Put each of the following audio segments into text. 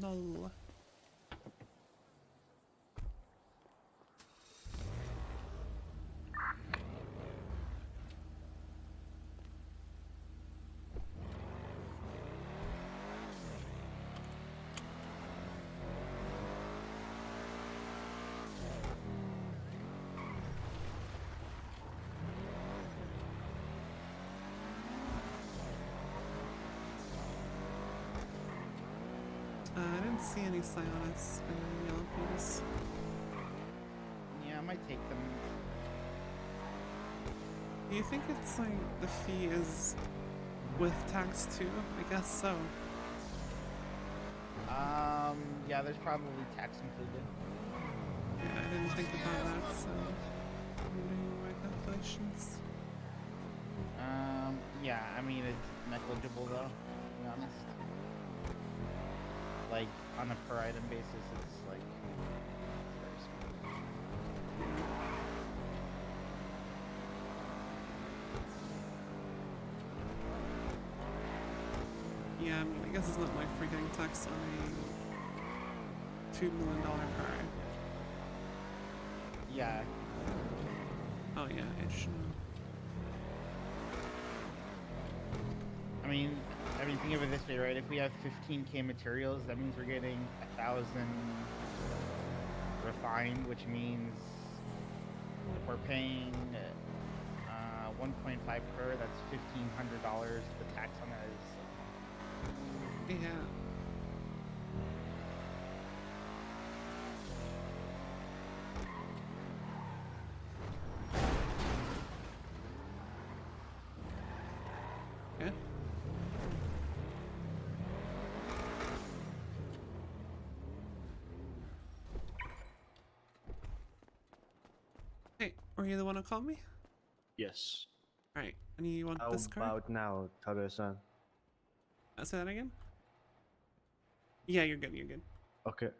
No. I didn't see any Sionis in yellow pages. Yeah, I might take them. Do you think it's like the fee is with tax too? I guess so. Yeah, there's probably tax included. Yeah, I didn't think about that, so I'm doing my calculations. Yeah, I mean, it's negligible though, to be honest. Like, on a per item basis, it's like very small. Yeah, I mean, I guess it's not like we're getting taxed on a $2 million car. Yeah. Oh yeah, it should. I mean, think of it this way, right? If we have 15K materials, that means we're getting 1,000 refined, which means if we're paying 1.5 per, that's $1,500. The tax on that is. Yeah. Yeah. Hey, were you the one who called me? Yes. Alright, and you want How this car? about now, Tabe-san? Say that again? Yeah, you're good, you're good. Okay.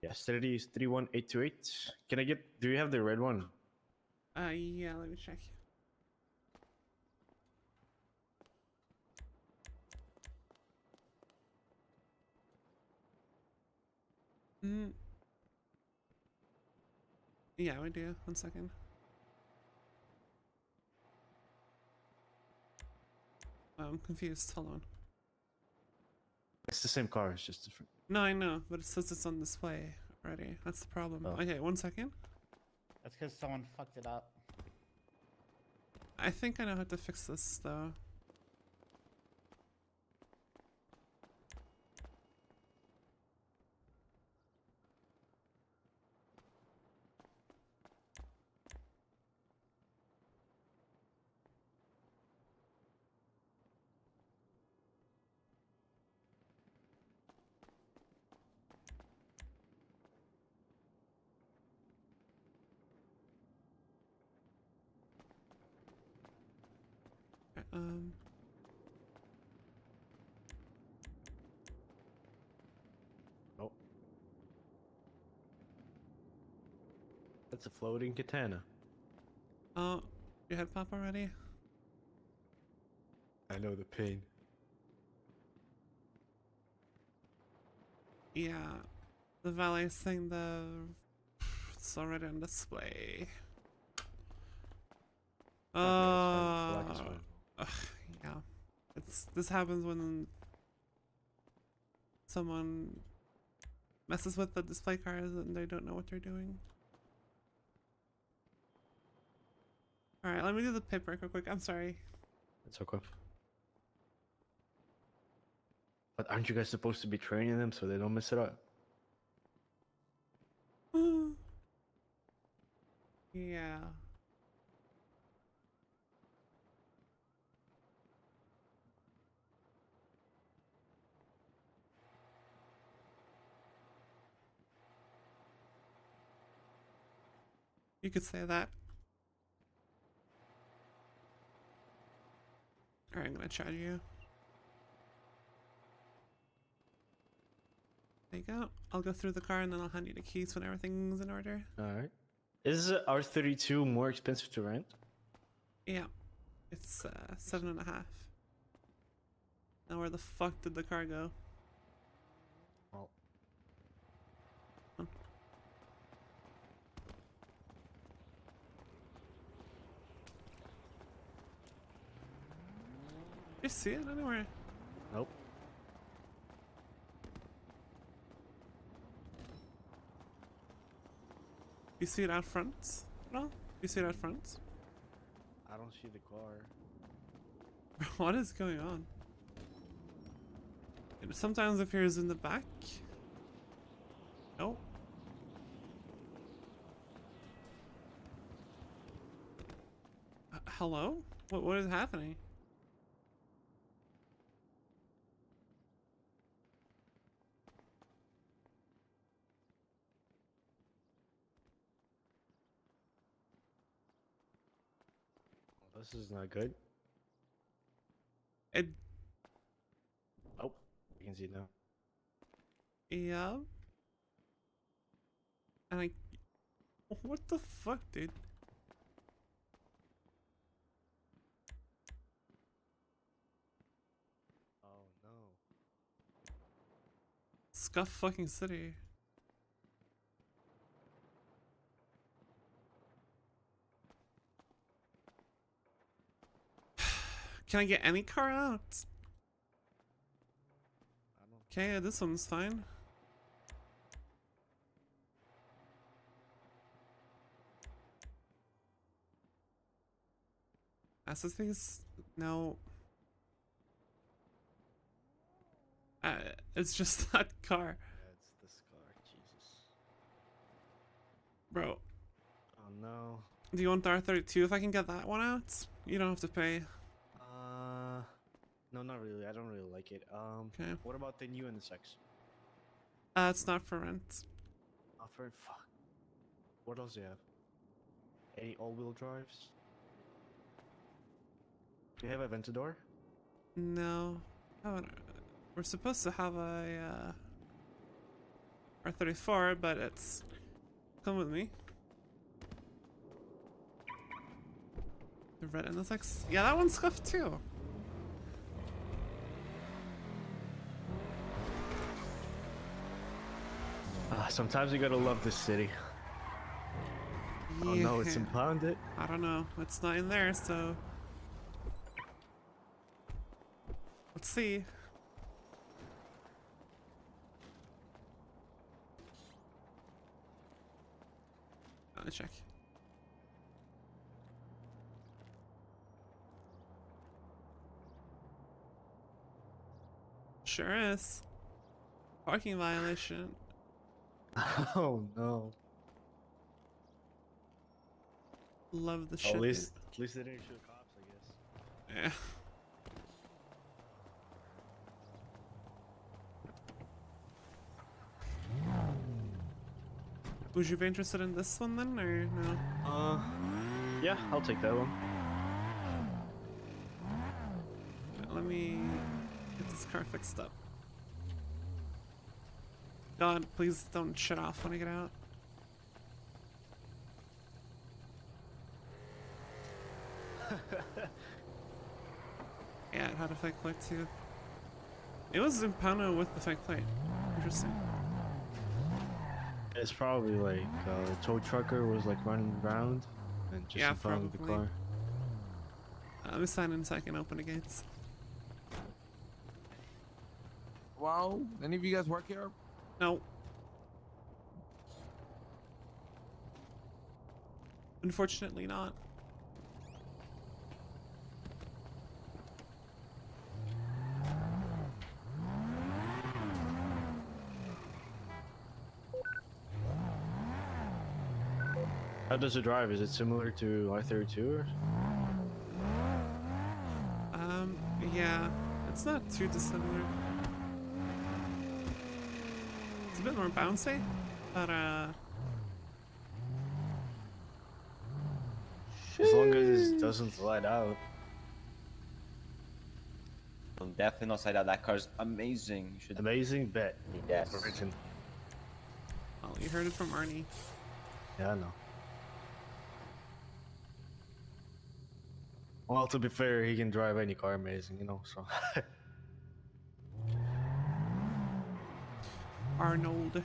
Yes, 30 is 31828. Can I get, do you have the red one? Yeah, let me check. Yeah, we do. 1 second. Oh, I'm confused. Hold on. It's the same car, it's just different. No, I know, but it says it's on display already. That's the problem. Oh. Okay, 1 second. That's because someone fucked it up. I think I know how to fix this, though. Um, Oh. That's a floating katana. oh, your head pop already? I know the pain. Yeah, the valet's saying it's already on display. Black is fine. Yeah. This happens when someone messes with the display cards and they don't know what they're doing. Alright, let me do the paperwork real quick. I'm sorry. It's okay. But aren't you guys supposed to be training them so they don't mess it up? Yeah. You could say that. Alright, I'm gonna charge you. There you go. I'll go through the car and then I'll hand you the keys when everything's in order. Alright. Is R32 more expensive to rent? Yeah. It's 7.5. Now where the fuck did the car go? You see it anywhere? Nope. You see it out front? No? You see it out front? I don't see the car. What is going on? It sometimes appears in the back. No. Hello? What is happening? Well, this is not good. It, Oh, you can see it now. yeah. And I, what the fuck, dude? Oh no. Scuff fucking city. Can I get any car out? I don't. Okay, this one's fine. Access fees? No. It's just that car. Yeah, it's this car. Jesus. Bro, Oh no. do you want the R32 if I can get that one out? You don't have to pay. No, not really. I don't really like it. Okay. What about the new NSX? It's not for rent. Offered. Fuck. What else do you have? Any all-wheel drives? Do you have a Ventador? No. Oh, we're supposed to have a R34, but it's... Come with me. The red NSX? Yeah, that one's scuffed too. Sometimes you gotta love this city. Oh no, it's Yeah. impounded. I don't know. It's not in there, so... Let's see. Let me check. Sure is. Parking violation. Oh no. Love the shit. At least they didn't shoot cops, I guess. Yeah. Would you be interested in this one then, or no? Yeah, I'll take that one. Let me get this car fixed up. God, please don't shut off when I get out. Yeah, it had a fake plate too. It was impounded with the fake plate. Interesting. It's probably like a tow trucker was like running around and just Yeah, impounded the probably. car. Let me sign in so I can open the gates. Wow, any of you guys work here? No. Unfortunately not. How does it drive? Is it similar to R32 or? Yeah, it's not too dissimilar. It's a bit more bouncy, but As long as it doesn't slide out. I'll definitely not say that. That car's amazing. You should. Amazing bet. Yes. Written. well, you heard it from Arnie. Yeah, I know. Well, to be fair, he can drive any car amazing, you know, so. Arnold. The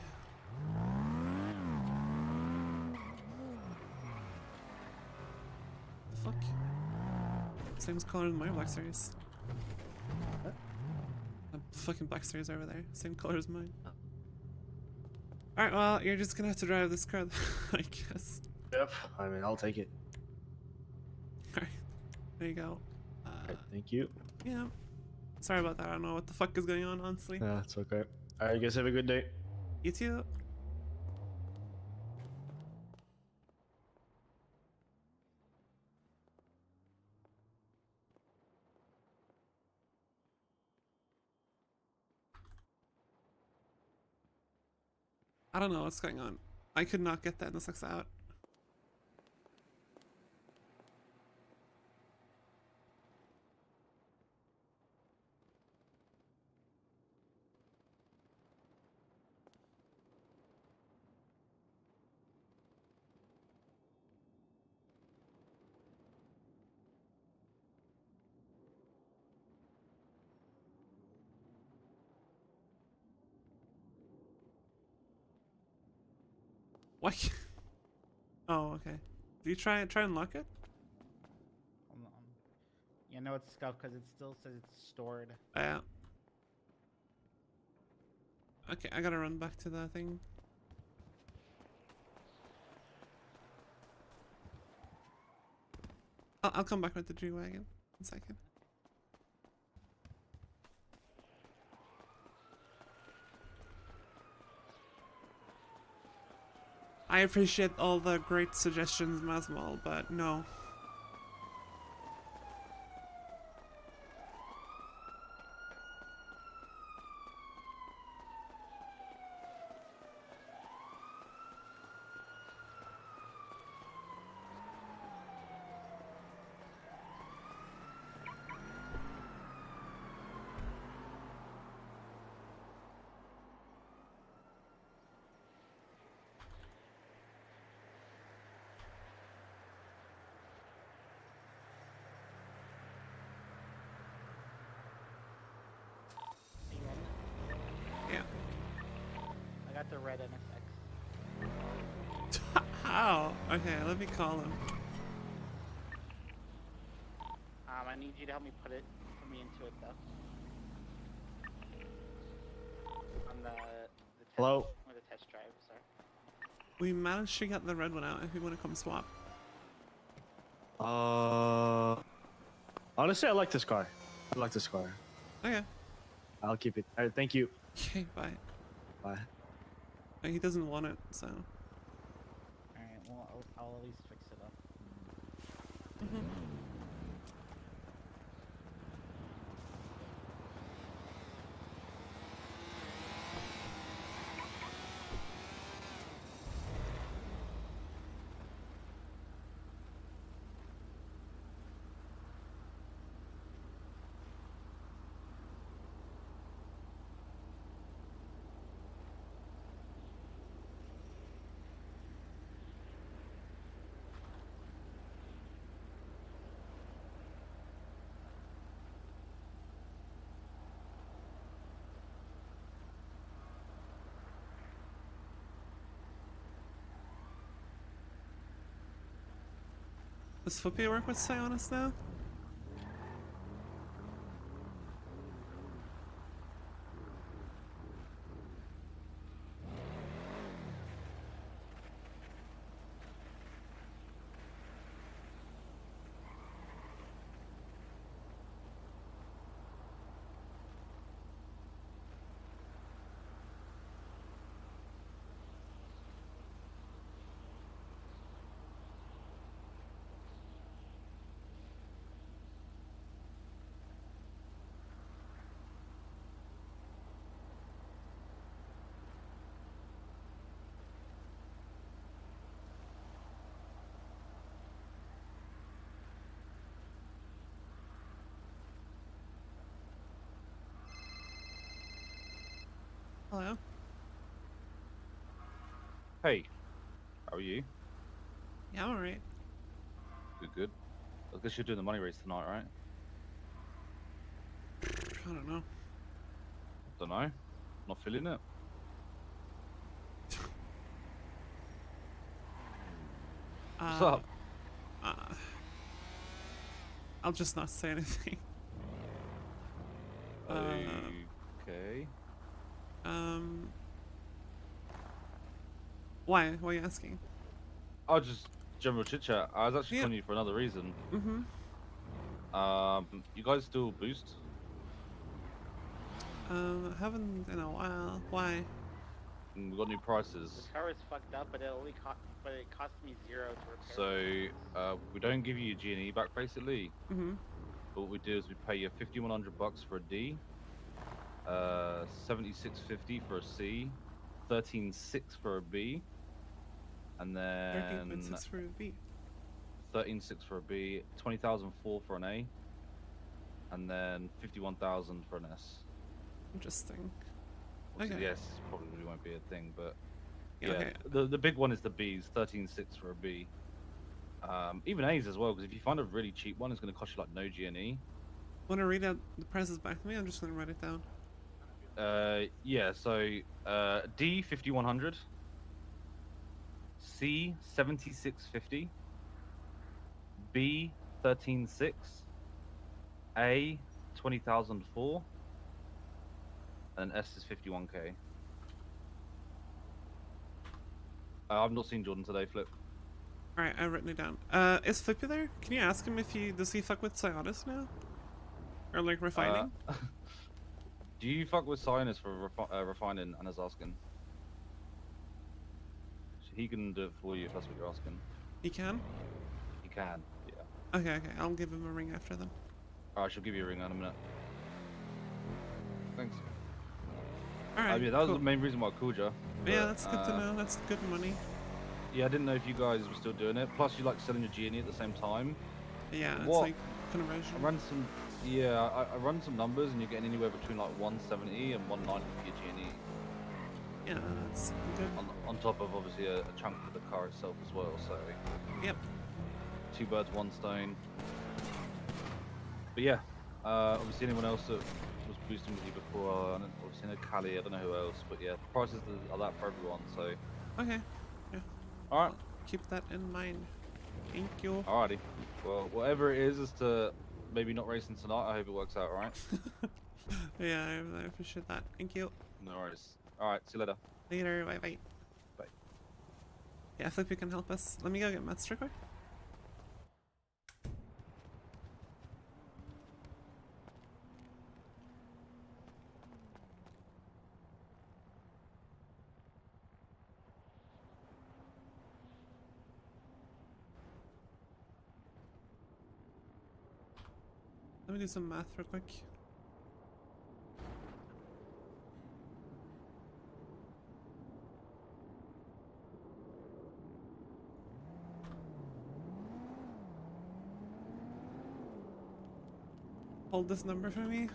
fuck? Same color as my Black Series. fucking black stairs over there. Same color as mine. Alright, well, you're just gonna have to drive this car, I guess. Yep. I mean, I'll take it. Alright, there you go. Alright, thank you. Yeah. Sorry about that. I don't know what the fuck is going on, honestly. Yeah, it's okay. Alright, you guys have a good day. You too. I don't know what's going on. I could not get that NSX out. Why? Oh, okay. Do you try and lock it? Hold on. Yeah, no, it's scuffed because it still says it's stored. Yeah. Okay, I gotta run back to the thing. I'll come back with the G-Wagon. 1 second. I appreciate all the great suggestions, Masmal, but no. You ready? Yeah. I got the red NSX. How? Okay, let me call him. I need you to help me put me into it though. On the test, Hello? or the test drive, sorry. We managed to get the red one out if you want to come swap. Honestly, I like this car. I like this car. Okay. I'll keep it. Alright, thank you. Okay, bye. Bye. He doesn't want it, so. Alright, well, I'll at least fix it up. Does Flippy work with Sionis now? Hello? Hey, how are you? Yeah, I'm alright. Good, good. I guess you're doing the money race tonight, right? I don't know. Don't know. Not feeling it. What's up? I'll just not say anything. Okay. Why? Why are you asking? Oh, just general chit chat. I was actually Yeah. calling you for another reason. Mm-hmm. You guys still boost? Haven't in a while. Why? We got new prices. The car is fucked up, but it cost me 0 to repair. So we don't give you your G&E back basically. Mm-hmm. But what we do is we pay you $5,100 for a D, 76.50 for a C, 13.6 for a B, and then 13.6 for a B. 13.6 for a B, 20,004 for an A, and then 51,000 for an S. Interesting. Obviously, Okay. the S probably won't be a thing, but Yeah, yeah, okay. the big one is the Bs, 13.6 for a B. Even A's as well, because if you find a really cheap one, it's going to cost you like no G&E. Want to read out the prices back to me? I'm just gonna write it down. Yeah, so D 5100, C 7650, B 13.6, A 20,004, and S is 51k. I've not seen Jordan today, Flip. Alright, I've written it down. Is Flippy there? Can you ask him if does he fuck with Cyotis now? Or like refining? Do you fuck with Cyanus for refining? Anna's asking. He can do it for you if that's what you're asking. He can? He can, yeah. Okay, okay. I'll give him a ring after then. Alright, she'll give you a ring in a minute. Thanks. Alright, Yeah, that was cool. the main reason why I called you. Yeah, that's good to know. That's good money. Yeah, I didn't know if you guys were still doing it. Plus, you like selling your G&E at the same time. Yeah, it's What? like conversion. I ran some, yeah, I run some numbers, and you're getting anywhere between like 170 and 190 for your G&E. Yeah, that's good. On top of obviously a chunk of the car itself as well. So Yep. 2 birds, 1 stone. But yeah, obviously anyone else that was boosting with you before, obviously no Cali, I don't know who else, but yeah, prices are that for everyone. So Okay. Yeah. all right, Keep that in mind. Thank you. alrighty. Well, whatever it is to maybe not racing tonight. I hope it works out. All right. Yeah, I appreciate that. Thank you. No worries. All right. See you later. Later. Bye bye. Bye. Yeah, Flippy can help us. Let me go get Mets real quick. Let me do some math real quick. Hold this number for me.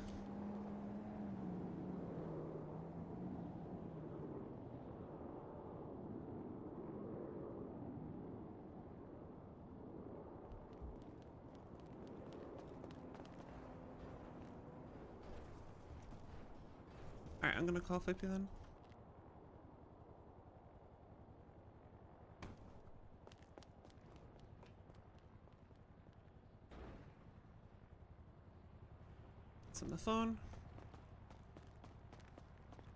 Alright, I'm gonna call Flippy then. It's on the phone.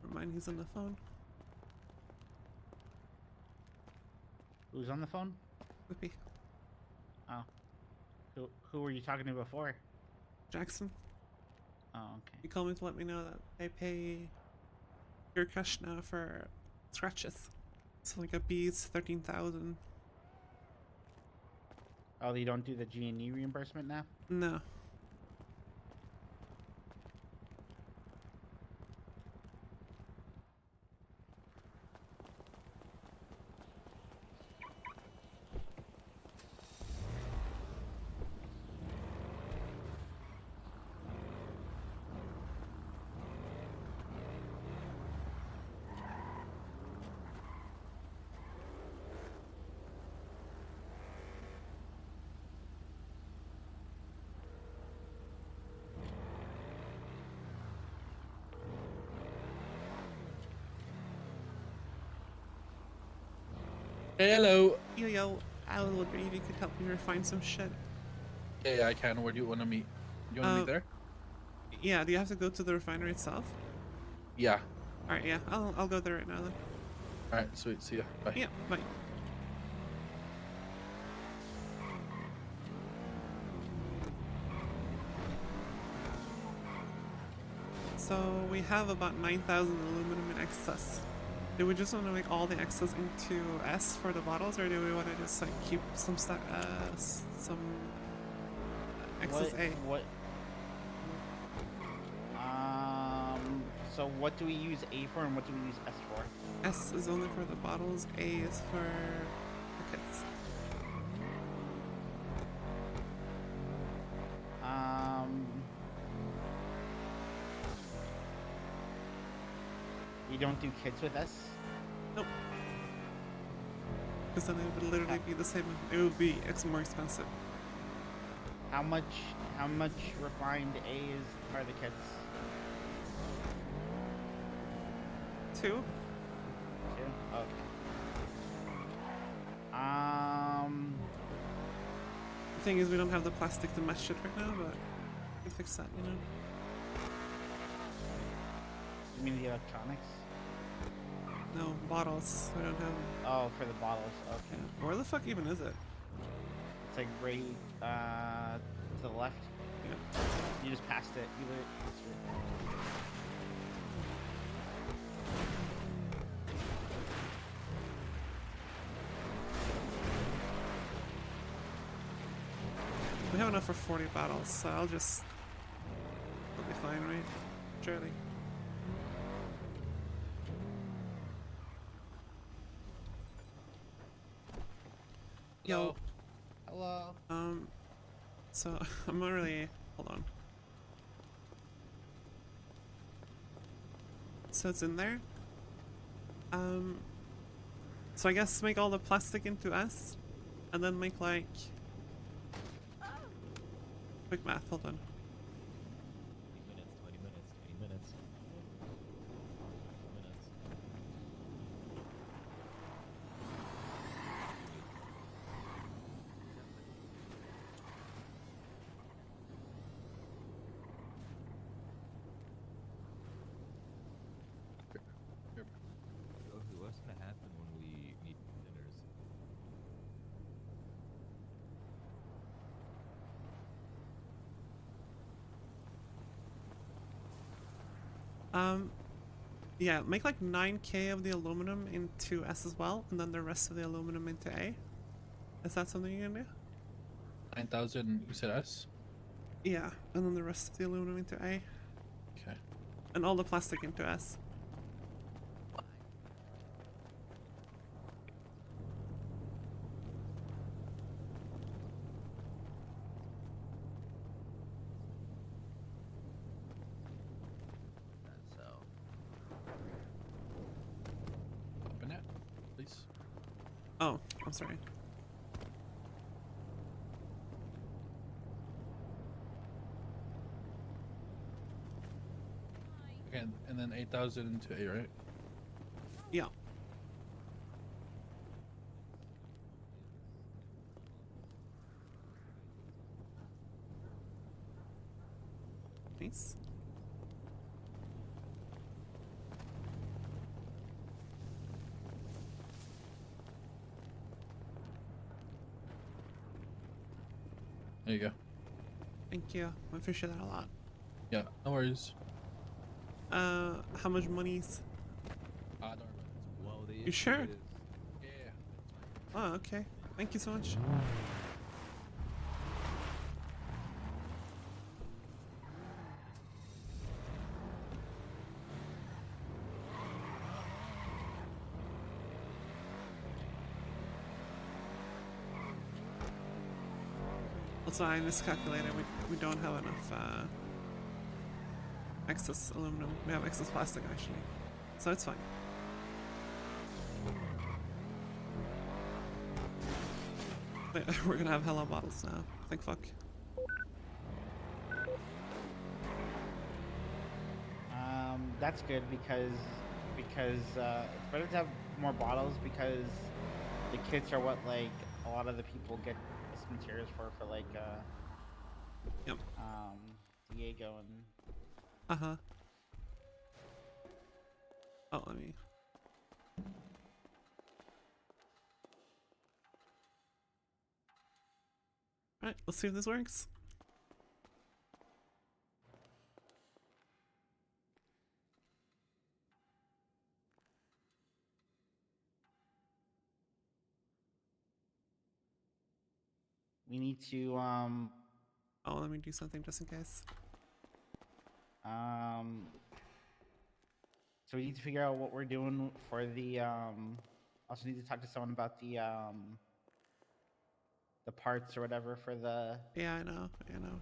Remind he's on the phone. Who's on the phone? Flippy. Oh. Who were you talking to before? Jackson. Oh, okay. He called me to let me know that they pay your cash now for scratches. So like a B's 13,000. Oh, you don't do the G&E reimbursement now? No. Hello. Yo, I was wondering if you could help me refine some shit. Yeah, I can. Where do you want to meet? You want to meet there? Yeah, do you have to go to the refinery itself? Yeah. Alright, yeah, I'll go there right now then. Alright, sweet. See ya. Bye. Yeah, bye. So we have about 9,000 aluminum in excess. Do we just want to make all the excess into S for the bottles, or do we want to just like keep some some excess A? What? So what do we use A for and what do we use S for? S is only for the bottles, A is for the kits. You don't do kits with S? Nope. Because then it would literally be the same. It would be more expensive. How much refined A are the kits? 2? 2? Okay. The thing is, we don't have the plastic to match it right now, but we can fix that, you know. You mean the electronics? No, bottles. We don't have. Oh, for the bottles. Okay. Yeah. Where the fuck even is it? It's like right to the left. Yeah. You just passed it. You lit it. We have enough for 40 bottles, so I'll just. It'll be fine, right? Surely. Yo. Hello. So I'm not really. Hold on. So it's in there. So I guess make all the plastic into S, and then make like. Quick math. Hold on. 20 minutes, 20 minutes, 20 minutes. What's gonna happen when we meet dinners? Yeah, make like 9K of the aluminum into S as well, and then the rest of the aluminum into A. Is that something you can do? 9,000, you said S? Yeah, and then the rest of the aluminum into A. Okay. And all the plastic into S. Open it, please. Oh, I'm sorry. Okay, and then 8,000 into A, right? Yeah. Nice. There you go. Thank you. I appreciate that a lot. Yeah, no worries. How much money's? Don't worry about it. Well, the You issue sure? is- Yeah. Oh, okay. Thank you so much. Also, I miscalculated. We don't have enough excess aluminum. We have excess plastic actually, so it's fine. But we're gonna have hella bottles now. Thank fuck. That's good because it's better to have more bottles because the kits are what like a lot of the people get this materials for like Yep. Diego and Uh-huh. Oh, let me. Alright, let's see if this works. We need to Oh, let me do something just in case. so we need to figure out what we're doing for the also need to talk to someone about the parts or whatever for the Yeah, I know. I know.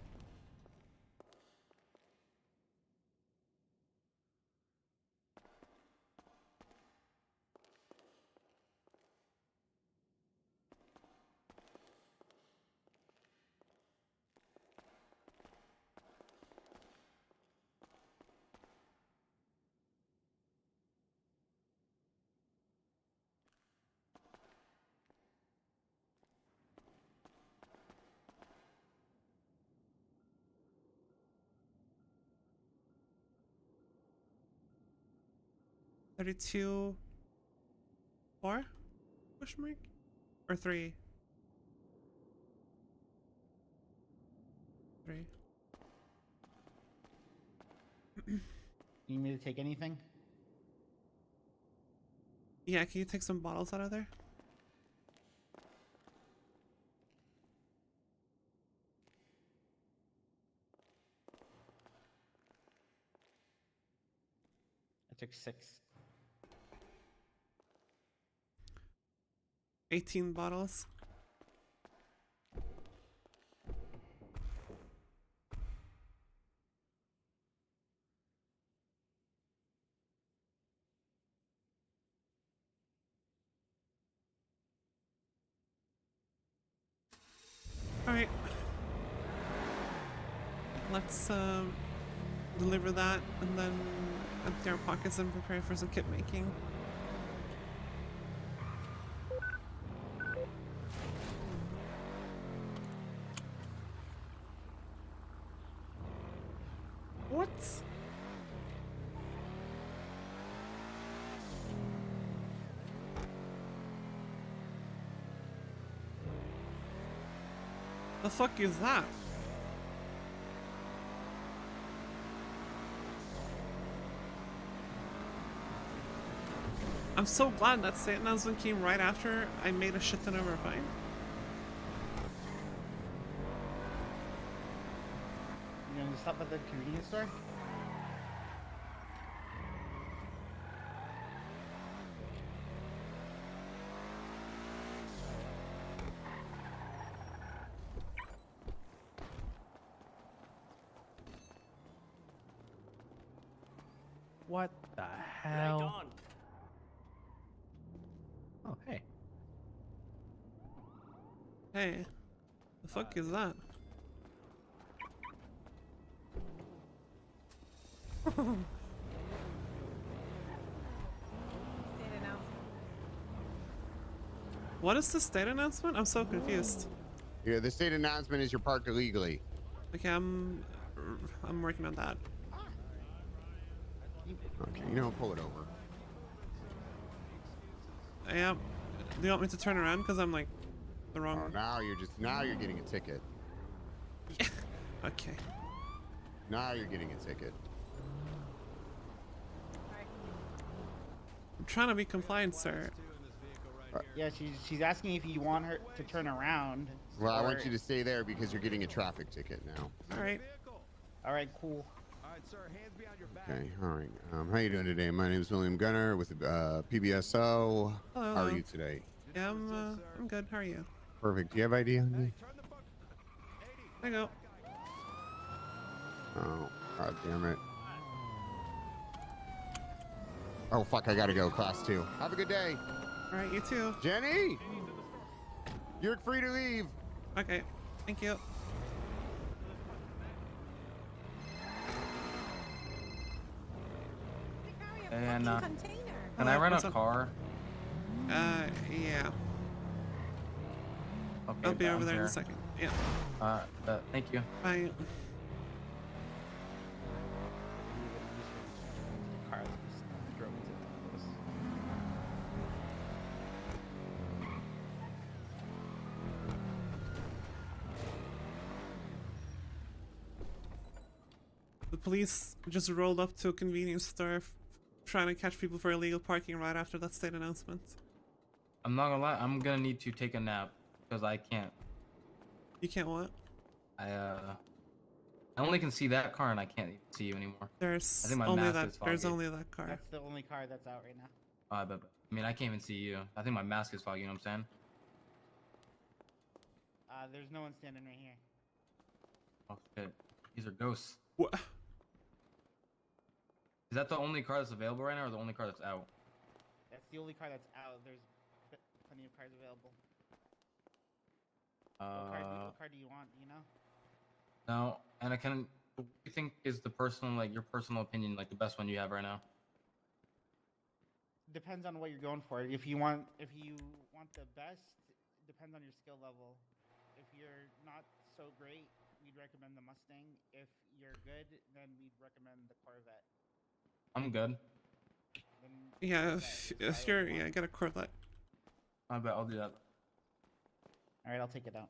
$32 4 question mark or 3 3. You need me to take anything? Yeah, can you take some bottles out of there? I took 6. 18 bottles. Alright. Let's deliver that and then empty our pockets and prepare for some kit making. What? The fuck is that? I'm so glad that state announcement came right after I made a shit ton of our find. You gonna stop at the convenience store? What the hell? Oh, hey. Hey, the fuck is that? What is the state announcement? I'm so confused. Yeah, the state announcement is you're parked illegally. Okay, I'm working on that. Okay, you know, pull it over. I am. Do you want me to turn around? Because I'm like the wrong. Oh, now you're getting a ticket. Yeah. Okay. Now you're getting a ticket. I'm trying to be compliant, sir. Yeah, she's asking if you want her to turn around. Well, I want you to stay there because you're getting a traffic ticket now. All right. All right, cool. All right, sir, hands behind your back. Okay, all right. How you doing today? My name is William Gunner with PBSO. Hello. How are you today? Yeah, I'm good. How are you? Perfect. Do you have ID on you? There you go. Oh, god damn it. Oh, fuck, I gotta go. Class 2. Have a good day. All right, you too. Jenny! You're free to leave. Okay. Thank you. And can Hello, I rent what's a up? car? Yeah. Okay, I'll be down over there in here. a second. Yeah. Thank you. Bye. Car that just drove into The police just rolled up to a convenience store trying to catch people for illegal parking right after that state announcement. I'm not gonna lie. I'm gonna need to take a nap because I can't. You can't what? I only can see that car and I can't even see you anymore. I There's think my only mask that. is foggy. There's only that car. That's the only car that's out right now. But I mean, I can't even see you. I think my mask is foggy. You know what I'm saying? There's no one standing right here. Oh shit! These are ghosts. What? Is that the only car that's available right now, or the only car that's out? That's the only car that's out. There's plenty of cars available. What car do you want? You know? No, and I can. What do you think is the personal, like your personal opinion, like the best one you have right now? Depends on what you're going for. If you want the best, depends on your skill level. If you're not so great, we'd recommend the Mustang. If you're good, then we'd recommend the Corvette. I'm good. Then Yeah, Corvette if is you're, what you yeah, want. get a Corvette. I bet I'll do that. All right, I'll take it out.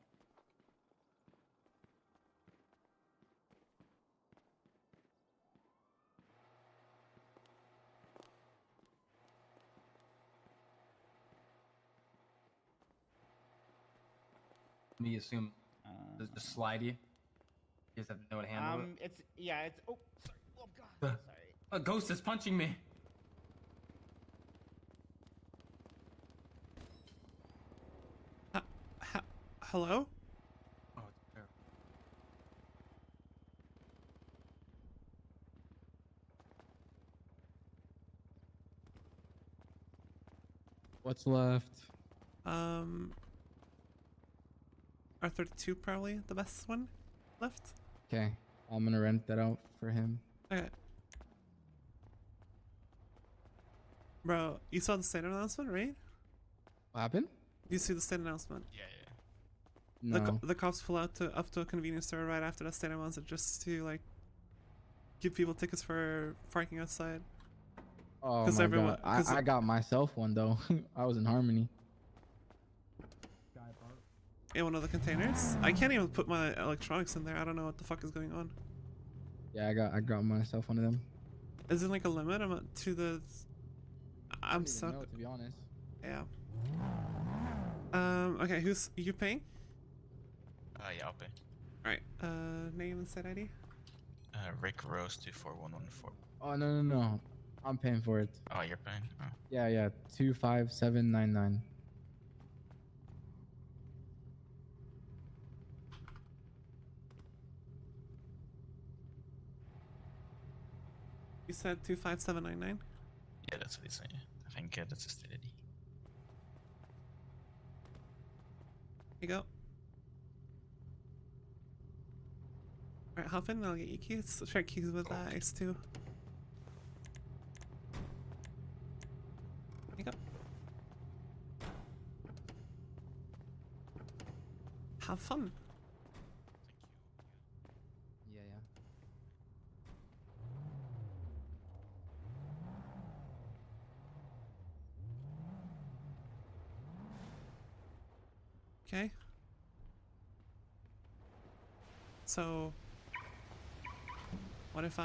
Let me assume it's just slidey. You just have to know how to handle it. It's oh sorry. Oh god, sorry. A ghost is punching me. Hello? Oh, it's there. What's left? R32 probably the best one left. Okay, I'm gonna rent that out for him. Okay. Bro, you saw the state announcement, right? What happened? You see the state announcement? Yeah. No. The cops pull out up to a convenience store right after that state announcement just to like give people tickets for parking outside. Oh 'Cause my everyone- god, 'cause I got myself one though. I was in Harmony. In one of the containers. I can't even put my electronics in there. I don't know what the fuck is going on. Yeah, I got myself one of them. Is it like a limit to the? I I'm don't so. even know, to be honest. Yeah. Okay, who's you paying? Yeah, I'll pay. All right. Name and site ID. Rick Rose 24114. Oh no. I'm paying for it. Oh, you're paying? Oh. Yeah, 25799. You said 25799. Yeah, that's what he's saying. I think that's his ID. Here you go. Alright, hop in and I'll get you keys. Share keys with Ice too. Here you go. Have fun. Yeah. Okay. So, what if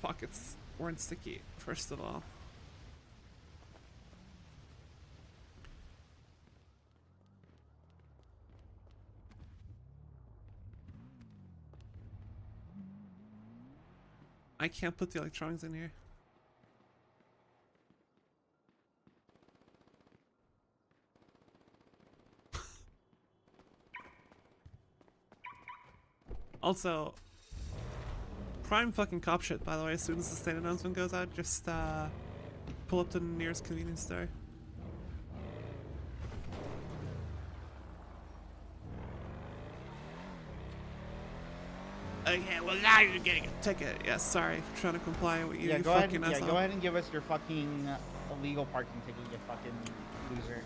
pockets weren't sticky, first of all? I can't put the electronics in here. Also, prime fucking cop shit, by the way. As soon as the state announcement goes out, just pull up to the nearest convenience store. Okay, well now you're getting a ticket. Yeah, sorry for trying to comply with you. Yeah, You go ahead. fucking Yeah, asshole. go ahead and give us your fucking illegal parking ticket, you fucking loser.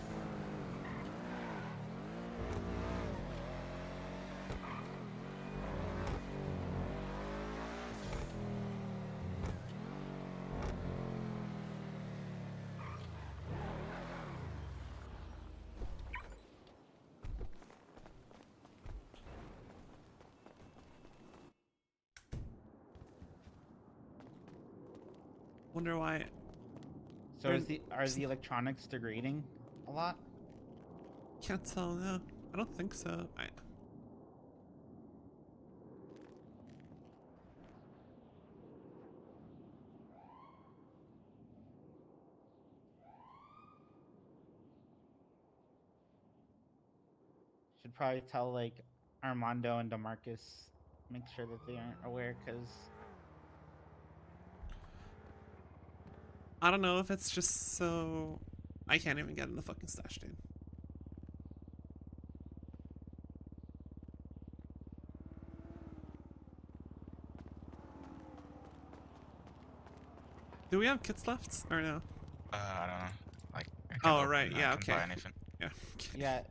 wonder why. So Or- are the electronics degrading a lot? Can't tell. No, I don't think so. Should probably tell like Armando and Demarcus, make sure that they aren't aware, because I don't know if it's just so I can't even get in the fucking stash, dude. Do we have kits left or no? I don't know. Like, I can't Oh open, right, I yeah, can't okay. buy anything. Yeah. yeah,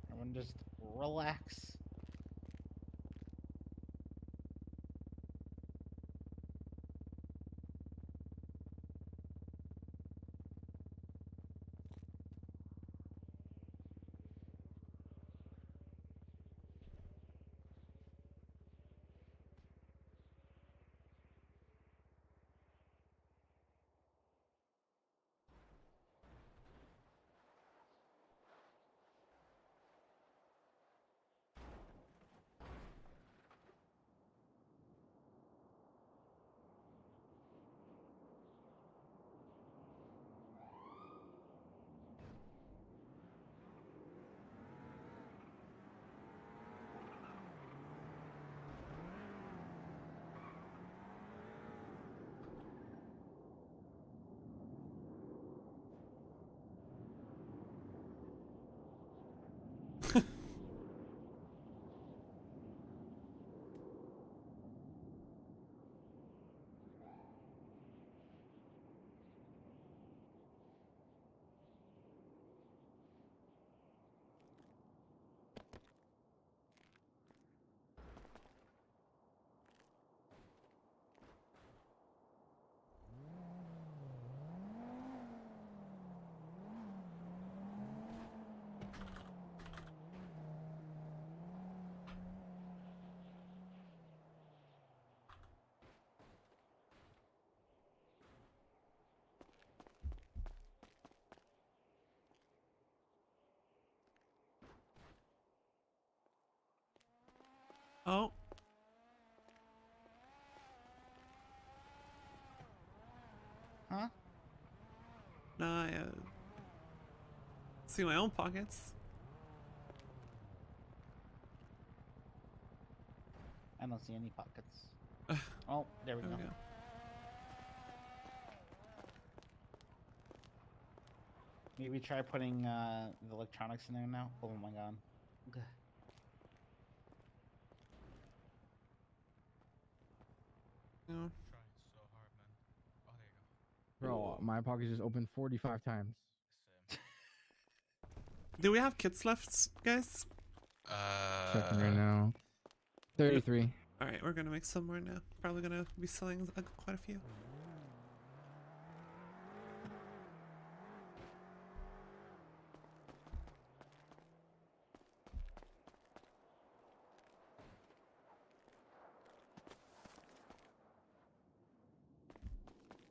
everyone just relax. Oh. Huh? Nah, I see my own pockets. I don't see any pockets. Oh, there we go. Maybe try putting the electronics in there now. Oh my god. Okay. No. Bro, my pocket just opened 45 times. Do we have kits left, guys? Checking right now. 33. Alright, we're gonna make some more now. Probably gonna be selling quite a few.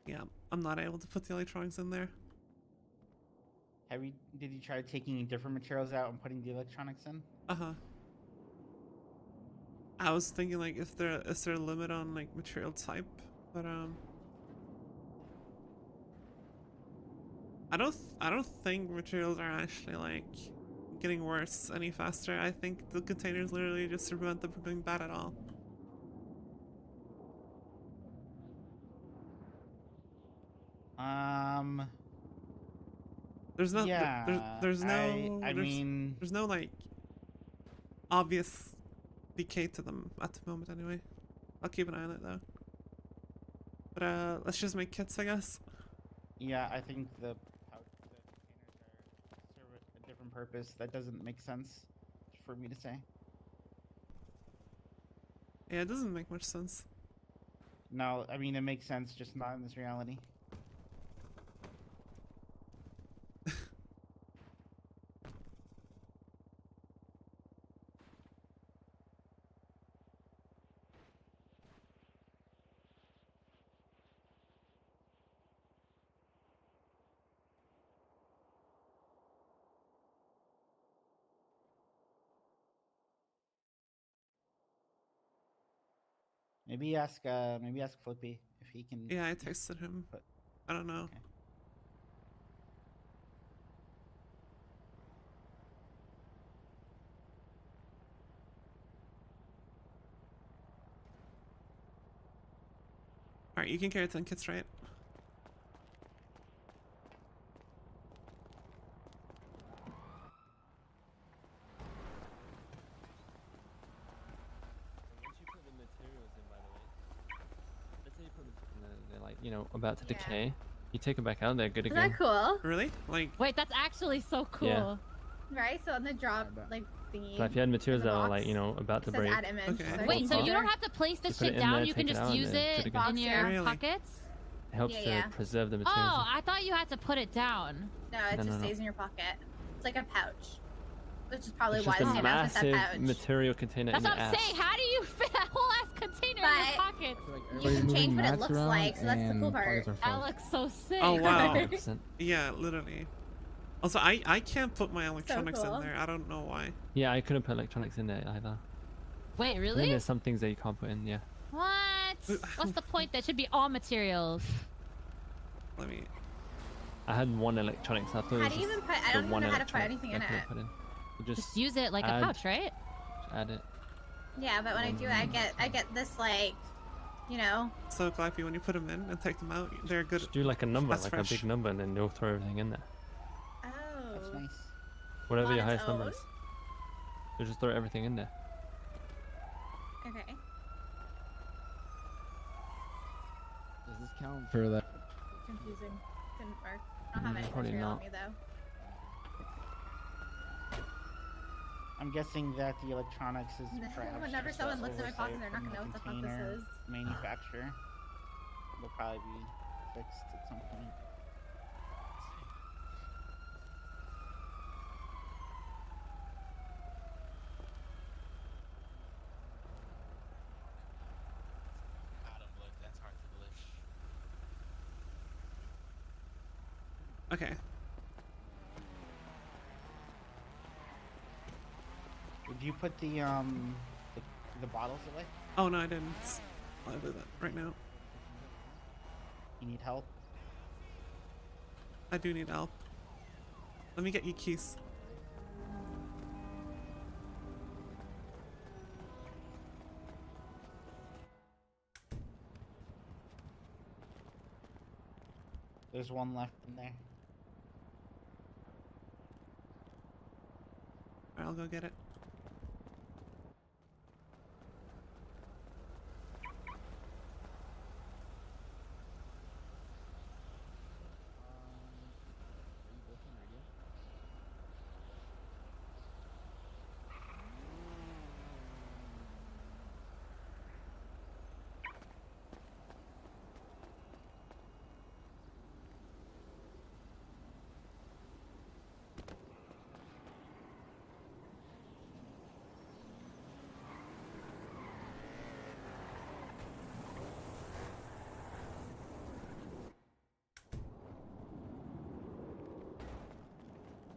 Yeah, I'm not able to put the electronics in there. Did you try taking different materials out and putting the electronics in? Uh-huh. I was thinking like is there a limit on like material type, but I don't think materials are actually like getting worse any faster. I think the containers literally just prevent them from doing bad at all. There's no there's no there's no like obvious decay to them at the moment anyway. I'll keep an eye on it though. But let's just make kits, I guess. Yeah, I think the containers serve a different purpose. That doesn't make sense for me to say. Yeah, it doesn't make much sense. No, I mean it makes sense, just not in this reality. Maybe ask Flippy if he can. Yeah, I texted him. But- I don't know. Okay. All right, you can carry 10 kits, right? Once you put the materials in, by the way, let's say you put them and they're like, you know, about to decay. You take them back out, they're good Is again. that cool? Really? Like. Wait, that's actually so cool. Yeah. Right? So on the drop, like thingy. But if you had materials in the that are box, like, you know, about to it says break, add image. Okay. So I Wait, can so put you it- don't have to place this You put it shit in down, there, you can take it just out, and use then it put it again. in your Yeah. Really? pockets? it helps Yeah. to preserve the materials. Oh, I thought you had to put it down. No, it No, just no, no. stays in your pocket. It's like a pouch. Which is probably It's why just the a same as that massive pouch. material container That's in what your I'm ass. saying. How do you fit a whole ass container in But- your pockets? You can change what it looks like, so that's the cool part. That looks so sick. Oh wow. 100%. Yeah, literally. Also, I can't put my electronics cool. in there. I don't know why. Yeah, I couldn't put electronics in there either. Wait, I think really? there's some things that you can't put in, yeah. What? What's the point? That should be all materials. Let me. I had one electronics. I thought it How was do you even just put? I the don't one even know how to put electronic anything in I couldn't it. put in. You Just use it like a add- pouch, right? add it. Yeah, but when I do it, I get this like, you know. So Clappy, when you put them in and take them out, they're good. Just do like a number, That's like fresh. a big number, and then you'll throw everything in there. Oh. That's nice. Whatever On your its highest number own? is. You just throw everything in there. Okay. Does this count for that? Confusing. Didn't work. I don't have any Probably material on not. me though. I'm guessing that the electronics is perhaps Whenever just someone a looks at my oversight pocket, they're not from gonna know what the fuck this container is. Manufacturer will probably be fixed at some point. Bottom look, that's hard to believe. Okay. Did you put the bottles away? Oh no, I didn't. I'll do that right now. You need help? I do need help. Let me get you keys. There's one left in there. Alright, I'll go get it.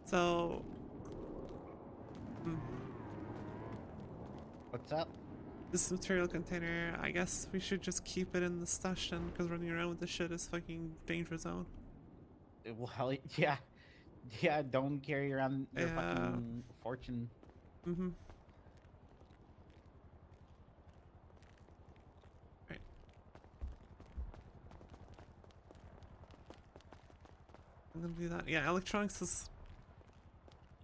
So, What's up? this material container, I guess we should just keep it in the stash then, because running around with this shit is fucking danger zone. Well, yeah. Yeah, don't carry around your Yeah. fucking fortune. Mm-hmm. Right. I'm gonna do that. Yeah, electronics is...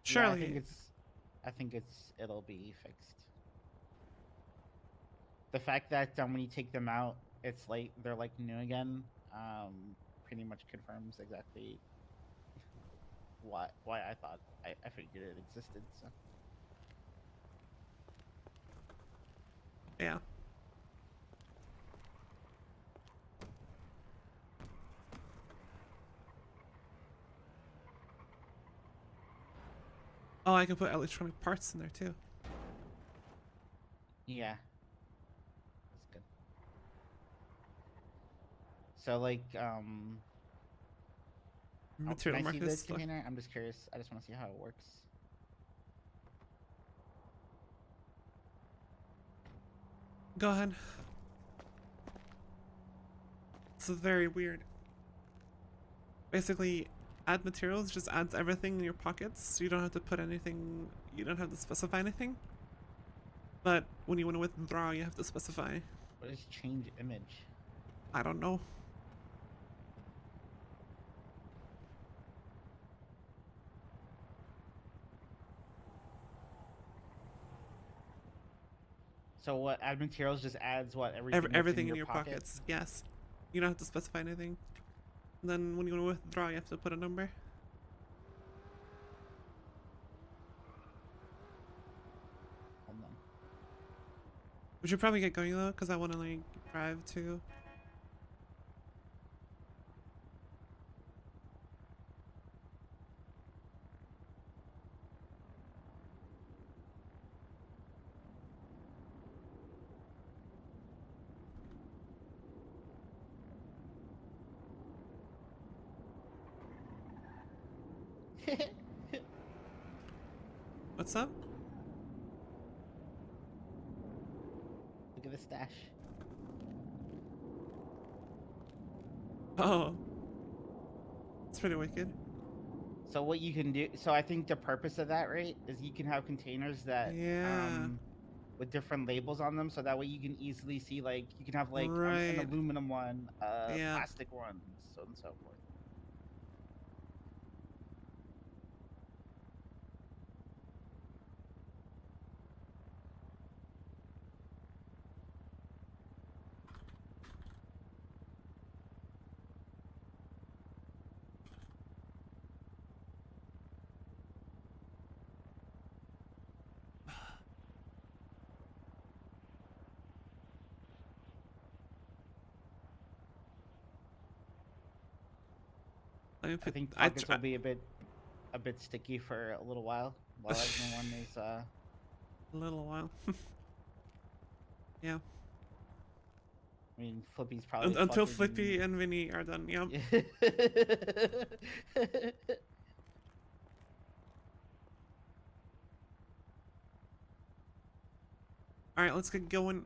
Yeah, Surely. I think it'll be fixed. The fact that when you take them out, it's like they're like new again. Pretty much confirms exactly why I thought I figured it existed. So Yeah. Oh, I can put electronic parts in there too. yeah, that's good. So like Material can I see markers. this container? I'm just curious. I just want to see how it works. Go ahead. It's very weird. Basically, add materials just adds everything in your pockets, so you don't have to put anything, you don't have to specify anything. But when you want to withdraw, you have to specify. What is change image? I don't know. So what? Add materials just adds what everything. Everything in your pocket? pockets. Yes. You don't have to specify anything. And then when you want to withdraw, you have to put a number. Hold on. We should probably get going though, because I want to like drive too. What's up? Look at the stash. Oh. It's pretty wicked. So what you can do, so I think the purpose of that, right, is you can have containers that with different labels on them, so that way you can easily see, like, you can have like an aluminum one, plastic one, so on and so forth. I think pockets will be a bit sticky for a little while everyone is a little while. Yeah. I mean, Flippy's probably until Flippy and Vinny are done. Yep. All right, let's get going.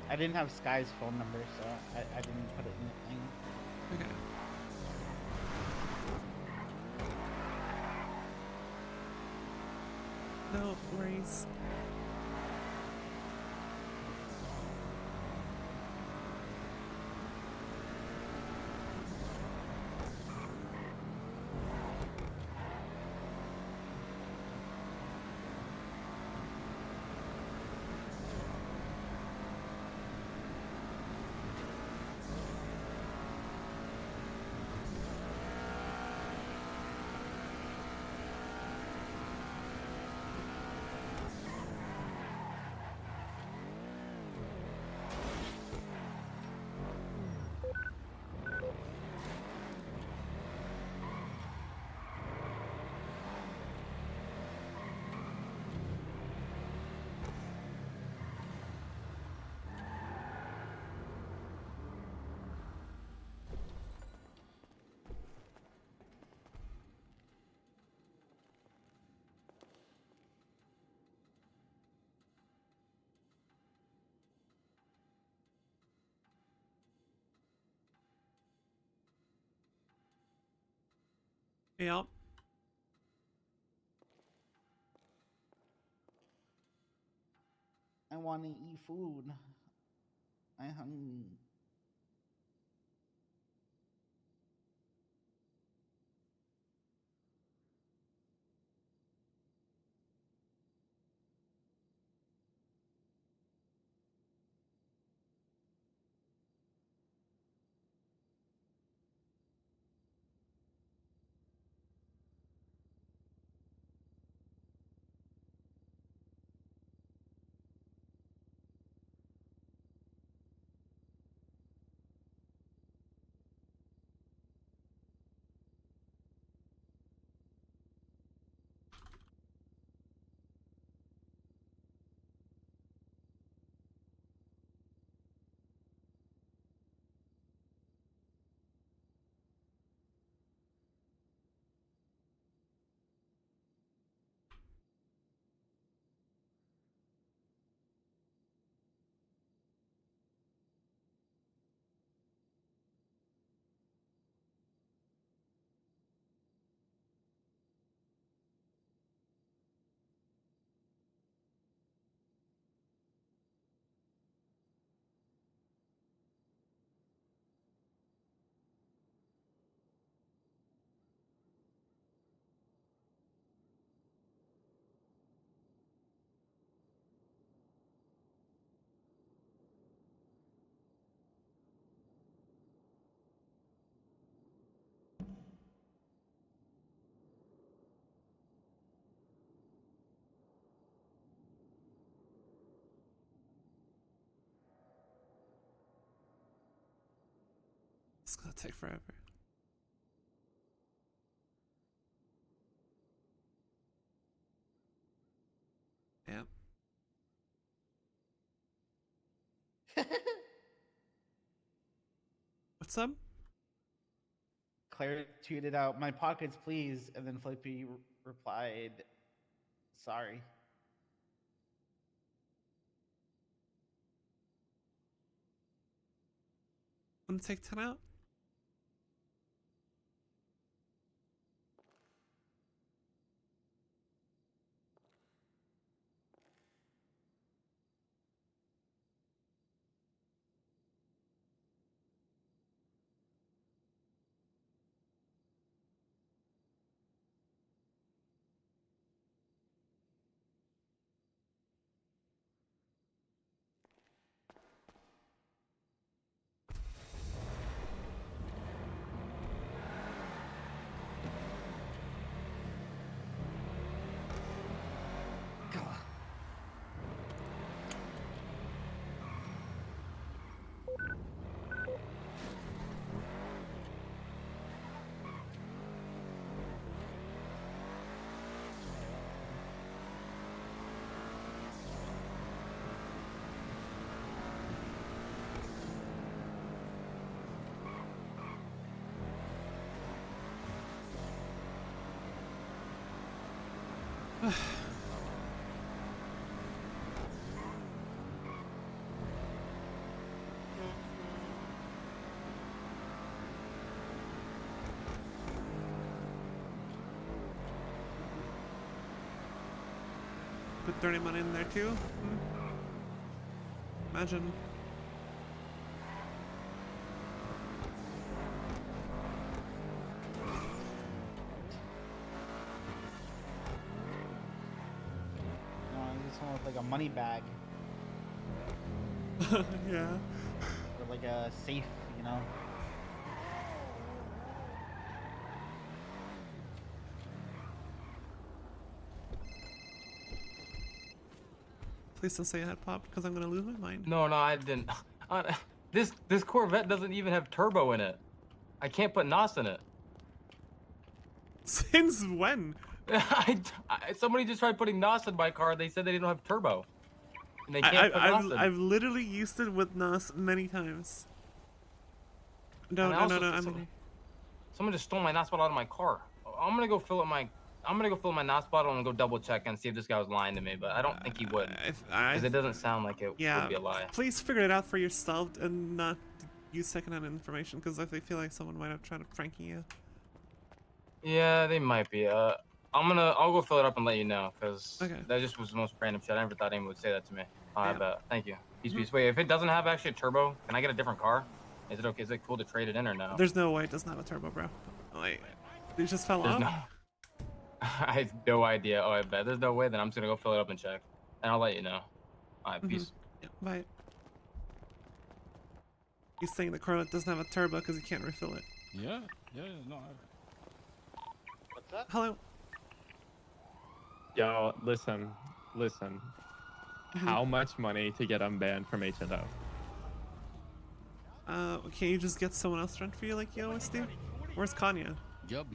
I didn't have Sky's phone number, so I didn't put it in the thing. Okay. No worries. Yep. I want to eat food. I hungry. gonna take forever. Yeah. What's up? Claire tweeted out, "My pockets, please," and then Flippy replied, "Sorry." Wanna take 10 out? Put dirty money in there too? Imagine. No, this one with like a money bag. Yeah. Or like a safe, you know? Please don't say I had popped because I'm gonna lose my mind. No, I didn't. This Corvette doesn't even have turbo in it. I can't put NOS in it. Since when? Somebody just tried putting NOS in my car. They said they didn't have turbo. And they can't put NOS in. I've literally used it with NOS many times. No, Someone just stole my NOS bottle out of my car. I'm gonna go fill my NOS bottle and go double check and see if this guy was lying to me. But I don't think he would, because it doesn't sound like it would be a lie. Please figure it out for yourself and not use secondhand information, because I feel like someone might have tried to prank you. Yeah, they might be. I'll go fill it up and let you know, because that just was the most random shit. I never thought anyone would say that to me. I bet. Thank you. Peace. Wait, if it doesn't have actually a turbo, can I get a different car? Is it okay? Is it cool to trade it in or no? There's no way it doesn't have a turbo, bro. Like, it just fell off. I have no idea. Oh, I bet. There's no way. Then I'm just gonna go fill it up and check, and I'll let you know. All right, peace. Yeah, bye. He's saying the Corvette doesn't have a turbo because he can't refill it. Yeah, no. What's up? Hello. Yo, listen. How much money to get unbanned from H&O? Can you just get someone else to run for you like you always do? Where's Kanye? Yup.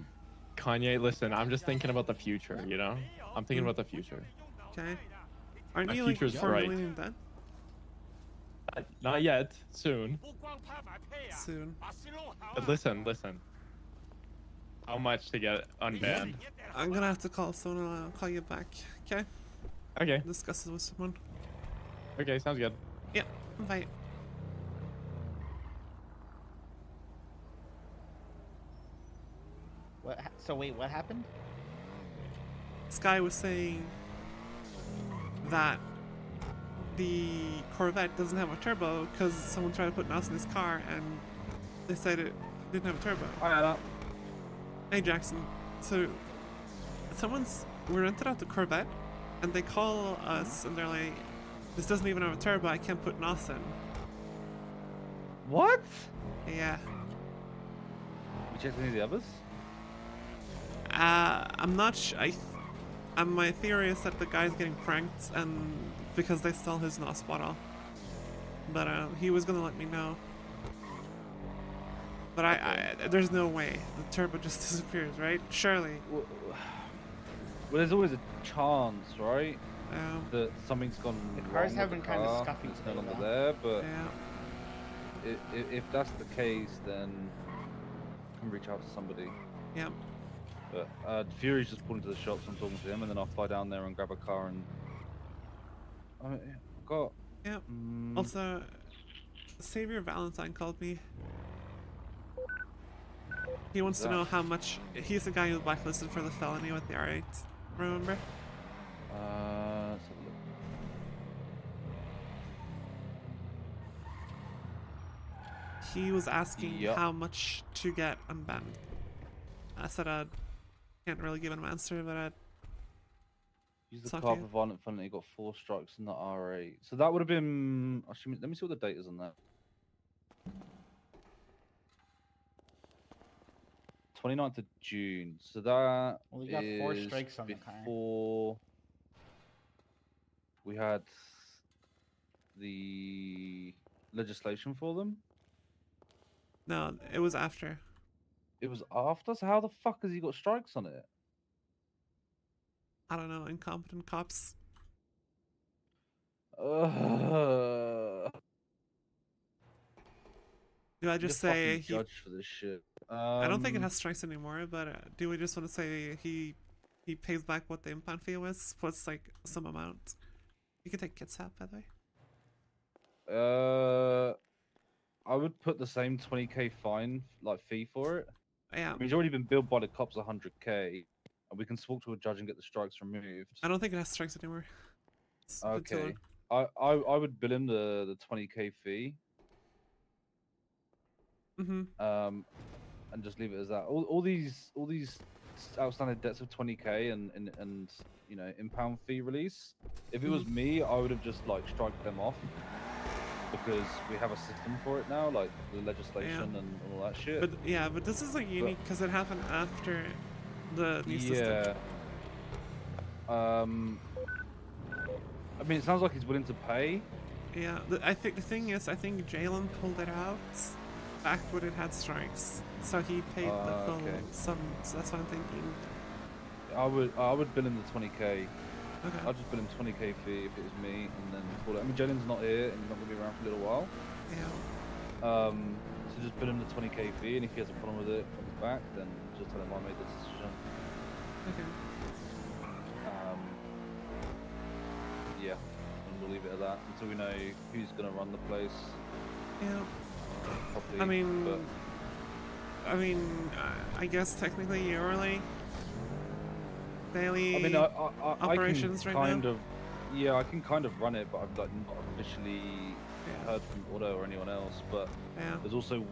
Kanye, listen, I'm just thinking about the future, you know? I'm thinking about the future. Okay. Aren't My you like future's 4 bright. million in debt? Not yet. Soon. Soon. But listen. How much to get unbanned? I'm gonna have to call someone and I'll call you back. Okay? Okay. Discuss it with someone. Okay, sounds good. Yeah, bye. So wait, what happened? Sky was saying that the Corvette doesn't have a turbo because someone tried to put NOS in his car and they said it didn't have a turbo. Alright. Hey Jackson, so we rented out the Corvette and they call us and they're like, this doesn't even have a turbo, I can't put NOS in. What? Yeah. We checked any of the others? I'm not my theory is that the guy's getting pranked and because they stole his NOS bottle. But he was gonna let me know. But there's no way the turbo just disappears, right? Surely. Well, there's always a chance, right? That something's gone The wrong cars with have the been kind of car, scuffy it's today, no longer though. there, but Yeah. if that's the case, then I can reach out to somebody. Yeah. But Fury's just pulled into the shops. I'm talking to him, and then I'll fly down there and grab a car and. I got. Yeah. Also, Savior Valentine called me. He wants to know how much. He's the guy who was blacklisted for the felony with the R8. Remember? Let's have a look. He was asking how much to get unbanned. I said I can't really give him an answer, but I'd Use the car for violent felony. Got 4 strikes in the R8. So that would have been. Actually, let me see what the date is on that. 29th of June. So that Well, we got 4 is strikes on the car. before we had the legislation for them. No, it was after. It was after. So how the fuck has he got strikes on it? I don't know, incompetent cops. Do I just say he judge for this shit? I don't think it has strikes anymore, but do we just want to say he pays back what the impound fee was? Plus like some amount. You can take Kit's hat, by the way. I would put the same 20k fine fee for it. Yeah. I mean, he's already been billed by the cops 100k, and we can talk to a judge and get the strikes removed. I don't think it has strikes anymore. Okay. I would bill him the 20k fee. And just leave it as that. All these outstanding debts of 20k and you know impound fee release. If it was me, I would have just striked them off because we have a system for it now, like the legislation and all that shit. But this is unique because it happened after the new system. I mean, it sounds like he's willing to pay. Yeah, I think the thing is, I think Jalen pulled it out back when it had strikes, so he paid the full sum. So that's what I'm thinking. I would bill him the 20k. Okay. I'd just bill him 20k fee if it was me, and then call it. I mean, Jalen's not here, and he's not gonna be around for a little while. Yeah. So just bill him the 20k fee, and if he has a problem with it, comes back, then just tell him I made the decision. Okay. Yeah, and we'll leave it at that until we know who's gonna run the place. Yeah. Properly, I mean, I guess technically you're daily operations I can right now. Yeah, I can kind of run it, but I've not officially heard from Otto or anyone else. But there's also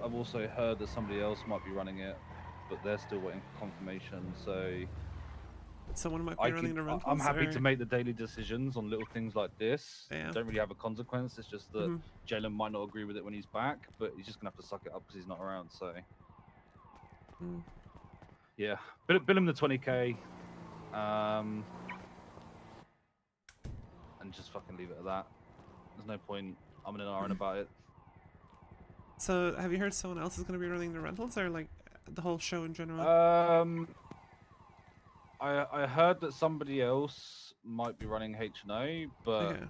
I've also heard that somebody else might be running it, but they're still waiting for confirmation. So someone might be running the rentals. I'm happy to make the daily decisions on little things like this. Yeah. Don't really have a consequence. It's just that Jalen might not agree with it when he's back, but he's just gonna have to suck it up because he's not around. So yeah, bill him the 20k, and just fucking leave it at that. There's no point umming and ahhing about it. So have you heard someone else is gonna be running the rentals, or the whole show in general? I heard that somebody else might be running H&O, but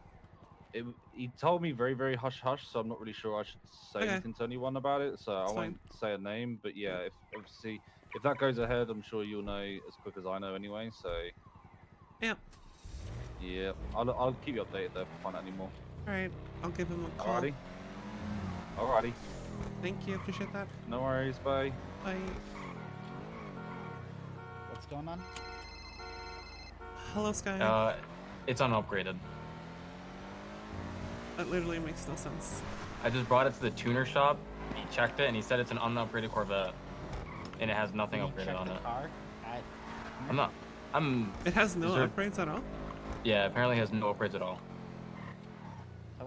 he told me very, very hush-hush, so I'm not really sure I should say anything to anyone about it, so I won't say a name, but yeah, if that goes ahead, I'm sure you'll know as quick as I know anyway, so... Yeah, I'll keep you updated though if I find out any more. Alright, I'll give him a call. Alrighty. Thank you, appreciate that. No worries, bye. Bye. What's going on? Hello, Sky. It's unupgraded. That literally makes no sense. I just brought it to the tuner shop. He checked it and he said it's an unupgraded Corvette, and it has nothing upgraded on it. It has no upgrades at all? Yeah, apparently it has no upgrades at all.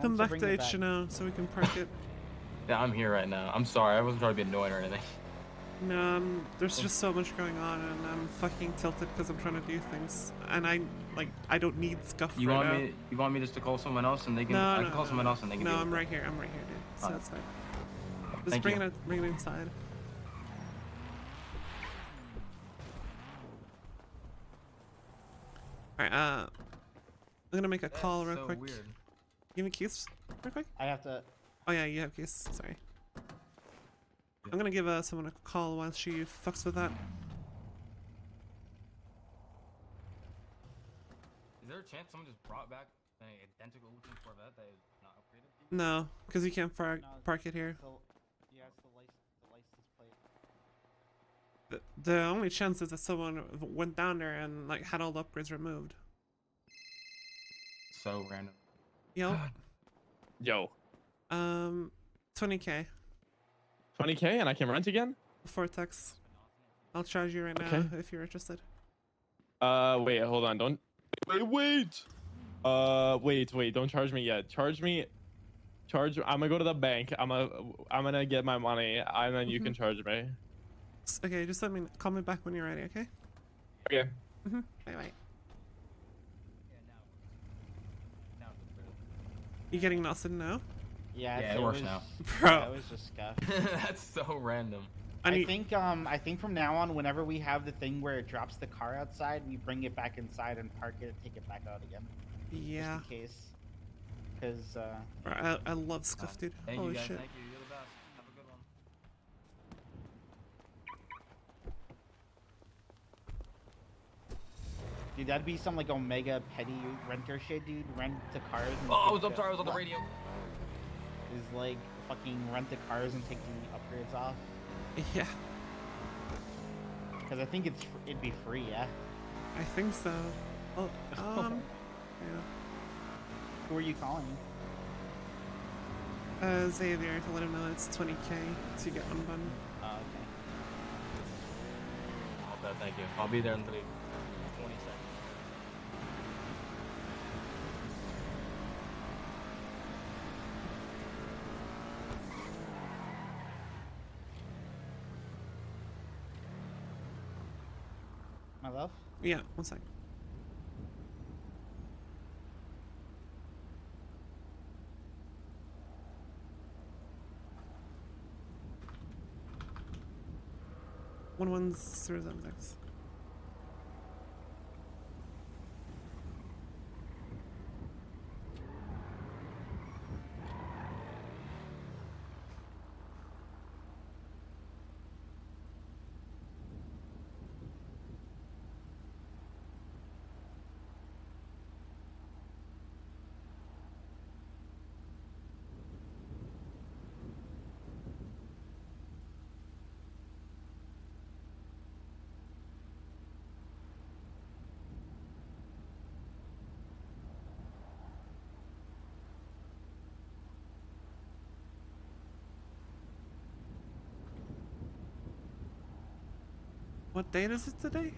Come back to H&O so we can park it. Yeah, I'm here right now. I'm sorry, I wasn't trying to be annoying or anything. No, there's just so much going on, and I'm fucking tilted because I'm trying to do things, and I don't need scuff You right want now. me? You want me just to call someone else and they can? No, I can call someone else and they can. No, deal I'm with right it. here. I'm right here, dude. So that's fine. Just Thank bring you. bring it inside. Alright, I'm gonna make a call real quick. Weird. Give me keys real quick. I have to. Oh yeah, you have keys. Sorry. I'm gonna give someone a call while she fucks with that. Is there a chance someone just brought back an identical looking Corvette that is not upgraded? No, because you can't park it here. Yeah, it's the license plate. The only chance is that someone went down there and like had all the upgrades removed. So random. Yo. Yo. 20k. 20k and I can rent again? Vortex. I'll charge you right now Okay. if you're interested. Wait, hold on. Don't. Wait. Wait. Don't charge me yet. I'm gonna go to the bank. I'm gonna get my money, and then you can charge me. Okay, just call me back when you're ready. Okay. Okay. Bye bye. You getting nothing now? Yeah, it works now. Bro. That was just scuff. That's so random. I think from now on, whenever we have the thing where it drops the car outside, we bring it back inside and park it and take it back out again. Yeah. Just in case. Because I love scuff, dude. Thank Holy you guys. shit. Thank you. You're the best. Have a good one. dude, that'd be some like Omega petty renter shit, dude. Rent the cars. And Oh, take I'm sorry. I was on the radio. Is like fucking rent the cars and take the upgrades off. Yeah. Because I think it'd be free, yeah. I think so. Oh, yeah. Who are you calling? Xavier, to let him know it's 20k to get one button. Oh, okay. Okay, thank you. I'll be there in 20 seconds. My love? Yeah, one sec. One 076. What date is it today?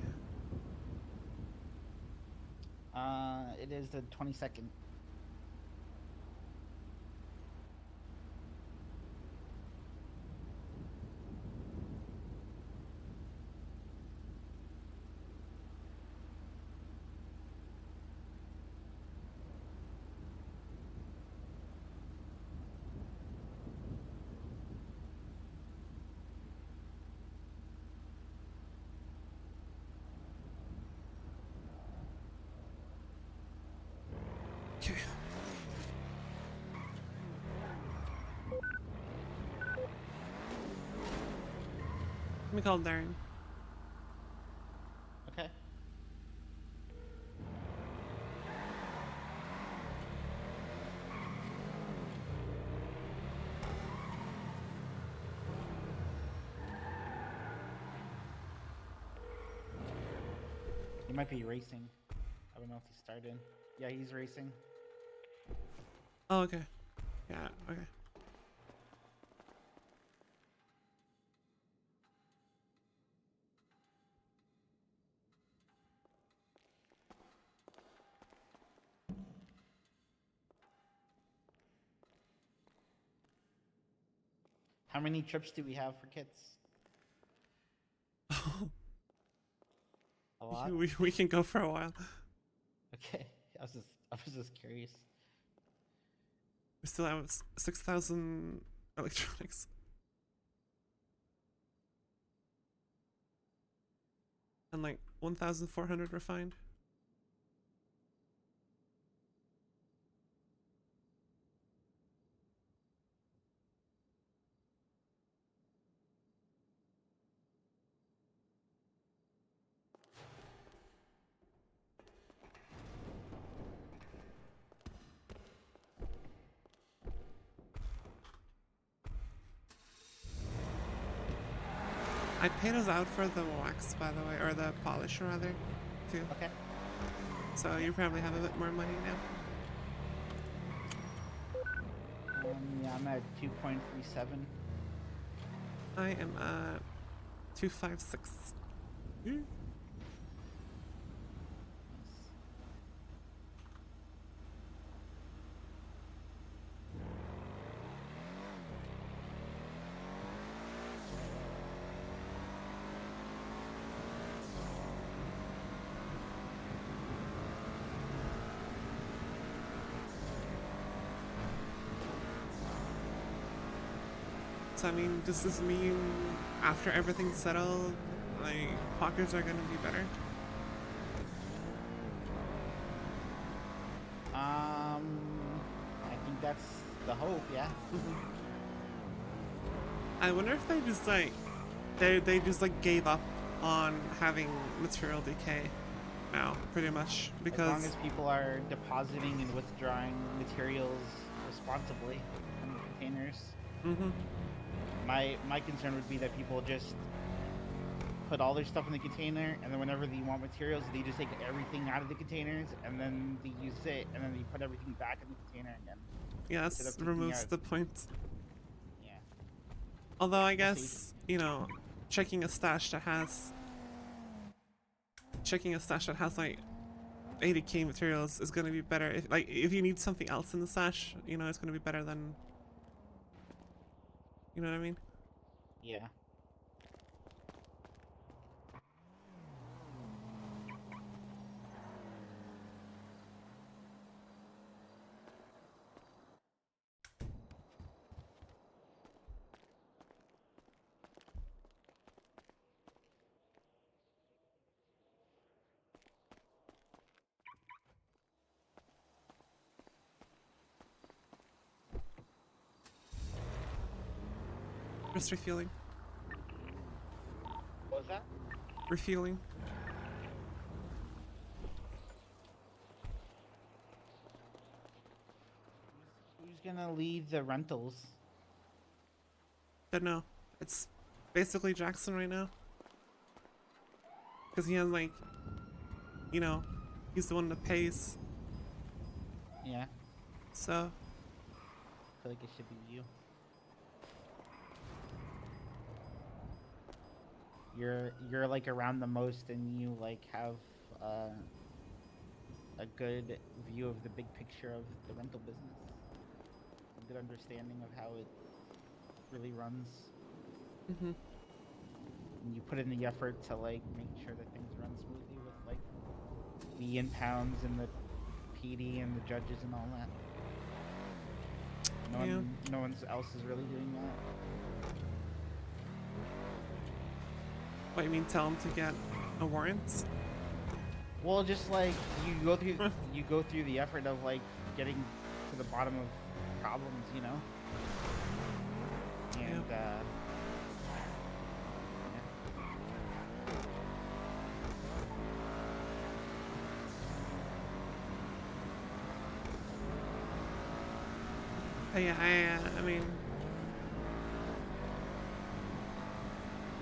It is the 22nd. Okay. Let me call Darren. Okay. He might be racing. I don't know if he started. Yeah, he's racing. Oh, okay. Yeah, okay. How many trips do we have for kits? A lot? We can go for a while. Okay. I was just curious. We still have 6,000 electronics. And like 1,400 refined. I paid us out for the wax, by the way, or the polish rather, too. Okay. So you probably have a bit more money now. Yeah, I'm at 2.37. I am at 256. So I mean, does this mean after everything's settled, like pockets are gonna be better? I think that's the hope, yeah. I wonder if they just like they just like gave up on having material decay now, pretty much, because as long as people are depositing and withdrawing materials responsibly from the containers. My concern would be that people just put all their stuff in the container, and then whenever they want materials, they just take everything out of the containers, and then they use it, and then they put everything back in the container again. yeah, that removes the point. Yeah. Although I guess, you know, checking a stash that has like 80k materials is gonna be better. If you need something else in the stash, you know, it's gonna be better than, you know what I mean? Yeah. Just refueling. What was that? Refueling. Who's gonna lead the rentals? Don't know. It's basically Jackson right now. Because he has like, you know, he's the one that pays. Yeah. So. I feel like it should be you. You're like around the most, and you like have a good view of the big picture of the rental business. A good understanding of how it really runs. And you put in the effort to like make sure that things run smoothly with like the impounds and the PD and the judges and all that. No one else is really doing that. What, you mean tell him to get a warrant? Well, just like you go through the effort of like getting to the bottom of problems, you know. And yeah, I mean,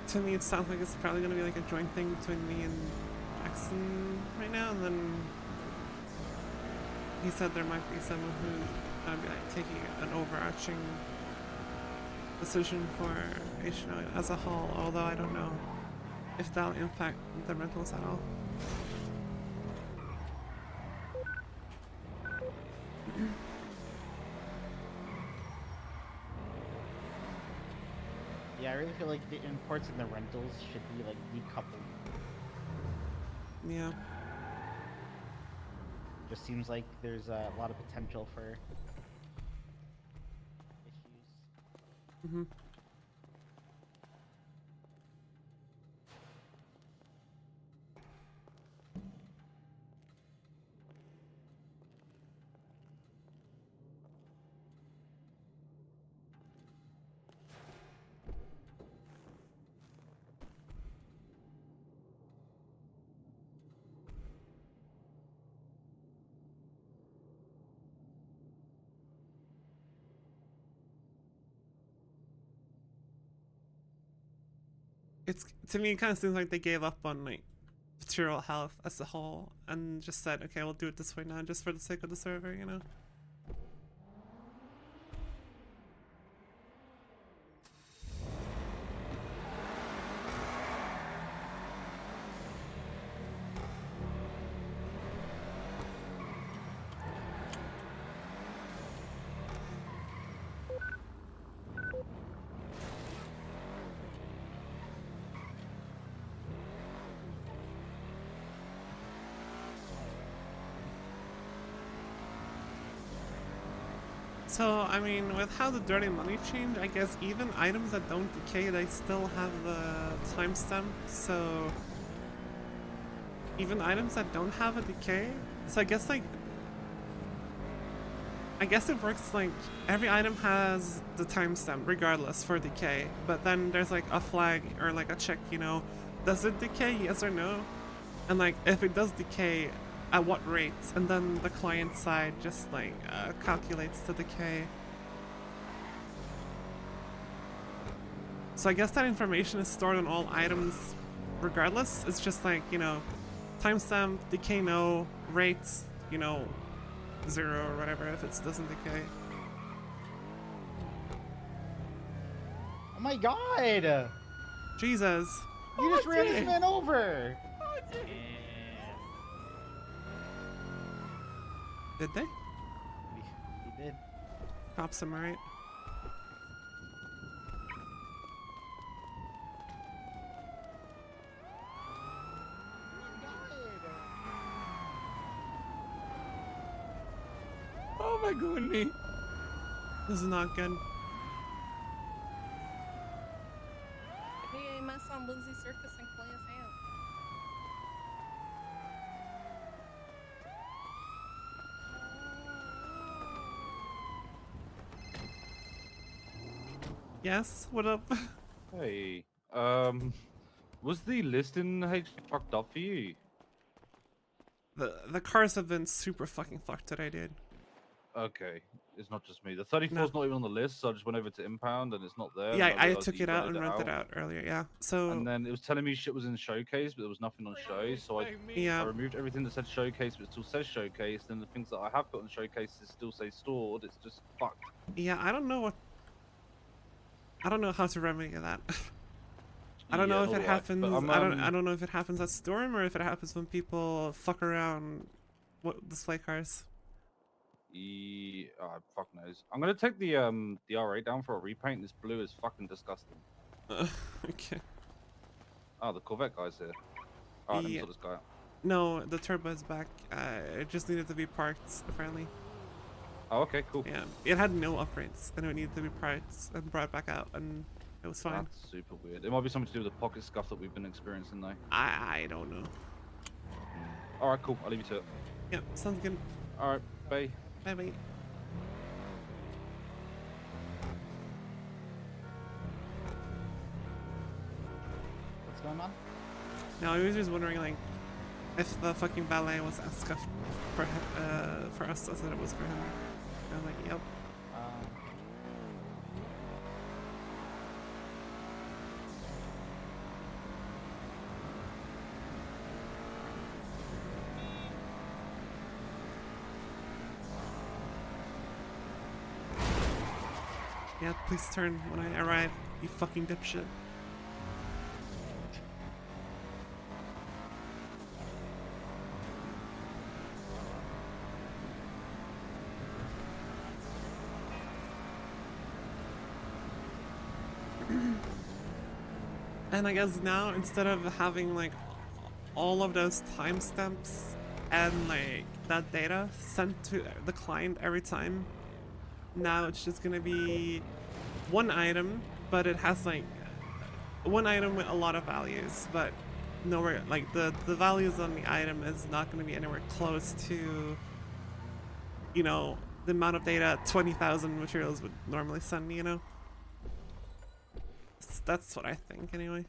to me it sounds like it's probably gonna be like a joint thing between me and Jackson right now, and then he said there might be someone who's gonna be like taking an overarching decision for HNO as a whole, although I don't know if that'll impact the rentals at all. yeah, I really feel like the imports and the rentals should be like decoupled. Yeah. Just seems like there's a lot of potential for issues. It's to me, it kind of seems like they gave up on like material health as a whole and just said, okay, we'll do it this way now, just for the sake of the server, you know. So, I mean, with how the dirty money changed, I guess even items that don't decay, they still have the timestamp, so... Even items that don't have a decay? So I guess, like... I guess it works like, every item has the timestamp, regardless, for decay, but then there's like a flag, or like a check, you know, does it decay, yes or no? And like, if it does decay, at what rates, and then the client side just like calculates the decay. So I guess that information is stored on all items regardless. It's just like, you know, timestamp, decay no, rates, you know, 0 or whatever if it doesn't decay. Oh my god! Jesus! You just ran this man over! Did they? He did. Cops him, right? Oh my goodness. This is not good. Hey, my son Lindsay Circus and Clay is out. Yes, what up? Hey, was the listing fucked up for you? The cars have been super fucking fucked today, dude. Okay, it's not just me. The 34's not even on the list, so I just went over to impound and it's not there. Yeah, and I realized took that it you out and rented it out earlier, yeah. So... And then it was telling me shit was in showcase, but there was nothing on show, so I removed everything that said showcase, but it still says showcase, and the things that I have put on showcases still say stored. It's just fucked. Yeah, I don't know how to remedy that. I don't know if it happens. I don't know if it happens at Storm or if it happens when people fuck around display cars. Fuck knows. I'm gonna take the RA down for a repaint. This blue is fucking disgusting. Okay. Oh, the Corvette guy's here. Oh, let me sort this guy out. No, the turbo is back. It just needed to be parked, apparently. Oh, okay, cool. Yeah, it had no upgrades, and it needed to be parked and brought back out, and it was fine. That's super weird. It might be something to do with the pocket scuff that we've been experiencing, though. I don't know. All right, cool. I'll leave you to it. Yeah, sounds good. All right, bye. Bye, bye. What's going on? No, I was just wondering, like, if the fucking ballet was as scuffed for us as it was for him. I was like, yep. Yeah, please turn when I arrive, you fucking dipshit. And I guess now, instead of having like all of those timestamps and like that data sent to the client every time, now it's just gonna be one item, but it has like one item with a lot of values, but nowhere, like the values on the item is not gonna be anywhere close to, you know, the amount of data 20,000 materials would normally send me, you know? That's what I think, anyway.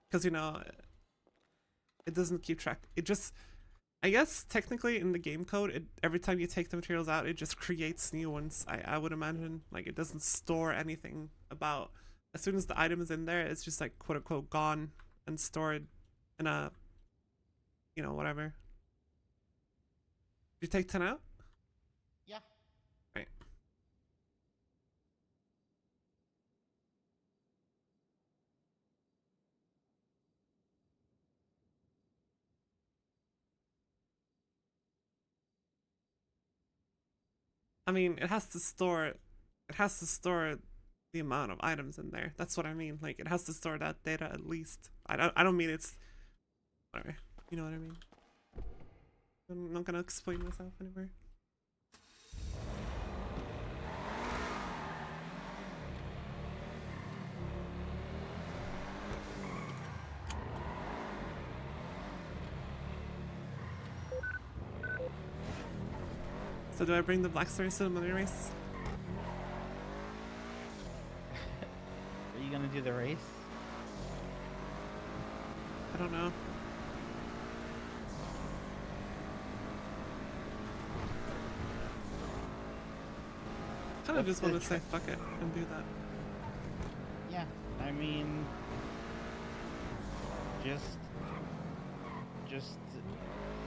Because, you know, it doesn't keep track. It just, I guess technically in the game code, every time you take the materials out, it just creates new ones. I would imagine, like, it doesn't store anything about. As soon as the item is in there, it's just like quote unquote gone and stored in a, you know, whatever. Did you take 10 out? Yeah. Right. I mean, it has to store the amount of items in there. That's what I mean. Like, it has to store that data at least. I don't mean it's whatever. You know what I mean? I'm not gonna explain myself anymore. So do I bring the black stories to the money race? Are you gonna do the race? I don't know. Kind of just want to say fuck it and do that. Yeah, I mean, just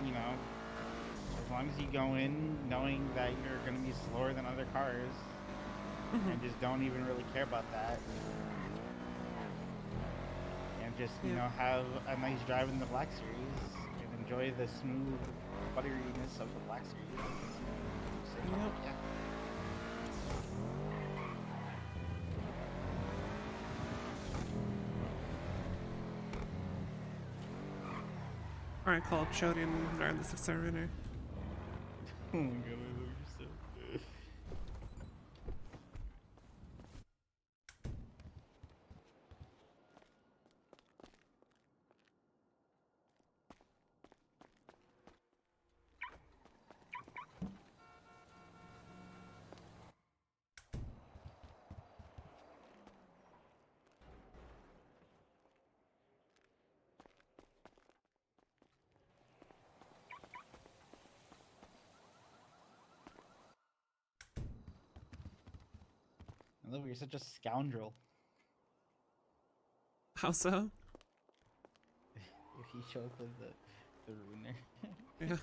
you know, as long as you go in knowing that you're gonna be slower than other cars, and just don't even really care about that, and just you know have a nice drive in the Black Series and enjoy the smooth butteriness of the Black Series. So, yeah. Alright, call up Jody and learn the 6-star winner. Oh my god, I love you so good. I love you're such a scoundrel. How so? If you show up with the ruiner. Yeah.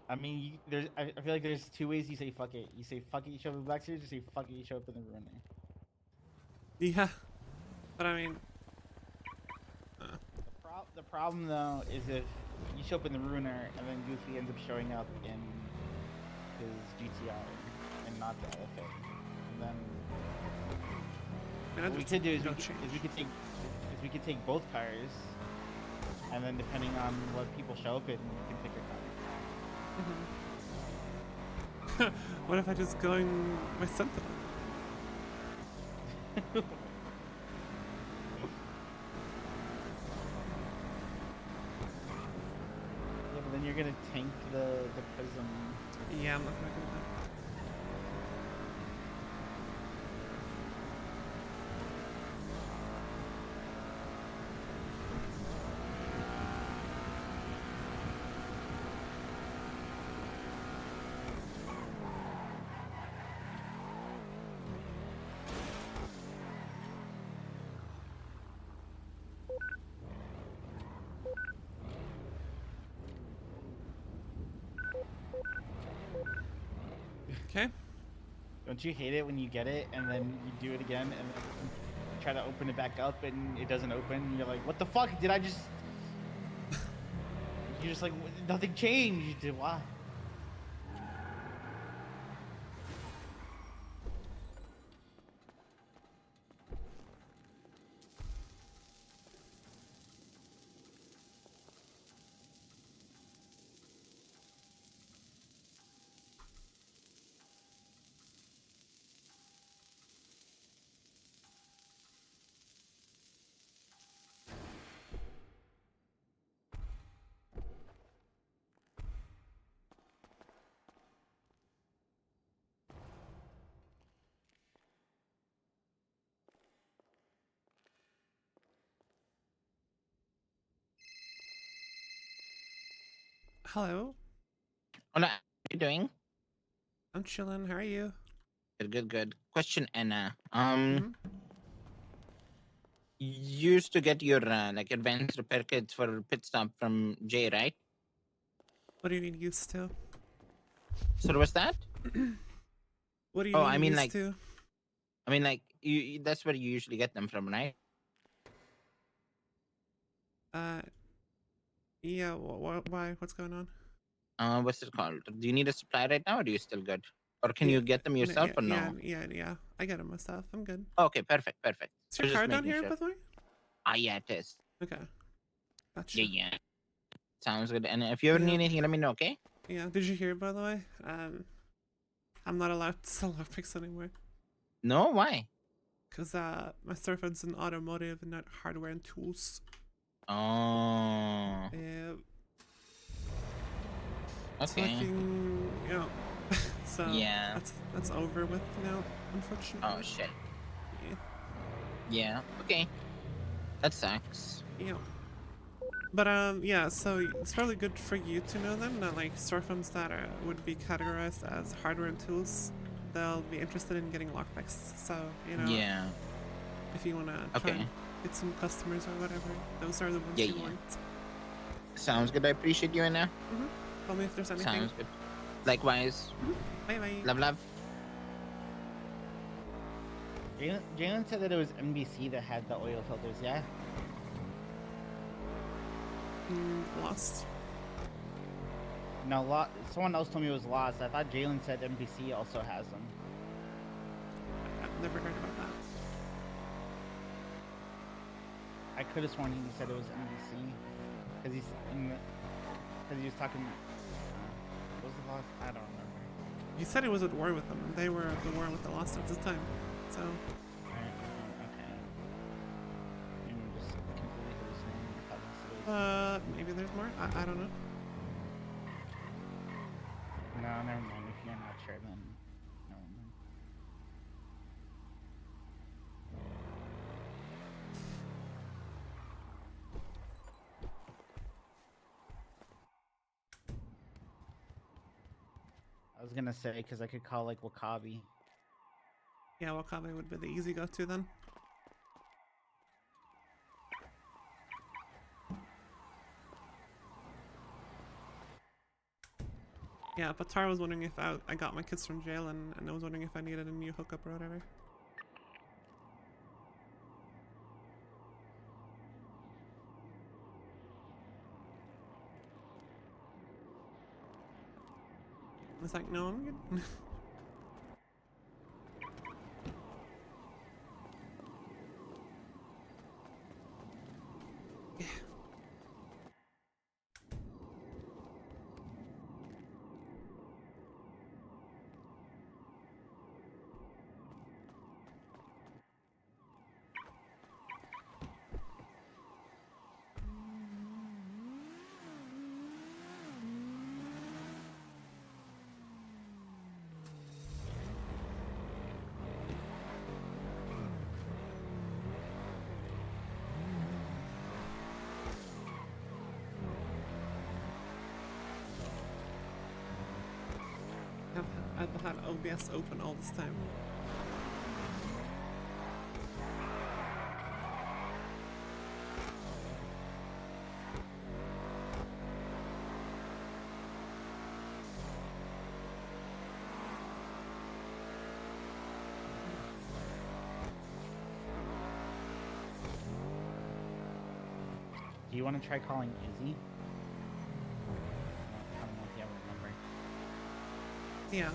I mean, I feel like there's two ways you say fuck it. You say fuck it, you show up in the Black Series, or you say fuck it, you show up in the ruiner. Yeah. But I mean... The problem though is if you show up in the ruiner and then Goofy ends up showing up in his GTR and not the LFA. And then what we could do is we could take both cars, and then depending on what people show up in, you can pick your car. What if I just go in my Sentinel? Yeah, but then you're gonna tank the Prism. Yeah, I'm not gonna do that. Okay. Don't you hate it when you get it and then you do it again and then you try to open it back up and it doesn't open? And you're like, what the fuck? Did I just... You're just like, nothing changed. Why? Hello. Hola, how you doing? I'm chilling. How are you? Good. Question, Anna. Mhm. You used to get your like advanced repair kits for pit stop from Jay, right? What do you need used to? So what's that? What do you Oh, need I mean used like, to? that's where you usually get them from, right? Yeah. Why? What's going on? What's it called? Do you need a supply right now, or are you still good? Or can Yeah, you get them yourself, or no? Yeah. I get it myself. I'm good. Okay, perfect. Is I your was car just down making here, sure. by the way? Yeah, it is. Okay. Gotcha. Yeah. Sounds good. And if you ever need anything, let me know, okay? Yeah. Did you hear, by the way? I'm not allowed to sell lockpicks anymore. No, why? Cause my storefront's in automotive and not hardware and tools. Oh. Yeah. Okay. Fucking, so Yeah. that's over with, unfortunately. Oh shit. Yeah. Yeah. Okay. That sucks. Yeah. But yeah, so it's probably good for you to know them, that like storefronts that would be categorized as hardware and tools, they'll be interested in getting lockpicks. So, Yeah. if you wanna try and get some customers or whatever, those are the ones you want. Sounds good. I appreciate you, Anna. Call me if there's anything. Sounds good. Likewise. Bye bye. Love. Jalen said that it was NBC that had the oil filters, yeah? Lost. No, someone else told me it was Lost. I thought Jalen said NBC also has them. I've never heard about that. I could have sworn he said it was NBC. Because he was talking... what was the Lost? I don't remember. He said he was at war with them, and they were at the war with the Lost at the time. So... maybe there's more? I don't know. No, never mind. If you're not sure, then never mind. I was gonna say, because I could call, like, Wakabi. Yeah, Wakabi would be the easy go-to then. Yeah, but Tara was wondering if I got my kids from jail, and I was wondering if I needed a new hookup or whatever. I was like, no, I'm good. Yeah. I've had OBS open all this time. Do you want to try calling Izzy? I don't know if you have a number. Yeah.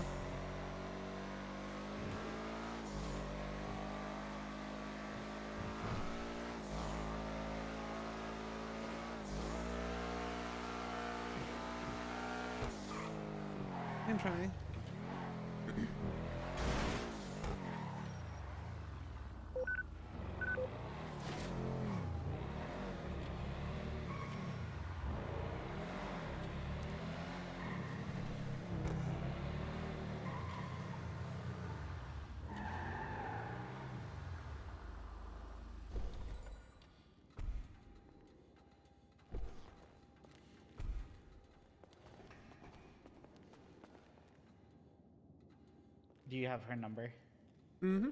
I can try. Do you have her number? Mm-hmm.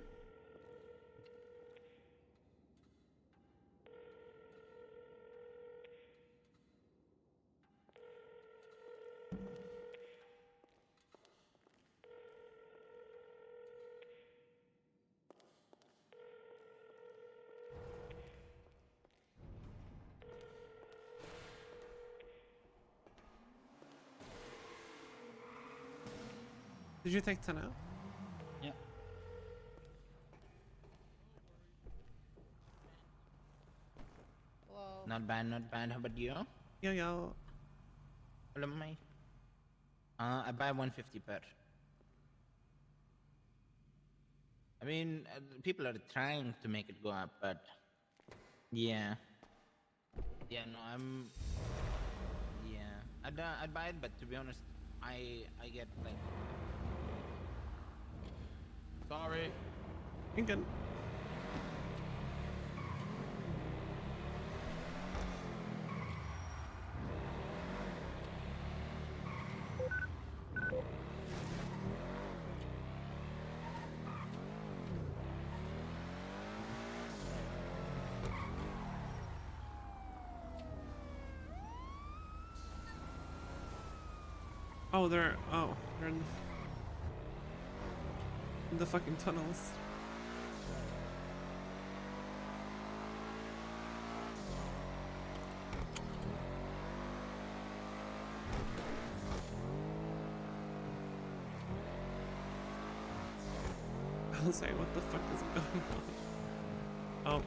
Did you take 10 out? Yeah. Hello. Not bad, not bad. How about you? Yo. Hello, mate. I buy 150 per. I mean, people are trying to make it go up, but yeah. Yeah, no, yeah. I'd buy it, but to be honest, I get like. Sorry. You're good. Oh, they're in the fucking tunnels. I was like, what the fuck is going on? Oh.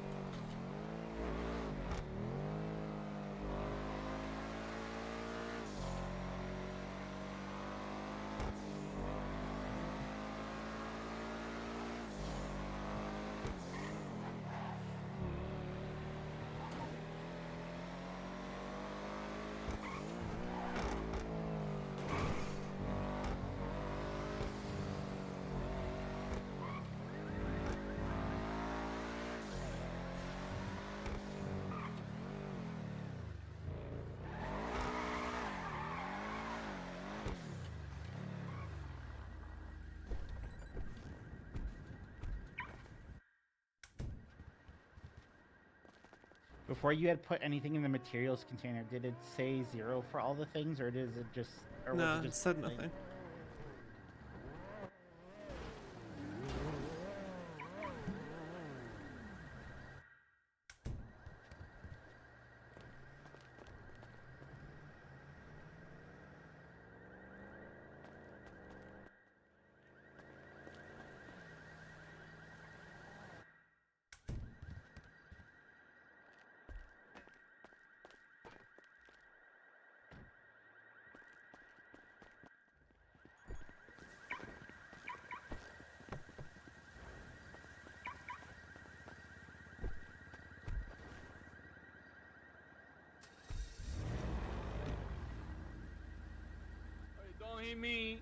Before you had put anything in the materials container, did it say 0 for all the things, or is it just? Or was No, it it just said plain? nothing. Hey, don't hit me.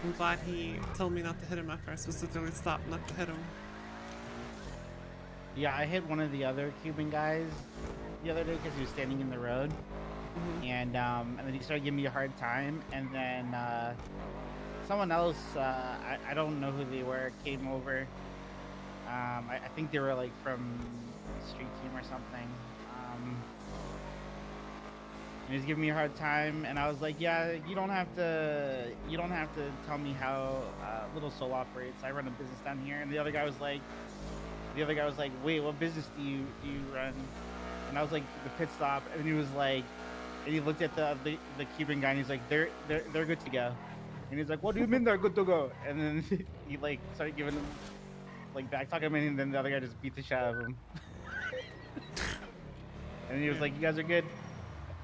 I'm glad he told me not to hit him after I specifically stopped not to hit him. Yeah, I hit one of the other Cuban guys the other day because he was standing in the road, and then he started giving me a hard time, and then someone else, I don't know who they were, came over. I think they were like from the street team or something. And he was giving me a hard time, and I was like, "Yeah, you don't have to tell me how Little Soul operates. I run a business down here." And the other guy was like, "Wait, what business do you run?" And I was like, "The pit stop." And he was like, and he looked at the Cuban guy, and he's like, "They're good to go." And he's like, "What do you mean they're good to go?" And then he like started giving him like back talking him, and then the other guy just beat the shit out of him. And he was like, "You guys are good."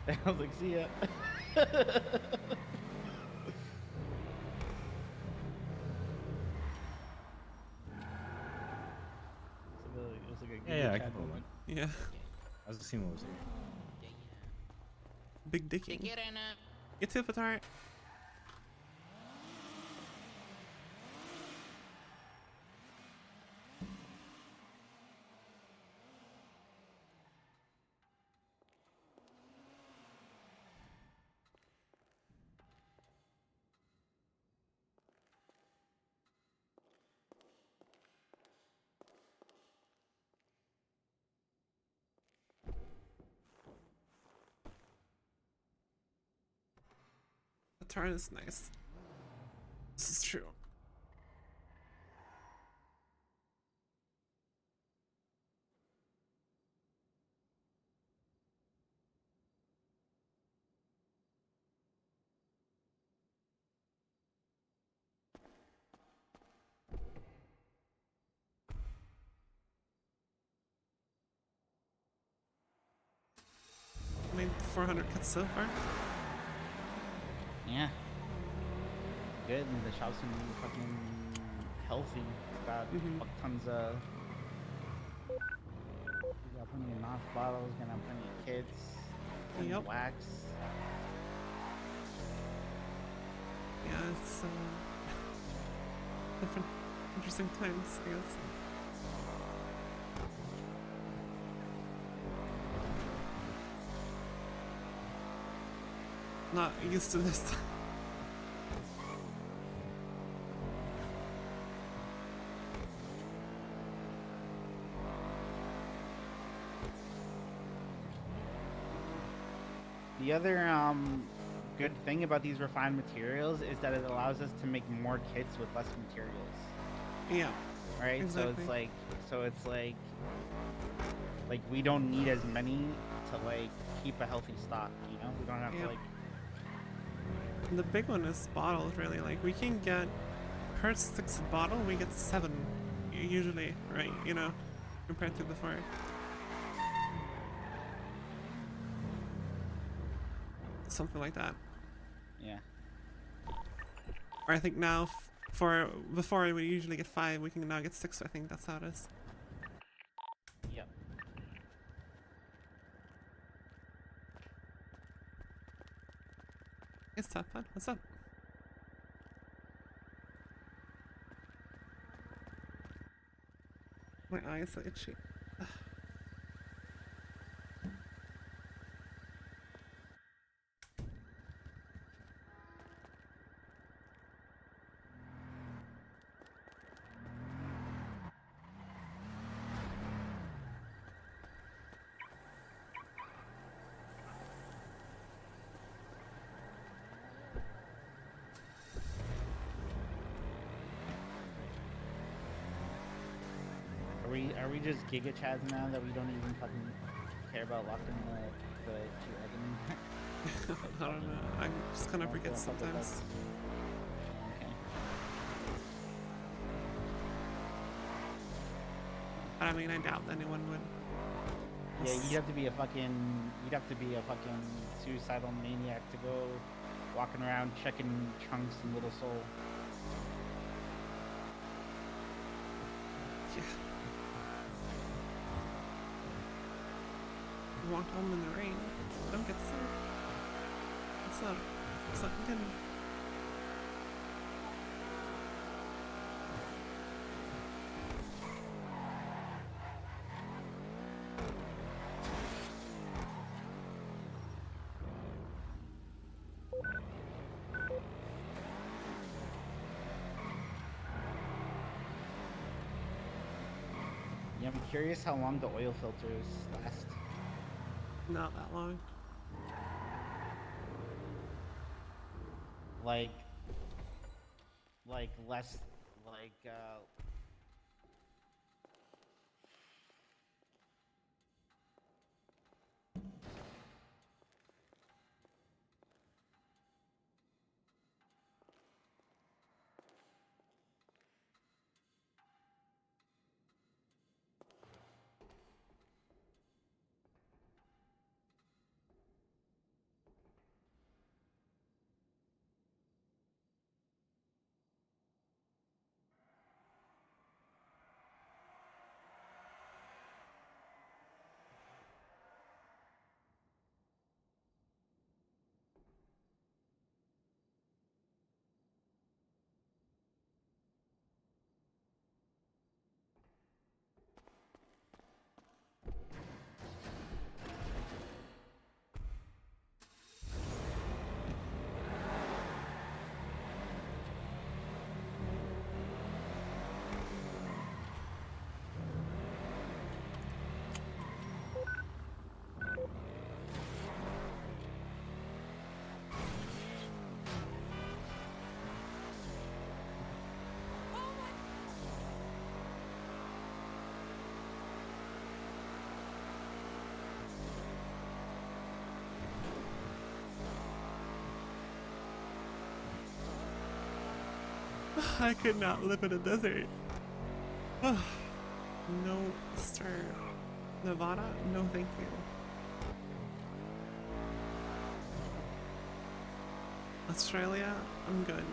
And I was like, "See ya." Yeah, I can pull one. Yeah. I was seeing what was here. Big dicking. You too, Petard. turret is nice. This is true. Made 400 cuts so far. Yeah. Good, and the shop's gonna be fucking healthy. It's got fuck tons of. We got plenty of NOS bottles, gonna have plenty of kits, plenty of wax. Yeah, it's different, interesting times, I guess. Not used to this. The other good thing about these refined materials is that it allows us to make more kits with less materials. Yeah. Right? Exactly. So it's like we don't need as many to like keep a healthy stock, you know? We don't have to like. And the big one is bottles, really. Like, we can get per 6 bottle, we get 7 usually, right? You know, compared to before. Something like that. Yeah. Or I think now, for before we usually get 5, we can now get 6. I think that's how it is. Yep. It's Top Bud. What's up? My eyes are itchy. Are we just Giga Chads now that we don't even fucking care about locking the I don't know. I just kind of forget sometimes. Okay. I mean, I doubt anyone would. Yeah, you'd have to be a fucking suicidal maniac to go walking around checking trunks and Little Soul. Yeah. Walked home in the rain. Don't get sick. It's not good. Yeah, I'm curious how long the oil filters last. Not that long. Like less, I could not live in a desert. No, sir. Nevada? No, thank you. Australia? I'm good.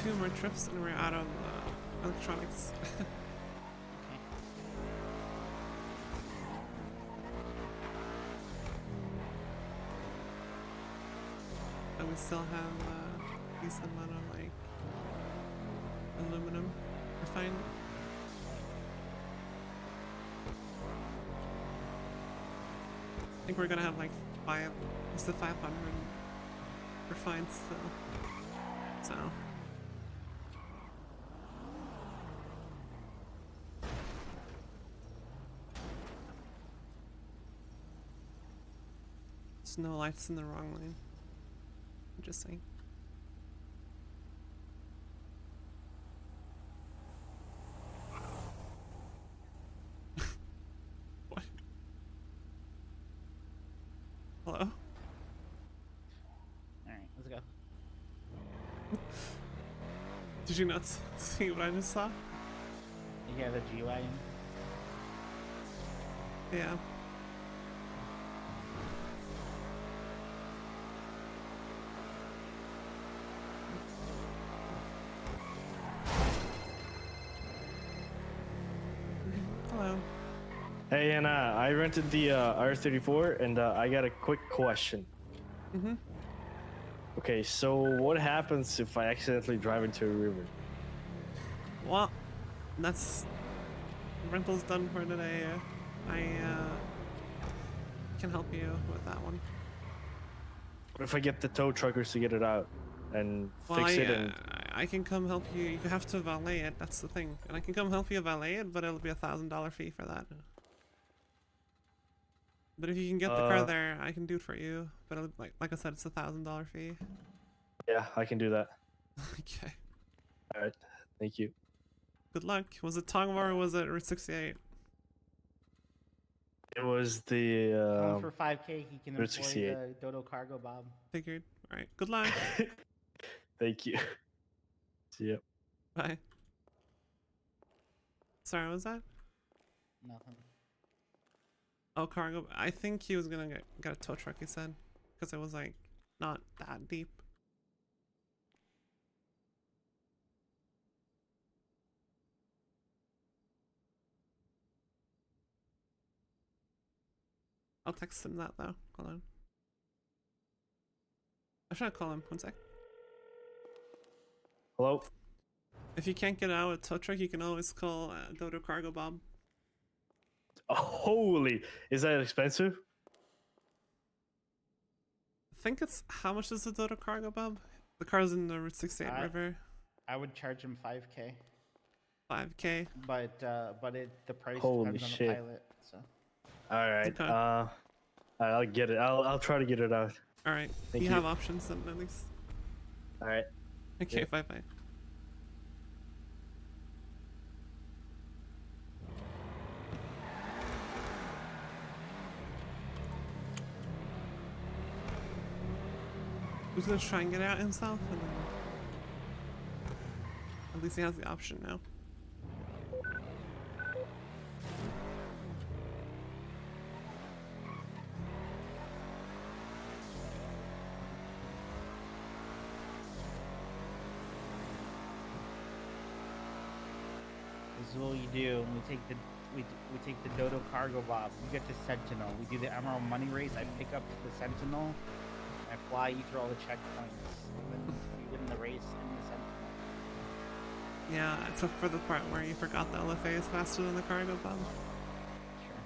Two more trips and we're out of electronics. And we still have a decent amount of like aluminum refined. I think we're gonna have like 500 refined still. So. There's no lights in the wrong lane. I'm just saying. What? Hello? Alright, let's go. Did you not see what I just saw? Yeah, the G-Wagon. Yeah. Hello. Hey, and I rented the R34, and I got a quick question. Mm-hmm. Okay, so what happens if I accidentally drive into a river? Well, that's rental's done for today. I can help you with that one. What if I get the tow truckers to get it out and Well, fix it? And I can come help you. You have to valet it. That's the thing. And I can come help you valet it, but it'll be $1,000 fee for that. But if you can get the car there, I can do it for you. But it'll, like I said, it's $1,000 fee. yeah, I can do that. Okay. All right, thank you. Good luck. Was it Tongvar or was it Route 68? It was the Tell him for 5K, he can Route employ 68. the Dodo Cargo Bob. Figured. All right. Good luck. Thank you. See ya. Bye. Sorry, what was that? Nothing. Oh, cargo. I think he was gonna get a tow truck, he said. Because it was like not that deep. I'll text him that though. Hold on. I'm trying to call him. 1 sec. Hello? If you can't get out with tow truck, you can always call Dodo Cargo Bob. Oh, holy, is that expensive? I think it's, how much is the Dodo Cargo Bob? The car's in the Route 68 River. I would charge him 5K. 5K. But the price Holy depends on shit. the pilot. So. All right. Okay. I'll get it. I'll try to get it out. All right. Thank you you. have options then at least. All right. Okay. Yeah. Bye bye. He's gonna try and get out himself, and then at least he has the option now. This is what we do. We take the Dodo Cargo Bob. You get the Sentinel. We do the Emerald Money Race. I pick up the Sentinel. I fly you through all the checkpoints. And then we win the race in the Sentinel. Yeah, except for the part where you forgot the LFA is faster than the cargo bomb. Sure.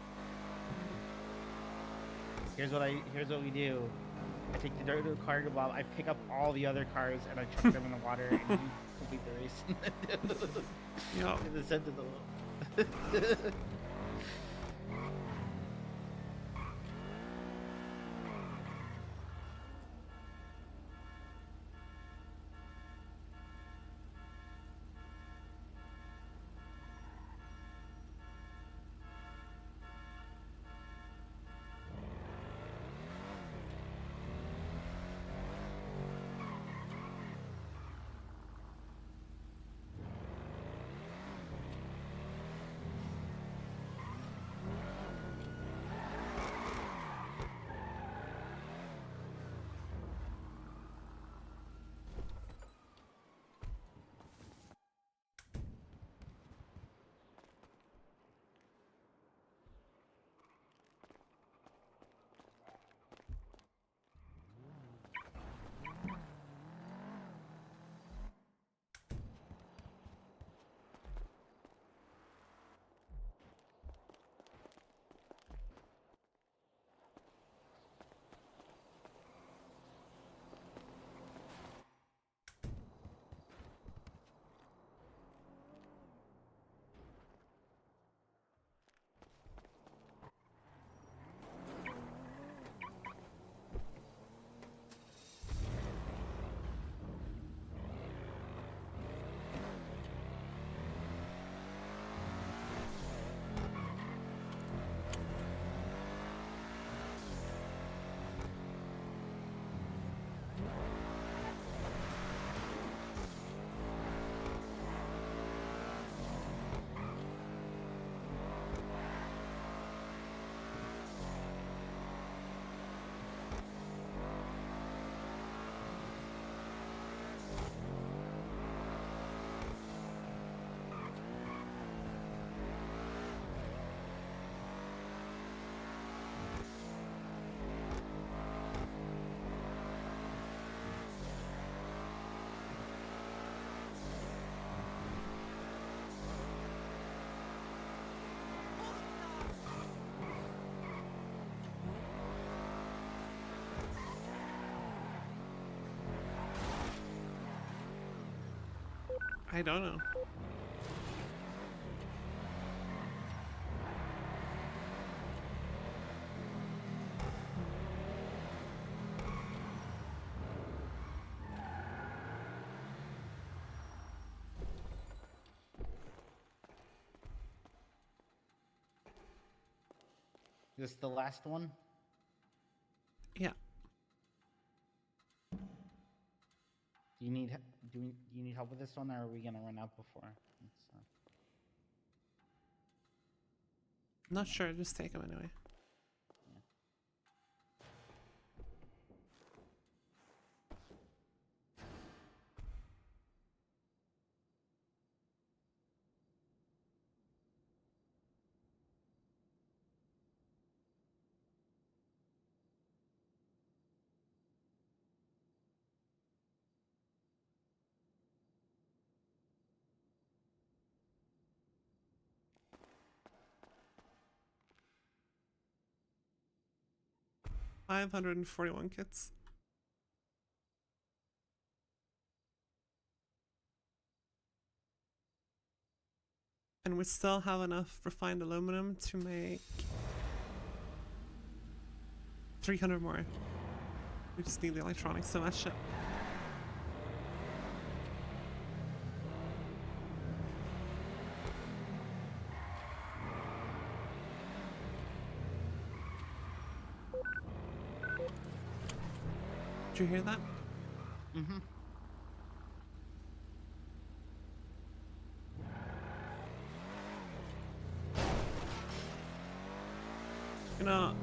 Here's what we do. I take the Dodo Cargo Bob. I pick up all the other cars and I chuck them in the water and we complete the race. Yup. In the Sentinel. I don't know. This is the last one? Yeah. Do you need help with this one, or are we gonna run out before? Not sure, just take him anyway. $541 kits. And we still have enough refined aluminum to make 300 more. We just need the electronics to match it. Did you hear that? Mm-hmm. You know,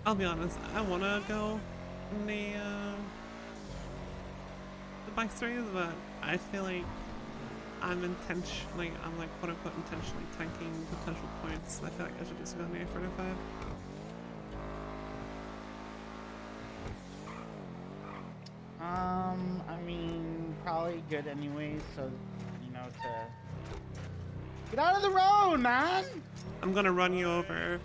I'll be honest, I wanna go in the bike series, but I feel like I'm like quote unquote intentionally tanking potential points. I feel like I should just go in the A45. I mean, probably good anyways, so, you know, to... Get out of the road, man! I'm gonna run you over.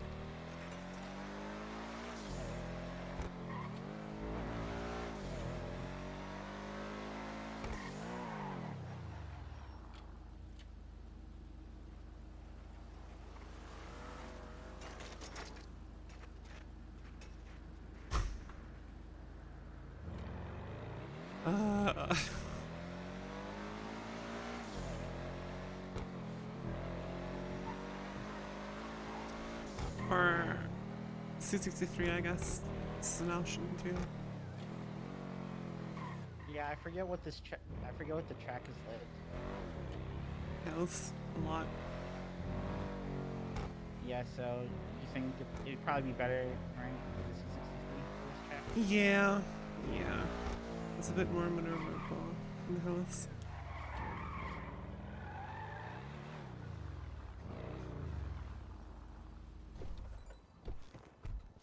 Or C63, I guess. This is an option too. Yeah, I forget what this I forget what the track is like. Hills a lot. Yeah, so you think it'd probably be better, right? With the C63 for this track? Yeah, yeah. It's a bit more maneuverable in the hills.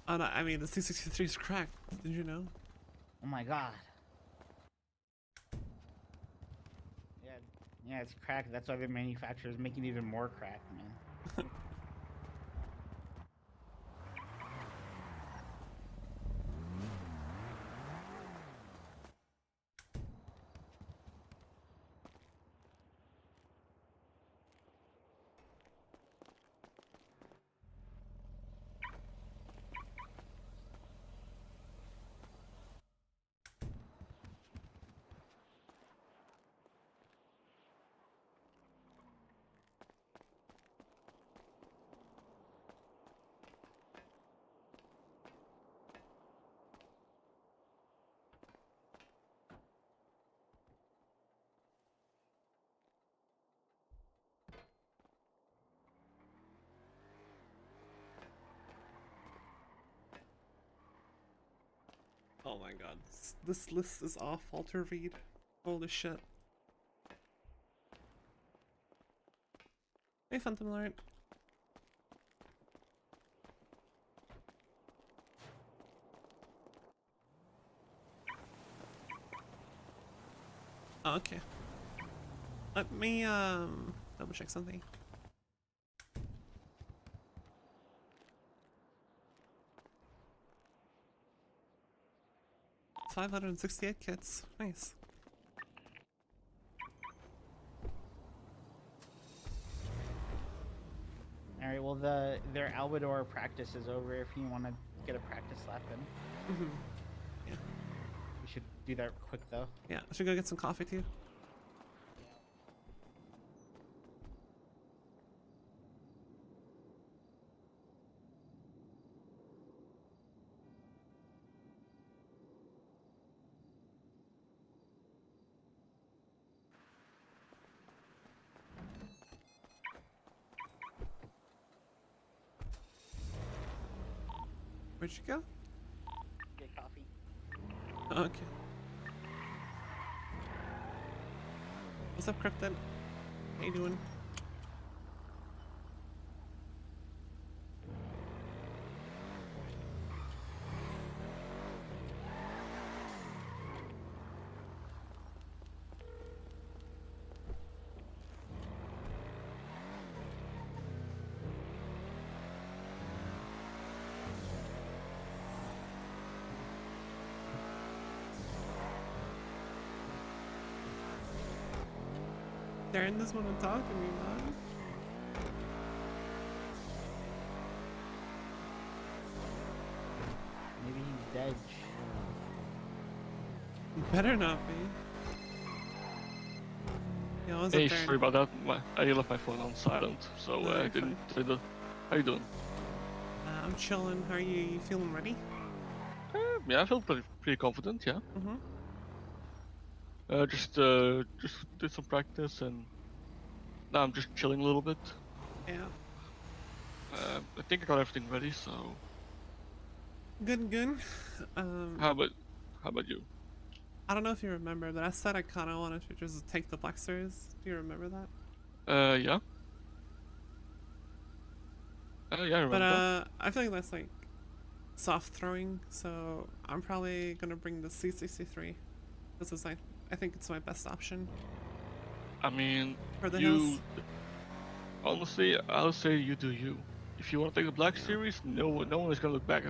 Oh no, I mean the C63 is cracked. Did you know? Oh my god. Yeah, it's cracked. That's why the manufacturer's making it even more cracked, man. Oh my god, this list is awful to read. Holy shit. Hey, Phantom Lord. Oh, okay. Let me double check something. $568 kits. Nice. Alright, well their Albador practice is over if you want to get a practice lap in. Mm-hmm. Yeah. We should do that quick though. Yeah, I should go get some coffee too. Where'd you go? Get coffee. Okay. What's up, Krypton? How you doing? Darren doesn't want to talk to me, man. Maybe he's dead. Better not be. Yeah, Hey, sorry about that. I left my phone on silent, so I didn't. How you doing? I'm chilling. How are you? You feeling ready? Yeah, I feel pretty confident. Yeah. Mm-hmm. Just did some practice, and now I'm just chilling a little bit. Yeah. I think I got everything ready, so. Good. How about you? I don't know if you remember, but I said I kind of wanted to just take the Black Series. Do you remember that? Yeah. Yeah, I remember But that. I feel like that's like soft throwing, so I'm probably gonna bring the C63. This is I think it's my best option. I mean, For the you. hills. Honestly, I'll say you do you. If you want to take the Black Series, no one is gonna look back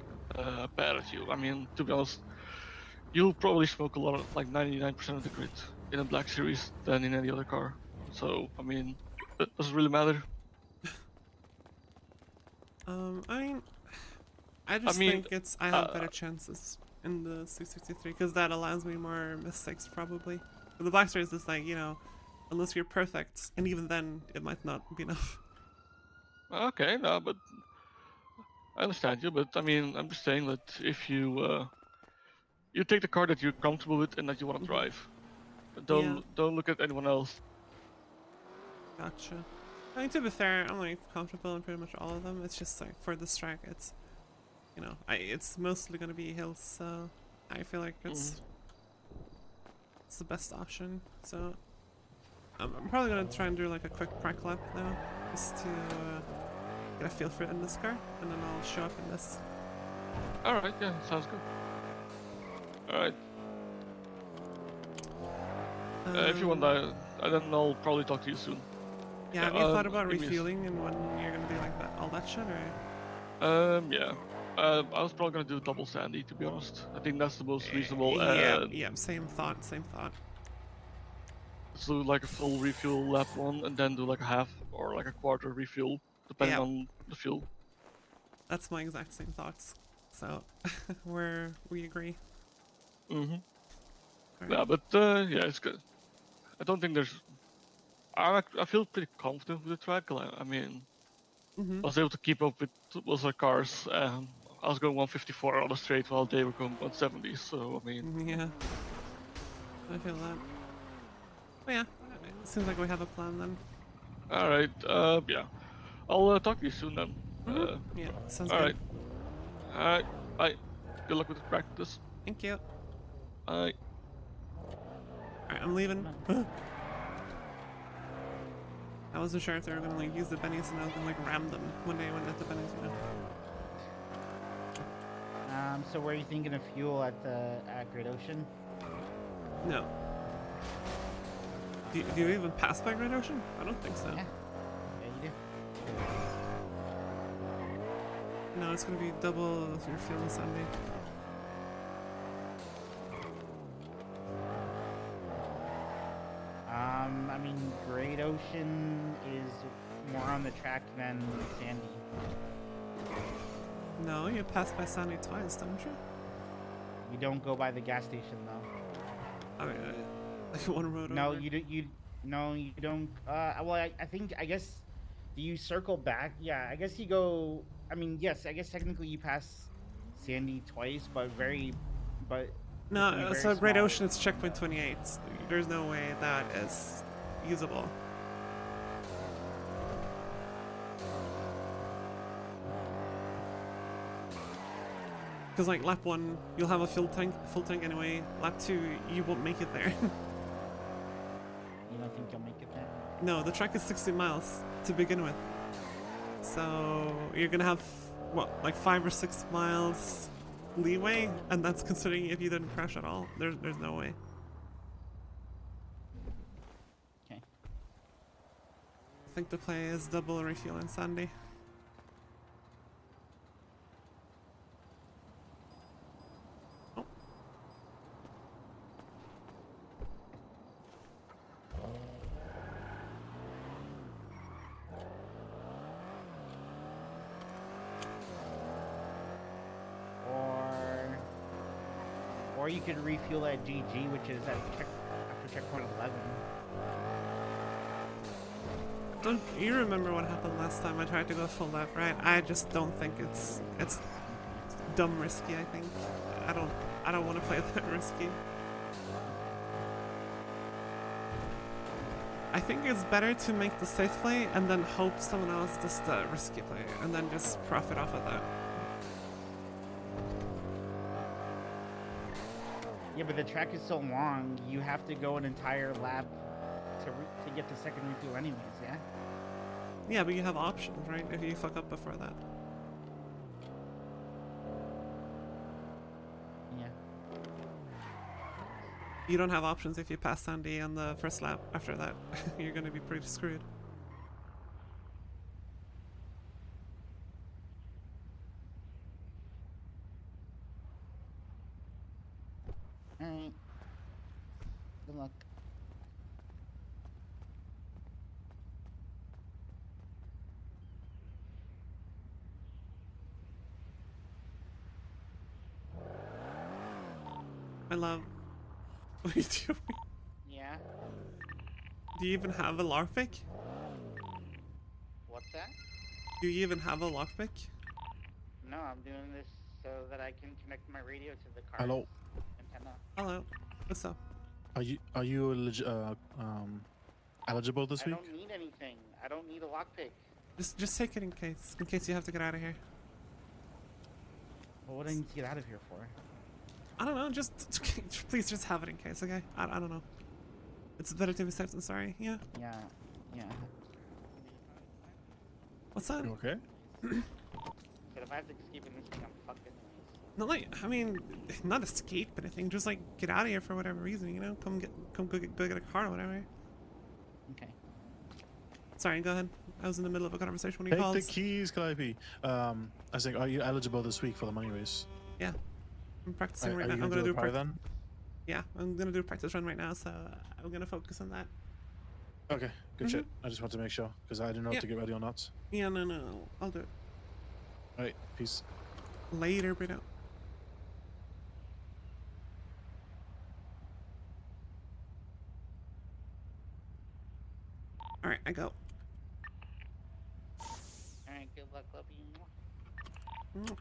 bad at you. I mean, to be honest, you'll probably smoke a lot of, like 99% of the grid in a Black Series than in any other car. So, I mean, it doesn't really matter. I just think I have better chances in the C63 because that allows me more mistakes probably. But the Black Series is like, you know, unless you're perfect, and even then it might not be enough. Okay, no, but I understand you. But I mean, I'm just saying that if you you take the car that you're comfortable with and that you want to drive, don't look at anyone else. Gotcha. I mean, to be fair, I'm like comfortable in pretty much all of them. It's just like for this track, it's, you know, it's mostly gonna be hills, so I feel like it's the best option. So I'm probably gonna try and do like a quick prac lap now, just to get a feel for it in this car, and then I'll show up in this. All right, yeah, sounds good. All right. If you want, then I'll probably talk to you soon. Yeah, have you thought about refueling and when you're gonna do like that, all that shit, or? Yeah. I was probably gonna do double Sandy, to be honest. I think that's the most reasonable. Yeah, same thought. So like a full refuel lap one, and then do like a half or like a quarter refuel, depending on the fuel. That's my exact same thoughts. So, we agree. Mm-hmm. Right. Yeah, but yeah, it's good. I don't think there's. I feel pretty confident with the track. I mean, I was able to keep up with most of the cars. I was going 154 on the straight while they were going 170. So I mean. Yeah. I feel that. But yeah, it seems like we have a plan then. All right. Yeah. I'll talk to you soon then. Yeah, sounds all good. Right. All right. Bye. Good luck with the practice. Thank you. Bye. Alright, I'm leaving. I wasn't sure if they were gonna like use the bennies and I was gonna like ram them when they went at the bennies, you know. So were you thinking of fuel at Great Ocean? No. Do you even pass by Great Ocean? I don't think so. Yeah, you do. No, it's gonna be double your fuel on Sunday. I mean, Great Ocean is more on the track than Sandy. No, you pass by Sandy twice, don't you? You don't go by the gas station though. I mean, like one road no, over. No, you don't. Well, I guess. Do you circle back? Yeah, I guess you go. I mean, yes, I guess technically you pass Sandy twice, but no. So Great Ocean is checkpoint 28. There's no way that is usable. Because like lap 1, you'll have a full tank anyway. Lap 2, you won't make it there. You don't think you'll make it there? No, the track is 60 miles to begin with. So you're gonna have what, like 5 or 6 miles leeway, and that's considering if you didn't crash at all. There's no way. Okay. I think the play is double refuel in Sandy. Or you could refuel at GG, which is after checkpoint 11. Don't you remember what happened last time I tried to go full lap, right? I just don't think it's dumb risky, I think. I don't want to play that risky. I think it's better to make the safe play and then hope someone else does the risky play and then just profit off of that. Yeah, but the track is so long, you have to go an entire lap to get the second refuel anyways, yeah? Yeah, but you have options, right? If you fuck up before that. Yeah. You don't have options if you pass Sandy on the first lap after that. You're gonna be pretty screwed. Alright. Good luck. I love... What are you doing? Yeah? Do you even have a lockpick? What's that? Do you even have a lockpick? No, I'm doing this so that I can connect my radio to the car. Hello. Antenna. Hello. What's up? Are you eligible this I week? don't need anything. I don't need a lockpick. Just take it in case you have to get out of here. Well, what do I need to get out of here for? I don't know, just please just have it in case, okay? I don't know. It's better to be safe than sorry, yeah? Yeah, yeah. What's that? You okay? But if I have to escape in this thing, I'm fucked anyways. No, like, I mean, not escape anything, just like get out of here for whatever reason, you know? Come go get a car or whatever. Okay. Sorry, go ahead. I was in the middle of a conversation when you Take called. the keys, Calliope. I was like, are you eligible this week for the money race? Yeah. I'm practicing right are now. you I'm gonna do a party then? Yeah, I'm gonna do a practice run right now, so I'm gonna focus on that. Okay, good shit. I just want to make sure because I didn't know if to get ready or not. Yeah, no, I'll do it. Alright, peace. Later, Bruno. Alright, I go. Alright, good luck, love you. Mm.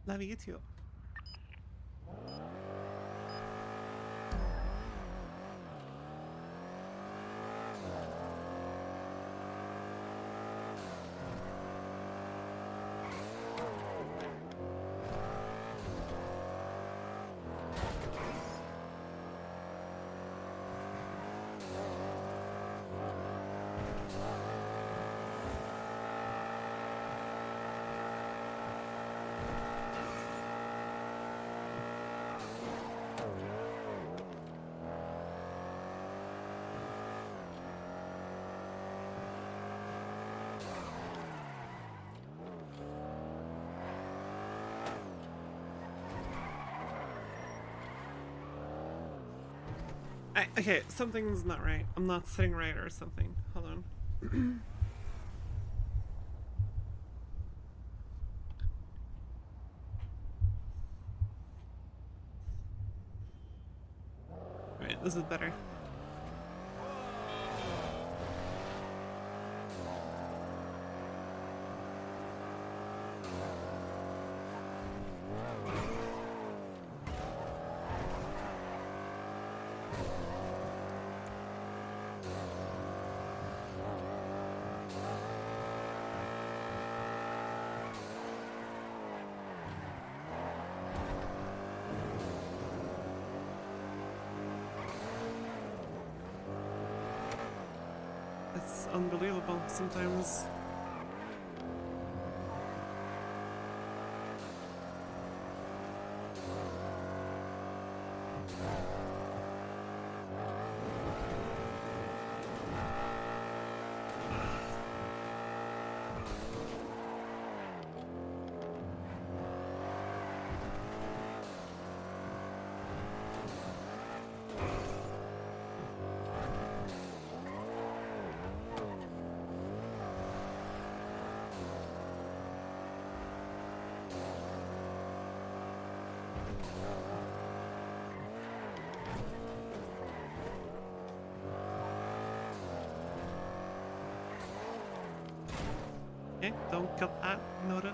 Love you too. Okay, something's not right. I'm not sitting right or something. Hold on. Alright, this is better. It's unbelievable sometimes. Okay, don't cut that. Noted.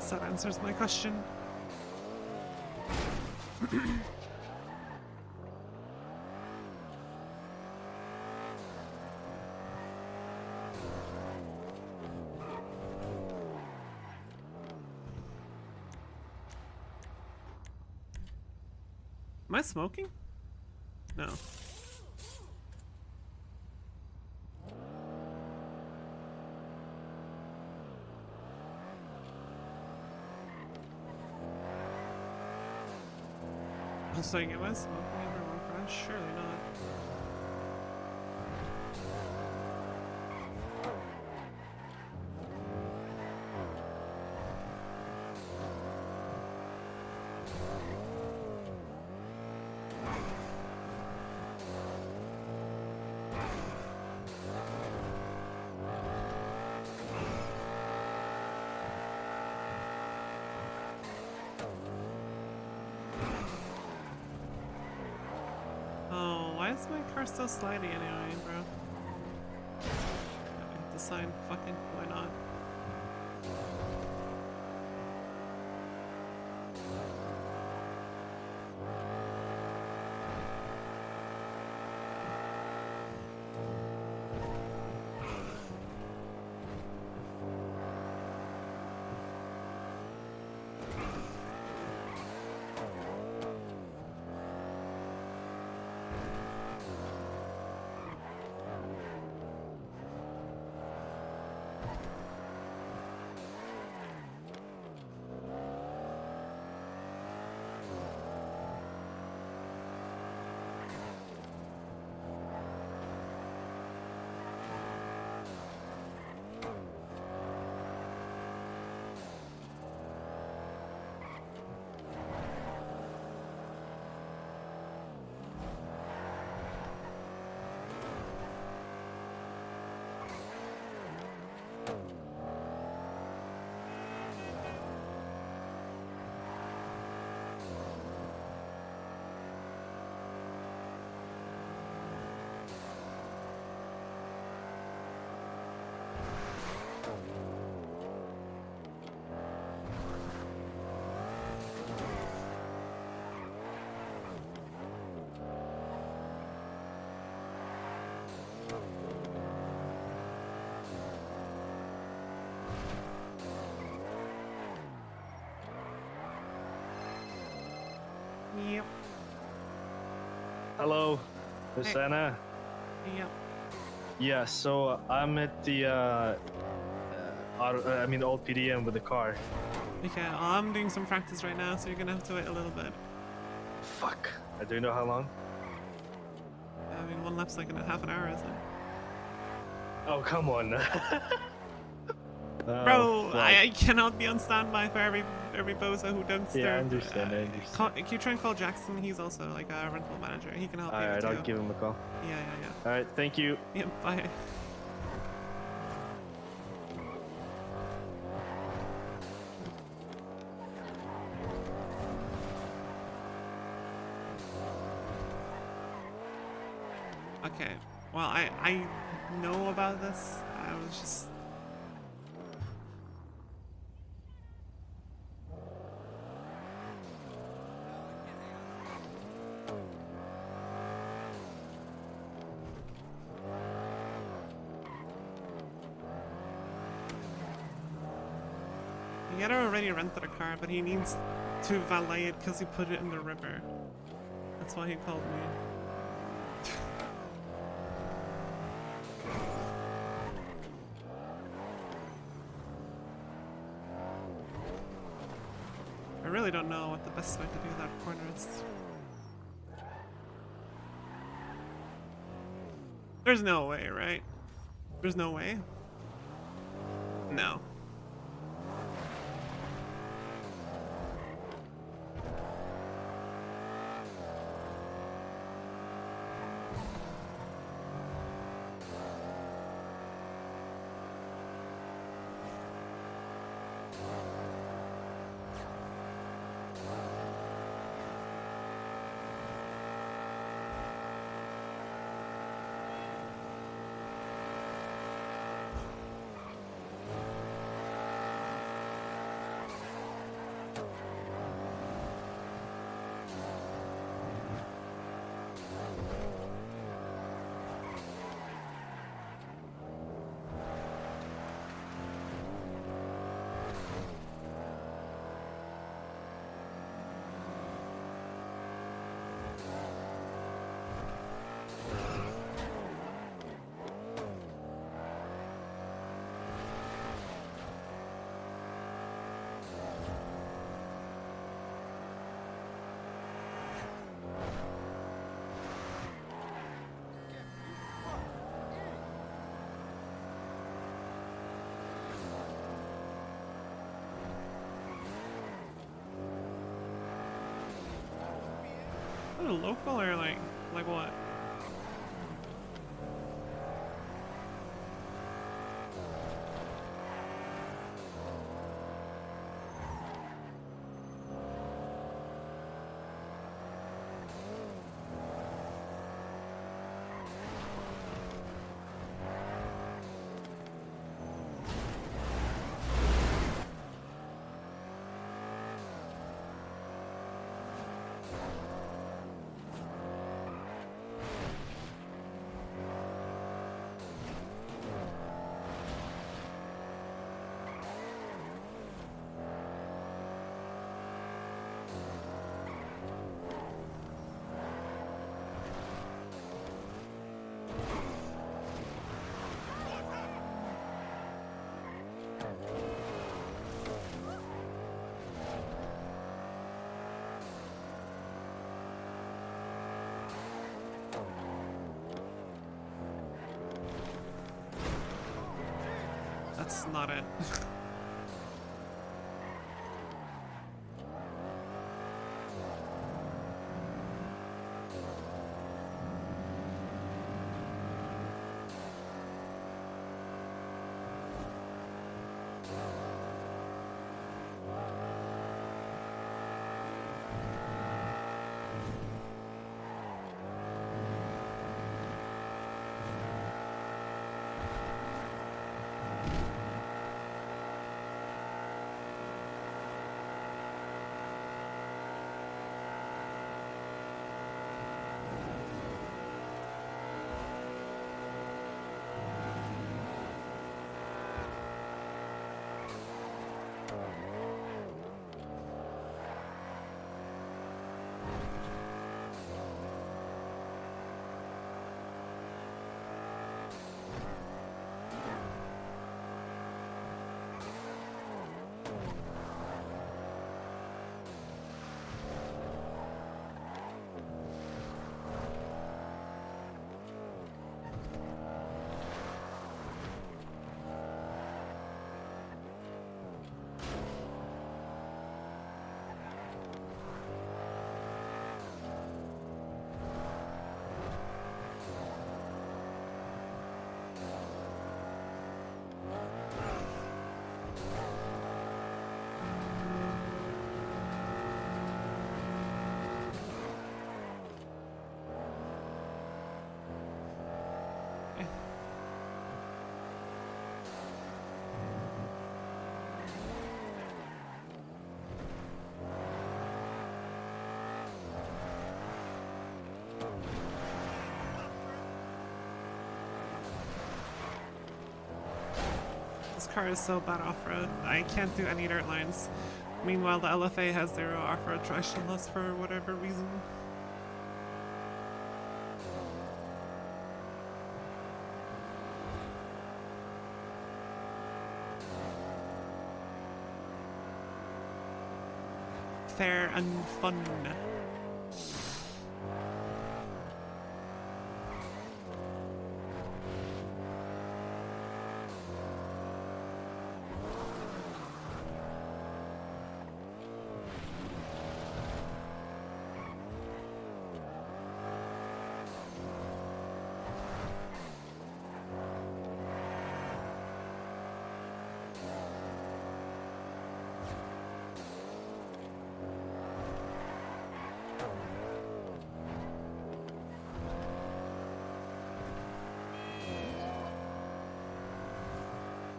guess that answers my question. Am I smoking? No. I was like, am I smoking after one crash? Surely not. Why is my car so slidey anyway, bro? I have to sign. Fucking why not? Yep. Hello, Miss Hey. Anna. Yep. Yeah, so I'm at the old PDM with the car. Okay, well, I'm doing some practice right now, so you're gonna have to wait a little bit. Fuck. I do know how long. I mean, one lap's like in half an hour, isn't it? Oh, come on. Bro, fuck. I cannot be on standby for every bozo who dunks Yeah, I their, understand. I understand. If you try and call Jackson, he's also like a rental manager. He can help you Alright, too. I'll give him a call. Yeah. Alright, thank you. Yep, bye. Okay, well, I know about this. I was just... He had already rented a car, but he needs to valet it because he put it in the river. That's why he called me. I really don't know what the best way to do that corner is. There's no way, right? There's no way? No. a local or like what? That's not it. This car is so bad off-road. I can't do any dirt lines. Meanwhile, the LFA has zero off-road thresholds for whatever reason. Fair and fun.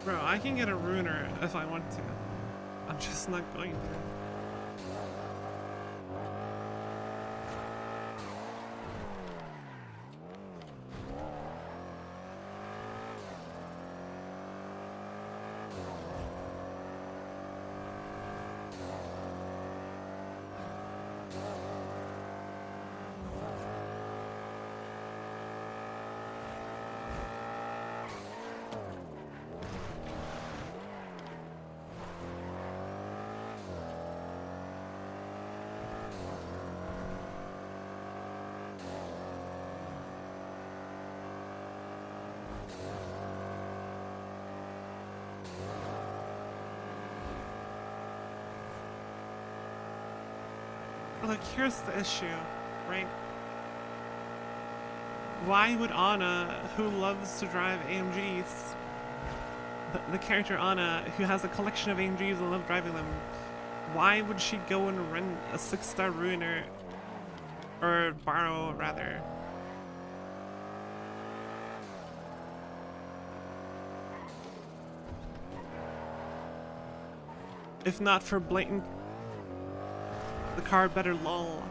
Bro, I can get a ruiner if I want to. I'm just not going to. Look, here's the issue. right? Why would Anna, who loves to drive AMGs, the character Anna, who has a collection of AMGs and loves driving them, why would she go and rent a 6-star ruiner, or borrow rather? If not for blatant, the car better lol.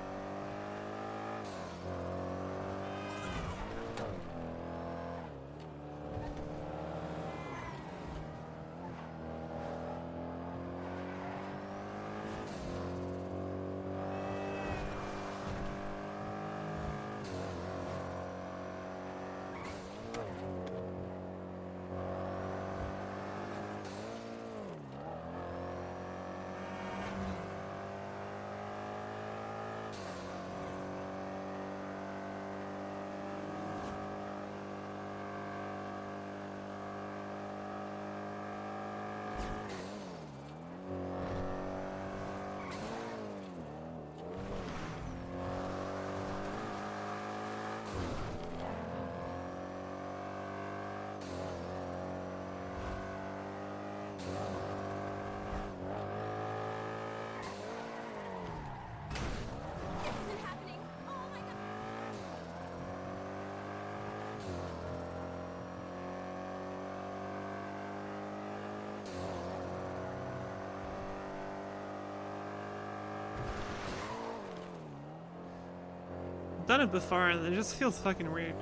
Done it before and it just feels fucking weird.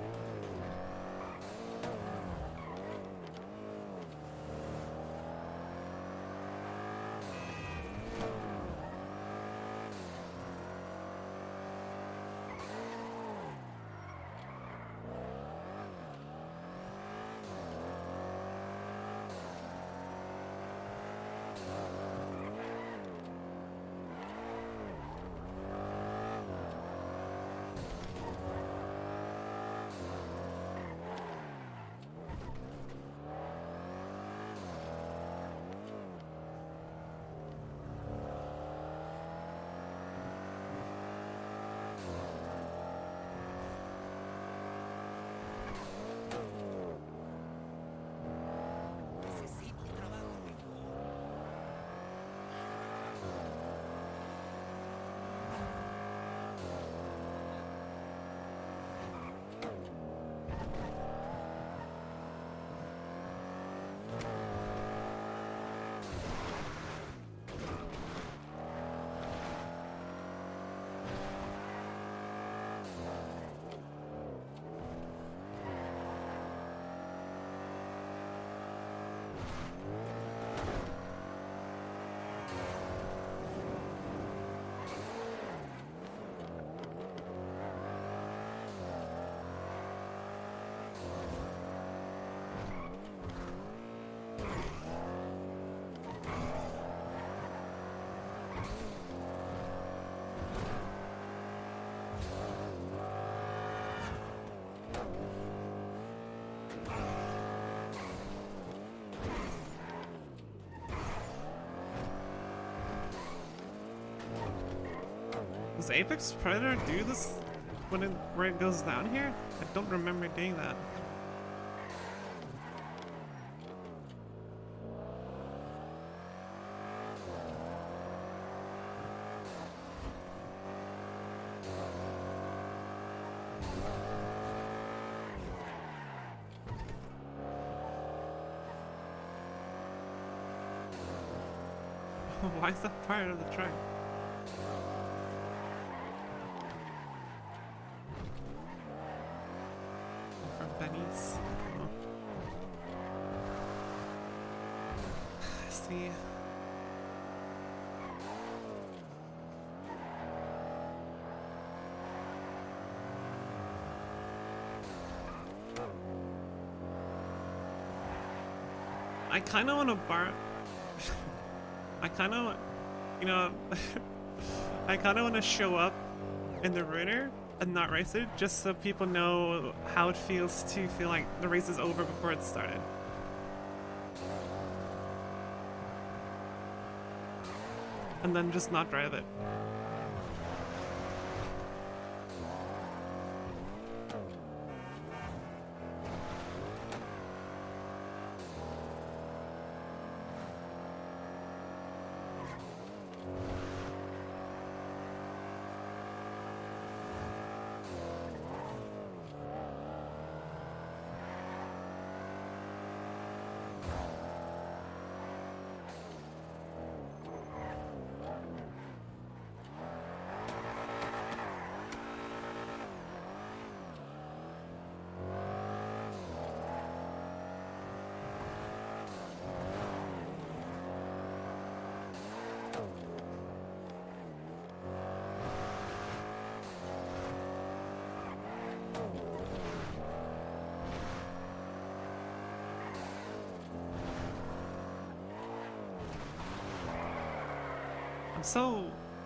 Does Apex Predator do this when where it goes down here? I don't remember doing that. Why is that part of the track? From Benny's. Oh. I see. I kind of want to I kind of, you know, I kind of want to show up in the ruiner and not race it, just so people know how it feels to feel like the race is over before it started. And then just not drive it.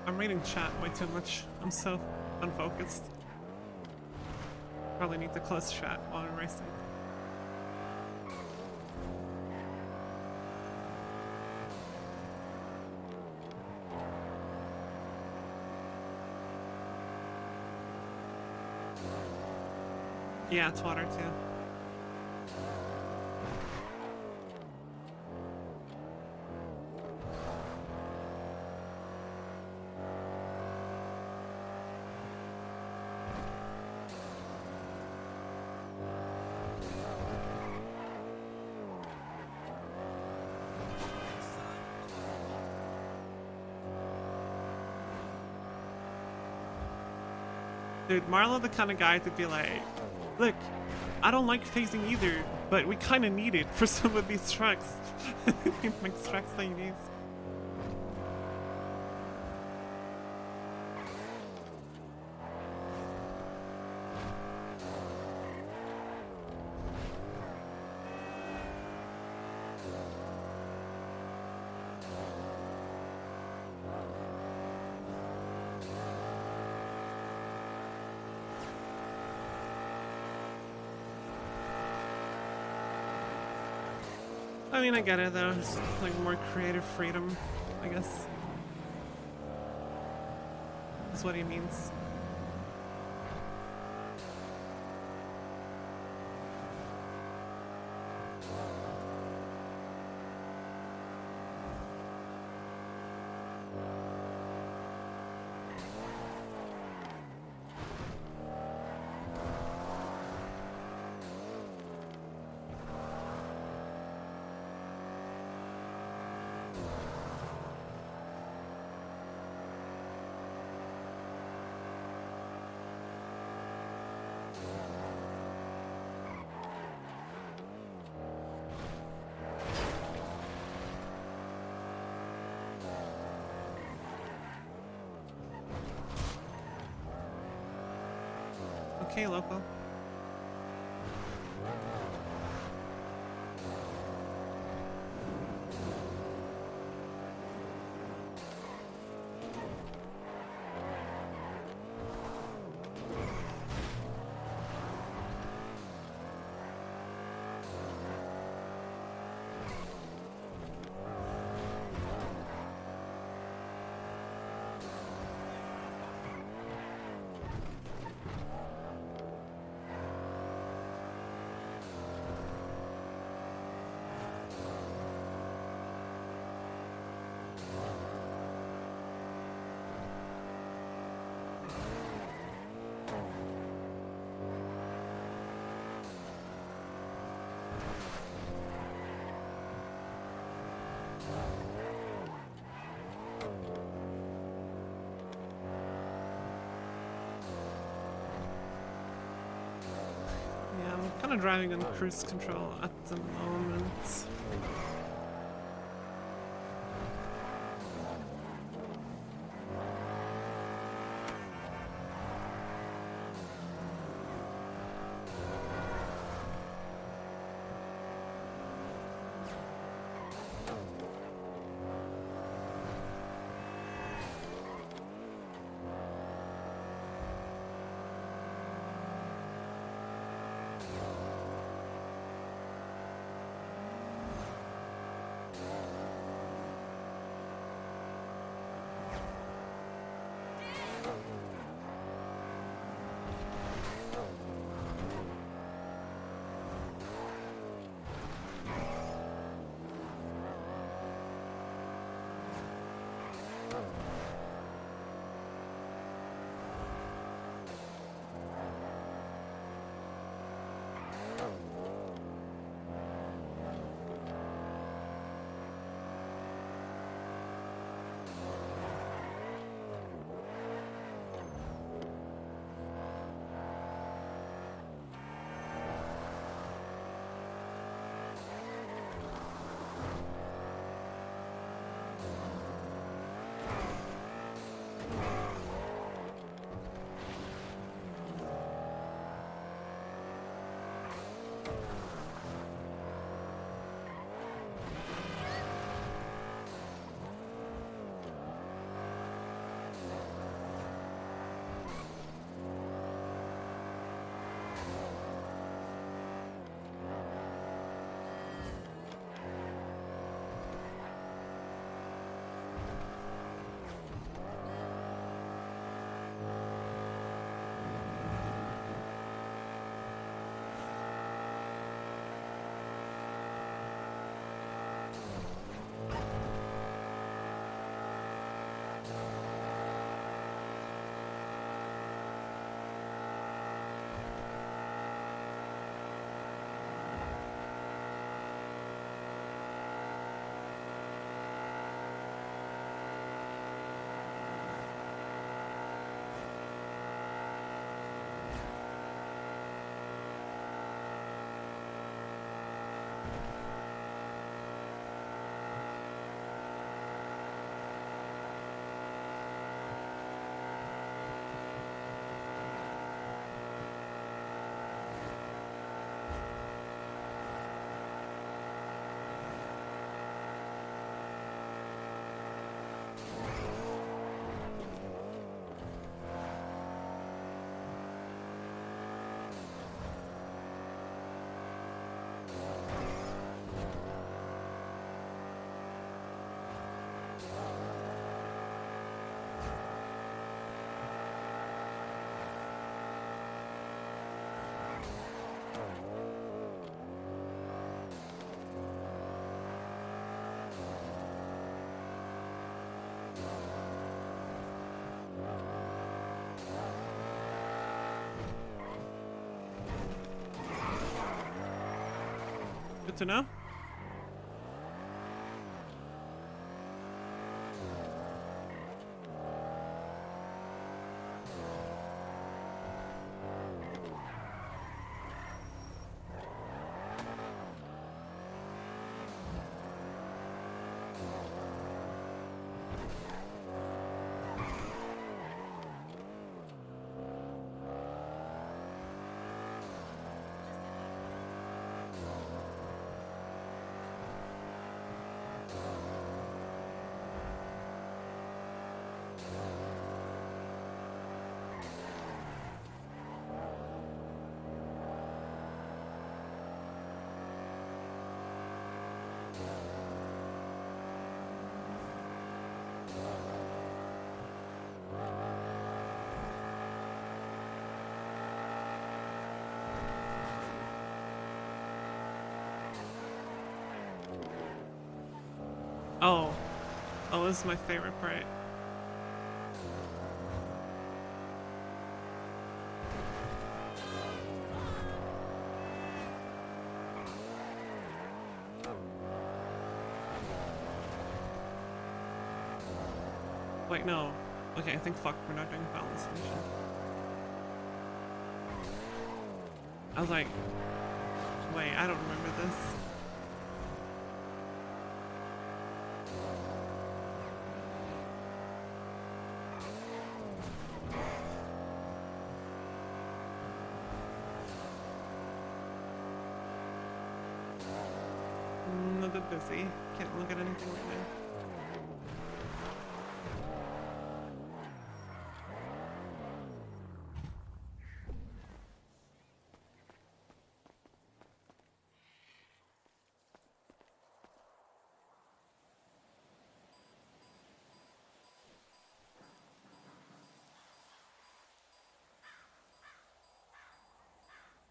I'm reading chat way too much. I'm so unfocused. Probably need to close chat while I'm racing. Yeah, it's water too. Dude, Marlo the kind of guy to be like, look, I don't like phasing either, but we kind of need it for some of these trucks. It makes trucks like these. I mean, I get it though. It's like more creative freedom, I guess. That's what he means. Okay, local. Yeah, I'm kind of driving on cruise control at the moment. Good to know. Oh. Oh, this is my favorite part. Wait, no. Okay, I think fuck, we're not doing foul installation. I was like, wait, I don't remember this. I'm a bit busy. Can't look at anything right now.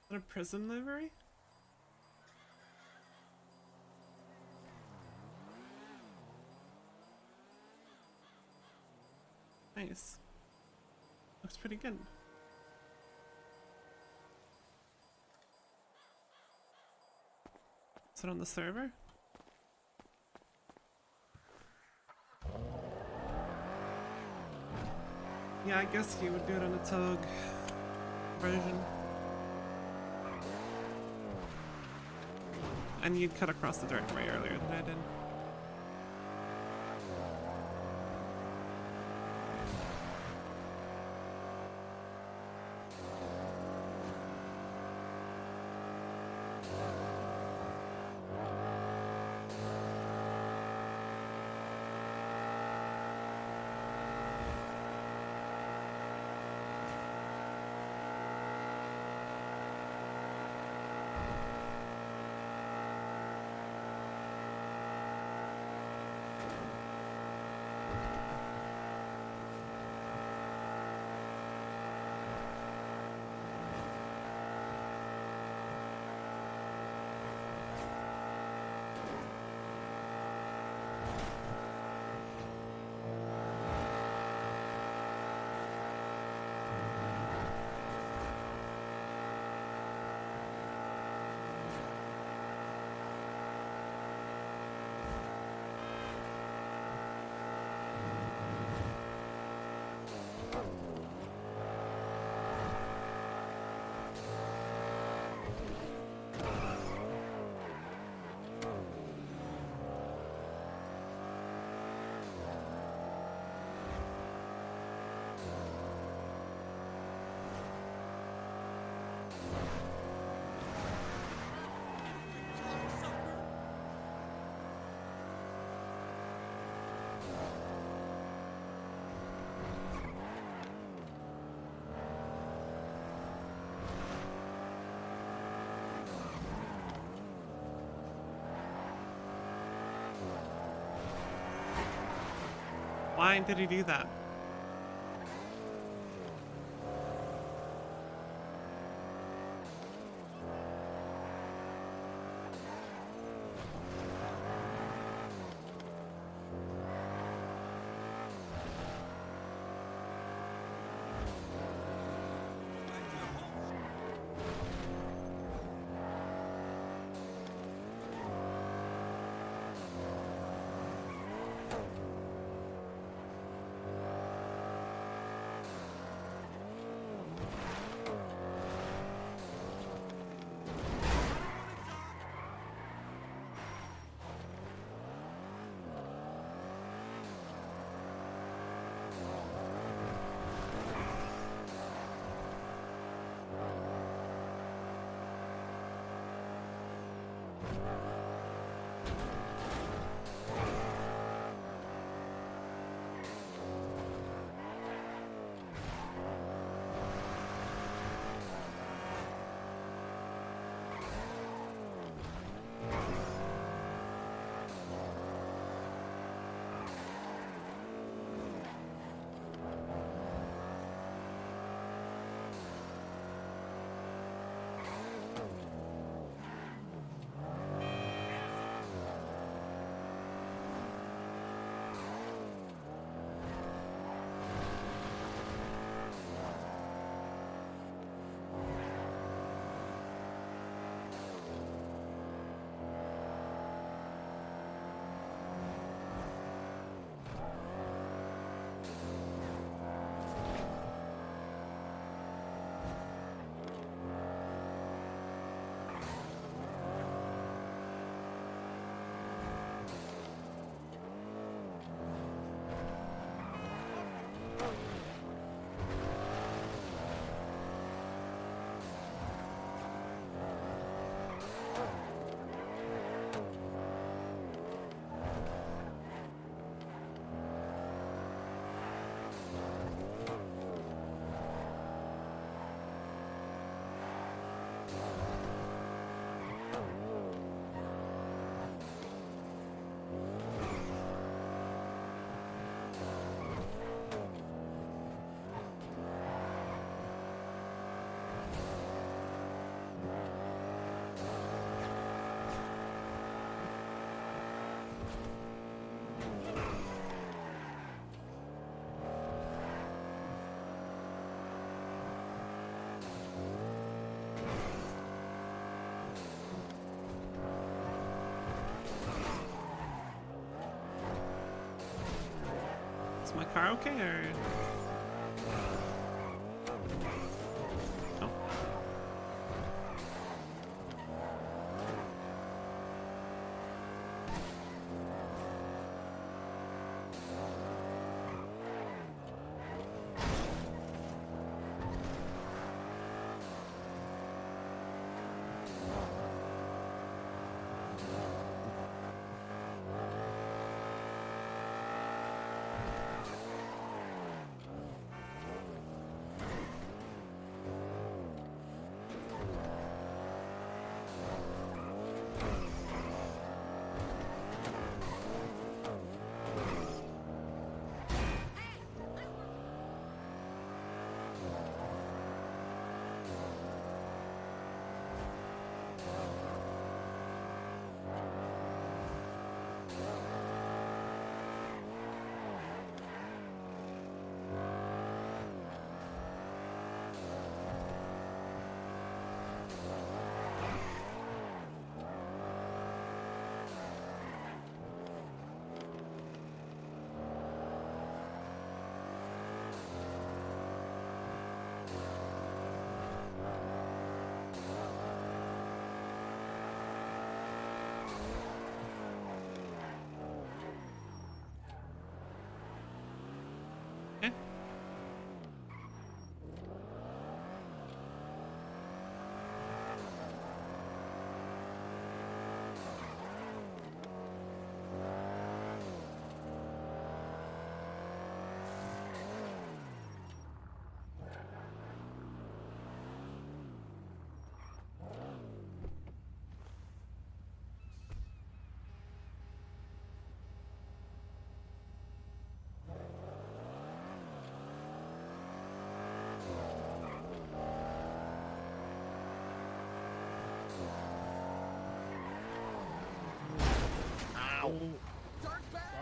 Is that a Prism livery? Nice. Looks pretty good. Is it on the server? Yeah, I guess you would do it on the Tug version. And you'd cut across the dirt way earlier than I did. Why did he do that? my car okay, or? No.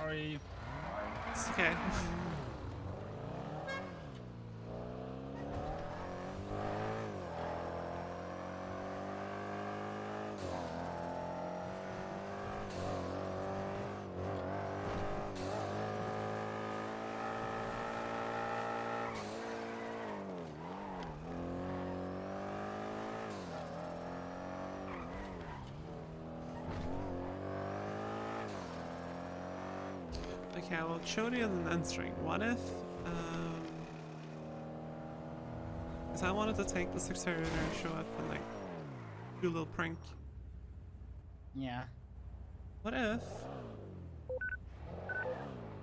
Sorry. It's okay. Okay, well, Chody is an end string. What if, because I wanted to take the 6 and show up and like do a little prank. Yeah. What if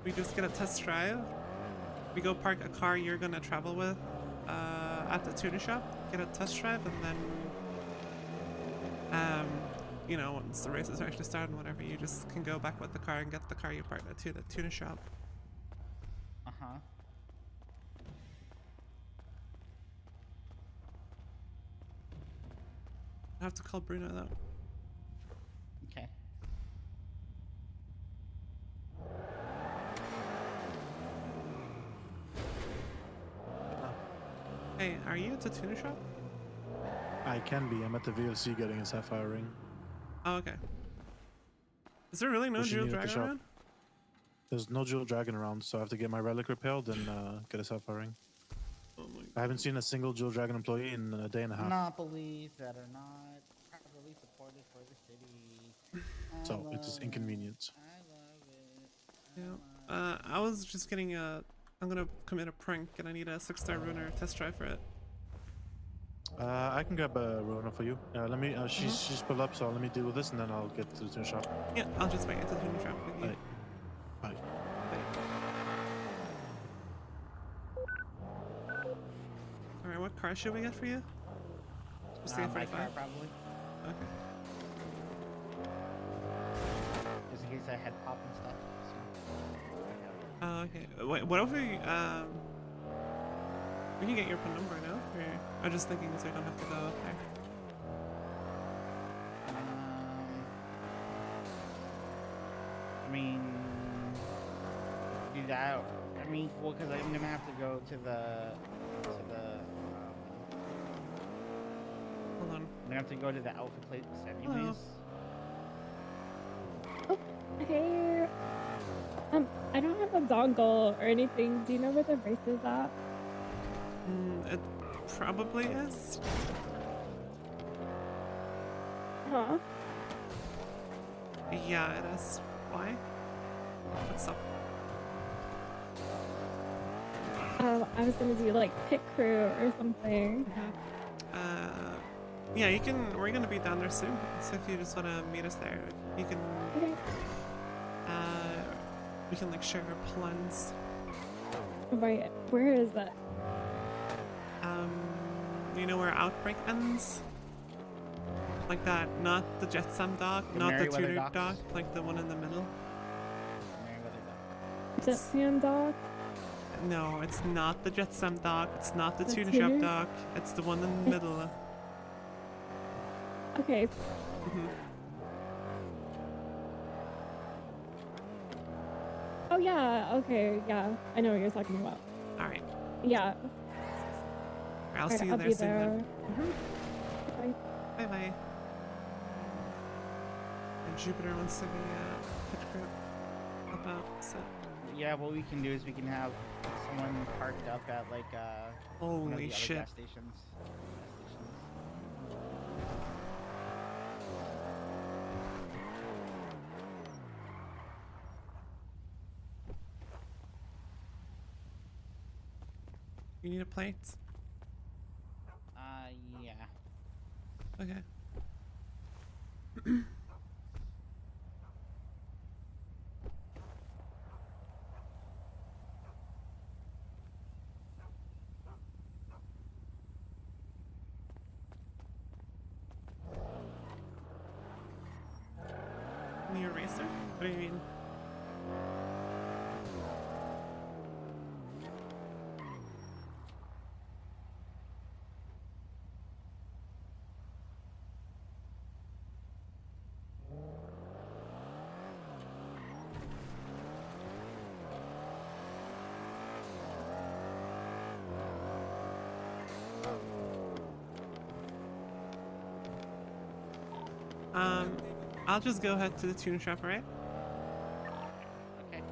we just get a test drive? We go park a car you're gonna travel with at the tuner shop, get a test drive, and then you know, once the races are actually starting, whatever, you just can go back with the car and get the car you parked at to the tuner shop. Uh-huh. I have to call Bruno though. Okay. Hey, are you at the tuner shop? I can be. I'm at the VOC getting a sapphire ring. Oh, okay. Is there really no What you Jewel need at the Dragon shop? around? There's no jewel dragon around, so I have to get my relic repelled and get a sapphire ring. Oh my I haven't seen a single jewel dragon employee in a day and a half. Monopolies that are not properly supported for the city. So it is inconvenient. Yeah. I was just getting I'm gonna commit a prank and I need a 6-star runer test drive for it. I can grab a Rona for you. Let me. She's pulled up, so let me deal with this, and then I'll get to the tuner shop. Yeah, I'll just wait at the tuner shop with you. Bye. Alright, what car should we get for you? Just My 45? car, probably. Okay. Just in case I had pop and stuff. So. Okay. Wait, what if we can get your PIN number now? Or I'm just thinking so we don't have to go up there. I mean, do that. I mean, well, because I'm gonna have to go to the. Hold on. I'm gonna have to go to the alpha plates anyways. Oh, here. I don't have a dongle or anything. Do you know where the brace is at? It probably is. Huh? Yeah, it is. Why? What's up? I was gonna do like pit crew or something. Yeah, you can. We're gonna be down there soon. So if you just wanna meet us there, you can. Okay. We can like share our plans. Right. Where is it? You know where Outbreak ends? Like that, not the Jetsam dock, The not the Meriwether tutor docks? dock, like the one in the middle. Jetsam dock? No, it's not the Jetsam dock, it's not the The tutor shop tutor? dock, it's the one in the middle. Okay. Oh yeah. Okay. Yeah. I know what you're talking about. All right. Yeah. I'll Alright, see you I'll there be soon then. there. Bye. Bye bye. And Jupiter wants to be pit crew about, so. Yeah, what we can do is we can have someone parked up at like one of Holy the shit. other gas stations. You need a plate? Yeah. Okay. New racer? What do you mean? I'll just go ahead to the tune shop, right? Okay.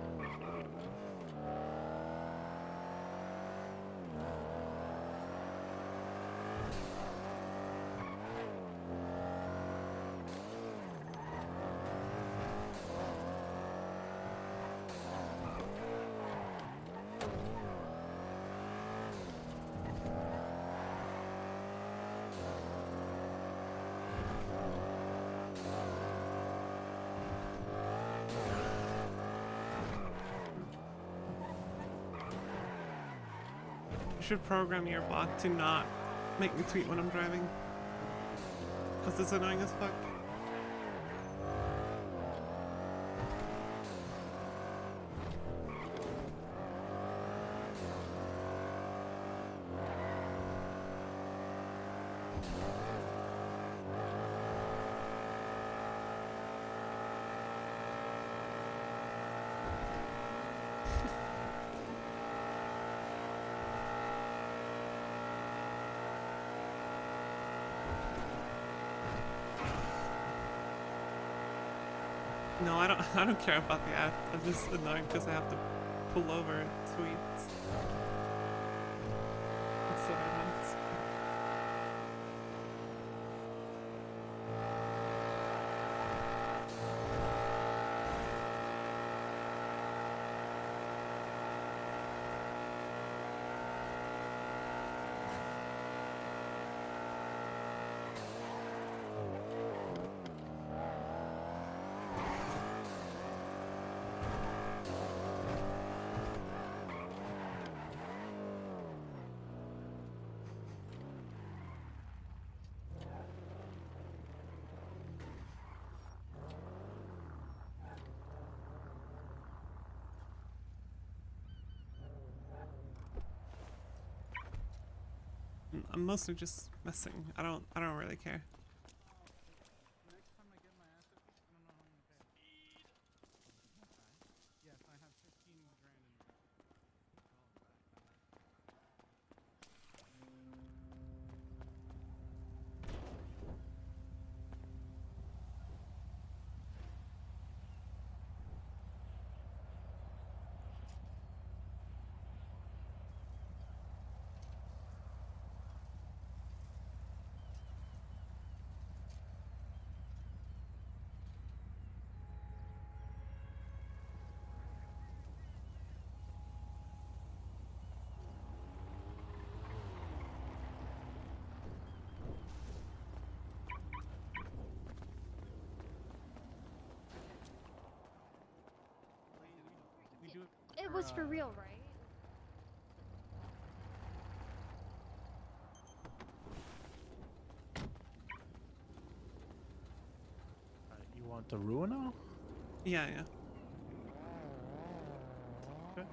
You should program your bot to not make me tweet when I'm driving. Because it's annoying as fuck. No, I don't care about the app. I'm just annoyed because I have to pull over tweets. That's what I meant. I'm mostly just messing. I don't really care. It was for real, right? You want the Ruino? Yeah, yeah. Okay.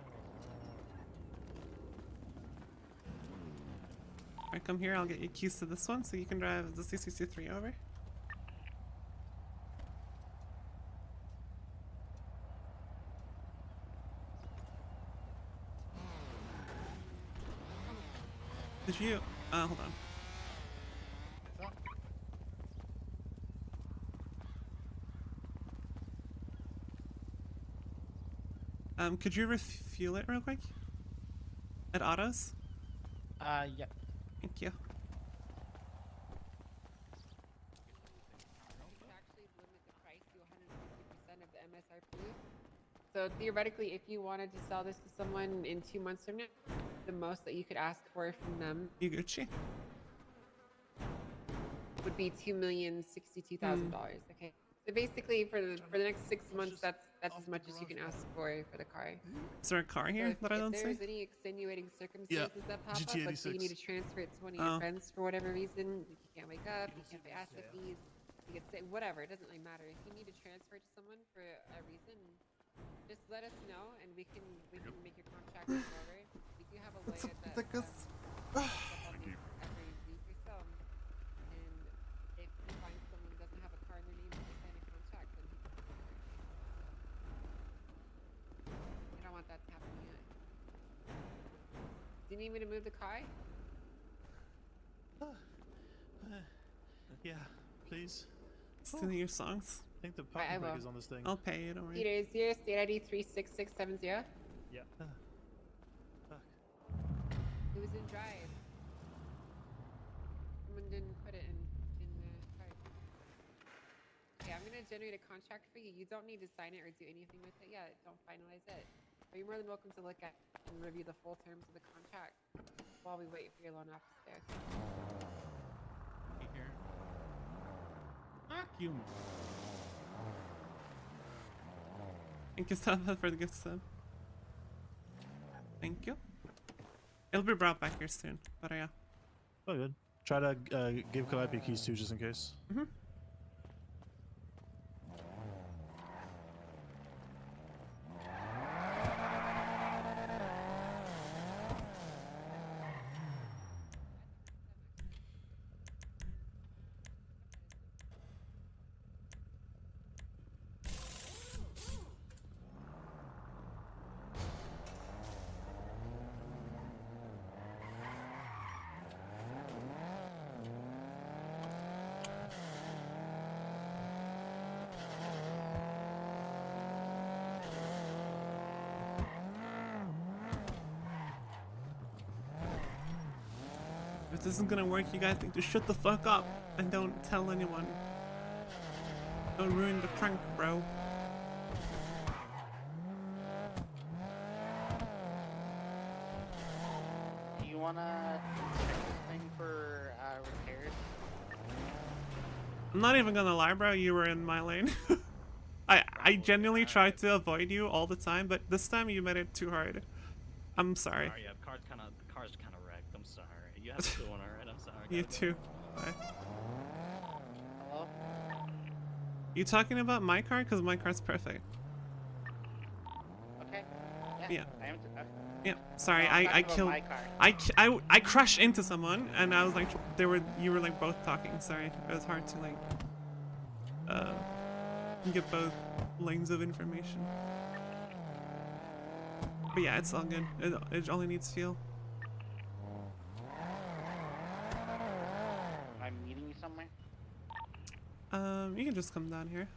Alright, come here. I'll get you keys to this one so you can drive the CCC3 over. Did you? Hold on. Could you refuel it real quick? At autos? Yep. Thank you. Actually limit the price to 150% of the MSRP. So theoretically, if you wanted to sell this to someone in 2 months from now, the most that you could ask for from them Gucci would be $2,062,000. Okay. So basically, for the next 6 months, that's as much as you can ask for the car. Is there a car here that I don't If see? there's any extenuating circumstances that pop up, like say you need to transfer it to one of your friends for whatever reason, like you can't wake up, you can't pay asset fees, you get sick, whatever, it doesn't really matter. If you need to transfer it to someone for a reason, just let us know and we can make your contract forward. We do have a lawyer that every week or so, and if he finds someone who doesn't have a car in their name and they sign a contract, then he can take it. I don't want that to happen yet. Do you need me to move the car? Yeah, please. Stealing your songs. I think the I parking brake will. is on this thing. I'll pay you, don't worry. Peter, is your state ID 36670? Yeah. Fuck. It was in drive. Someone didn't put it in the card. Okay, I'm gonna generate a contract for you. You don't need to sign it or do anything with it yet. Don't finalize it. But you're more than welcome to look at and review the full terms of the contract while we wait for your loan officer there. Here. Fuck you. Thank you so much for the gift sub. Thank you. It'll be brought back here soon, but yeah. Oh, good. Try to give Calliope keys too, just in case. Mm-hmm. If this isn't gonna work, you guys need to shut the fuck up and don't tell anyone. Don't ruin the prank, bro. Do you wanna check this thing for repairs? I'm not even gonna lie, bro, you were in my lane. I genuinely tried to avoid you all the time, but this time you made it too hard. I'm sorry. Sorry, yeah, the car's kind of wrecked. I'm sorry. You have a good one, alright? I'm sorry. You Gotta go. too. Bye. Hello? You talking about my car? Because my car's perfect. Okay. Yeah. I am Yeah. Sorry, No, I'm I talking about killed. my car. I crashed into someone, and I was like, you were like both talking. Sorry, it was hard to like get both lanes of information. But yeah, it's all good. It only needs fuel. I'm meeting you somewhere. You can just come down here.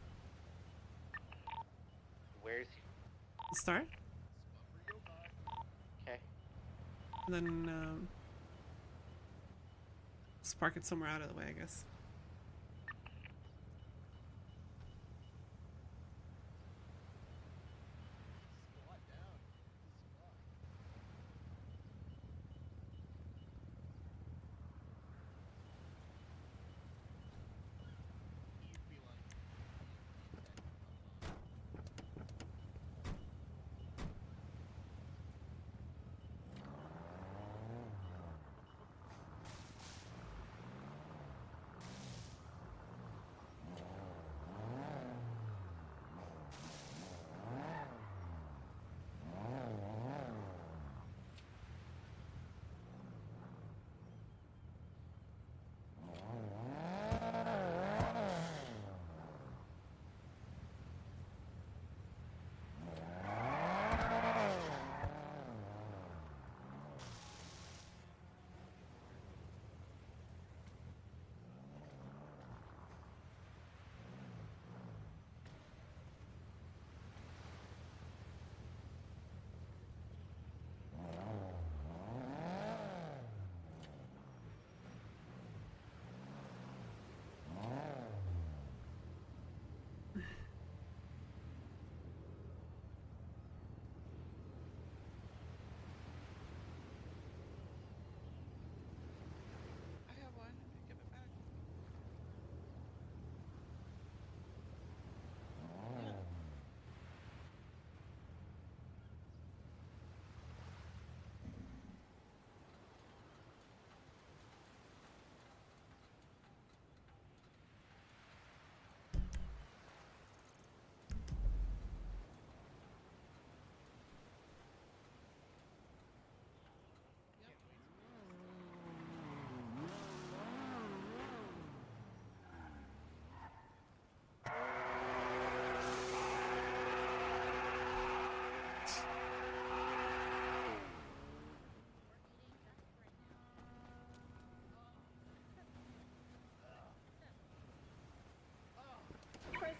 Where's Start. Okay. And then just park it somewhere out of the way, I guess.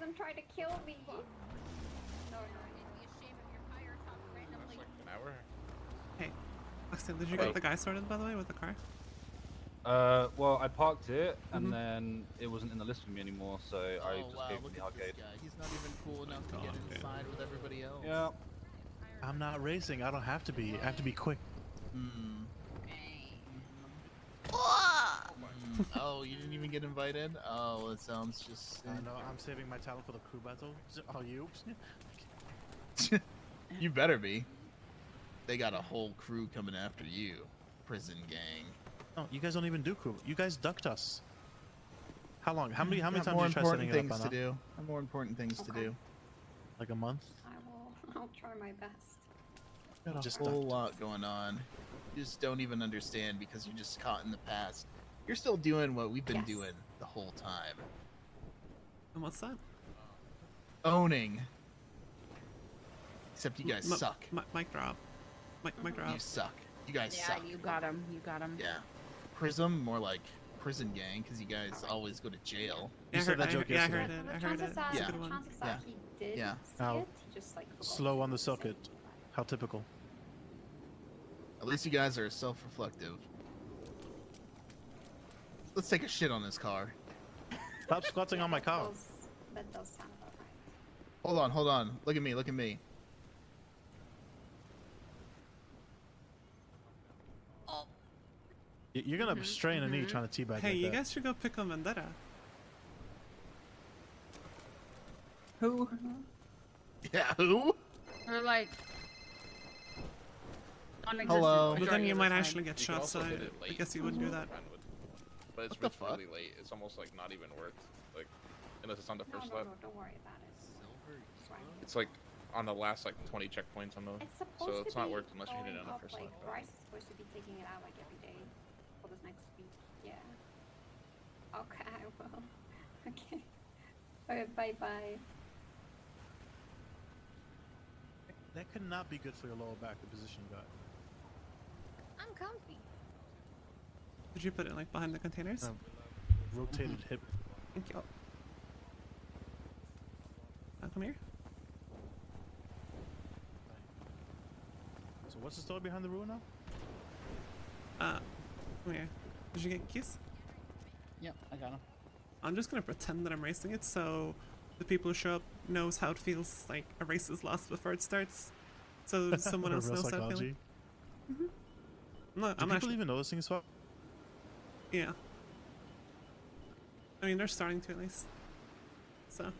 Prism tried to kill me. No, An hour. Hey, Austin, did you get the guy sorted, by the way, with the car? Well, I parked it, and then it wasn't in the list for me anymore, so I just gave him Look the at arcade. this guy. He's not even cool enough to get inside with everybody else. Yeah. I'm not racing. I don't have to be. I have to be quick. Oh, you didn't even get invited? Oh, it sounds just... No, I'm saving my talent for the crew battle. Oh, you? You better be. They got a whole crew coming after you. Prison gang. No, you guys don't even do crew. You guys ducked us. How long? How many times more did you try setting important it up, things to Anna? do. Have more important things to do. Like a month? I'll try my best. Got a Just whole lot going on. You just don't even understand because you're just caught in the past. You're still doing what we've been doing the whole time. And what's that? Owning. Except you guys suck. Mic drop. Mic drop. You suck. You guys Yeah, suck. you got him. You got him. Yeah. Prism, more like prison gang, because you guys always go to jail. Yeah, You said that joke yesterday. I heard it. Chances are, Yeah. chances are he did Yeah. see How it. He just like forgot. slow on the socket. How typical. At least you guys are self-reflective. Let's take a shit on this car. Stop squatting on my car. That does sound about right. Hold on. Look at me, look at me. You're gonna strain a knee trying to teabag. Hey, like you that. guys should go pick on Vendetta. Who? Yeah, who? Or like. Hello. But then you might actually You get could shot, also so hit it I late. guess you wouldn't do that. But it's What the it's fuck? really late. It's almost like not even worth. Like, unless it's on the first No, lap. don't worry about it. It's fine. It's like on the last like 20 checkpoints on the. It's supposed So it's to not be worth unless you hit it going on the up, first like, lap. Bryce is supposed to be taking it out like every day for this next week. Yeah. Okay, I will. Okay. Okay, bye bye. That could not be good for your lower back, the position you got. I'm comfy. Did you put it like behind the containers? Rotated hip. Thank you. Come here. So what's the story behind the ruin now? Come here. Did you get keys? Yep, I got him. I'm just gonna pretend that I'm racing it, so the people who show up knows how it feels like a race is lost before it starts. So someone else Real knows how it feels. psychology. No, Do I'm people actually. even know this thing is fucked? Yeah. I mean, they're starting to at least. So.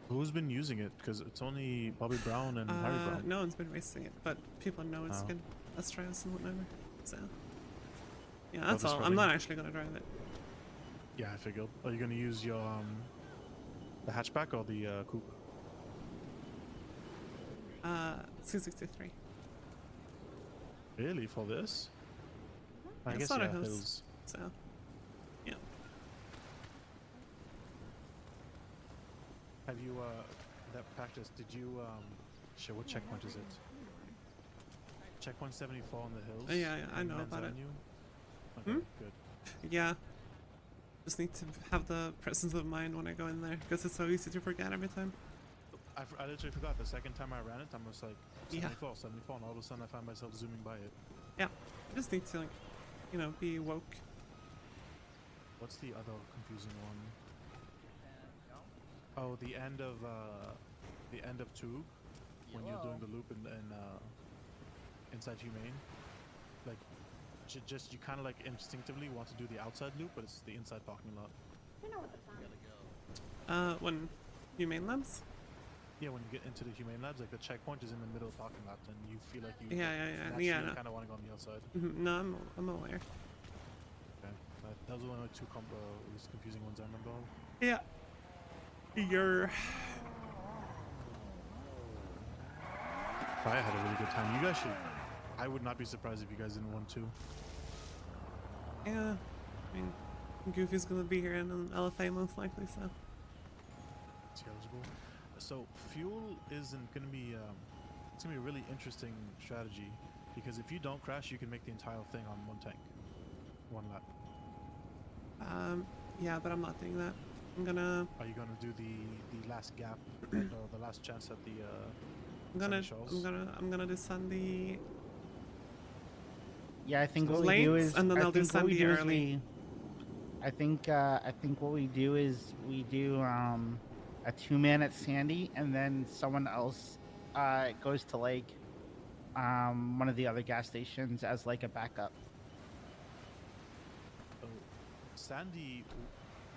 Who's been using it? Because it's only Bobby Brown and Harry Brown. No one's been racing it, but people know it's Oh. good. Let's try this and whatever. So. Yeah, Well, that's this all. I'm running- not actually gonna drive it. Yeah, I figured. Are you gonna use your the hatchback or the coupe? C63. Really, for this? I It's guess not a yeah, host, hills. so. Yeah. Have you that practice? Did you shit? What checkpoint is it? Checkpoint 74 on the hills. Yeah, I know Men's about it. Avenue? Okay, good. Yeah. Just need to have the presence of mind when I go in there because it's so easy to forget every time. I literally forgot. The second time I ran it, I was like Yeah. 74, and all of a sudden I find myself zooming by it. Yeah. I just need to, like, you know, be woke. What's the other confusing one? Oh, the end of 2, when you're doing the loop in inside Humane. Like, just you kind of like instinctively want to do the outside loop, but it's the inside parking lot. You know what the plan is. When Humane Labs? Yeah, when you get into the Humane Labs, like the checkpoint is in the middle of the parking lot, and you feel like you Yeah, no. kind of want to go on the outside. No, I'm aware. Okay, that was one of the two least confusing ones I remember. Of. Yeah. I had a really good time. You guys should. I would not be surprised if you guys didn't want to. Yeah. I mean, Goofy's gonna be here in an LFA most likely, so. It's eligible. So fuel isn't gonna be. It's gonna be a really interesting strategy because if you don't crash, you can make the entire thing on one tank, one lap. Yeah, but I'm not doing that. I'm gonna. Are you gonna do the last gap, the last chance at the? I'm gonna do Sandy. Yeah, I think what we late, do is and then I'll do Sandy early. I think what we do is we do a 2-man at Sandy, and then someone else goes to like one of the other gas stations as like a backup. Oh, Sandy,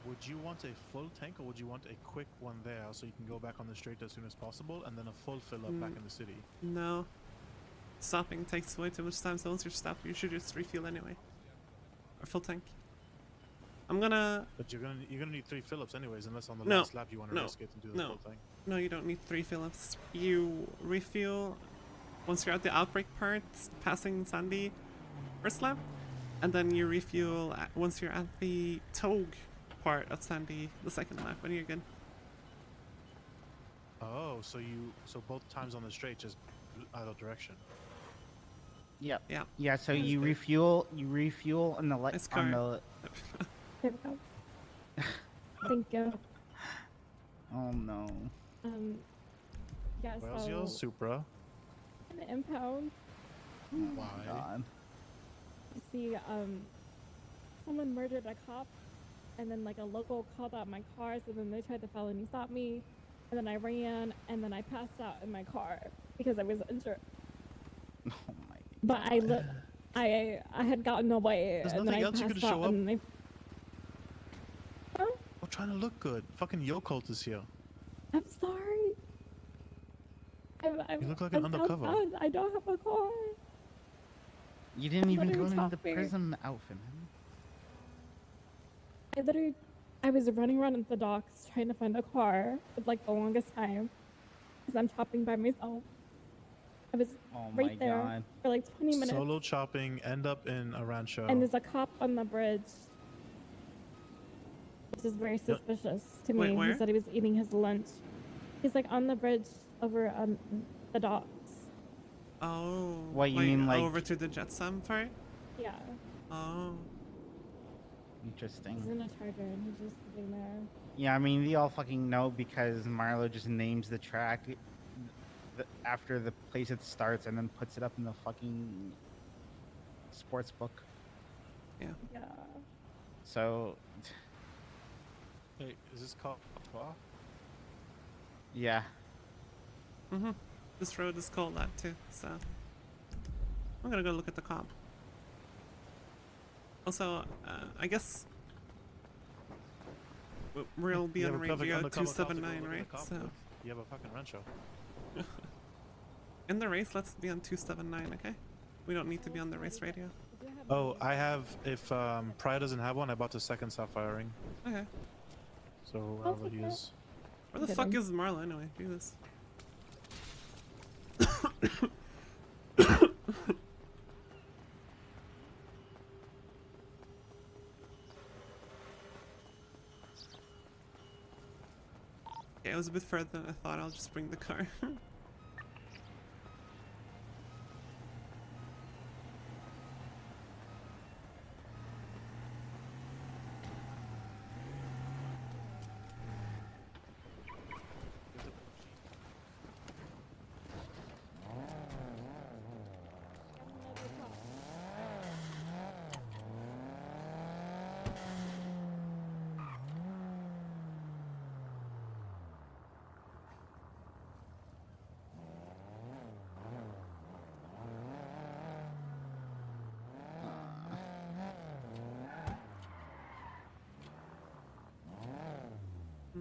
would you want a full tank or would you want a quick one there so you can go back on the straight as soon as possible and then a full fill up back in the city? No. Stopping takes way too much time, so once you're stopped, you should just refuel anyway. Or full tank. I'm gonna... But you're gonna need 3 fill-ups anyways, unless on the last lap you want to risk it and do the full tank. No, you don't need 3 fill-ups. You refuel once you're at the outbreak part, passing Sandy first lap, and then you refuel once you're at the Togue part of Sandy the second lap, and you're good. Oh, so both times on the straight, just either direction. Yep. Yeah. Yeah. So you refuel on the on the. There we go. Thank you. Oh no. Yeah. Where's so your Supra? an impound. Why? God. You see, someone murdered a cop, and then like a local called out my car, so then they tried to felony stop me, and then I ran, and then I passed out in my car because I was injured. Oh my. But I had gotten away. There's and nothing then I else you could passed out, show up. and We're trying to look good. Fucking Yokolt is here. I'm sorry. You look like an undercover. I don't have a car. You didn't even go Literally into the top me. Prism outfit, man. I was running around at the docks trying to find a car for like the longest time because I'm chopping by myself. I was right there God. for like 20 minutes. Solo chopping, end up in a rancho. And there's a cop on the bridge, which is very suspicious to me. Wait, where? He said he was eating his lunch. He's like on the bridge over on the docks. Oh. What, you mean, like- over to the Jetsam part? Yeah. Oh. Interesting. He's in a charger and he's just sitting there. Yeah, I mean, we all fucking know because Marlo just names the track after the place it starts and then puts it up in the fucking sports book. Yeah. Yeah. So, Hey, is this called Patois? yeah. Mm-hmm. This road is called that too, so I'm gonna go look at the cop. Also, I guess we'll be You on have a perfect radio undercover cop to go 279, look at right? the cop So with. You have a fucking rancho. in the race, let's be on 279, okay? We don't need to be on the race radio. Oh, I have. If Pryor doesn't have one, I bought the second Sapphire ring. Okay. So wherever he is. Where the Good fuck one. is Marla anyway? Jesus. Yeah, it was a bit further than I thought. I'll just bring the car.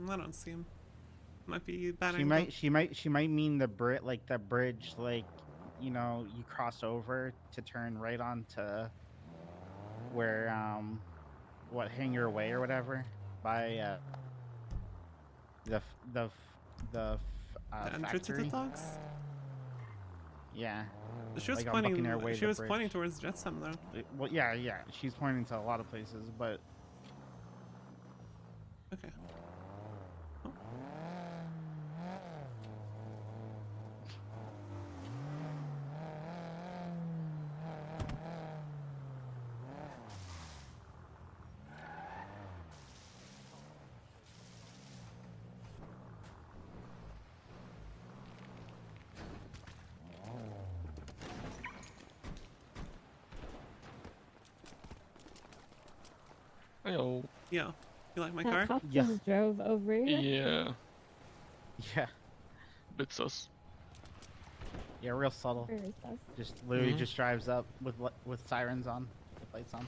I don't see him. Might be bad angle. She might mean the bridge, like, you know, you cross over to turn right onto where what, Hangar Way or whatever, by the entrance to the factory. docks? Yeah. She was Like on pointing. Buccaneer Way, She the was bridge. pointing towards Jetsam though. Well, yeah, she's pointing to a lot of places, but Okay. Yo. Yeah. You like my That car? cop just drove over here. Yeah. Yeah. Bit sus. Yeah, real subtle. Very sus. Just literally Mhm. just drives up with sirens on, with lights on.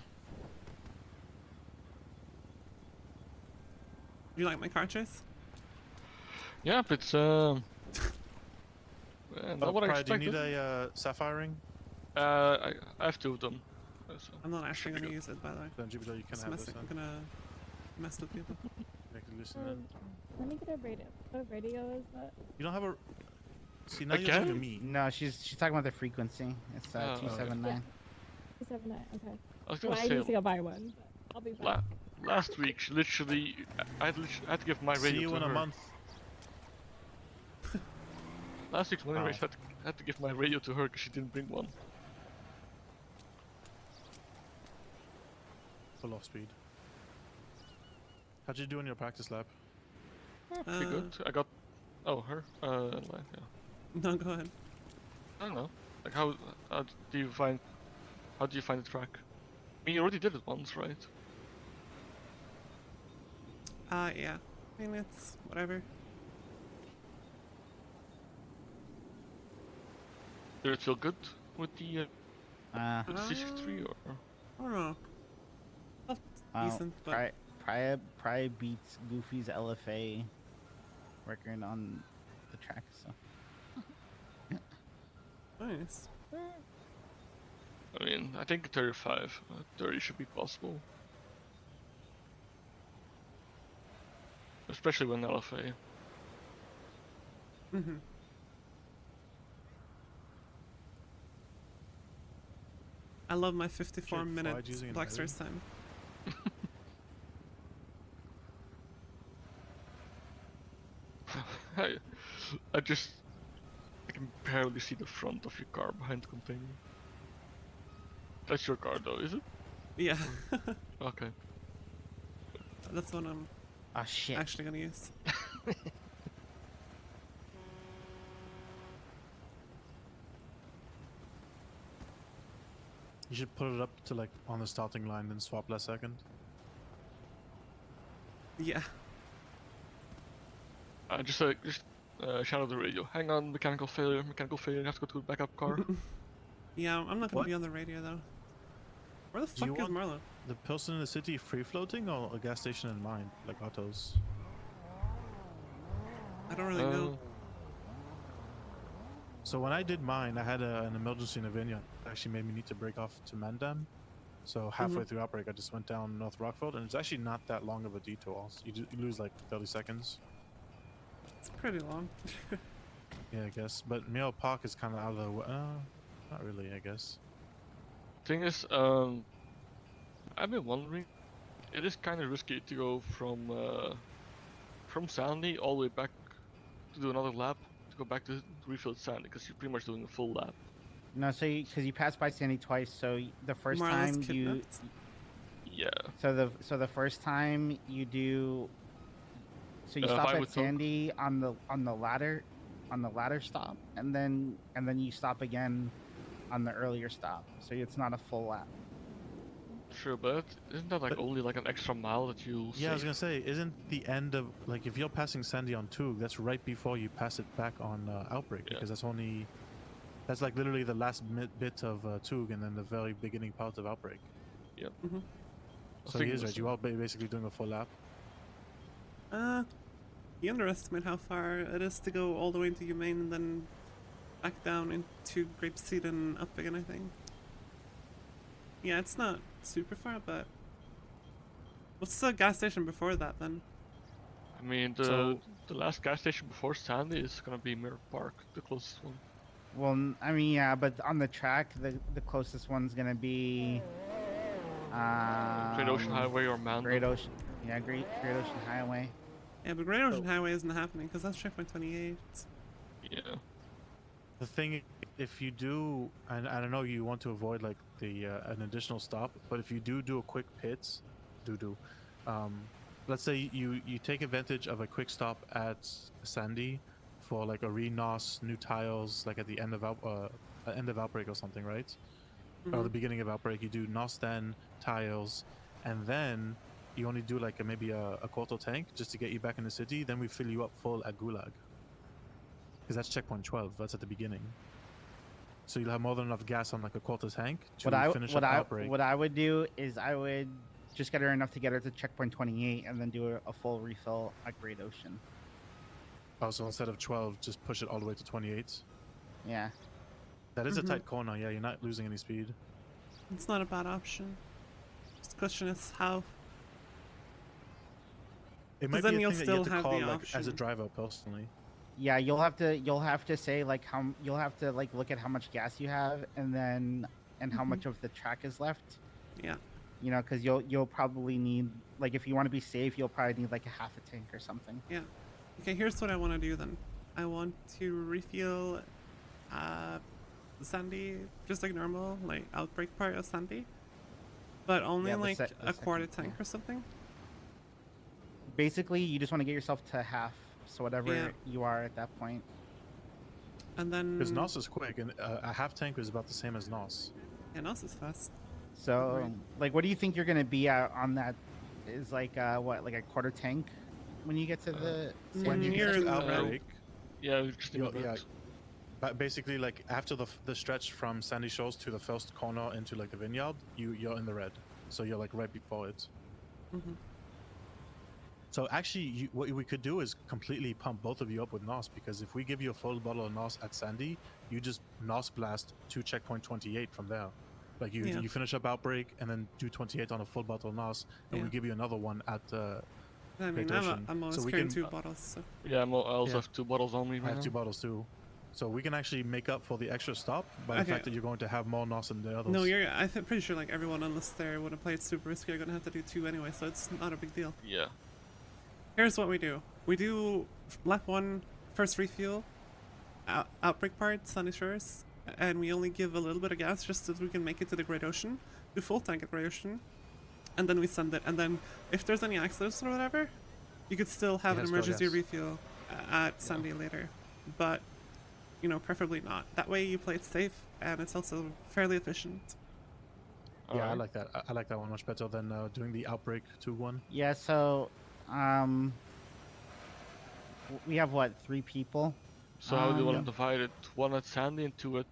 You like my car, Chase? Yep, it's not what I Pride, do you expected. need a sapphire ring? I have 2 of them. So I'm not actually should be gonna good. use it, by the way. Then Jupiter, you can Just have this messing. then. I'm gonna mess with people. Make it loosen then. Let me get a radio. What radio is that? You don't have a. See, now you're talking to me. No, she's talking about the frequency. It's Oh, 279. 279. Okay. I was Well, gonna I say need to go buy one. But I'll be back. last week, she literally, I had to give my radio See you to in her. a month. Last week's winning Wow. race, had to give my radio to her because she didn't bring one. Full off speed. How'd you do in your practice lab? Pretty good. I got. Oh, her. Like, yeah. No, go ahead. I don't know. Like, how do you find? How do you find the track? I mean, you already did it once, right? Yeah. I mean, it's whatever. Did it feel good with the C63 or? I don't know. Felt decent, but Probably beats Goofy's LFA record on the track. So. nice. I mean, I think 35, 30 should be possible. Especially when LFA. Mm-hmm. I love my 54 Jake, minute fried using an Black iron? Stars time. I can barely see the front of your car behind the container. That's your car though, is it? Yeah. Okay. That's what I'm actually gonna use. You should put it up to like on the starting line and swap last second. Yeah. Just shout out the radio. Hang on, mechanical failure, you have to go to a backup car. Yeah, I'm not gonna What? be on the radio though. Where the Do you fuck is want Marlo? the person in the city free floating or a gas station in mind, like autos? I don't really know. So when I did mine, I had an emergency in a vineyard. It actually made me need to break off to Mandam. So halfway through outbreak, I just went down North Rockford, and it's actually not that long of a detour. You lose like 30 seconds. It's pretty long. Yeah, I guess. But Mill Park is kind of out of the way. Not really, I guess. Thing is, I've been wondering, it is kind of risky to go from Sandy all the way back to do another lap, to go back to refill Sandy, because you're pretty much doing a full lap. No, so because you passed by Sandy twice, so the first Marlo's time you. kidnapped? Yeah. So the first time you do. So you stop at Sandy on the ladder stop, and then you stop again on the earlier stop. So it's not a full lap. Sure, but isn't that like only like an extra mile that you? Yeah, I was gonna say, isn't the end of like if you're passing Sandy on Tug, that's right before you pass it back on Outbreak, because that's like literally the last bit of Tug and then the very beginning part of Outbreak. Yep. So he is right. You are basically doing a full lap. You underestimate how far it is to go all the way into Humane and then back down into Grapeseed and up again, I think. Yeah, it's not super far, but... What's the gas station before that, then? I mean, the last gas station before Sandy is gonna be Mirror Park, the closest one. Well, I mean, yeah, but on the track, the closest one's gonna be. Great Ocean Highway or Mountain. Great Ocean, yeah, Great Ocean Highway. Yeah, but Great Ocean Highway isn't happening because that's checkpoint 28. Yeah. The thing, if you do, and I don't know, you want to avoid like the an additional stop, but if you do a quick pit, let's say you take advantage of a quick stop at Sandy for like a re-nos, new tiles, like at the end of Outbreak or something, right? Or the beginning of Outbreak, you do NOS then tiles, and then you only do like maybe a quarter tank just to get you back in the city. Then we fill you up full at Gulag. Because that's checkpoint 12. That's at the beginning. So you'll have more than enough gas on like a quarter tank to finish up outbreak. What I would do is I would just get her enough to get her to checkpoint 28 and then do a full refill at Great Ocean. Oh, so instead of 12, just push it all the way to 28. Yeah. That is a tight corner. Yeah, you're not losing any speed. It's not a bad option. Just the question is how. It might then be a you'll thing still that you have have to the call like, option. as a driver personally. Yeah, you'll have to say like you'll have to like look at how much gas you have and then how much of the track is left. Yeah. You know, because you'll probably need, like, if you want to be safe, you'll probably need like a half a tank or something. Yeah. Okay, here's what I want to do then. I want to refuel the Sandy, just like normal, like outbreak part of Sandy, but only Yeah, the like the a quarter second, tank or something. Basically, you just want to get yourself to half, so whatever you are at that point. And then... Because NOS is quick, and a half tank is about the same as NOS. Yeah, NOS is fast. So, Right. like, what do you think you're going to be at on that? Is like, what, like a quarter tank when you get to the... When you get to outbreak, yeah, but basically, like after the stretch from Sandy Shores to the first corner into like the vineyard, you're in the red, so you're like right before it. So actually, what we could do is completely pump both of you up with NOS, because if we give you a full bottle of NOS at Sandy, you just NOS blast to checkpoint 28 from there. Like you finish up outbreak and then do 28 on a full bottle of NOS, and we give you another one at I mean, I'm always carrying 2 bottles. So. Yeah, I also have 2 bottles on me right I have now. 2 bottles too. So we can actually make up for the extra stop by the fact that you're going to have more NOS than the others. No, I'm pretty sure like everyone unless they want to play it super risky are going to have to do 2 anyway, so it's not a big deal. Yeah. Here's what we do. We do lap 1 first refuel, outbreak part, Sunny Shores, and we only give a little bit of gas just so that we can make it to the Great Ocean, do full tank at Great Ocean, and then we send it. And then if there's any accidents or whatever, you could still have an emergency refuel at Sandy later. But, you know, preferably not. That way you play it safe, and it's also fairly efficient. Yeah, I like that. I like that one much better than doing the outbreak 2-1. Yeah, so we have what, 3 people? So how do you want to divide it? 1 at Sandy and 2 at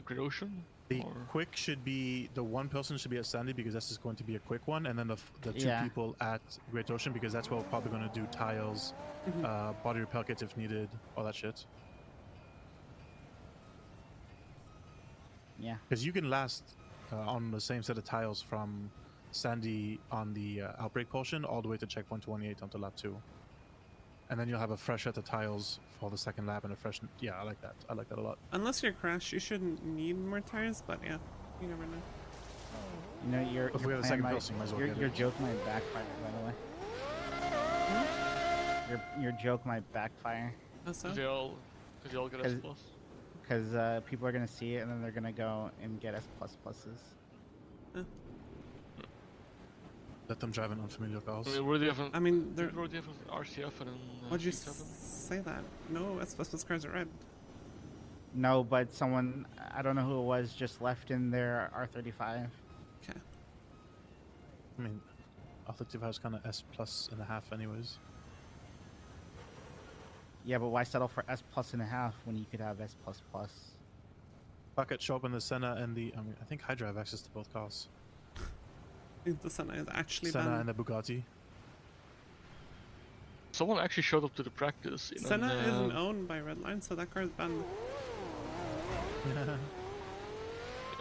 Great Ocean? The quick should be, the 1 person should be at Sandy because that's just going to be a quick one, and then the 2 people at Great Ocean because that's where we're probably going to do tiles, body repair kits if needed, all that shit. Yeah. Because you can last on the same set of tiles from Sandy on the outbreak portion all the way to checkpoint 28 onto lap 2. And then you'll have a fresh set of tiles for the second lap and a fresh... Yeah, I like that. I like that a lot. Unless you're crashed, you shouldn't need more tires, but yeah, you never know. You know, your If we have a second person, you might as well get your it. joke might backfire, by the way. Your joke might backfire. How so? Cause they all get S+. Because people are gonna see it and then they're gonna go and get S++. Let them drive in unfamiliar cars. I mean, where do you have an, I mean, where do you have an RCF and an Why'd you C7? say that? No, S++ cars are red. No, but someone, I don't know who it was, just left in their R35. Okay. I mean, R35 is kind of S+ and a half anyways. Yeah, but why settle for S+ and a half when you could have S++? Bucket shop in the Senna and the... I mean, I think Hydra have access to both cars. I think the Senna is actually Senna banned. and the Bugatti. Someone actually showed up to the practice. In Senna isn't owned by Redline, so that car is banned.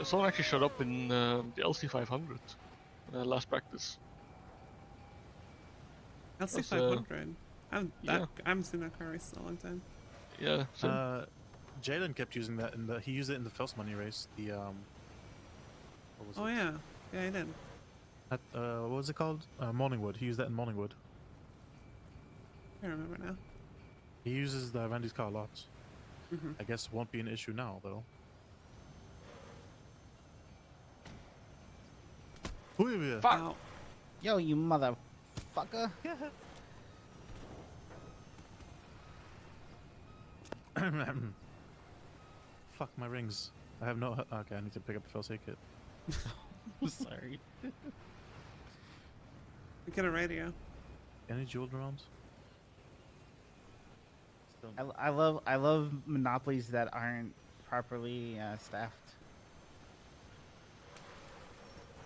Someone actually showed up in the LC500 last practice. LC500? I haven't seen that car race in a long time. Yeah. Jalen kept using that he used it in the first money race. The what was Oh it? yeah, yeah, I did. At, what was it called? Morningwood. He used that in Morningwood. I remember now. He uses the Randy's car a lot. Mhm. I guess won't be an issue now though. Fuck! Yo, you motherfucker! Fuck my rings. I have no. Okay, I need to pick up the first aid kit. I'm sorry. We get a radio. Any jeweled around? I love monopolies that aren't properly staffed.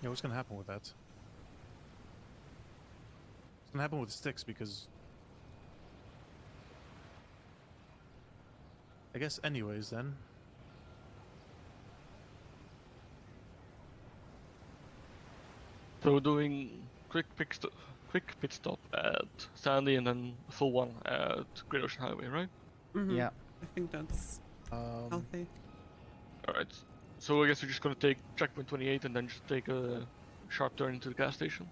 Yeah, what's gonna happen with that? What's gonna happen with sticks? Because I guess anyways then. So we're doing quick pit stop at Sandy and then a full one at Great Ocean Highway, right? Yeah. I think that's healthy. Alright. So I guess we're just gonna take checkpoint 28 and then just take a sharp turn into the gas station.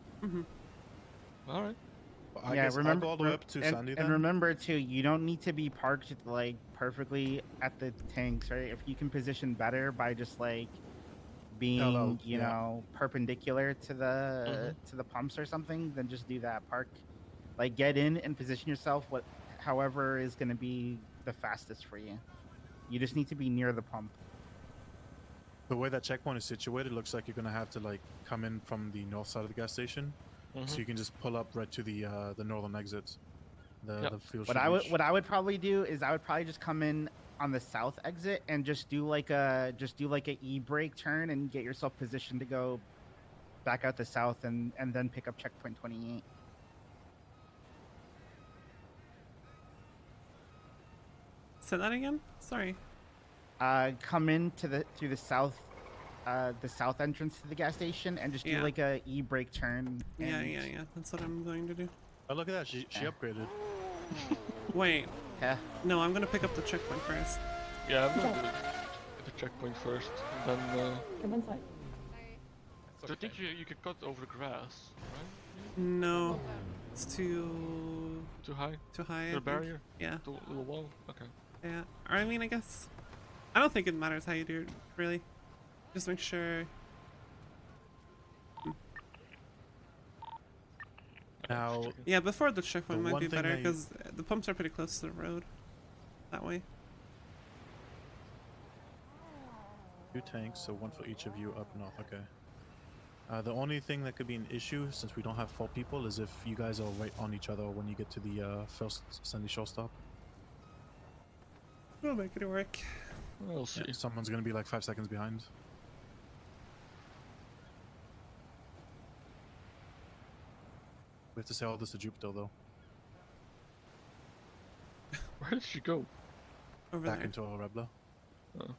Alright. I guess I'll go all the way up to Sandy then. And remember too, you don't need to be parked like perfectly at the tanks, right? If you can position better by just like being, you know, perpendicular to the pumps or something, then just do that. Park, like get in and position yourself however is going to be the fastest for you. You just need to be near the pump. The way that checkpoint is situated, looks like you're gonna have to like come in from the north side of the gas station, so you can just pull up right to the northern exit. The fuel. What I would probably do is I would probably just come in on the south exit and just do like a e-brake turn and get yourself positioned to go back out the south and then pick up checkpoint 28. Say that again? Sorry. Come in through the south entrance to the gas station and just do like a e-brake turn. Yeah. That's what I'm going to do. Oh, look at that. She upgraded. Wait. Yeah. No, I'm gonna pick up the checkpoint first. Yeah, I'm gonna get the checkpoint first, and then. Come inside. So I think you could cut over the grass, right? No, it's too high. Too high. The barrier. Yeah. The little wall. Okay. Yeah. Or I mean, I guess. I don't think it matters how you do it, really. Just make sure. Now. Yeah, before the checkpoint might be one thing better because the pumps are pretty close to the road. That way. 2 tanks, so 1 for each of you up north. Okay. The only thing that could be an issue, since we don't have 4 people, is if you guys are right on each other when you get to the first Sandy Shore stop. We'll make it work. We'll see. Yeah, someone's gonna be like 5 seconds behind. We have to say all this to Jupiter, though. Where did she go? Over Back there. into our Rebla. Oh.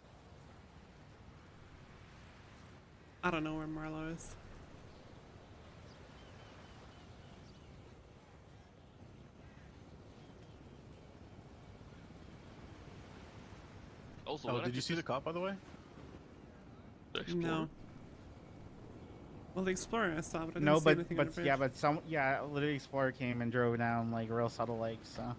I don't know where Marlo is. Also, oh, did you see the cop, by the way? No. Well, the Explorer I saw, but I didn't No, see anything on the bridge. literally Explorer came and drove down like real subtle like so.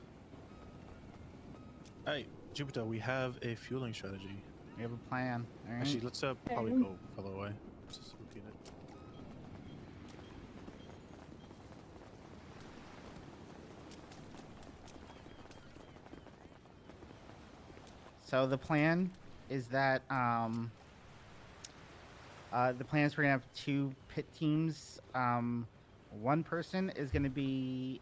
Hey, Jupiter, we have a fueling strategy. We have a plan. All right? Actually, let's probably go further away. Let's just repeat it. So the plan is that we're gonna have 2 pit teams. One person is gonna be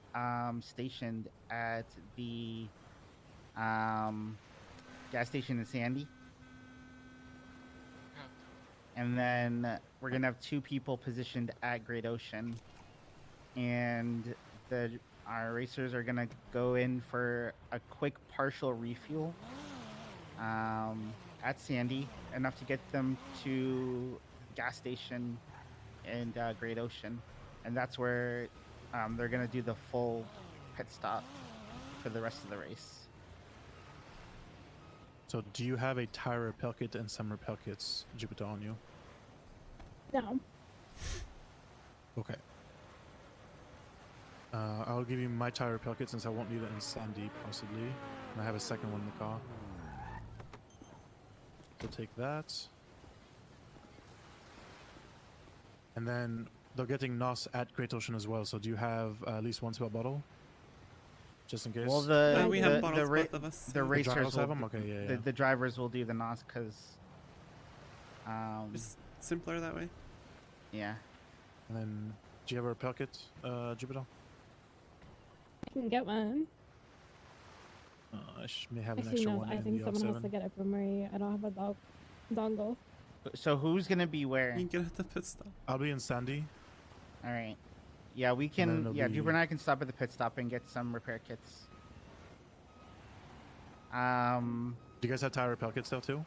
stationed at the gas station in Sandy, and then we're gonna have 2 people positioned at Great Ocean, and our racers are gonna go in for a quick partial refuel at Sandy, enough to get them to gas station and Great Ocean, and that's where they're gonna do the full pit stop for the rest of the race. So, do you have a tire repair kit and some repair kits, Jupiter, on you? No. Okay. I'll give you my tire repair kit since I won't need it in Sandy, possibly. And I have a second one in the car. So take that. And then they're getting NOS at Great Ocean as well, so do you have at least 1 spare bottle? Just in case? Well, we have bottles, both of us. the racers drivers will, have them? Okay, yeah. The drivers will do the NOS because It's simpler that way. Yeah. And then Do you have a repel kit, Jupiter? I can get one. I may have an Actually, extra no, one I in think the someone has R7. to get it for Marie. I don't have a dongle. So who's gonna be where? You can get at the pit stop. I'll be in Sandy. All right. Yeah, we then can. it'll Yeah, be- Duper and I can stop at the pit stop and get some repair kits. Do you guys have tire repel kits though too?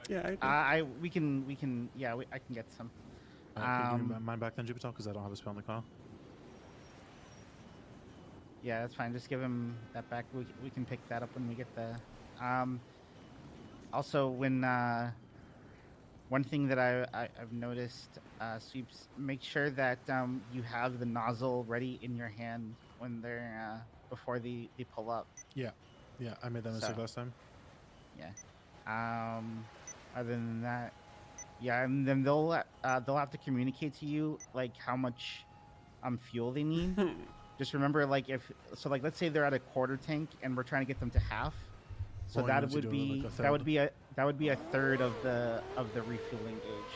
Yeah, we can. Yeah, I can get some. Can you give me mine back then, Jupiter? Because I don't have a spell in the car. Yeah, that's fine. Just give him that back. We can pick that up when we get the. Also, when one thing that I've noticed, sweeps, make sure that you have the nozzle ready in your hand when they're before they pull up. Yeah, I made that mistake last time. Yeah. Other than that, yeah, and then they'll have to communicate to you like how much fuel they need. Just remember, like like let's say they're at a quarter tank and we're trying to get them to half. So Well, you that need to would do, be like, a that would be a third of the refueling gauge.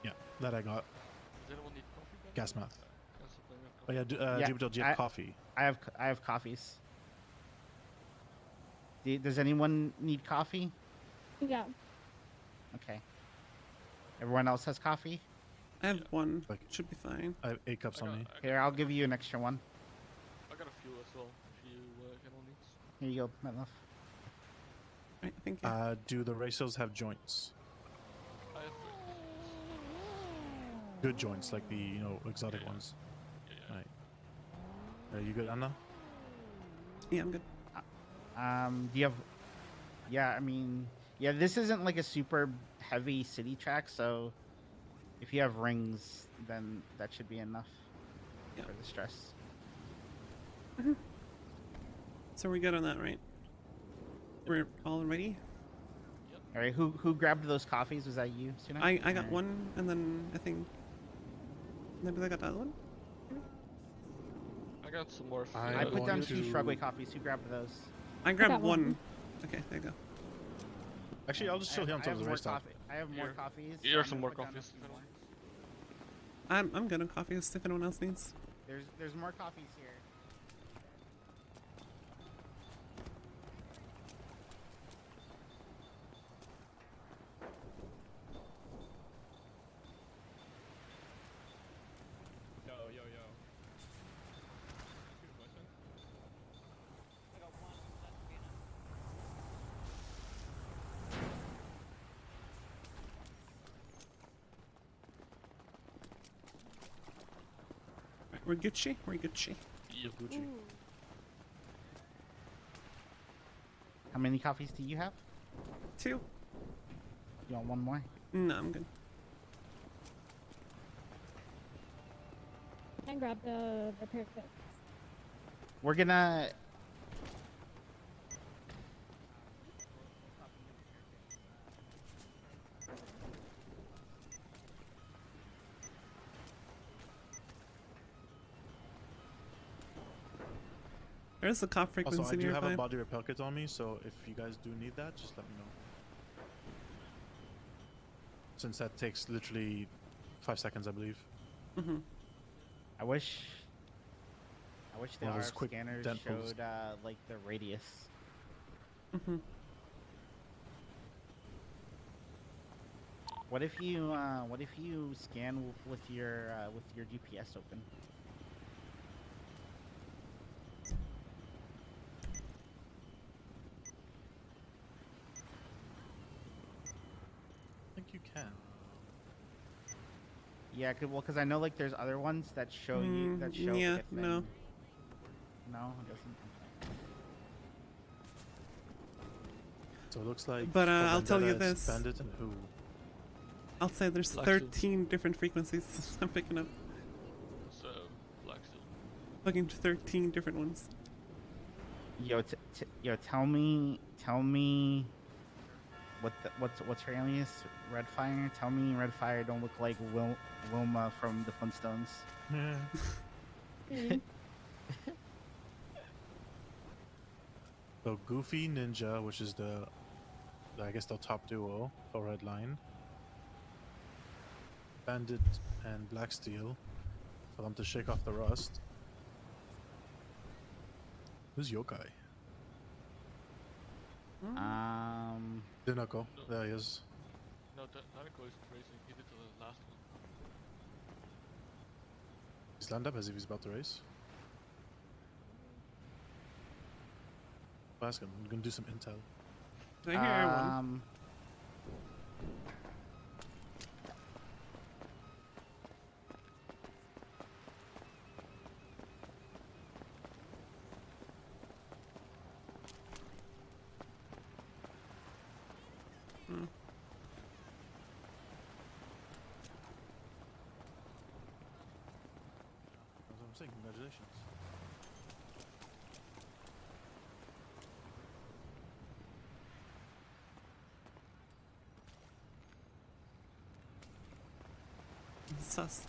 Yeah, that I got. Does anyone need coffee? Gas math. Oh yeah, Yeah, Jupiter, do you have coffee? I have coffees. Does anyone need coffee? Yeah. Okay. Everyone else has coffee? I have one. Should be fine. I have 8 cups on me. Here, I'll give you an extra one. I got a few as well. If you get on needs. Here you go, my love. Right, thank you. Do the racers have joints? I have Good joints, like the exotic ones. Right. Are you good, Anna? Yeah, I'm good. Do you have? Yeah, I mean, yeah, this isn't like a super heavy city track, so if you have rings, then that should be enough for the stress. So we're good on that, right? We're all ready? All right, who grabbed those coffees? Was that you, Suna? I got one, and then I think maybe I got the other one. I got some more. I put down 2 Shrugway coffees. Who grabbed those? I grabbed one. Okay, there you go. Actually, I'll just chill here until the race stop. I have more coffees. Here are so some I'm more gonna put down coffees. a few more. I'm good on coffee if anyone else needs. There's more coffees here. Yo. Right, we're Gucci. We're Gucci. Yeah, Gucci. How many coffees do you have? 2. You want one more? No, I'm good. I grab the repair kits. We're gonna. There's a cop frequency Also, I do have nearby. a body repel kit on me, so if you guys do need that, just let me know. Since that takes literally 5 seconds, I believe. Mm-hmm. I wish the One of those RF quick scanners dent pulls. showed like the radius. Mm-hmm. What if you scan with your GPS open? I think you can. Yeah, because I know like there's other ones that show you that show. yeah, like, a no. thing. No, it doesn't. So it looks like. But for I'll tell you Vendetta, it's this. Bandit and who? I'll say there's Black 13 different frequencies I'm picking up. So, Black Steel. Looking to 13 different ones. Yo, tell me what's her alias? Redfire. Tell me Redfire don't look like Wilma from the Flintstones. So Goofy Ninja, which is I guess the top duo for Red Line. Bandit and Black Steel for them to shake off the rust. Who's Yokai? Dinako. There he is. No, Daniko isn't racing. He did the last one. He's lined up as if he's about to race. Ask him. I'm gonna do some intel. I hear one. That's what I'm saying. Congratulations. Sus.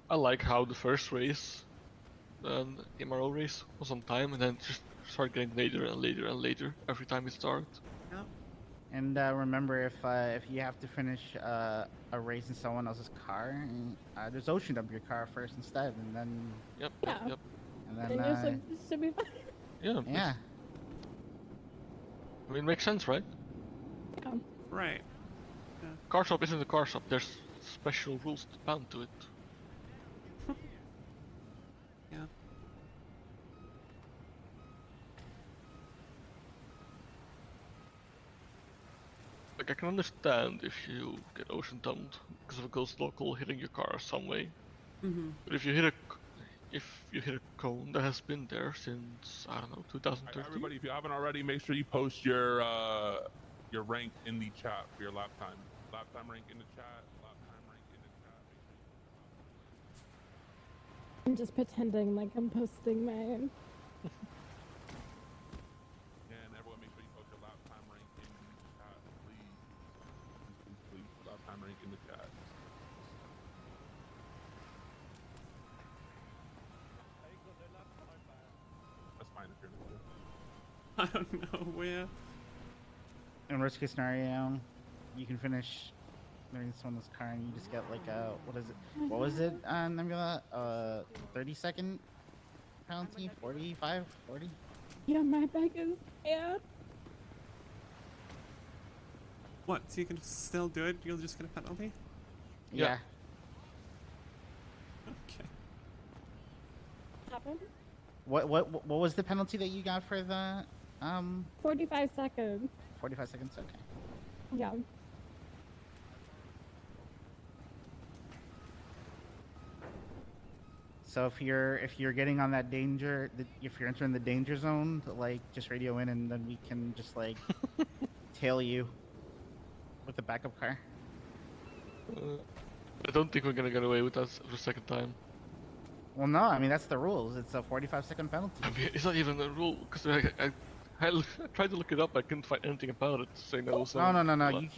I like how the first race, the MRO race, was on time, and then just started getting later and later and later every time it started. Yeah. And remember, if you have to finish a race in someone else's car, just ocean up your car first instead, and then. Yep. Yeah. Yep. And And you're then. just like, this should be fine. Yeah. Yeah. I mean, it makes sense, right? Right. Car shop isn't a car shop. There's special rules bound to it. Yeah. Like, I can understand if you get ocean dumped because of a ghost local hitting your car some way. But if you hit a cone that has been there since, I don't know, 2013. Everybody, if you haven't already, make sure you post your rank in the chat for your lap time. Lap time rank in the chat. Lap time rank in the chat. I'm just pretending like I'm posting mine. Yeah, and everyone, make sure you post your lap time rank in the chat, please. Please, lap time rank in the chat. That's fine if you're in the I don't know where. In worst case scenario, you can finish maybe someone's car and you just get like a what was it, Nebula? 30-second penalty, 45, 40. Yeah, my bike is bad. What? So you can still do it? You'll just get a penalty? Yeah. Okay. Happened? What was the penalty that you got for the 45 seconds. 45 seconds? Okay. Yeah. So if you're getting on that danger, if you're entering the danger zone, like just radio in and then we can just like tail you with the backup car. I don't think we're gonna get away with that for the second time. Well, no, I mean that's the rules. It's a 45-second penalty. I mean, it's not even a rule because I tried to look it up. I couldn't find anything about it. Saying that was No. You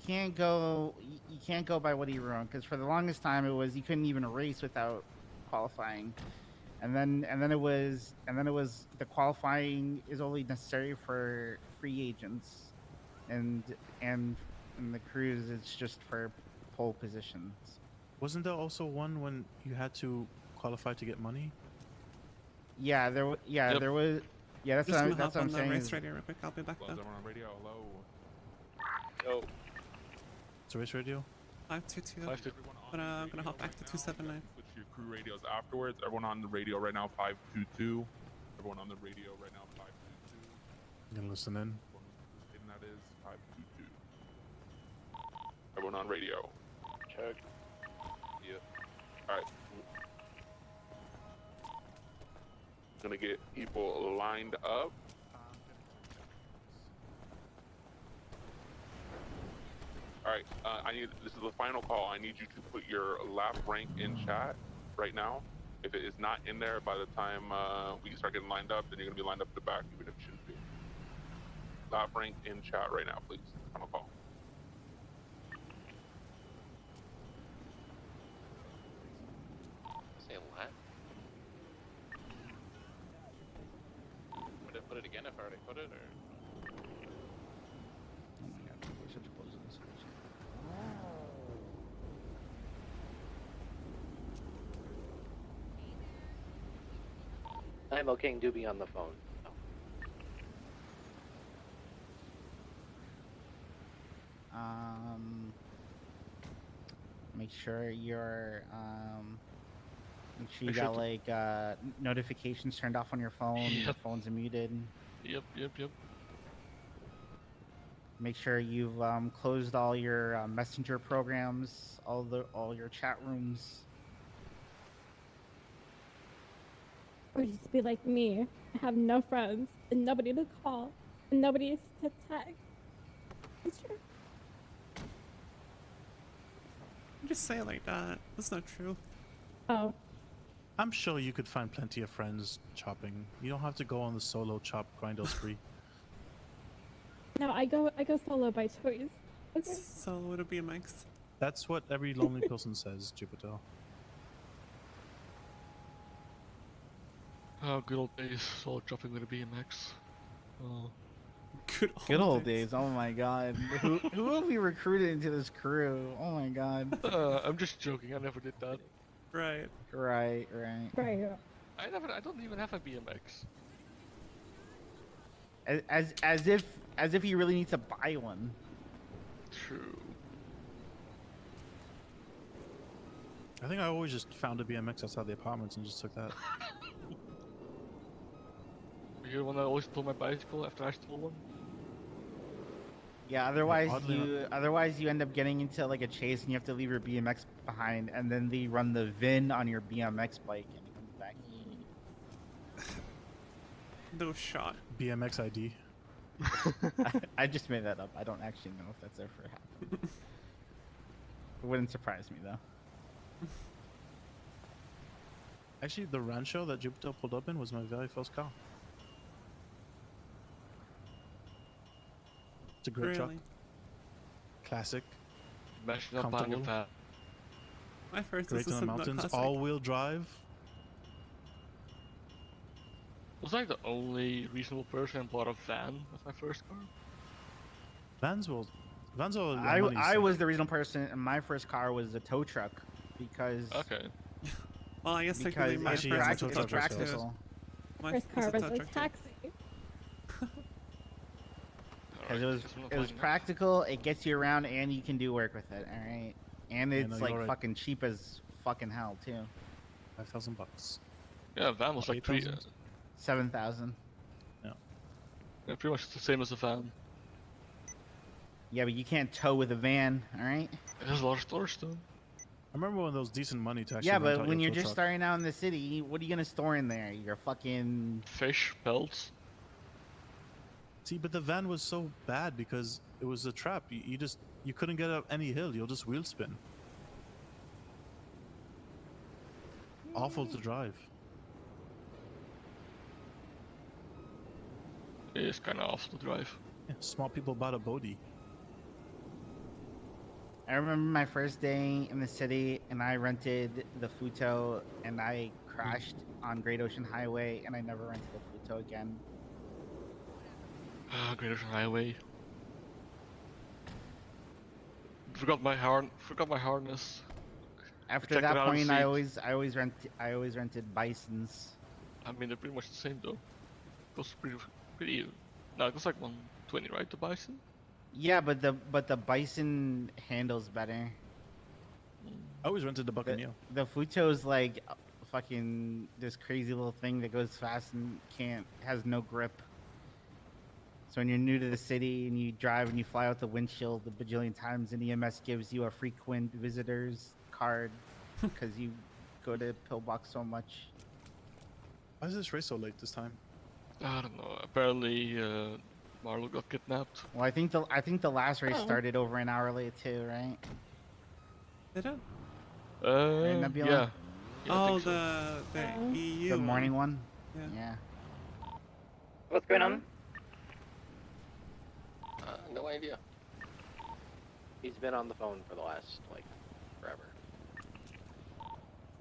can't go by what he wrote because for the longest time it was you couldn't even race without qualifying, and then it was the qualifying is only necessary for free agents, and the cruise is just for pole positions. Wasn't there also one when you had to qualify to get money? Yeah, there was. Yeah, that's Just what gonna hop on I'm the saying. race is- radio real quick. I'll be back Hello, though. everyone on radio. Hello. Yo. It's a race radio? 522. 522. But I'm gonna hop back to 279. Switch your crew radios afterwards. Everyone on the radio right now, 522. Everyone on the radio right now, 522. You gonna listen in? And that is 522. Everyone on radio. Check. Yeah. Alright. Gonna get people lined up. All right, this is the final call. I need you to put your lap rank in chat right now. If it is not in there by the time we start getting lined up, then you're gonna be lined up at the back, even if it shouldn't be. Lap rank in chat right now, please. Final call. Say what? Would it put it again if I already put it, or? Oh my god, we're such close in this. I'm okay to be on the phone. Make sure you're make sure you Make sure got like notifications turned off on your phone. Your Yep. phone's muted. Yep. Make sure you've closed all your messenger programs, all your chat rooms. Or just be like me, have no friends and nobody to call and nobody to text. It's true. Just say it like that. That's not true. Oh. I'm sure you could find plenty of friends chopping. You don't have to go on the solo chop grindo spree. No, I go solo by choice. Okay. Solo to BMX. That's what every lonely person says, Jupiter. Oh, good old days. Solo dropping with a BMX. Oh. Good old days. Oh my god. Who have we recruited into this crew? Oh my god. I'm just joking. I never did that. Right. Right. I don't even have a BMX. As if you really need to buy one. True. I think I always just found a BMX outside the apartments and just took that. You're the one that always stole my bicycle after I stole one. Yeah, otherwise you end up getting into like a chase and you have to leave your BMX behind, and then they run the VIN on your BMX bike and it comes back. No shot. BMX ID. I just made that up. I don't actually know if that's ever happened. It wouldn't surprise me though. Actually, the Rancho that Jupiter pulled up in was my very first car. It's a great truck. Classic. Mashing up on your path. My first Great in the mountains. All-wheel drive. Was I the only reasonable person who bought a van as my first car? Vans are I was the reasonable person, and my first car was a tow truck because. Okay. Well, I guess because technically my it's first practical. My first car was a truck too. taxi. Because it was practical, it gets you around, and you can do work with it. All right, and it's like fucking cheap as fucking hell too. $5,000. Yeah, van was like 7,000. Yeah, pretty much the same as a van. Yeah, but you can't tow with a van. All right. It has a lot of storage though. I remember when those decent money to actually Yeah, rent but out when your you're tow just truck. starting out in the city, what are you gonna store in there? Your fucking fish, pelts. See, but the van was so bad because it was a trap. You couldn't get up any hill. You'll just wheel spin. Awful to drive. It's kind of awful to drive. Yeah, small people bought a Bodhi. I remember my first day in the city, and I rented the Futo, and I crashed on Great Ocean Highway, and I never rented a Futo again. Great Ocean Highway. Forgot my harness. After Checked it that out on point, seat. I always rented Bisons. I mean, they're pretty much the same though. It was pretty. No, it was like 120, right? The Bison. Yeah, but the Bison handles better. I always rented the Buccaneer. The Futo's like fucking this crazy little thing that goes fast and has no grip. So when you're new to the city and you drive and you fly out the windshield a bajillion times, and EMS gives you a frequent visitors card because you go to Pillbox so much. Why is this race so late this time? I don't know. Apparently, Marlo got kidnapped. Well, I think the last race Oh. started over an hour late too, right? Did it? Right, Nabila? Yeah. Oh, the EU. The morning one. Yeah. Yeah. What's going on? No idea. He's been on the phone for the last, like, forever.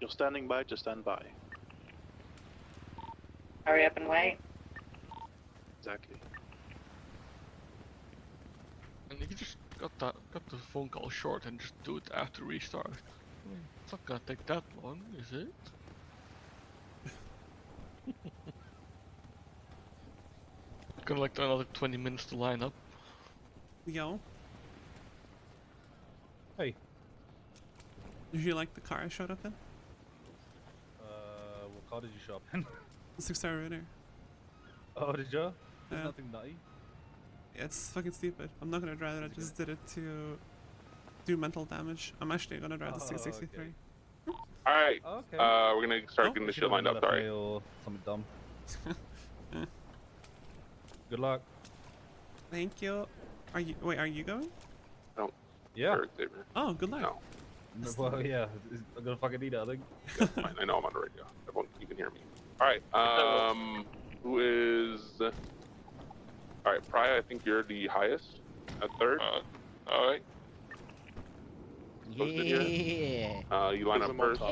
You're standing by, just stand by. Hurry up and wait. Exactly. And you just got the phone call short and just do it after restart. It's not gonna take that long, is it? Gonna like another 20 minutes to line up. Yo. Hey. Did you like the car I showed up in? What car did you show up in? The 6-star Raider. Oh, did you? There's Yeah. nothing nutty. Yeah, it's fucking stupid. I'm not gonna drive it. I just did it to do mental damage. I'm actually gonna drive the 663. All right. Okay. We're gonna start Oh, getting this You shit should've lined up. left Sorry. me or something dumb. Good luck. Thank you. Are you are you going? No. Yeah. Oh, good luck. No. Well, yeah. I'm gonna fucking need it, I think. That's fine. I know I'm on the radio. Everyone, you can hear me. All right. Who is? All right, Pry. I think you're the highest at third. All right. Posted here. Yeah. You line up first.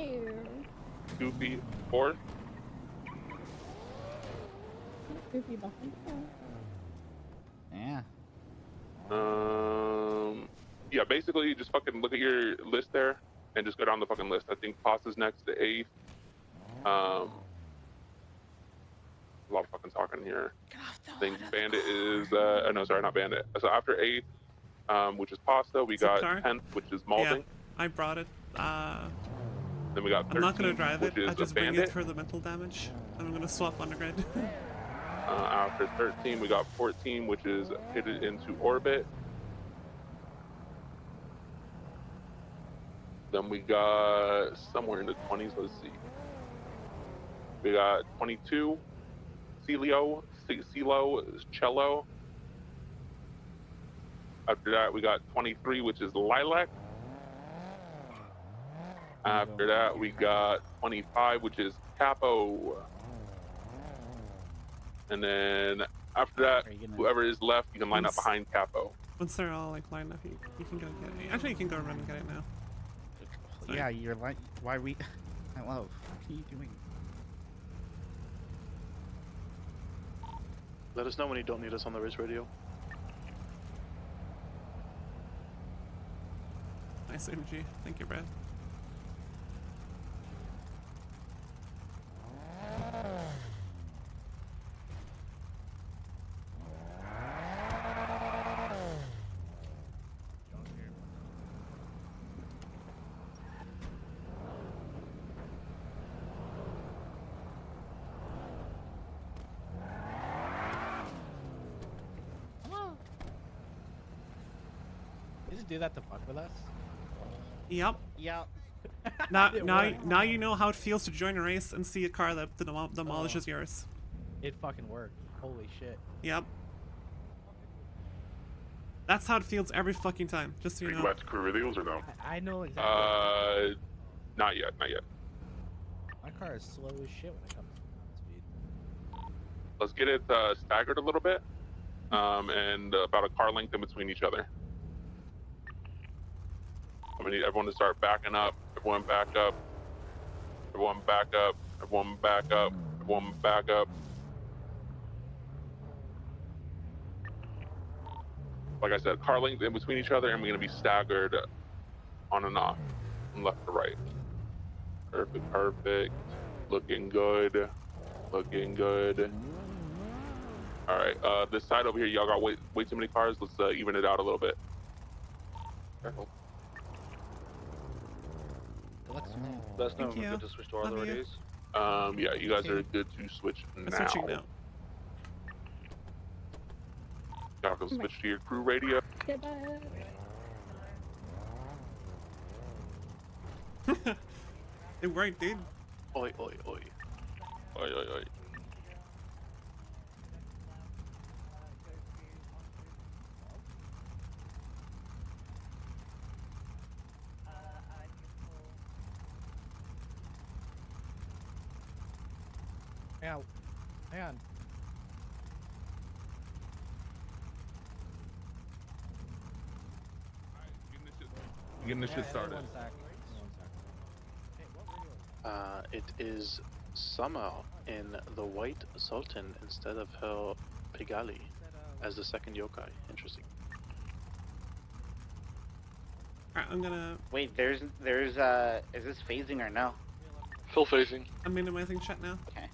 Goofy fourth. Goofy behind. Yeah. Yeah, basically, just fucking look at your list there and just go down the fucking list. I think Pasta's next to 8th. A lot of fucking talking here. I think Bandit is, no, sorry, not Bandit. So after 8th, which is Pasta, we got car? 10th, which is Malding. Yeah, I brought it. Then we got 13th, I'm not gonna drive it. which I is just a bring Bandit. it for the mental damage. And I'm gonna swap on the grid. After 13, we got 14, which is headed into orbit. Then we got somewhere in the 20s. Let's see. We got 22, Celio, Cello. After that, we got 23, which is Lilac. After that, we got 25, which is Capo. And then after that, whoever is left, you can line up behind Capo. Once they're all like lined up, you can go get it. Actually, you can go run and get it now. Sorry. Yeah, you're like, why we? I love. What are you doing? Let us know when you don't need us on the race radio. Nice energy. Thank you, Brad. You just do that to fuck with us? Yep. Yep. Now you know how it feels to join a race and see a car that demolishes yours. It fucking worked. Holy shit. Yep. That's how it feels every fucking time. Just so you Are you know. about to crew radios or no? I know exactly. Not yet, not yet. My car is slow as shit when it comes to speed. Let's get it staggered a little bit, and about a car length in between each other. I'm gonna need everyone to start backing up. Everyone back up. Everyone back up. Everyone back up. Everyone back up. Like I said, car length in between each other, and we're gonna be staggered on and off, from left to right. Perfect, perfect. Looking good. Looking good. All right, this side over here, y'all got way too many cars. Let's even it out a little bit. Careful. Let us know Thank when we're you. good to switch to our other Love you. radios. Yeah, you guys are good to switch I'm now. switching now. Y'all can switch to your crew radio. Goodbye. It worked, dude. Oi, oi, oi. Oi, oi, oi. Hang on. Getting this shit started. It is Sama in the White Sultan instead of her Pigali as the second yokai. Interesting. Alright, I'm gonna. Wait, is this phasing or no? Full phasing. I'm minimizing chat now. Okay.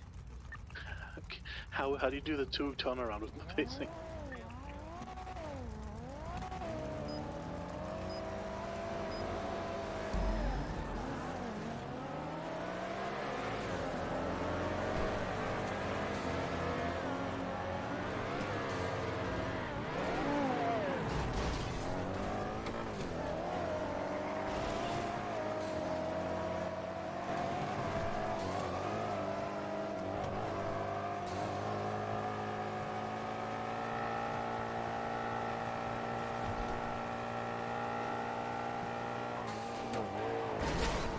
How do you do the two turnaround with no phasing?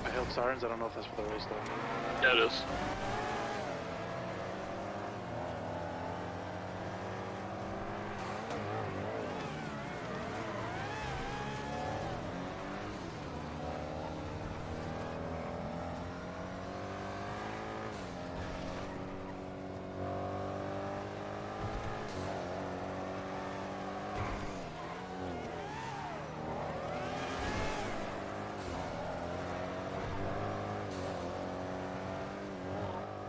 I held sirens. I don't know if that's for the race though. Yeah, it is.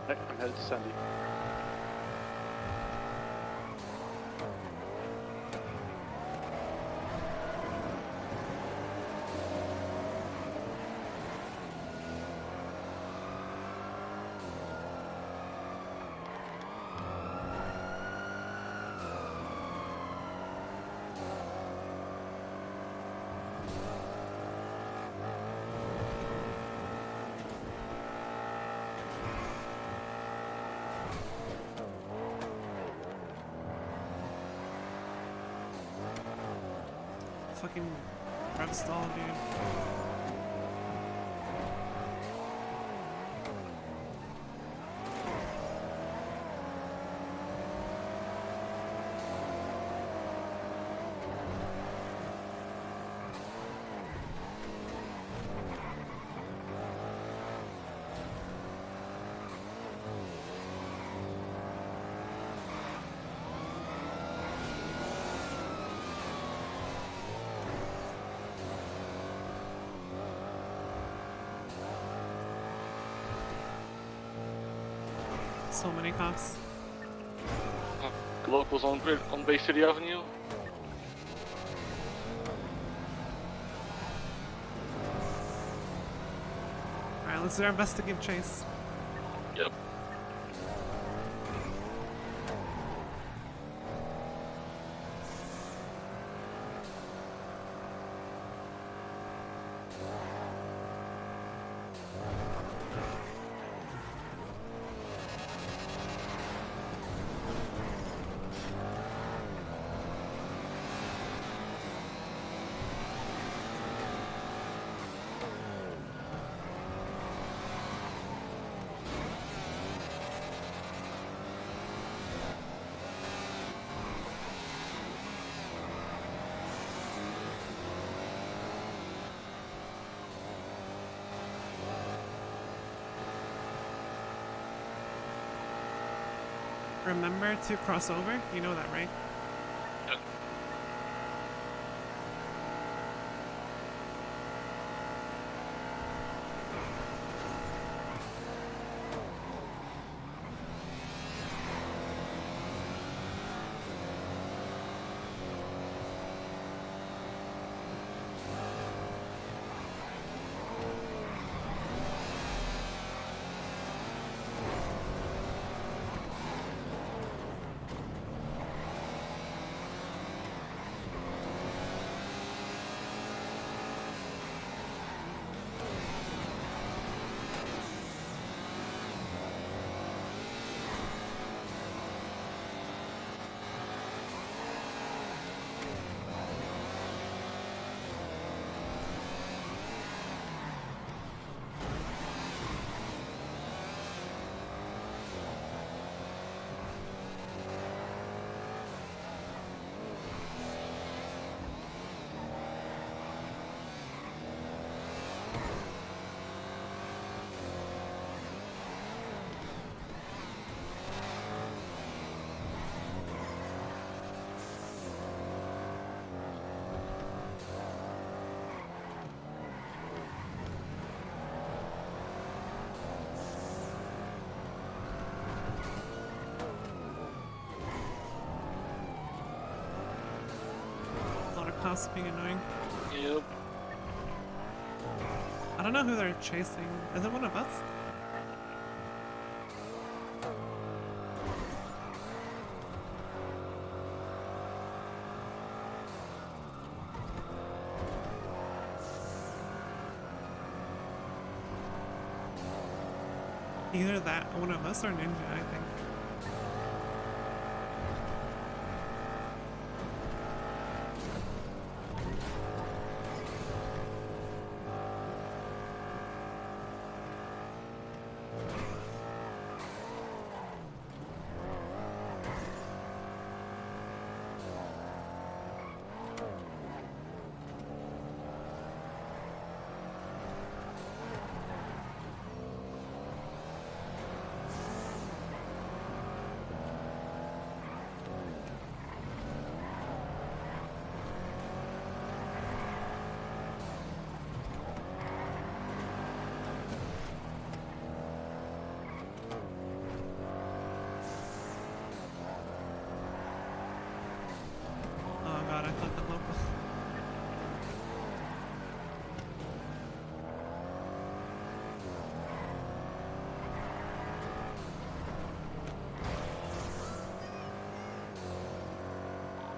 I'm headed to Sandy. Fucking red stall, dude. So many cops. Locals on Bay City Avenue. Alright, let's do our best to give chase. Yep. Remember to cross over? You know that, right? cops being annoying. Yep. I don't know who they're chasing. Is it one of us? Either that, one of us, or Ninja, I think.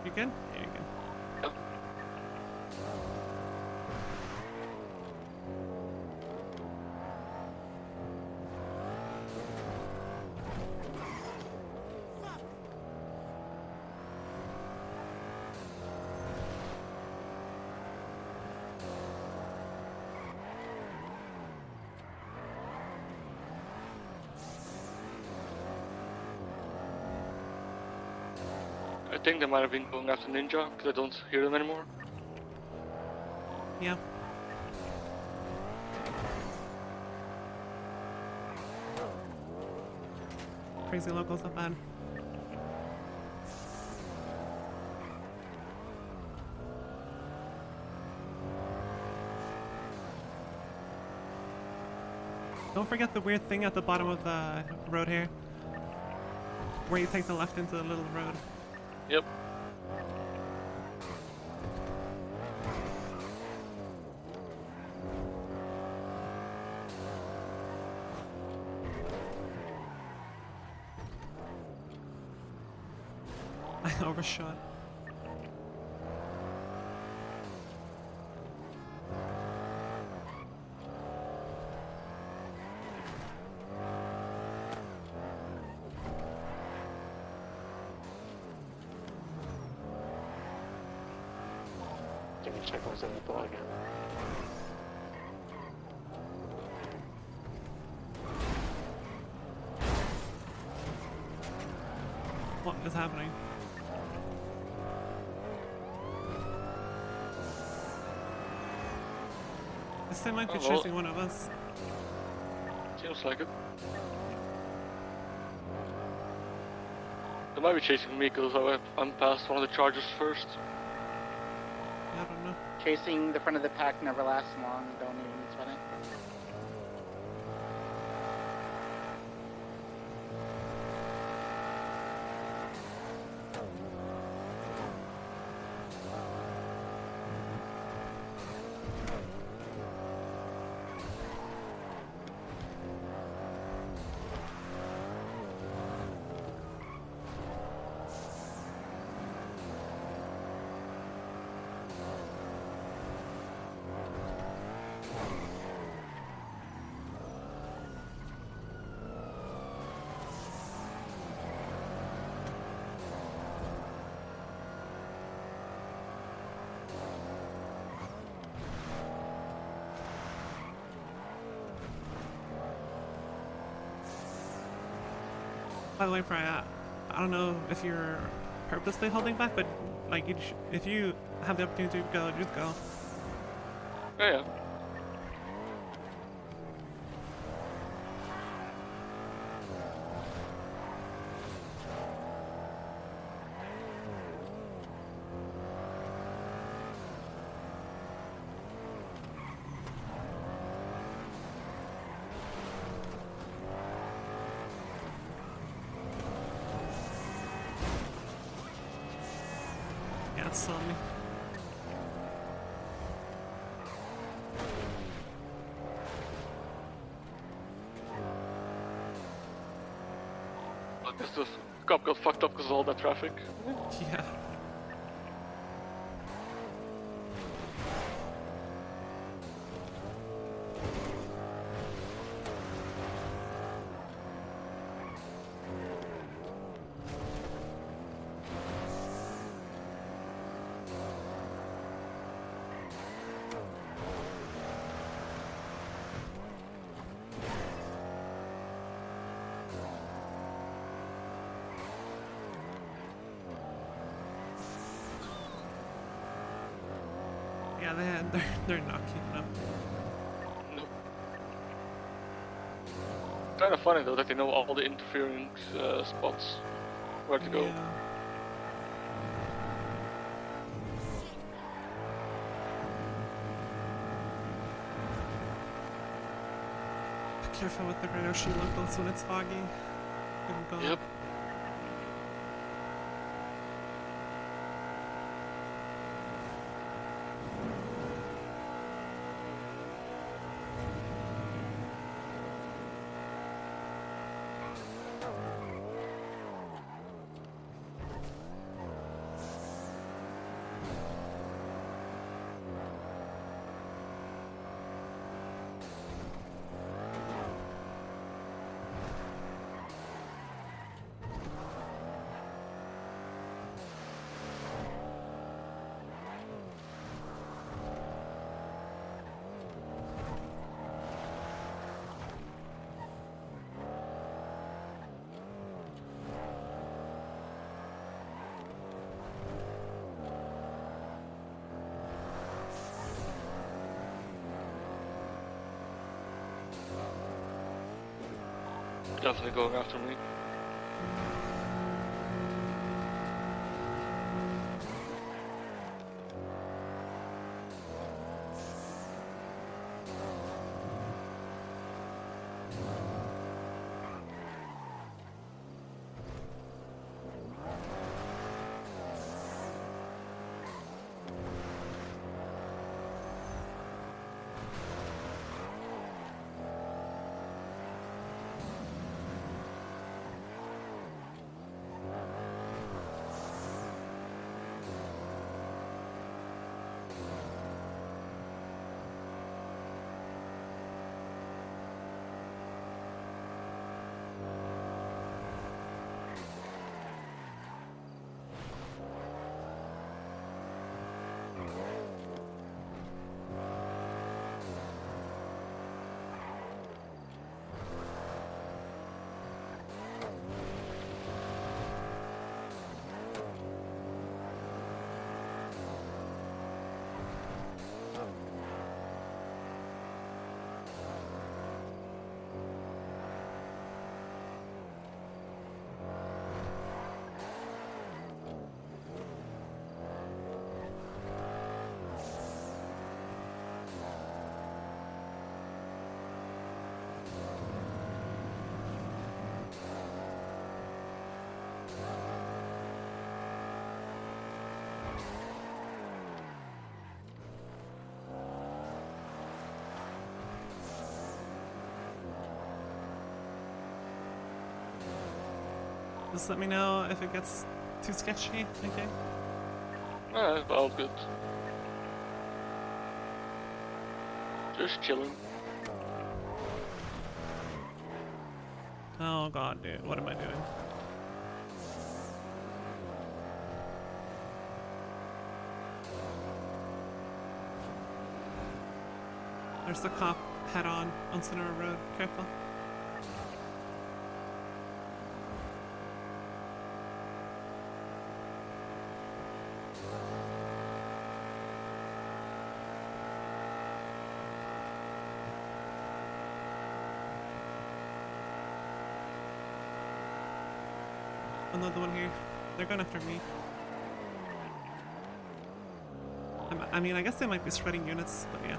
You good? Yeah, you're good. I think they might have been going after Ninja because I don't hear them anymore. Yeah. Crazy locals up bad. Don't forget the weird thing at the bottom of the road here, where you take the left into the little road. Yep. I overshot. Give me check what's in the ball again. What is happening? This thing might be chasing one of us. Seems like it. They might be chasing me because I'm past one of the chargers first. I don't know. Chasing the front of the pack never lasts long. Don't even sweat it. By the way, Fry, I don't know if you're purposely holding back, but like, if you have the opportunity to go, just go. Yeah. Yeah, it's on me. Guess the cop got fucked up because of all that traffic. Yeah. Yeah, they're not keeping up. Nope. Kind of funny though that they know all the interfering spots where to go. Be careful with the radar sheet locals when it's foggy. Good God. Yep. Definitely going after me. Just let me know if it gets too sketchy, okay? All good. Just chilling. Oh God, dude, what am I doing? There's the cop head on Sonora Road. Careful. Another one here. They're going after me. I mean, I guess they might be spreading units, but yeah.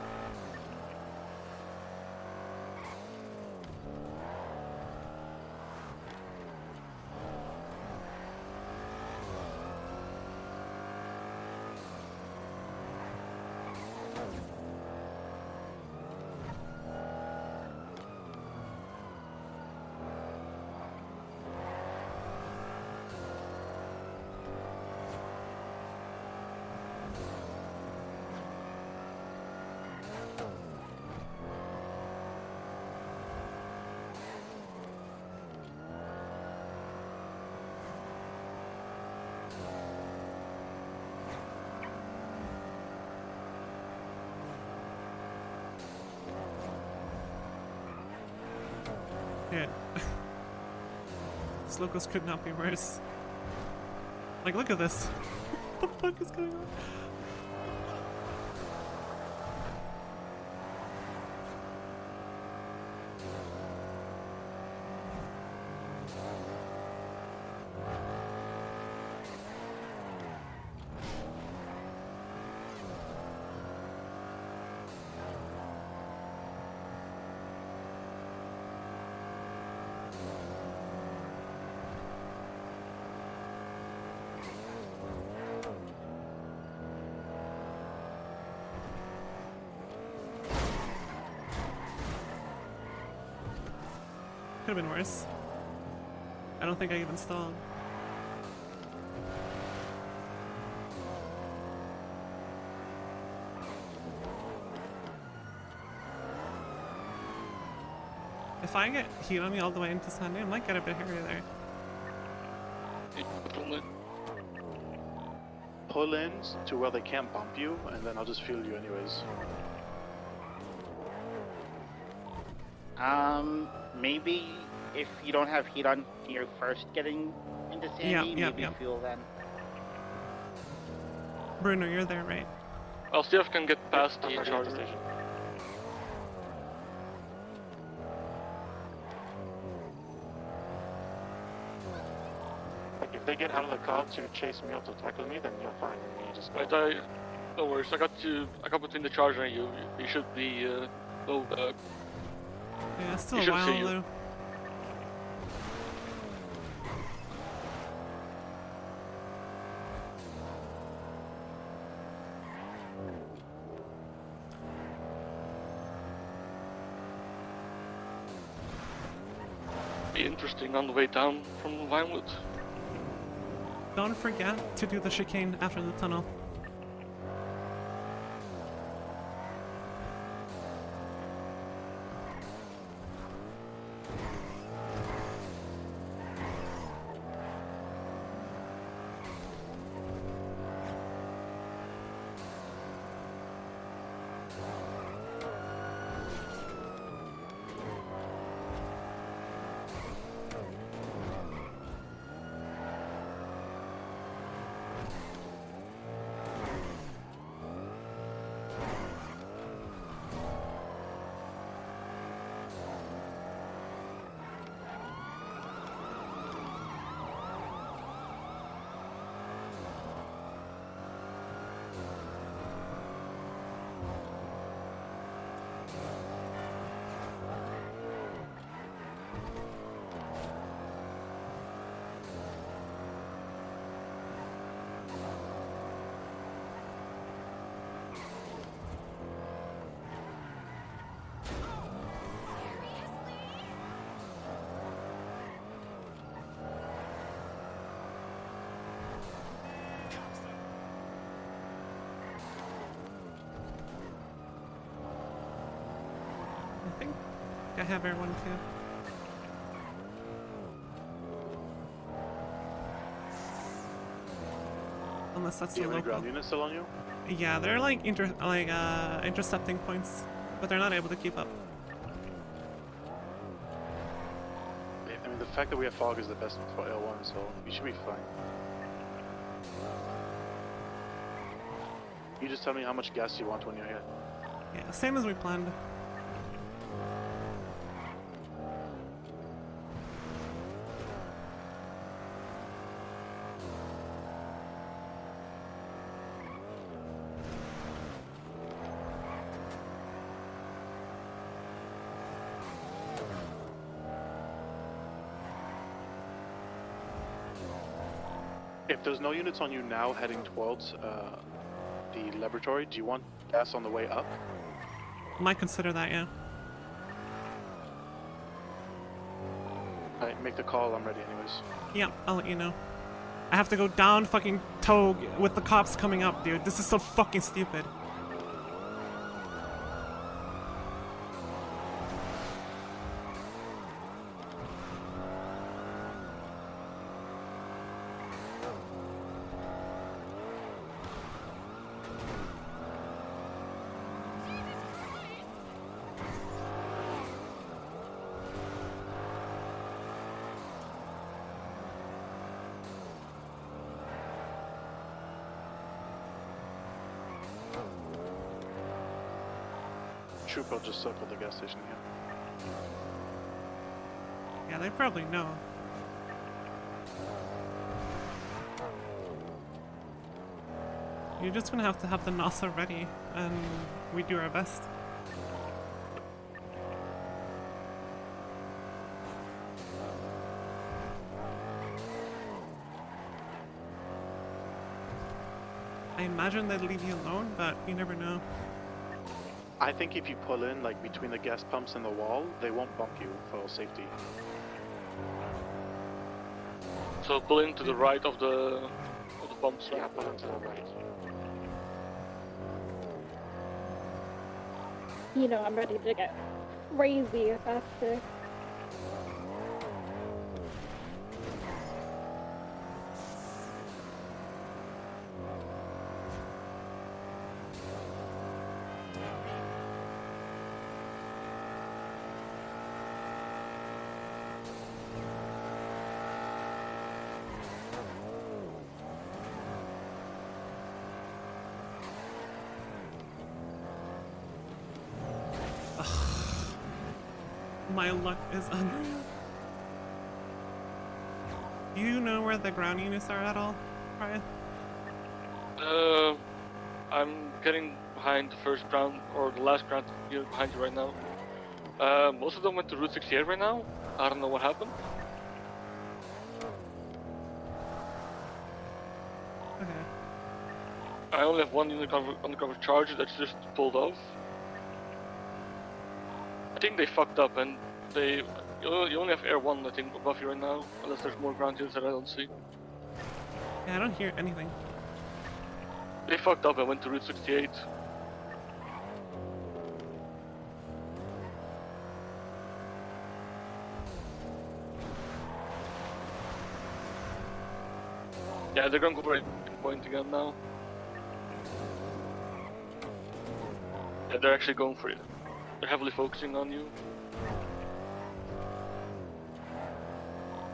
Dude. This locals could not be worse. Like, look at this. What the fuck is going on? Could have been worse. I don't think I even stalled. If I get heat on me all the way into Sunday, I might get a bit hairy there. Pull in to where they can't bump you, and then I'll just fuel you anyways. Maybe if you don't have heat on your first getting into Sandy, maybe fuel then. Bruno, you're there, right? I'll see if I can get past the charger station. Like if they get out of the car to chase me or to tackle me, then you're fine. You just go. No worries. I got between the charger and you. You should be yeah, it's still a while though. Be interesting on the way down from Vinewood. Don't forget to do the chicane after the tunnel. I think I have everyone too. Unless that's the local. Ground units still on you? Yeah, they're like intercepting points, but they're not able to keep up. I mean, the fact that we have fog is the best for L1, so we should be fine. You just tell me how much gas you want when you're here. Yeah, same as we planned. If there's no units on you now heading towards the laboratory, do you want gas on the way up? Might consider that, yeah. Alright, make the call, I'm ready anyways. Yeah, I'll let you know. I have to go down fucking Togue with the cops coming up, dude. This is so fucking stupid. Trooper just circled the gas station here. Yeah, they probably know. You're just gonna have to have the NASA ready, and we do our best. I imagine they'd leave you alone, but you never know. I think if you pull in, like, between the gas pumps and the wall, they won't bump you for safety. So pull in to the right of the pumps. Yeah, pull in to the right. You know, I'm ready to get crazy if that's the... My luck is unreal. Do you know where the ground units are at all, Brian? I'm getting behind the first ground, or the last ground unit behind you right now. Most of them went to Route 68 right now. I don't know what happened. Okay. I only have one unit undercover charger that's just pulled off. I think they fucked up, and you only have Air 1, I think, above you right now, unless there's more ground units that I don't see. Yeah, I don't hear anything. They fucked up and went to Route 68. Yeah, they're gonna go for a point again now. Yeah, they're actually going for it. They're heavily focusing on you.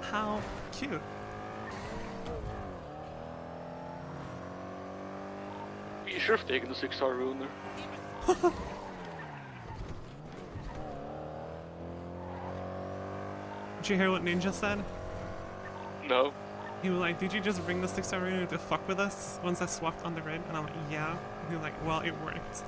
How cute. You should have taken the 6-star ruiner. Did you hear what Ninja said? No. He was like, did you just bring the 6-star ruiner to fuck with us once I swapped on the red? And I'm like, yeah. And he was like, well, it worked.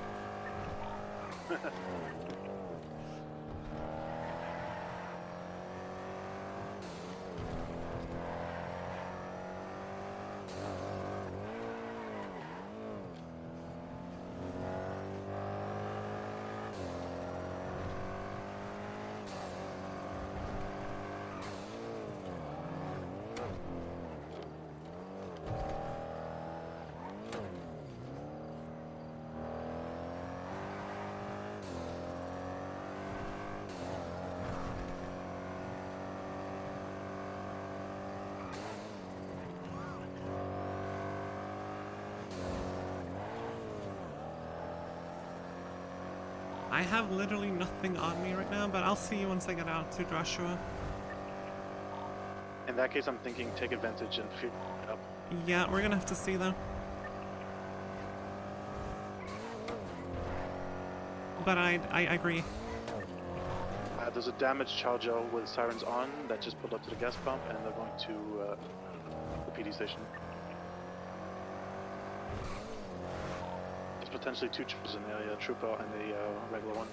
I have literally nothing on me right now, but I'll see you once I get out to Joshua. In that case, I'm thinking take advantage and fuel it up. Yeah, we're gonna have to see though. But I agree. There's a damaged charger with sirens on that just pulled up to the gas pump, and they're going to the PD station. There's potentially two troopers in there, a trooper and a regular one.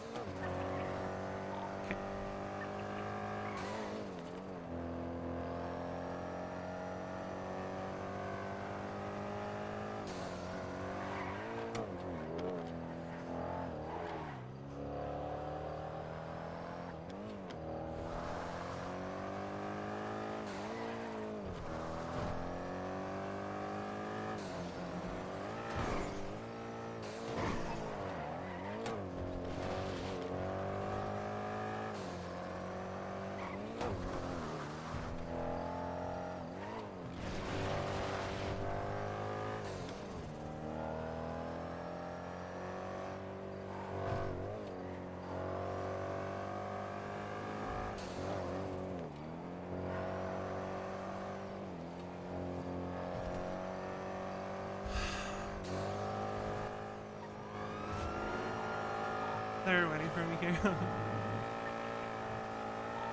They're waiting for me here.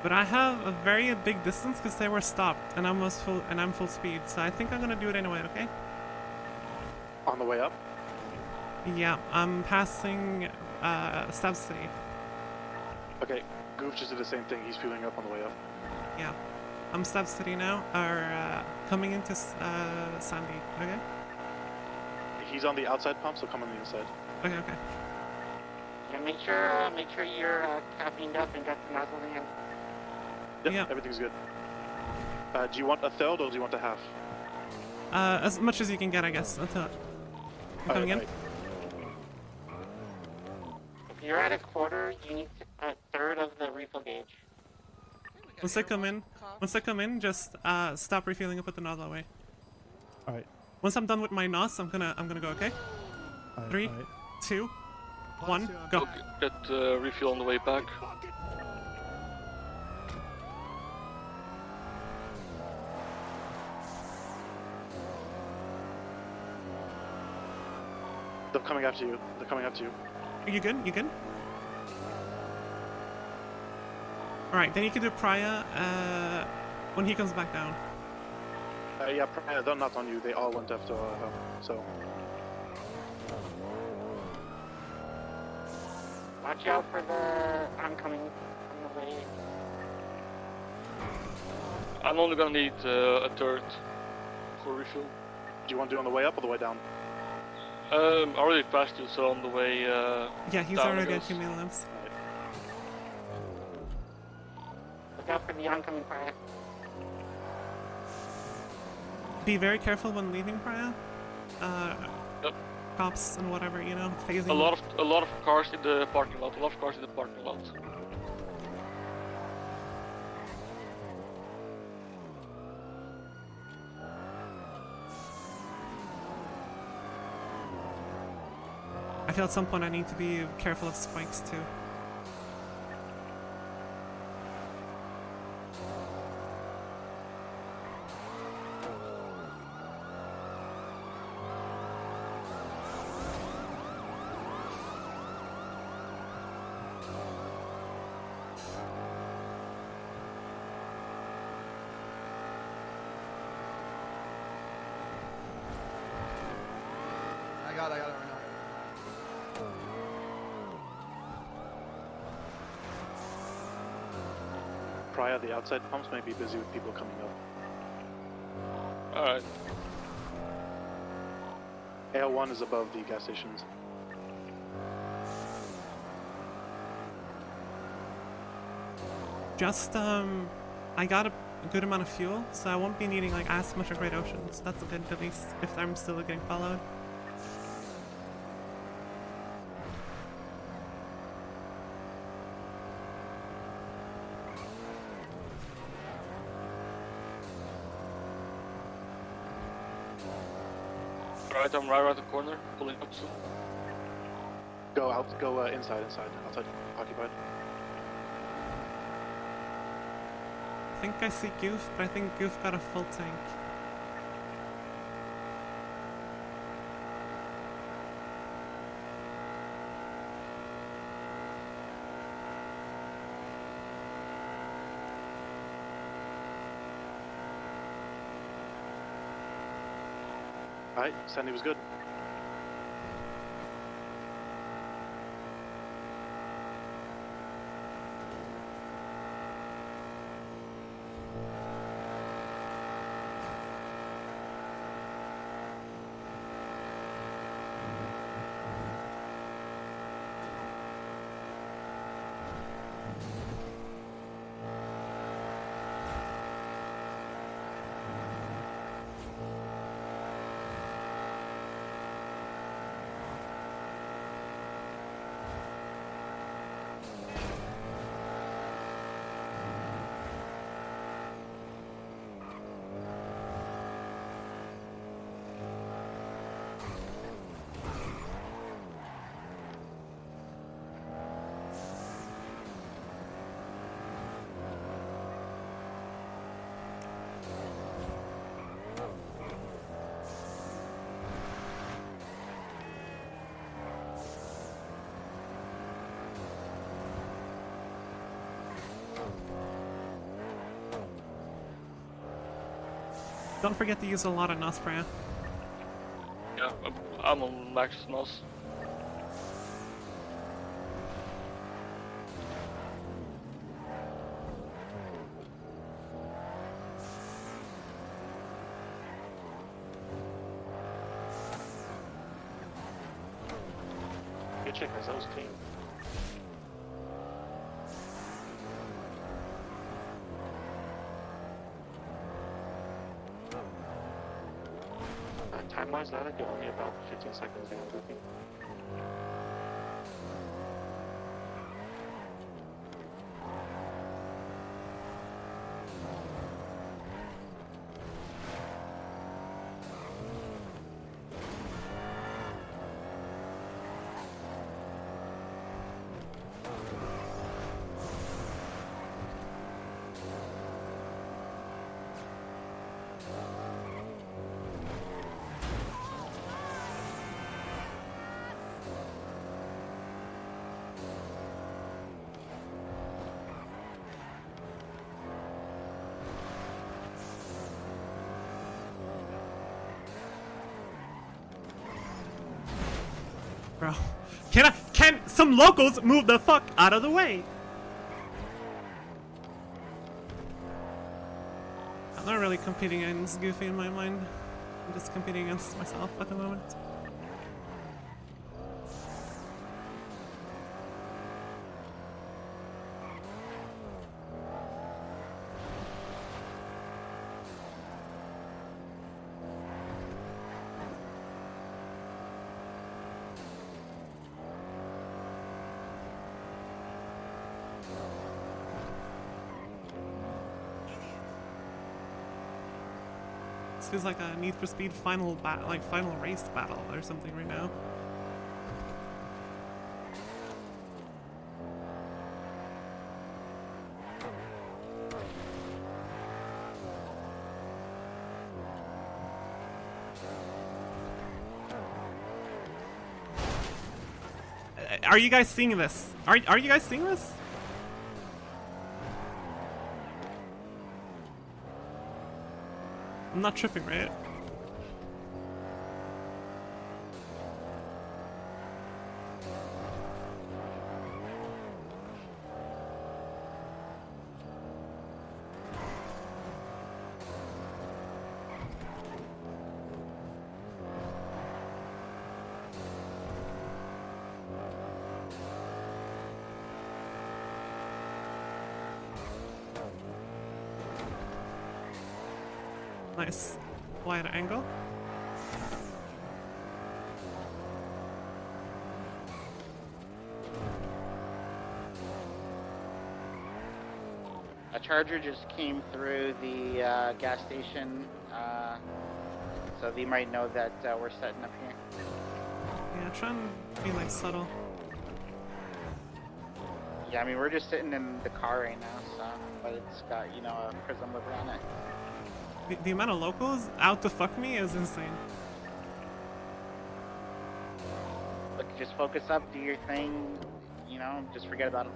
But I have a very big distance because they were stopped, and I'm full speed. So I think I'm gonna do it anyway. Okay? On the way up? Yeah, I'm passing Stab City. Okay, Goof just did the same thing. He's fueling up on the way up. Yeah, I'm Stab City now, or coming into Sandy. Okay. He's on the outside pump, so come on the inside. Okay. Okay. Yeah, make sure you're caffeined up and got the nozzle in. Yep, everything's good. Do you want a third or do you want a half? As much as you can get, I guess. Until I'm coming in. If you're at a quarter, you need a third of the refill gauge. Once I come in, just stop refueling and put the nozzle away. All right. Once I'm done with my NOS, I'm gonna go. Okay. All right, 3, all right. 2, 1, go. Get refuel on the way back. They're coming after you. They're coming after you. Are you good? You good? Alright, then you can do Praya when he comes back down. Yeah, they're not on you. They all went after her, so... Watch out for the oncoming on the way. I'm only gonna need a third for refuel. Do you want to do it on the way up or the way down? I already passed you, so on the way yeah, he's down already I at guess. 2 million lamps. Look out for the oncoming fire. Be very careful when leaving Praya. Yep. Cops and whatever, you know, phasing. A lot of cars in the parking lot. A lot of cars in the parking lot. I feel at some point I need to be careful of spikes too. I got it right now. Prior, the outside pumps may be busy with people coming up. Alright. AL1 is above the gas stations. Just, I got a good amount of fuel, so I won't be needing like as much of Great Oceans. That's good, at least, if I'm still getting followed. Right, I'm right around the corner, pulling up soon. Go out, go inside, outside, occupied. I think I see Goof, but I think Goof got a full tank. Alright, Sandy was good. Don't forget to use a lot of NOS spray. Yeah, I'm on max NOS. Good chickens, that was clean. Time-wise, Lilac, you're only about 15 seconds behind Goofy. Bro, can some locals move the fuck out of the way? I'm not really competing against Goofy in my mind. I'm just competing against myself at the moment. This feels like a Need for Speed final race battle or something right now. Are you guys seeing this? Are you guys seeing this? I'm not tripping, right? Nice wide angle. A charger just came through the gas station, so they might know that we're setting up here. Yeah, try and be like subtle. Yeah, I mean we're just sitting in the car right now, so but it's got a Prism look on it. The amount of locals out to fuck me is insane. Look, just focus up, do your thing, just forget about them.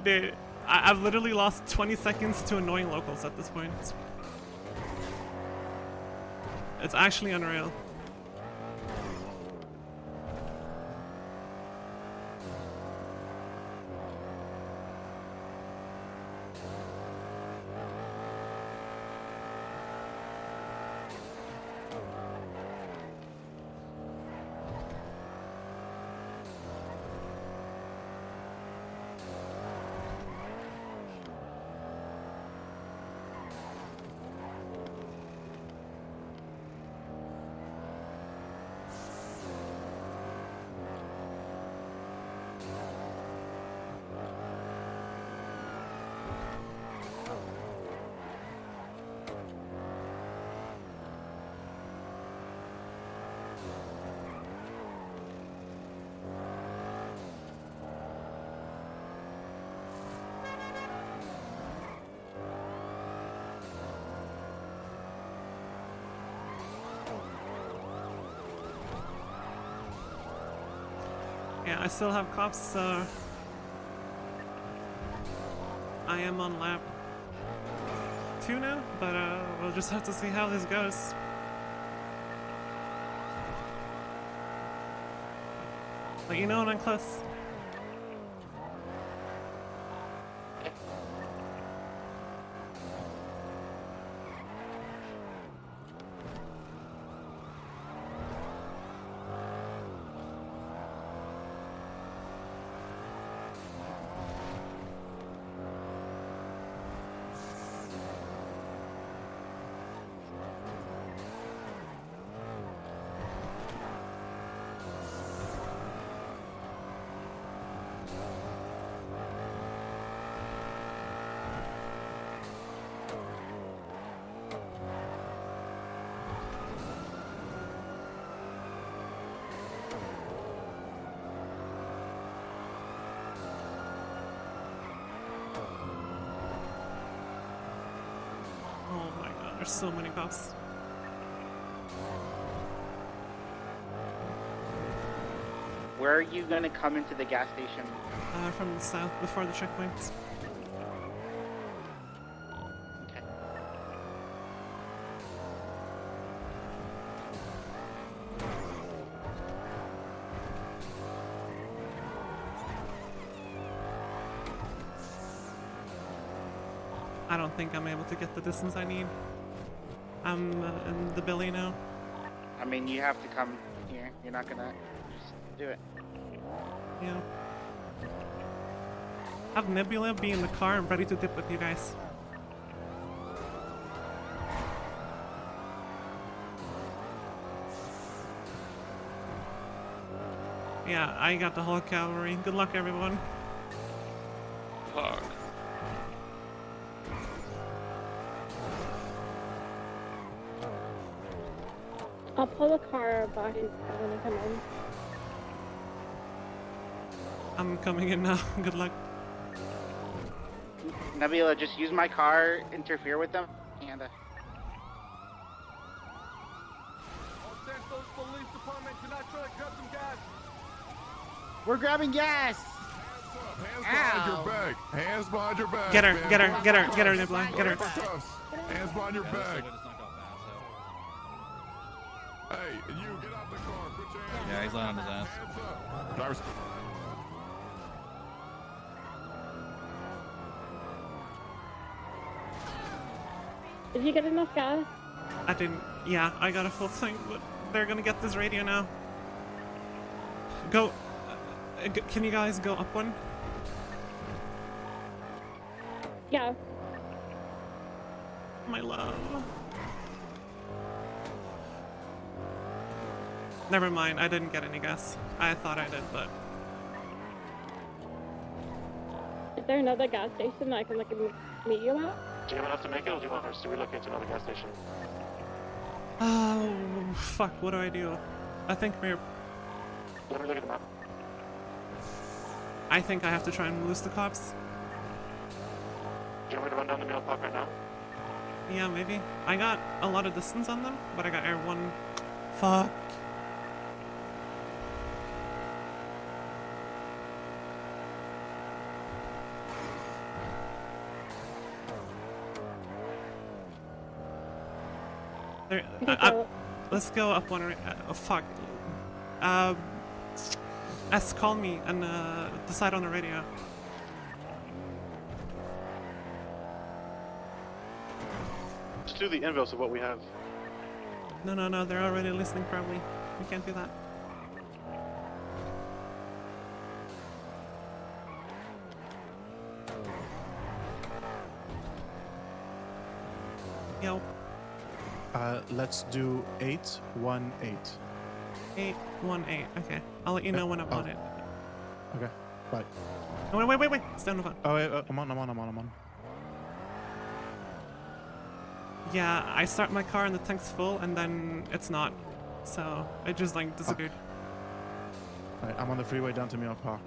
Dude, I've literally lost 20 seconds to annoying locals at this point. It's actually unreal. Yeah, I still have cops, so I am on lap 2 now, but we'll just have to see how this goes. Let you know when I'm close. There's so many cops. Where are you gonna come into the gas station? From the south, before the checkpoints. Okay. I don't think I'm able to get the distance I need. I'm in the Billy now. I mean, you have to come here. You're not gonna just do it. Yeah. Have Nebula be in the car and ready to dip with you guys. Yeah, I got the whole cavalry. Good luck, everyone. Fuck. I'll pull the car back when I come in. I'm coming in now. Good luck. Nabila, just use my car, interfere with them, and Police Department, can I try to grab some gas? we're grabbing gas! Hands behind your back. Hands behind your back. Get her, man. get her, get her, get her, Nebula, get her. Hands behind your back. Hey, you get out the car. Put your hands Yeah, he's lying on his ass. Drivers. Did you get enough gas? I didn't. Yeah, I got a full tank, but they're gonna get this radio now. Go. Can you guys go up one? Yeah. My love. Never mind, I didn't get any gas. I thought I did, but... Is there another gas station that I can meet you at? Do you have enough to make it, or do you want us to relocate to another gas station? Oh, fuck, what do I do? I think we're... Let me look at the map. I think I have to try and lose the cops. Do you want me to run down the mail park right now? Yeah, maybe. I got a lot of distance on them, but I got air 1. Fuck. There, let's go up one. Oh, fuck. S, call me and decide on the radio. Just do the inverse of what we have. No, they're already listening probably. We can't do that. Yo. Let's do 818. 818. Okay, I'll let you know when I'm on it. Okay, bye. Oh, wait. Stay on the phone. Oh, wait, I'm on. Yeah, I start my car and the tank's full, and then it's not. So it just like disappeared. Alright, I'm on the freeway down to Mill Park.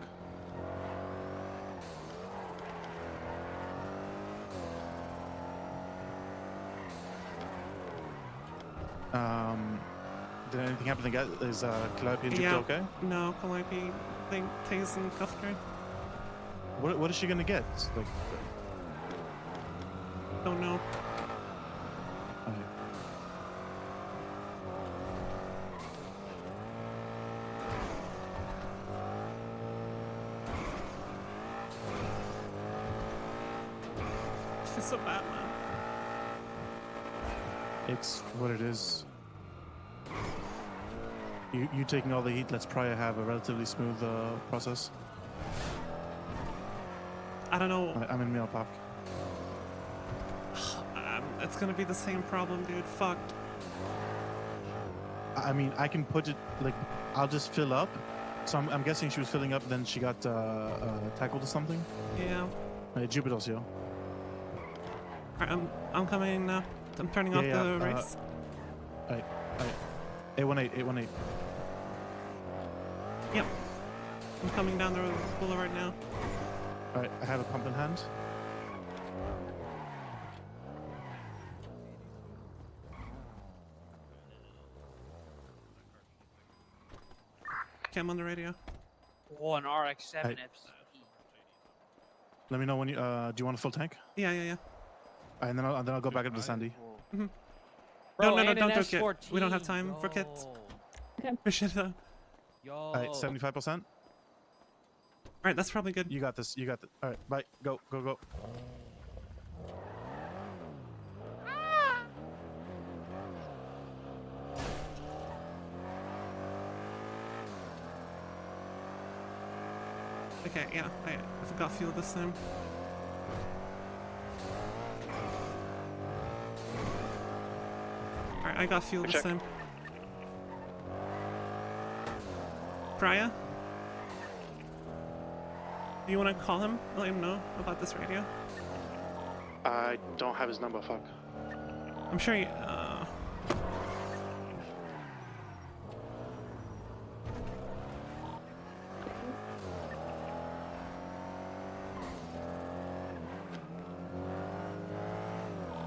Did anything happen to get? Is Calliope and Jupiter okay? No, Calliope, they tased and cuffed her. What is she gonna get? Like, don't know. Okay. She's so bad, man. It's what it is. You taking all the heat lets Priya have a relatively smooth process. I don't know. I'm in Meal Park. It's gonna be the same problem, dude. Fuck. I mean, I can put it, like, I'll just fill up. So I'm guessing she was filling up, then she got tackled or something? Yeah. Jupiter's here. Alright, I'm coming now. I'm turning off the race. Alright. 818. Yep. I'm coming down the boulevard now. Alright, I have a pump in hand. Okay, I'm on the radio. Oh, an RX-7 Hey. FCP. Let me know when you, do you want a full tank? Yeah. And then I'll go back up to Sandy. No, Bro, don't and an do it yet. S14. We don't have time for kits. Okay. Push it up. Yo. Alright, 75%. Alright, that's probably good. You got this. Alright, bye. Go. Okay, yeah, I forgot fuel this time. Alright, I got fuel this time. Priya? Do you want to call him? Let him know about this radio? I don't have his number, fuck. I'm sure he,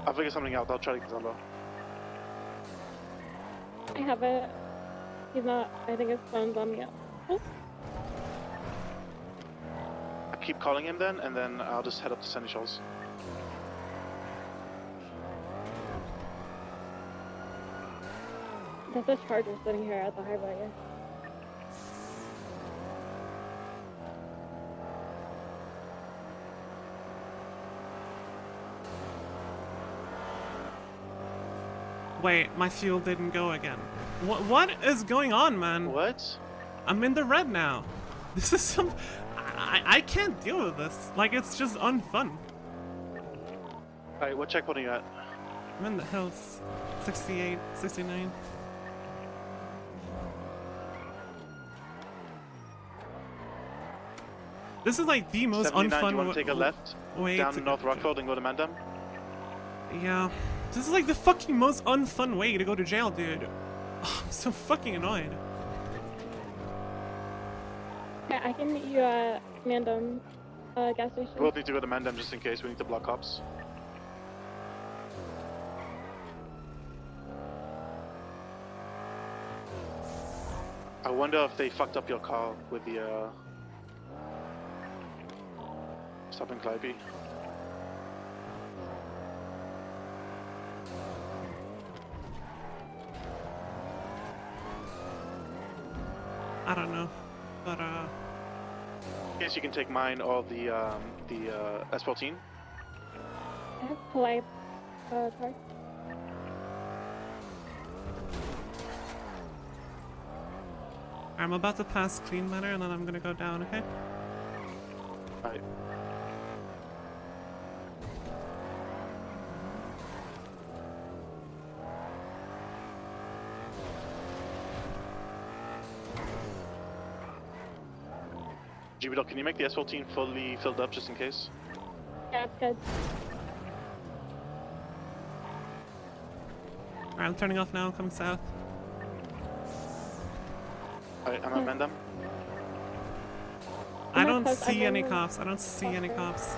I'll figure something out. I'll try to get his number. I have it. He's not. I think his phone's on me. I'll keep calling him then, and then I'll just head up to Sandy Shoals. There's a charger sitting here at the highway. Wait, my fuel didn't go again. What is going on, man? What? I'm in the red now. This is some... I can't deal with this. Like, it's just unfun. Alright, what checkpoint are you at? I'm in the hills. 68, 69. This is like the most 79, unfun do you want to take a left way down to North Rockford and go to Mandam? Yeah. This is like the fucking most unfun way to go to jail, dude. Oh, I'm so fucking annoyed. Okay, I can meet you at Mandam gas station. We'll need to go to Mandam just in case. We need to block cops. I wonder if they fucked up your car with the stop in Calliope. I don't know, but In case you can take mine or the S14. I have polite card. I'm about to pass Clean Manor and then I'm gonna go down, okay? Alright. Jupiter, can you make the S14 fully filled up just in case? Yeah, it's good. Alright, I'm turning off now, I'm coming south. Alright, I'm at Mandam. I don't see any cops, I don't see any cops.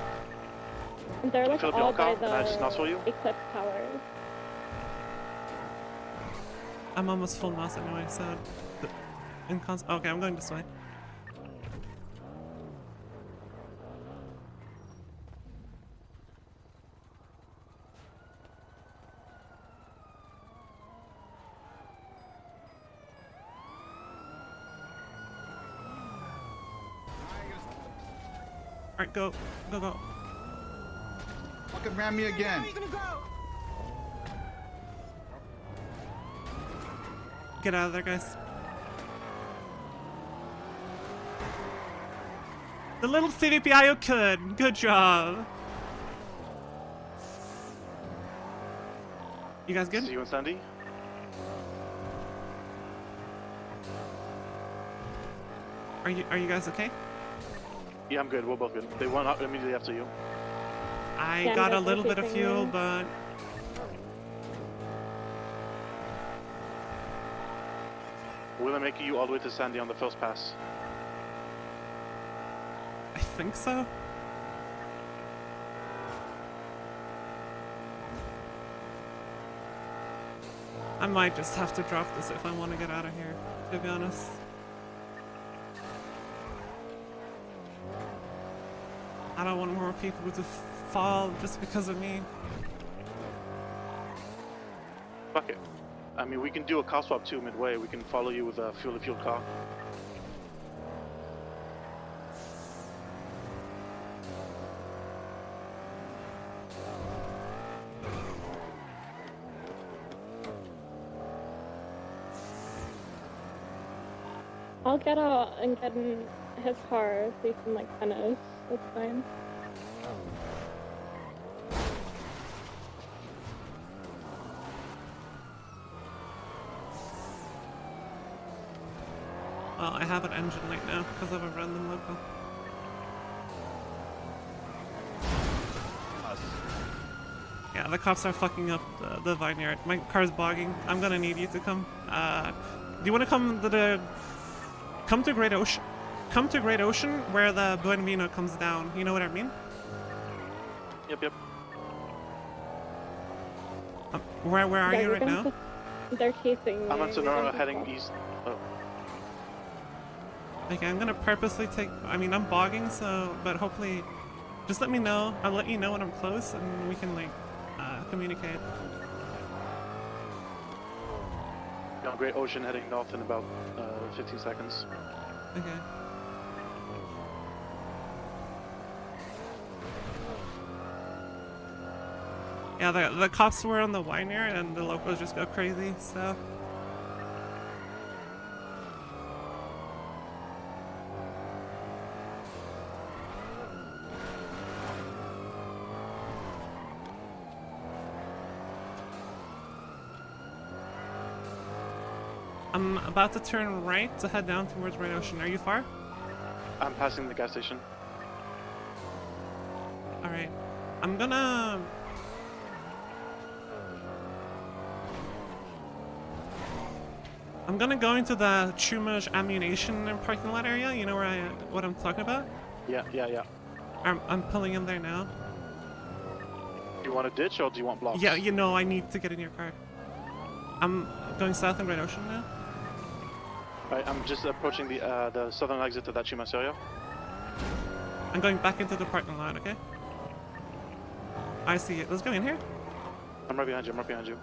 And they're like Fill up all your by car, and I just nozzle you? the Eclipse Towers. I'm almost full NOS anyway, so... Okay, I'm going this way. Alright, go. Go, go. Fucking ram me again. Get out of there, guys. The little CVPIO could. Good job. You guys good? See you on Sandy. Are you guys okay? Yeah, I'm good. We're both good. They went out immediately after you. I got a little bit of fuel, but We're gonna make you all the way to Sandy on the first pass. I think so. I might just have to drop this if I want to get out of here, to be honest. I don't want more people to fall just because of me. Fuck it. I mean, we can do a car swap too midway. We can follow you with a fuel car. I'll get out and get in his car so you can like finish. That's fine. Well, I have an engine light now because of a random local. Yeah, the cops are fucking up the vineyard. My car's bogging. I'm gonna need you to come. Do you want to come to the... Come to Great Ocean. Come to Great Ocean where the Buenvino comes down. You know what I mean? Yep. Where are you right now? They're chasing me. I'm on Sonora heading east. Oh. Okay, I'm gonna purposely take... I mean, I'm bogging, so... But hopefully... Just let me know. I'll let you know when I'm close and we can, like, communicate. On Great Ocean heading north in about 15 seconds. Okay. Yeah, the cops were on the vineyard and the locals just go crazy, so... I'm about to turn right to head down towards Great Ocean. Are you far? I'm passing the gas station. Alright. I'm gonna... go into the Chumaj ammunition and parking lot area. You know what I'm talking about? Yeah. I'm pulling in there now. Do you want a ditch or do you want blocks? Yeah, you know I need to get in your car. I'm going south in Great Ocean now. Alright, I'm just approaching the southern exit of that Chumas area. I'm going back into the parking lot, okay? I see it. Let's go in here. I'm right behind you.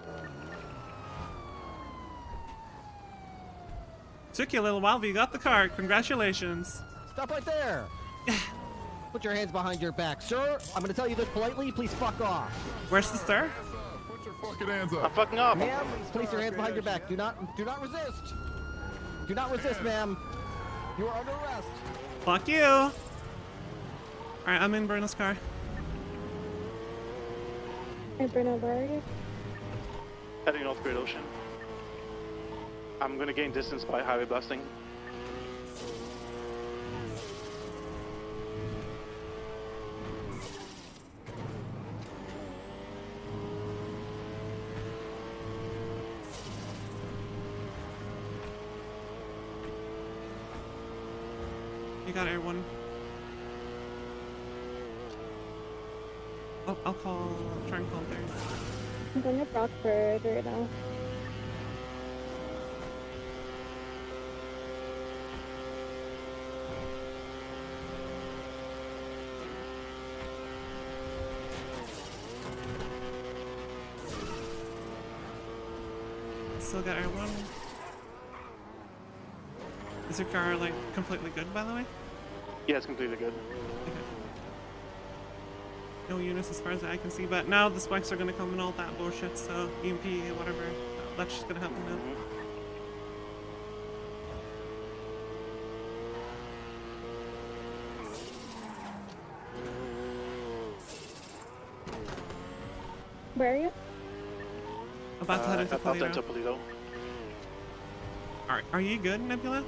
Took you a little while, but you got the car. Congratulations. Stop right there. Put your hands behind your back. Sir, I'm gonna tell you this politely. Please fuck off. Where's the sir? Put your fucking hands up. I'm fucking up. Ma'am, please place your hands behind your back. Do not resist. Do not resist, ma'am. You are under arrest. Fuck you. Alright, I'm in Bruno's car. Hey, Bruno, where are you? Heading north Great Ocean. I'm gonna gain distance by highway blasting. You got air one. I'll try and call there. I'm going to Rockford right now. still got R1. Is your car like completely good, by the way? Yeah, it's completely good. Okay. No units as far as I can see, but now the spikes are gonna come and all that bullshit, so EMP, whatever, that's just gonna happen now. Where are you? About to head into About to Toledo. enter Toledo. Are you good, Nebula?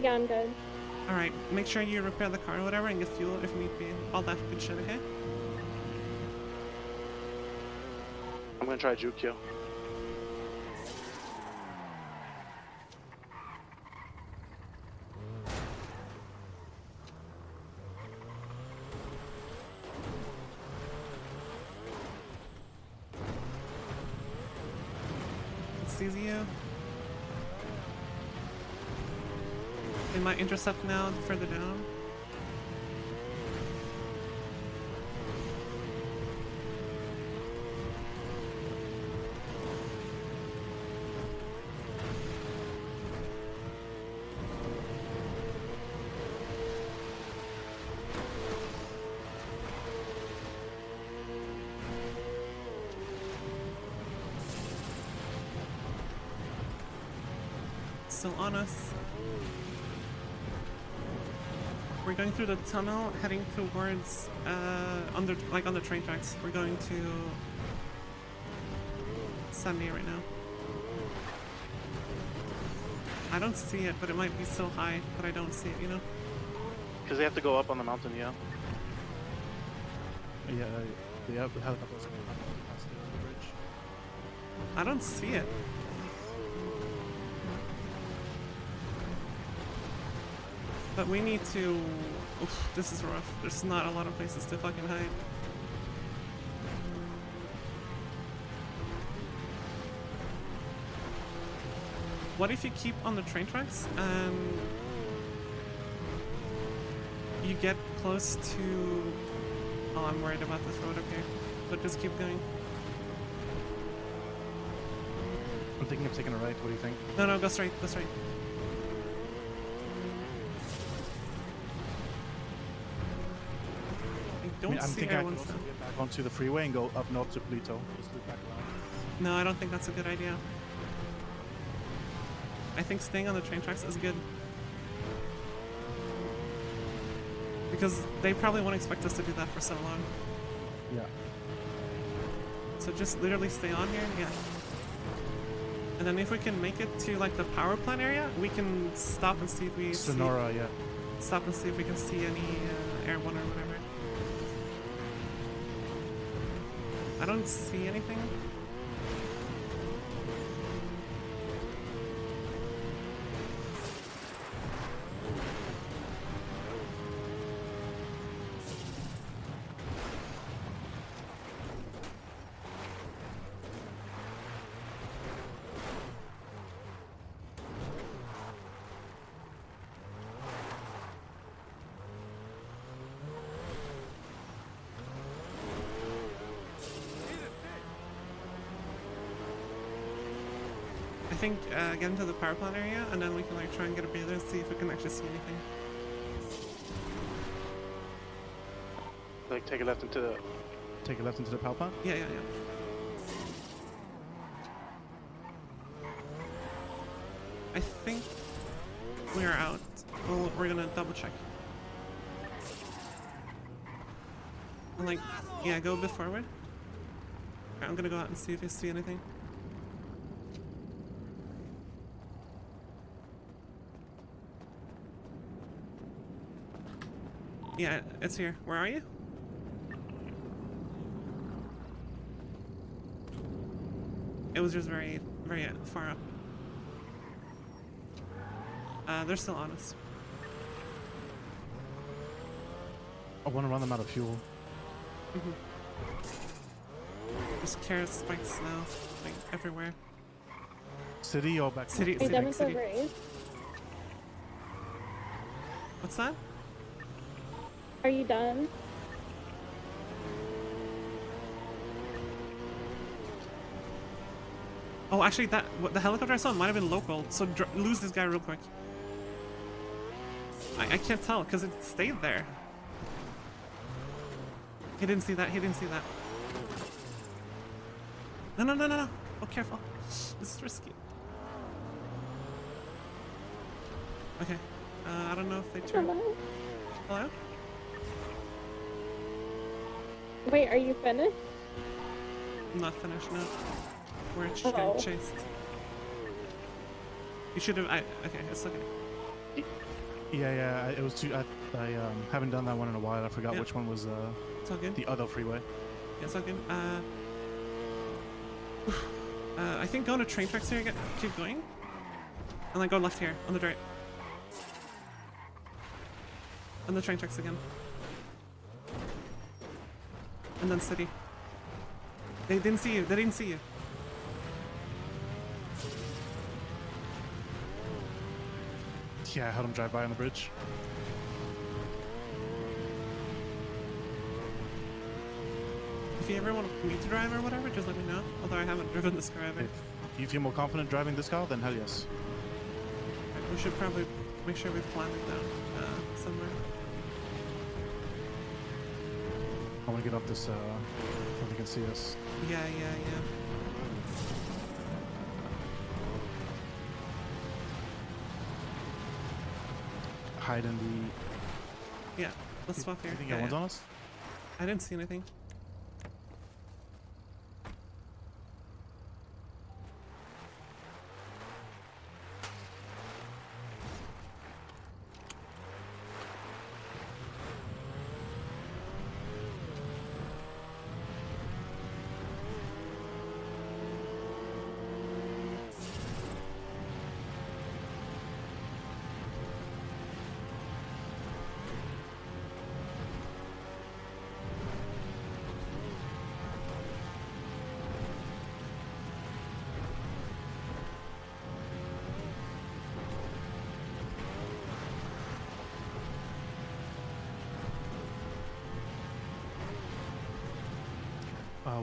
Yeah, I'm good. Alright, make sure you repair the car or whatever and get fuel if need be. All that good shit, okay? I'm gonna try juke you. It sees you. They might intercept now further down. Still on us. We're going through the tunnel, heading towards on the train tracks. We're going to Sunday right now. I don't see it, but it might be so high, but I don't see it, you know? Because they have to go up on the mountain, yeah. Yeah, they have helicopters past the bridge. I don't see it. But we need to... Oof, this is rough. There's not a lot of places to fucking hide. What if you keep on the train tracks and you get close to... Oh, I'm worried about this road up here. But just keep going. I'm thinking of taking a right. What do you think? No, go straight, go straight. I'm thinking I could also get back onto the freeway and go up north to Pluto. Just loop back around. No, I don't think that's a good idea. I think staying on the train tracks is good. Because they probably won't expect us to do that for so long. Yeah. So just literally stay on here, yeah. And then if we can make it to like the power plant area, we can stop and see if we Sonora, yeah. Stop and see if we can see any airborne or whatever. I don't see anything. I think get into the power plant area and then we can like try and get a breather and see if we can actually see anything. Like take a left into the... Take a left into the power plant? Yeah. I think we are out. Well, we're gonna double check. And like, yeah, go a bit forward. Okay, I'm gonna go out and see if I see anything. Yeah, it's here. Where are you? It was just very, very far up. They're still on us. I want to run them out of fuel. There's carrot spikes now, like everywhere. City or back? City. What's that? Are you done? Oh, actually, the helicopter I saw might have been local. So lose this guy real quick. I can't tell because it stayed there. He didn't see that. He didn't see that. No, no, no, no, no. Oh, careful. This is risky. Okay. I don't know if they turn. Hello? Wait, are you finished? I'm not finished, no. We're Oh. getting chased. You should have. Okay, it's okay. Yeah, it was too. I haven't done that one in a while. I forgot Yeah. which one was It's all good. the other freeway. Yeah, it's all good. I think go to train tracks here again. Keep going. And then go left here, on the dirt. On the train tracks again. And then city. They didn't see you. They didn't see you. Yeah, I had him drive by on the bridge. If you ever want me to drive or whatever, just let me know. Although I haven't driven this car ever. If you feel more confident driving this car, then hell yes. Right, we should probably make sure we plan it down somewhere. I want to get off this, so they can see us. Yeah. Hide in the... Yeah, let's swap here. You think anyone's on us? I didn't see anything.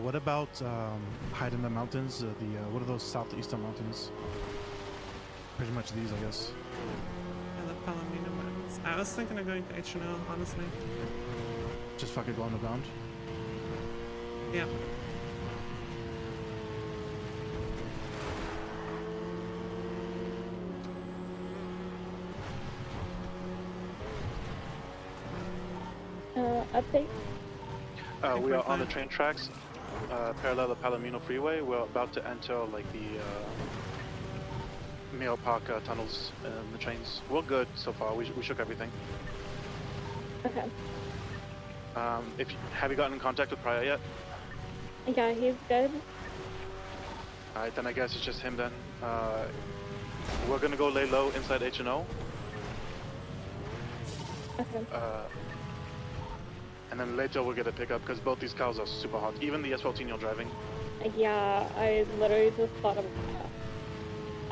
What about hide in the mountains? What are those southeastern mountains? Pretty much these, I guess. And the Palomino Mountains. I was thinking of going to H&O, honestly. Just fucking go underground. Yeah. Update. We are on the train tracks, parallel the Palomino Freeway. We're about to enter like the Mayo Park tunnels and the trains. We're good so far. We shook everything. Okay. Have you gotten in contact with Pryor yet? Yeah, he's good. Alright, then I guess it's just him then. We're gonna go lay low inside H&O. Okay. And then later we'll get a pickup because both these cars are super hot. Even the S14 you're driving. Yeah, I literally just thought of that.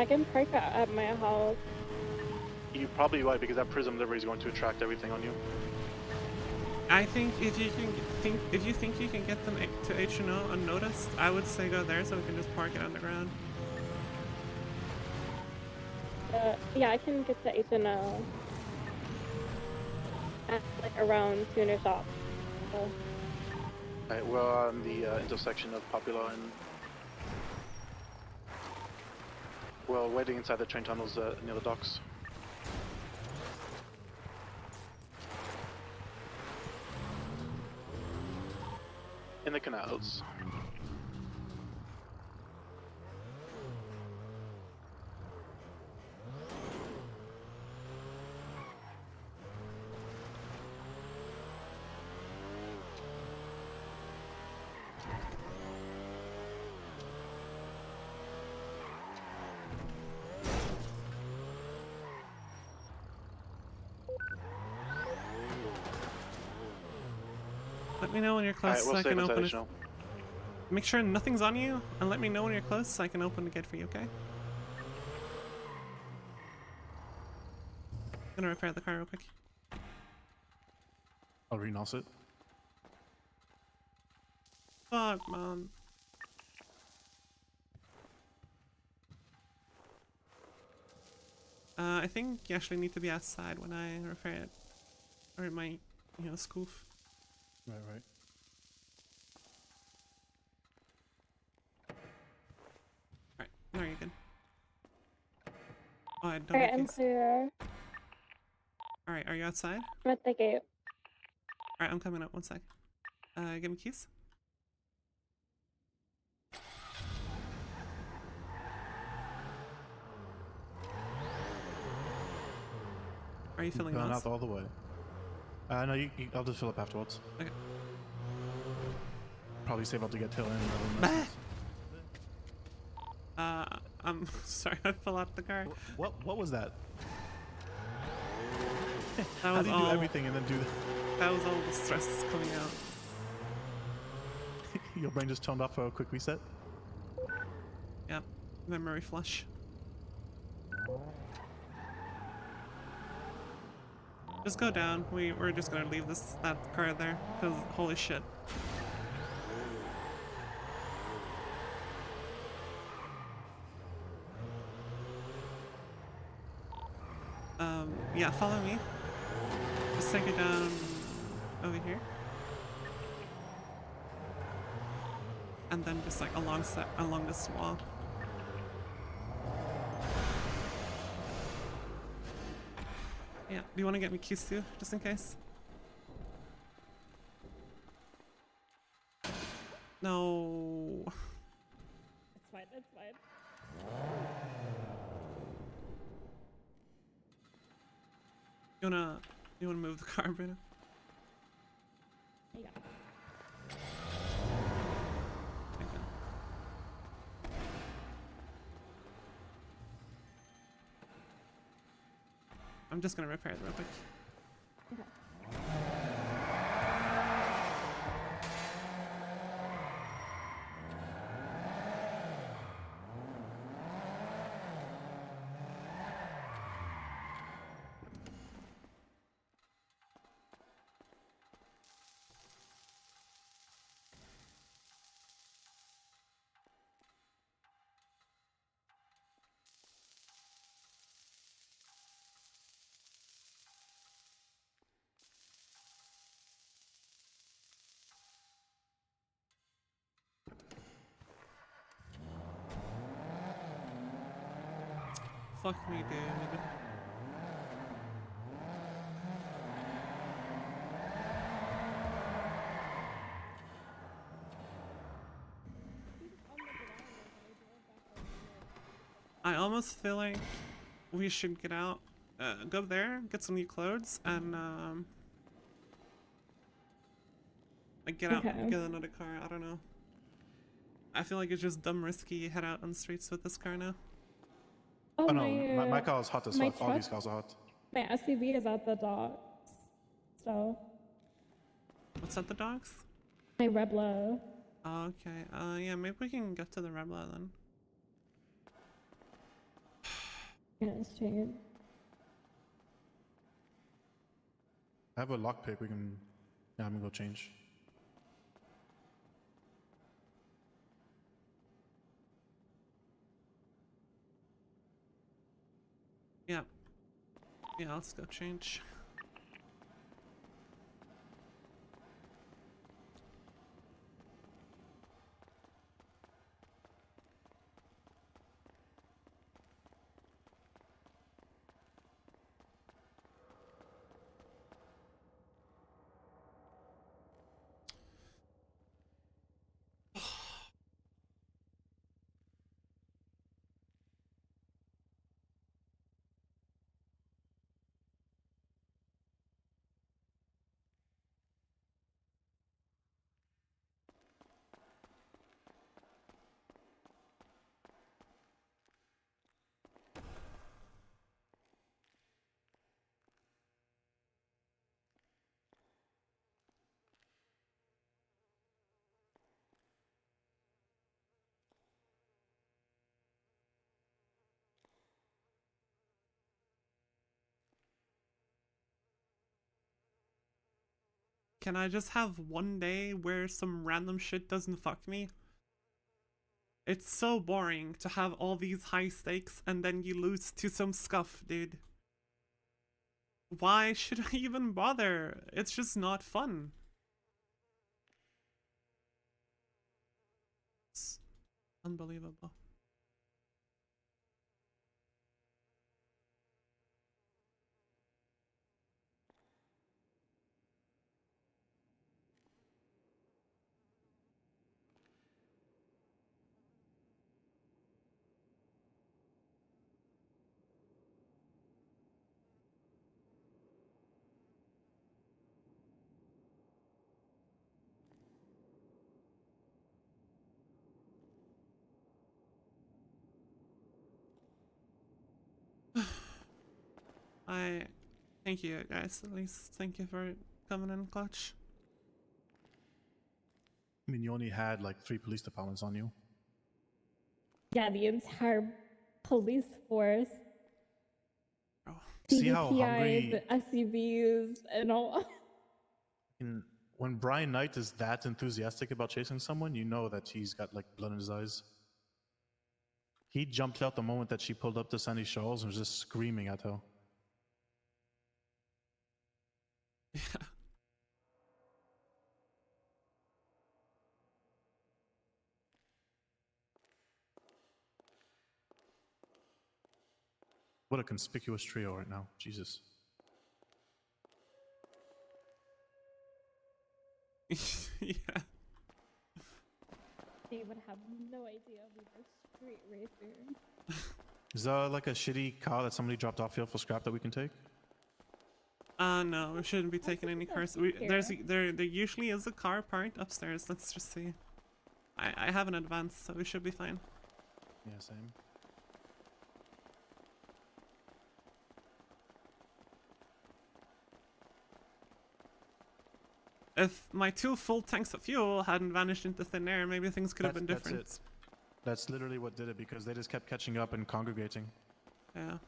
I can park at my house. You're probably right because that Prism livery is going to attract everything on you. I think if you think you can get them to H&O unnoticed, I would say go there so we can just park it on the ground. Yeah, I can get to H&O at like around Tuner Shop. So. Alright, we're on the intersection of Popular and... We're waiting inside the train tunnels near the docks. In the canals. Let me know when you're close so I can open it. Make sure nothing's on you, and let me know when you're close so I can open the gate for you, okay? I'm gonna repair the car real quick. I'll re-nos it. Fuck, man. I think you actually need to be outside when I repair it, or it might, you know, scoof. Right, right. Alright, there you go. Oh, I don't Alright, have I'm keys. clear. Alright, are you outside? I'm at the gate. Alright, I'm coming up, one sec. Give me keys. Are you feeling Not lost? all the way. No, I'll just fill up afterwards. Okay. Probably save up to get tail end. I'm sorry, I fell out the car. What was that? That How was do you all, do everything and then do that was all the stress coming out. Your brain just turned off for a quick reset? Yep, memory flush. Just go down. We're just gonna leave that car there, because holy shit. Yeah, follow me. Just take it down over here. And then just like along this wall. Yeah, do you want to get me keys too, just in case? No. It's fine, it's fine. You wanna move the car, Bruno? Yeah. Okay. I'm just gonna repair it real quick. Okay. Fuck me, dude. I almost feel like we should get out, go there, get some new clothes, and like get out, Okay. get another car. I don't know. I feel like it's just dumb risky head out on the streets with this car now. Oh, no, my car is hot as my fuck. All these cars are hot. My SUV is at the docks. So. What's at the docks? My Rebla. Oh, okay. Yeah, maybe we can get to the Rebla then. Yeah, it's changed. I have a lockpick. We can. Yeah, I'm gonna go change. Yeah. Yeah, let's go change. Can I just have one day where some random shit doesn't fuck me? It's so boring to have all these high stakes and then you lose to some scuff, dude. Why should I even bother? It's just not fun. It's unbelievable. I thank you guys, at least thank you for coming in clutch. I mean, you only had like 3 police departments on you. Yeah, the entire police force. See how CVPIs, hungry... SUVs, and all. When Brian Knight is that enthusiastic about chasing someone, you know that he's got like blood in his eyes. He jumped out the moment that she pulled up to Sandy Shawls and was just screaming at her. Yeah. What a conspicuous trio right now. Jesus. Yeah. They would have no idea we were street racing. Is there like a shitty car that somebody dropped off here for scrap that we can take? No, we shouldn't be taking any cars. There usually is a car parked upstairs. Let's just see. I have an advance, so we should be fine. Yeah, same. If my 2 full tanks of fuel hadn't vanished into thin air, maybe things could have been different. That's it. That's literally what did it, because they just kept catching up and congregating. Yeah.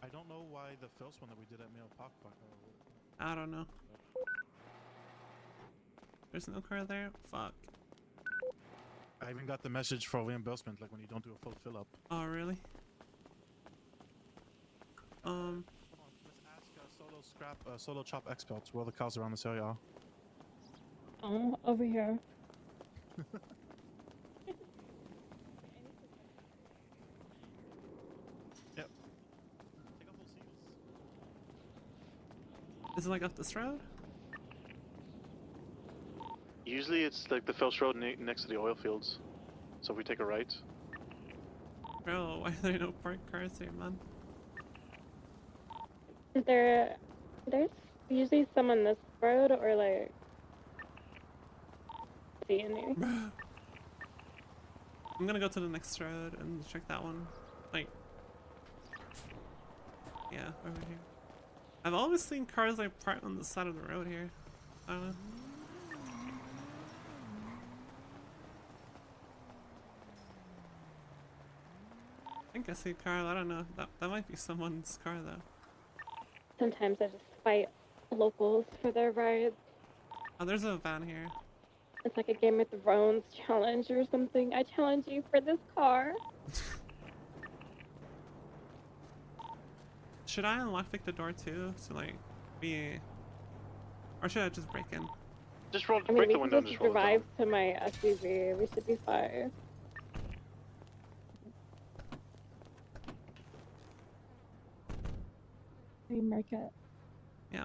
I don't know why the first one that we did at Mail Park. I don't know. There's no car there? Fuck. I even got the message for reimbursement, like when you don't do a full fill up. Oh, really? Let's ask Solo Chop experts where the cars around this area are. Oh, over here. Yep. Is it like up this road? Usually it's like the Felsh Road next to the oil fields. So if we take a right. Bro, why are there no parked cars here, man? There's usually some on this road or like see any. I'm gonna go to the next road and check that one. Like, yeah, over here. I've always seen cars like parked on the side of the road here. I don't know. I think I see a car. I don't know. That might be someone's car though. Sometimes I just fight locals for their rides. Oh, there's a van here. It's like a Game of Thrones challenge or something. I challenge you for this car. Should I unlock the door too to like be, or should I just break in? Just roll. I mean, Break we the window can and just just roll it drive to my SUV. We should be fine. Market. Yeah.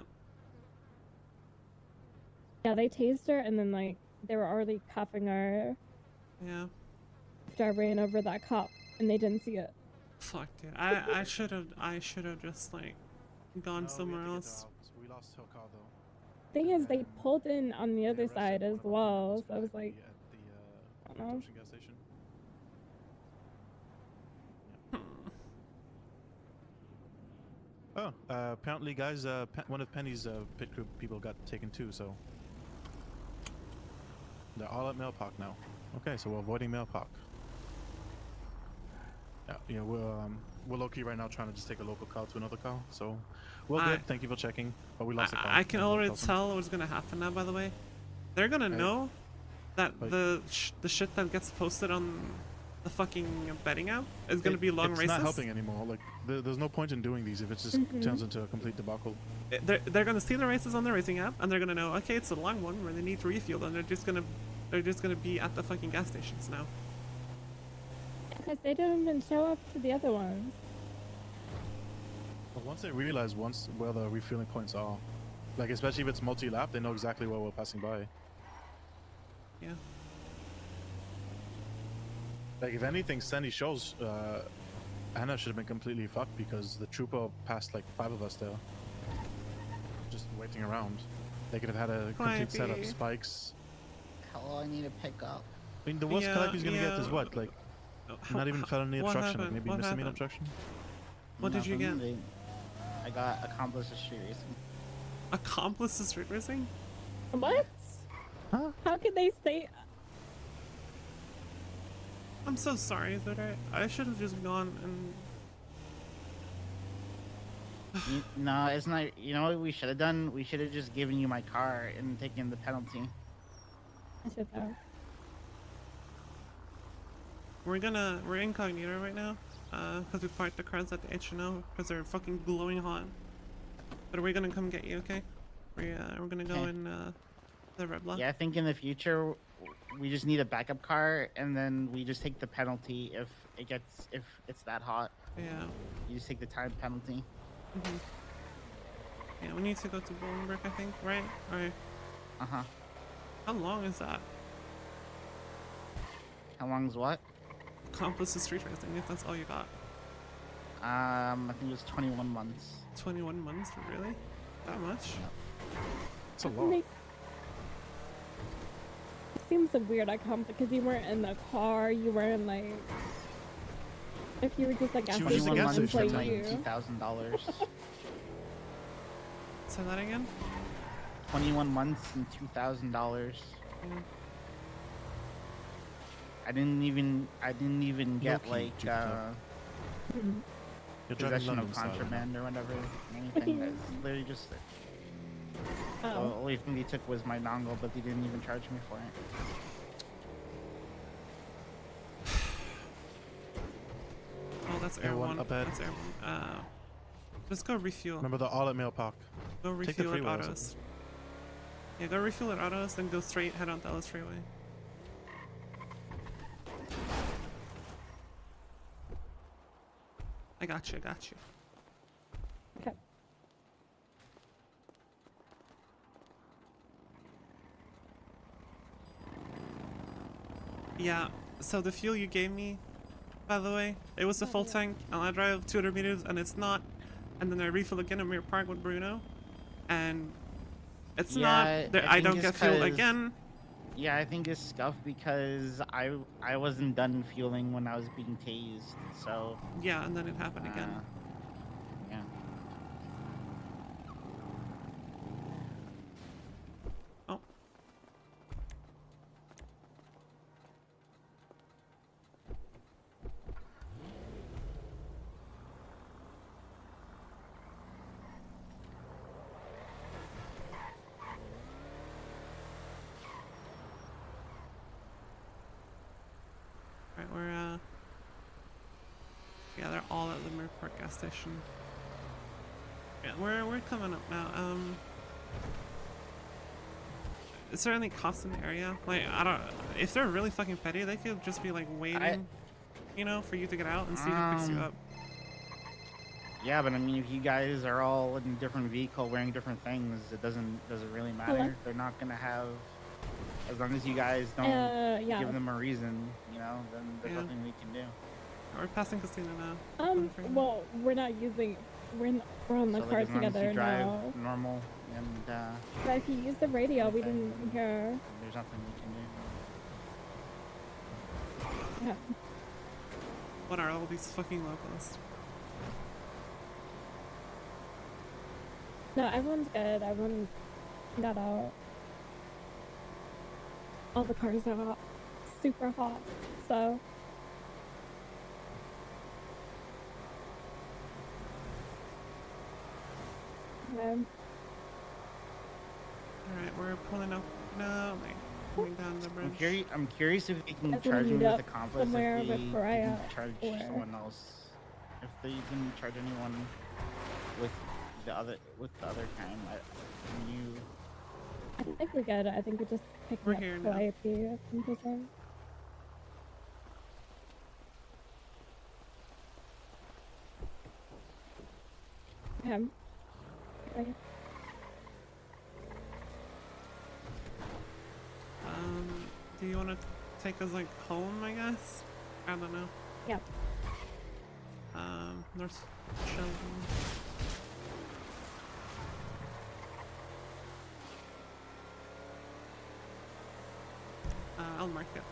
Yeah, they tased her and then like they were already cuffing her. Yeah. After I ran over that cop and they didn't see it. Fuck, dude. I should have just like gone somewhere else. We lost her car though. Thing is, they pulled in on the other side as well, so I was like, I don't know. Gas station. Oh, apparently, guys, one of Penny's pit crew people got taken too, so they're all at Mail Park now. Okay, so we're avoiding Mail Park. Yeah, we're low-key right now trying to just take a local car to another car, so we're good. Thank you for checking, but we lost the car. I can already tell what's gonna happen now, by the way. they're gonna know that the shit that gets posted on the fucking betting app is gonna be long it's races. not helping anymore. Like there's no point in doing these if it just turns into a complete debacle. They're gonna see the races on the racing app and they're gonna know, okay, it's a long one where they need to refuel, and they're just gonna be at the fucking gas stations now. Because they didn't even show up to the other ones. But once they realize where the refueling points are, like especially if it's multi-lap, they know exactly where we're passing by. Yeah. Like if anything, Sandy shows Anna should have been completely fucked because the trooper passed like 5 of us there, just waiting around. They could have had a complete set of spikes. Hello, I need to pick up. I mean, the worst Kalaki's gonna get is what? Like, not even felony obstruction, like maybe misdemeanor obstruction? What did you get? I got accomplice to street racing. Accomplice to street racing? What? Huh? How can they say... I'm so sorry that I should have just gone and... No, it's not. You know what we should have done? We should have just given you my car and taken the penalty. I should have. We're incognito right now, because we parked the cars at the H&O because they're fucking glowing hot. But we're gonna come get you, okay? We're gonna go in the red block. Yeah, I think in the future we just need a backup car, and then we just take the penalty if it's that hot. Yeah. You just take the time penalty. Yeah, we need to go to Bolingbrook, I think, right? Alright. Uh-huh. How long is that? How long is what? Accomplice to street racing, if that's all you got. I think it was 21 months. 21 months? Really? That much? It's a lot. It seems so weird, because you weren't in the car, you weren't like... If you were just like asking 21 months to play for like you. $2,000. Say that again? 21 months and $2,000. I didn't even get like possession of contraband or whatever, anything. That's literally just the only thing they took was my dongle, but they didn't even charge me for it. Oh, that's Air One. That's Air One. Just go refuel. Remember the all at Mail Park. Go refuel at Autos. Yeah, go refuel at Autos, then go straight, head on Dallas Freeway. I got you. Okay. Yeah, so the fuel you gave me, by the way, it was the full tank, and I drive 200 meters, and it's not. And then I refill again in Mirror Park with Bruno, and it's not. I don't get fuel again. Yeah, I think it's scuffed because I wasn't done fueling when I was being tased, so... Yeah, and then it happened again. Yeah. Oh. Alright, we're yeah, they're all at the Mirror Park gas station. Yeah, we're coming up now. Is there any cost in the area? Like, I don't. If they're really fucking petty, they could just be like waiting, you know, for you to get out and see who picks you up. Yeah, but I mean, if you guys are all in a different vehicle wearing different things, it doesn't really matter. Hello? They're not gonna have, as long as you guys don't yeah. give them a reason, you know, then there's nothing we can do. We're passing Casino now. Well, we're not using. We're on the So, car like, as long as together you drive now. normal, and But if you use the radio, we didn't hear. there's nothing we can do. Yeah. What are all these fucking locals? No, everyone's good. Everyone got out. All the cars are hot, super hot. So. Alright, we're pulling up No, like coming down the bridge. I'm curious if they can That's charge when me you with meet up accomplice. somewhere If they before I, can charge where- someone else. If they can charge anyone with the other kind. Can you? I think we're good. I think we just pick We're up here now. Calliope from Prism. Okay. Okay. Do you want to take us like home? I guess. I don't know. Yeah. North Sheldon. I'll mark it.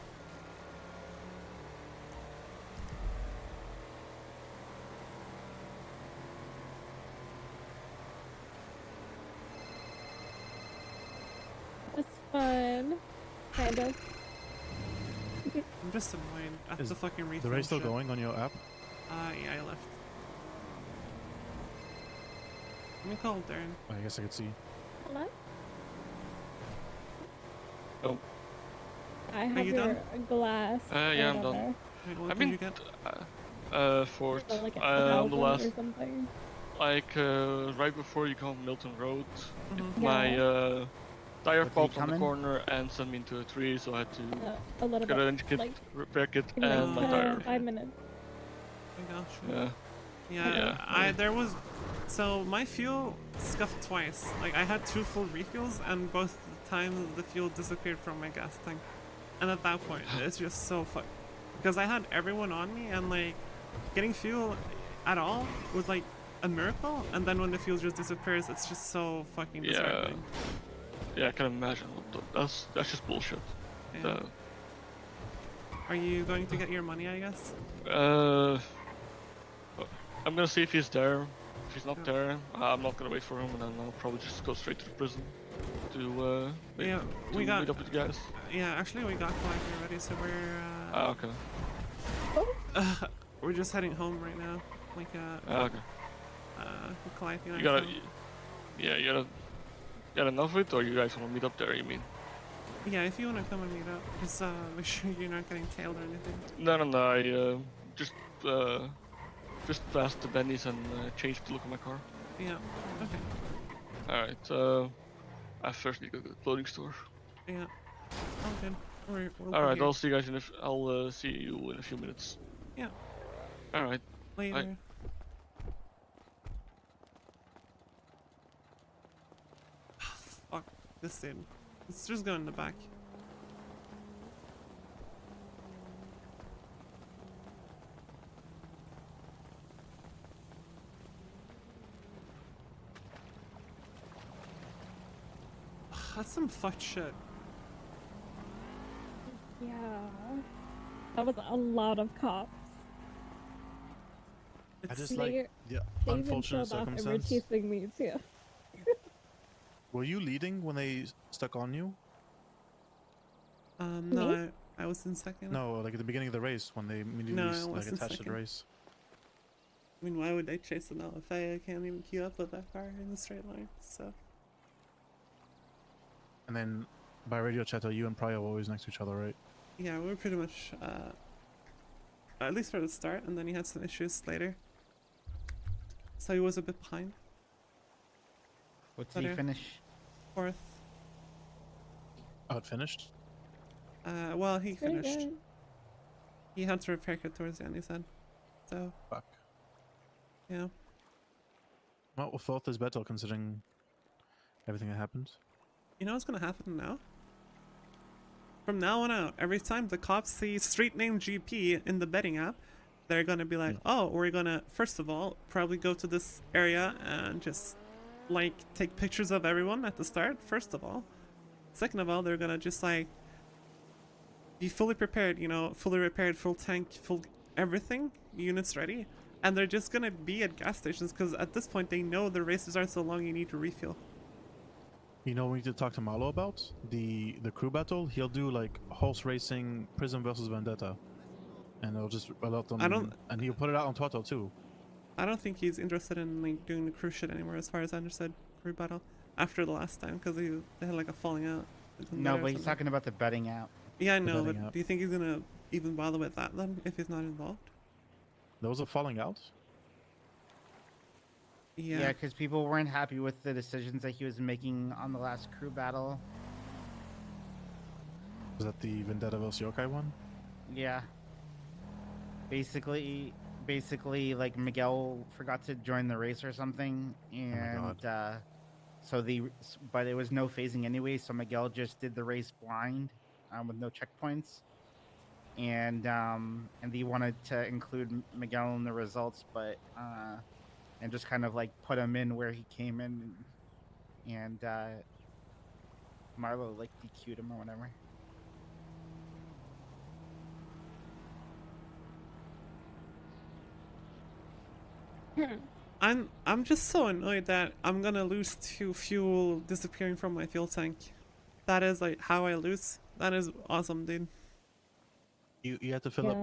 It's fun. Kind of. I'm just annoyed at Is the fucking refill the race still shit. going on your app? Yeah, I left. Let me call Darren. I guess I could see. Hello? Oh. I have you your done? glass. Yeah, I'm or done. whatever. Wait, what I did mean, you get? fourth. So, like, On the 1,000 last, or something. like right before you come Milton Road, Mhm. my tire What's he popped on the coming? corner and sent me into a tree, so I had to A little get bit. an engine kit, Like, repair kit, in like and my tire. 5 minutes. I got you. Yeah. Yeah, there was. So my fuel scuffed twice. Like I had 2 full refills, and both times the fuel disappeared from my gas tank. And at that point, it's just so fucked. Because I had everyone on me, and like getting fuel at all was like a miracle. And then when the fuel just disappears, it's just so fucking disheartening. Yeah, I can imagine. That's just bullshit. Yeah. Are you going to get your money? I guess. I'm gonna see if he's there. If he's not there, I'm not gonna wait for him, and then I'll probably just go straight to the prison to Yeah, to we got. meet up with you guys. Yeah, actually, we got Calliope already, so we're. Okay. We're just heading home right now. Like Okay. with Calliope. You gotta, yeah, you got enough of it, or you guys wanna meet up there? You mean? Yeah, if you wanna come and meet up, just make sure you're not getting tailed or anything. No. I just passed the Benny's and changed the look of my car. Yeah. Okay. All right. I first need to go to the clothing store. Yeah. All good. We'll All be right. here. I'll see you guys in I'll see you in a few minutes. Yeah. All right. Later. Bye. Fuck this dude. Let's just go in the back. That's some fucked shit. Yeah. That was a lot of cops. I just They- like the They even unfortunate showed off and were circumstance. chasing me too. Were you leading when they stuck on you? No, I was in second. No, like at the beginning of the race when they immediately No, I like wasn't attached to the second. race. I mean, why would they chase it now if I can't even queue up with that car in a straight line? So. And then by radio chatter, you and Pryor were always next to each other, right? Yeah, we were pretty much, at least for the start, and then he had some issues later. So he was a bit behind. What did he finish? 4th. Oh, it finished? Well, he Pretty finished. good. He had to repair it towards the end, he said. So. Fuck. Yeah. Well, fourth is better considering everything that happened. You know what's gonna happen now? From now on out, every time the cops see street name GP in the betting app, they're gonna be like, oh, we're gonna, first of all, probably go to this area and just, like, take pictures of everyone at the start, first of all. Second of all, they're gonna just, like, be fully prepared, you know, fully repaired, full tank, full everything, units ready. And they're just gonna be at gas stations, because at this point, they know the races are so long, you need to refuel. You know, we need to talk to Marlo about the crew battle. He'll do like horse racing, Prism versus Vendetta, and it'll just alert them. And he'll put it out on Twitter too. I don't think he's interested in like doing the crew shit anymore, as far as I understood, crew battle after the last time, because they had like a falling out. No, but he's talking about the betting app. Yeah, I know, but do you think he's gonna even bother with that then if he's not involved? Those are falling out? Yeah, because people weren't happy with the decisions that he was making on the last crew battle. Was that the Vendetta vs Yokai one? Yeah. Basically, like Miguel forgot to join the race or something, and but it was no phasing anyway, so Miguel just did the race blind, with no checkpoints, and they wanted to include Miguel in the results, but and just kind of like put him in where he came in, and Marlo like DQ'd him or whatever. I'm just so annoyed that I'm gonna lose 2 fuel disappearing from my fuel tank. That is like how I lose. That is awesome, dude. You had to fill up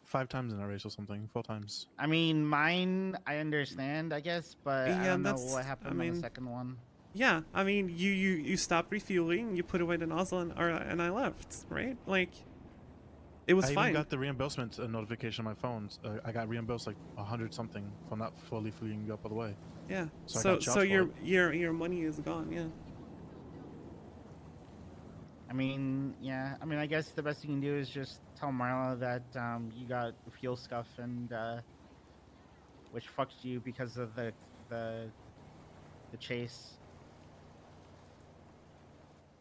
5 times in a race or something, 4 times. I mean, mine I understand, I guess, but I don't know what happened on the second one. Yeah, I mean, you stopped refueling, you put away the nozzle, and I left, right? Like, it was I fine. even got the reimbursement notification on my phone. I got reimbursed like 100 something for not fully filling up all the way. Yeah. So your money is gone. Yeah. I mean, yeah. I mean, I guess the best you can do is just tell Marla that you got fuel scuff and which fucked you because of the chase.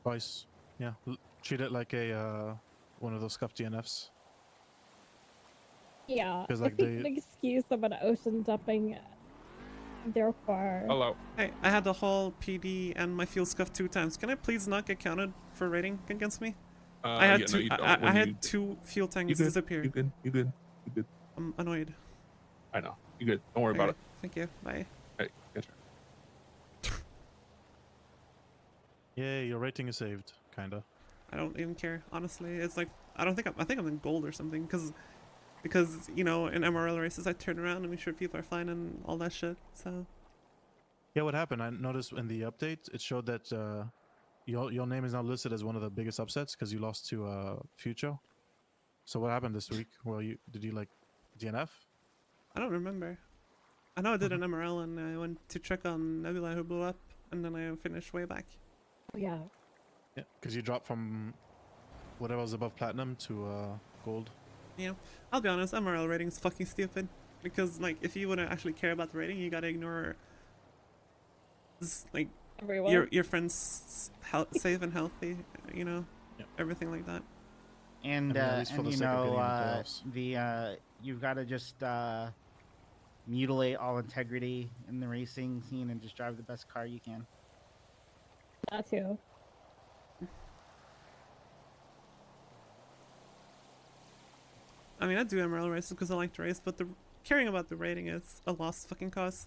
Twice. Yeah. Treat it like a one of those scuffed DNFs. Yeah. Because I think the excuse about ocean dumping, therefore. Hello. Hey, I had the whole PD and my fuel scuff 2 times. Can I please not get counted for rating against me? I had two. I had 2 fuel tanks disappear. You good. I'm annoyed. I know. You good. Don't worry about it. Thank you. Bye. Hey, gotcha. Yeah, your rating is saved, kinda. I don't even care, honestly. It's like I think I'm in gold or something because you know in MRL races I turn around and make sure people are fine and all that shit. So Yeah, what happened? I noticed in the update it showed that your name is now listed as one of the biggest upsets because you lost to Future. So what happened this week? Well, did you like DNF? I don't remember. I know I did an MRL and I went to check on Nebula who blew up and then I finished way back. Yeah. Yeah, because you dropped from whatever was above platinum to gold. Yeah, I'll be honest, MRL rating is fucking stupid. Because, like, if you wouldn't actually care about the rating, you gotta ignore, like, your friends safe and healthy, you know, everything like that. And, you know, you've got to just mutilate all integrity in the racing scene and just drive the best car you can. That too. I mean, I do MRL races because I like to race, but caring about the rating is a lost fucking cause.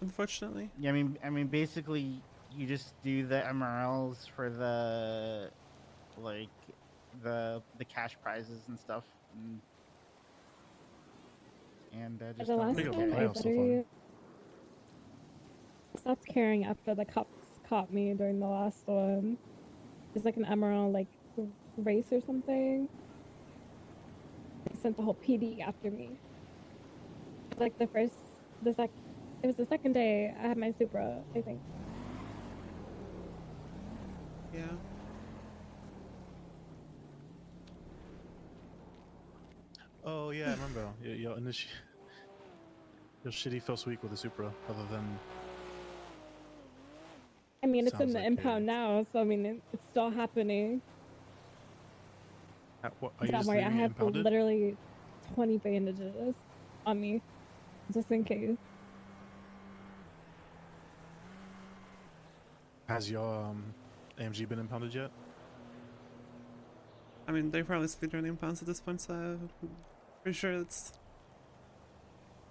Unfortunately. Yeah, I mean, basically, you just do the MRLs for the, like, the cash prizes and stuff, and just the last time I literally stopped caring after the cops caught me during the last one. It's like an MRL, like, race or something. They sent the whole PD after me. Like it was the second day I had my Supra, I think. Yeah. Oh yeah, I remember. Your shitty first week with the Supra, other than. I mean, it's in the impound now, so I mean, it's still happening. Don't worry, I have literally 20 bandages on me, just in case. Has your AMG been impounded yet? I mean, they probably speedrun impounds at this point, so I'm pretty sure it's...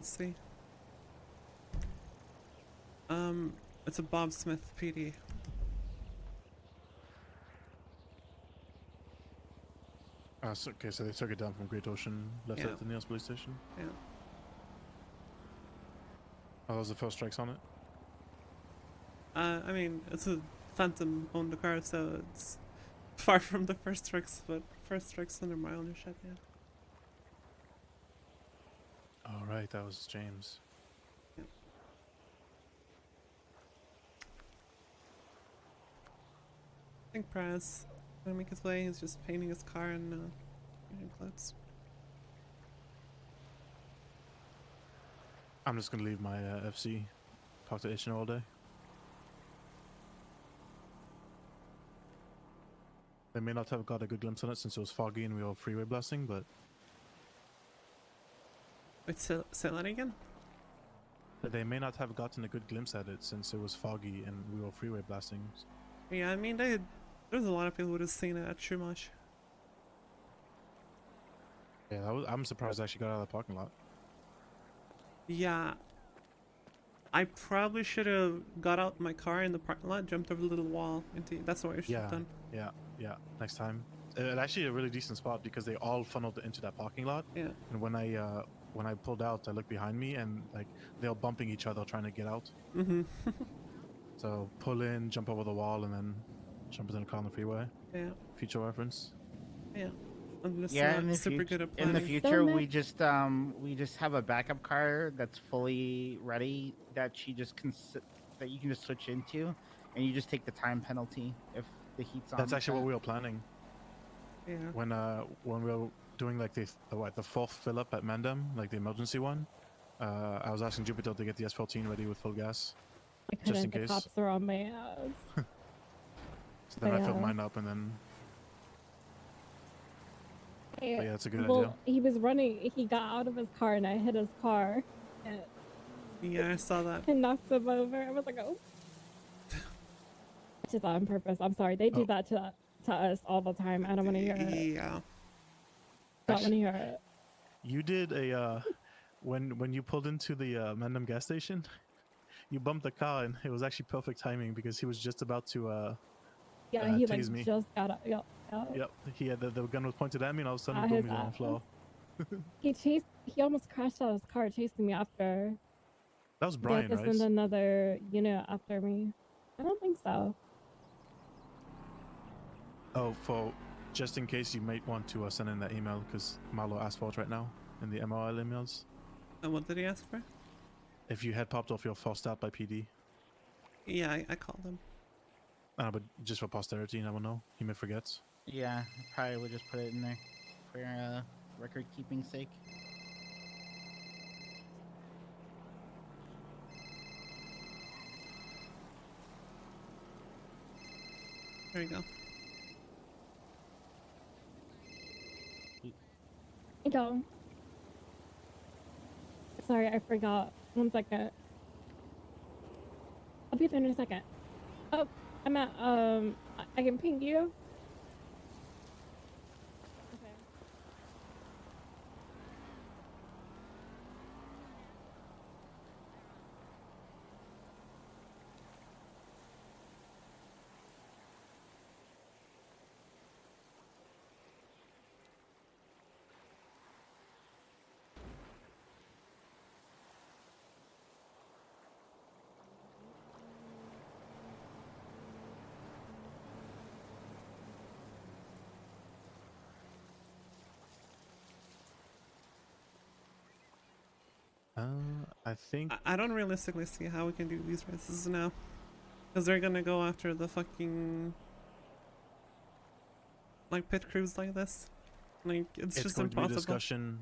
Let's see. It's a Bob Smith PD. Okay, so they took it down from Great Ocean, left it at the nearest police station? Yeah. Oh, that was the first strikes on it? I mean, it's a Phantom owned the car, so it's far from the first tricks, but first tricks 100 mile on your shit, yeah. All right, that was James. I think Praz gonna make his way. He's just painting his car and changing clothes. I'm just gonna leave my FC. Talk to Ishino all day. They may not have got a good glimpse on it since it was foggy and we were freeway blasting, but Wait, say that again? they may not have gotten a good glimpse at it since it was foggy and we were freeway blasting. Yeah, I mean, there's a lot of people who would have seen it at Chumash. Yeah, I'm surprised I actually got out of the parking lot. Yeah. I probably should have got out my car in the parking lot, jumped over the little wall. That's what I should have done. Yeah. Next time. It's actually a really decent spot because they all funneled into that parking lot. Yeah. And when I pulled out, I looked behind me and like they were bumping each other trying to get out. Mm-hmm. So pull in, jump over the wall, and then jump into the car on the freeway. Yeah. Future reference. Yeah. I'm just Yeah, not super good at in planning. the future, we just have a backup car that's fully ready that that you can just switch into, and you just take the time penalty if the heat's on. That's actually what we were planning. Yeah. When we were doing like the fourth fill up at Mandem, like the emergency one, I was asking Jupiter to get the S14 ready with full gas, just in case. The cops are on my ass. So then I filled mine up and then. But yeah, it's a good idea. He was running. He got out of his car and I hit his car. Yeah, I saw that. And knocked him over. I was like, oh. I did that on purpose. I'm sorry. They do that to us all the time. I don't want to hear it. Yeah. Don't want to hear it. You did a when you pulled into the Mandem gas station, you bumped the car and it was actually perfect timing because he was just about to yeah, he tase me. just got up. Yep. He had the gun was pointed at me and all of a sudden boom, he's on the floor. He almost crashed out of his car chasing me after. That was Brian, right? Send another unit after me. I don't think so. Oh, just in case you might want to send in that email because Marlo asked for it right now in the MRL emails. And what did he ask for? If you had popped off your false start by PD. Yeah, I called him. But just for posterity, you never know. He may forget. Yeah, I probably would just put it in there for record keeping sake. There you go. Go. Sorry, I forgot. 1 second. I'll be there in a second. Oh, I'm at, I can ping you. Okay. I think I don't realistically see how we can do these races now, because they're gonna go after the fucking like pit crews like this. Like it's just going impossible. To be discussion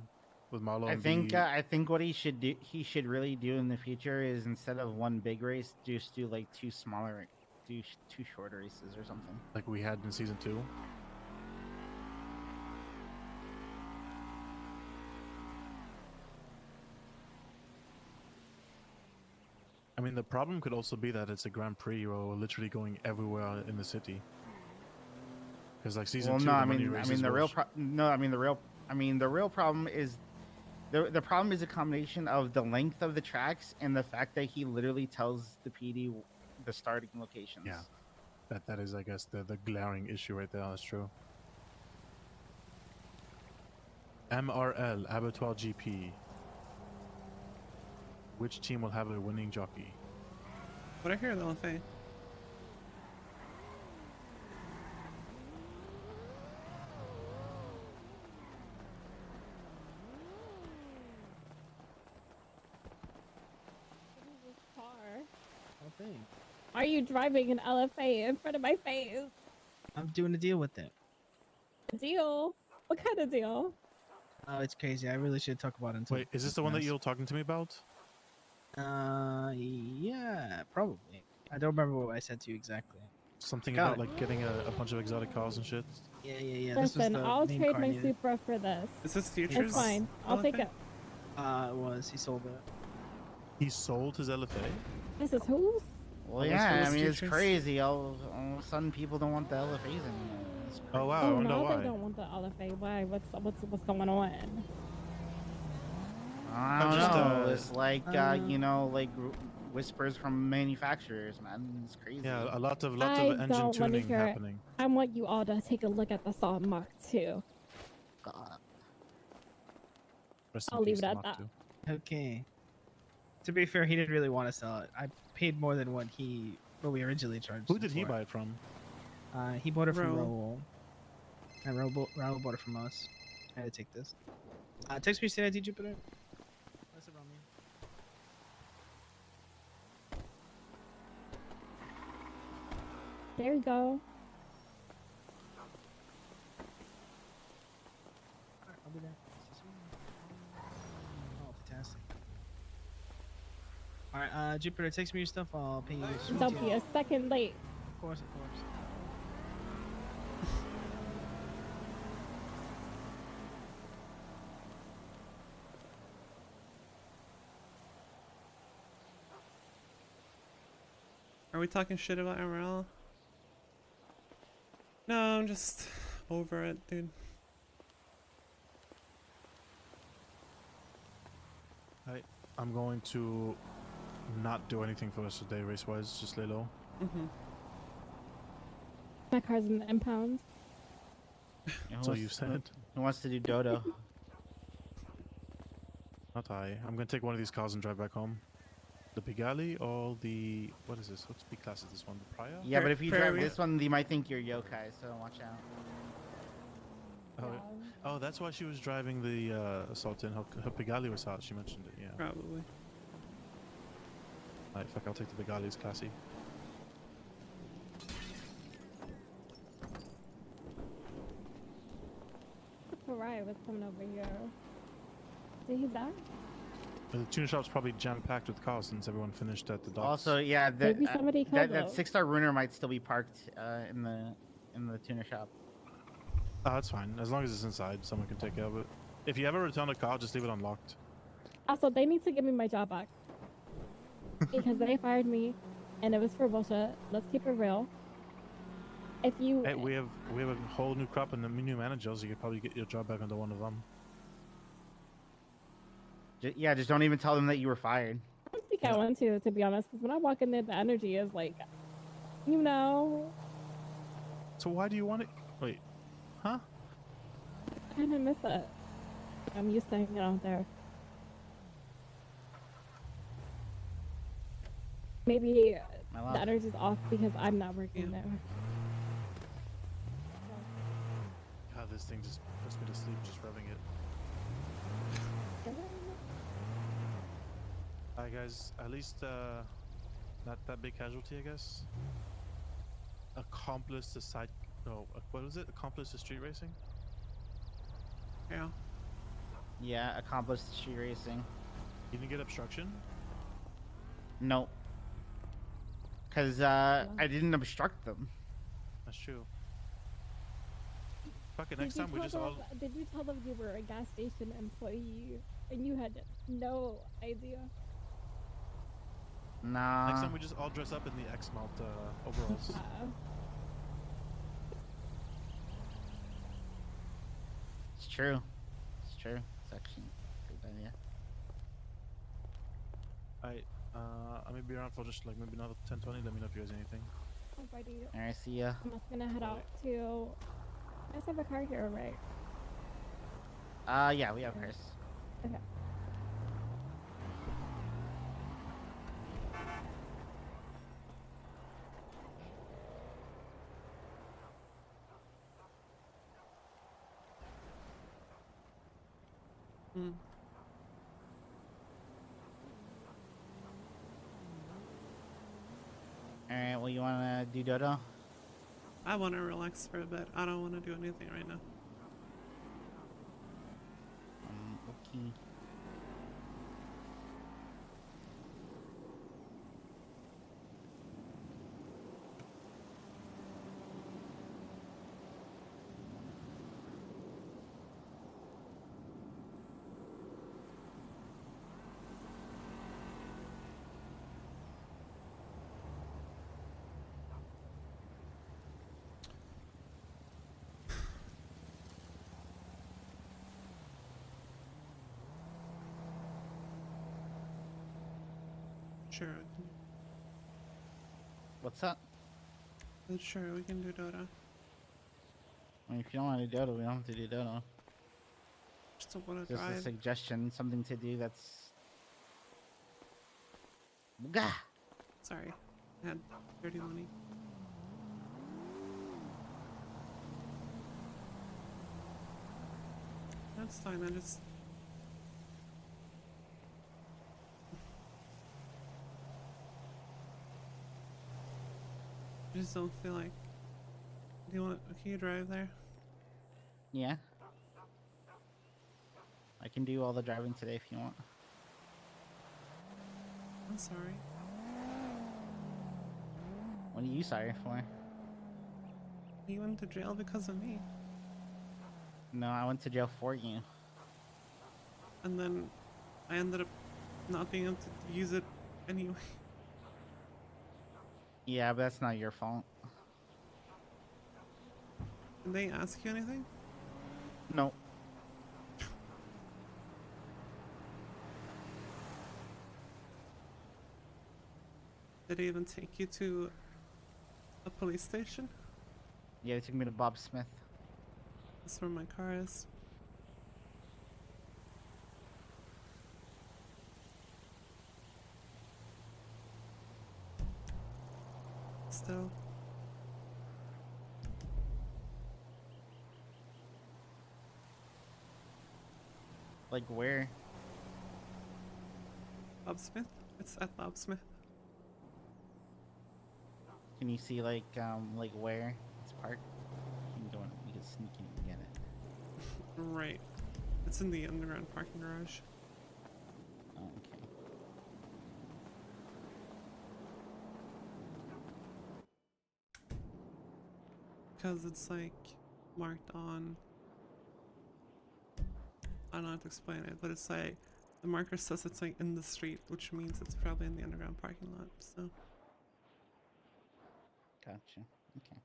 with Marlo. I think what he should really do in the future is instead of one big race, just do like two shorter races or something. Like we had in season 2. I mean, the problem could also be that it's a Grand Prix where we're literally going everywhere in the city. Because like season 2, the real problem is the problem is a combination of the length of the tracks and the fact that he literally tells the PD the starting locations. Yeah, that is, I guess, the glaring issue right there. That's true. MRL Abattoir GP. Which team will have a winning jockey? What I hear, the LFA. thing. Are you driving an LFA in front of my face? I'm doing a deal with it. A deal? What kind of deal? Oh, it's crazy. I really should talk about it. Wait, is this the one that you were talking to me about? Yeah, probably. I don't remember what I said to you exactly. Something Got about it. like getting a bunch of exotic cars and shit. Yeah. Listen, I'll main trade car my needed. Supra for this. Is this Futures? It's fine. I'll take it. It was. He sold it. He sold his LFA? This is whose? Well, yeah, I mean, it's crazy. All of a sudden, people don't want the LFAs anymore. It's Oh wow, I Oh wonder no, why. they don't want the LFA. Why? What's going on? I don't just, know. It's like, you know, like whispers from manufacturers, man. It's crazy. Yeah, lots of I engine don't want to tuning hear it. happening. I want you all to take a look at the Saab Mach 2. God. Rest in I'll leave peace, it at Mark that. II. Okay. To be fair, he didn't really want to sell it. I paid more than what we originally charged. Who did he buy it from? He bought it from Raul. Raul. And Raul bought it from us. I had to take this. Text me state ID, Jupiter. What's it, Romeo? There you go. Alright, I'll be there. Oh, fantastic. Alright, Jupiter, text me your stuff. I'll pay you. Don't be a second late. Of course. Are we talking shit about MRL? No, I'm just over it, dude. I'm going to not do anything for us today, race-wise. Just lay low. My car's in the impound. So you said. Who wants to do Dodo? Not I. I'm gonna take one of these cars and drive back home. The Pigali or the what is this? What speed class is this one? The Priya? Yeah, but if you drive this one, they might think you're yokai, so watch out. Oh, that's why she was driving the Sultan. Her Pigali was out. She mentioned it. Yeah. Probably. Alright, fuck. I'll take the Pigali. It's classy. Pariah was coming over here. Did he die? The tuner shop's probably jam-packed with cars since everyone finished at the docks. Also, yeah, Maybe somebody killed that him. 6-star ruiner might still be parked in the tuner shop. Oh, that's fine. As long as it's inside, someone can take care of it. If you ever return a car, just leave it unlocked. Also, they need to give me my job back. Because they fired me, and it was for bullshit. Let's keep it real. If you... Hey, we have a whole new crop and new managers. You could probably get your job back under one of them. Yeah, just don't even tell them that you were fired. I don't think I want to be honest. Because when I walk in there, the energy is like, you know... So why do you want it? Wait. Huh? I kind of miss it. I'm used to hanging out there. Maybe the energy's off because I'm not working there. God, this thing just puts me to sleep just revving it. Alright guys, at least not that big casualty, I guess. Accomplice to side... No, what was it? Accomplice to street racing? Yeah. Yeah, accomplished street racing. You didn't get obstruction? No. Because I didn't obstruct them. That's true. Fuck it, next time we just all... Did you tell them you were a gas station employee and you had no idea? Nah. Next time we just all dress up in the X-Mount overalls. It's true. It's true. It's actually a good idea. Alright, I may be around for just like maybe another 10-20. Let me know if you guys need anything. Alrighty. Alright, see ya. I'm just gonna head out to... You guys have a car here, right? Yeah, we have hers. Okay. Hmm. well, you wanna do Dodo? I want to relax for a bit. I don't want to do anything right now. Okay. Sure. What's up? Sure, we can do Dota. I mean, if you don't want to do Dodo, we don't have to do Dodo. Just don't want to Just a drive. suggestion, something to do that's... Gah! Sorry, I had dirty money. That's fine, I just... I just don't feel like... Do you want to... Can you drive there? Yeah. I can do all the driving today if you want. I'm sorry. What are you sorry for? You went to jail because of me. No, I went to jail for you. And then I ended up not being able to use it anyway. Yeah, but that's not your fault. Did they ask you anything? No. Did they even take you to a police station? Yeah, they took me to Bob Smith. That's where my car is. Still. Like where? Bob Smith? It's at Bob Smith. Can you see like where it's parked? You can go in, you can sneak in and get it. Right. It's in the underground parking garage. Oh, okay. Because it's like marked on... I don't know how to explain it, but it's like the marker says it's like in the street, which means it's probably in the underground parking lot, so... Gotcha. Okay.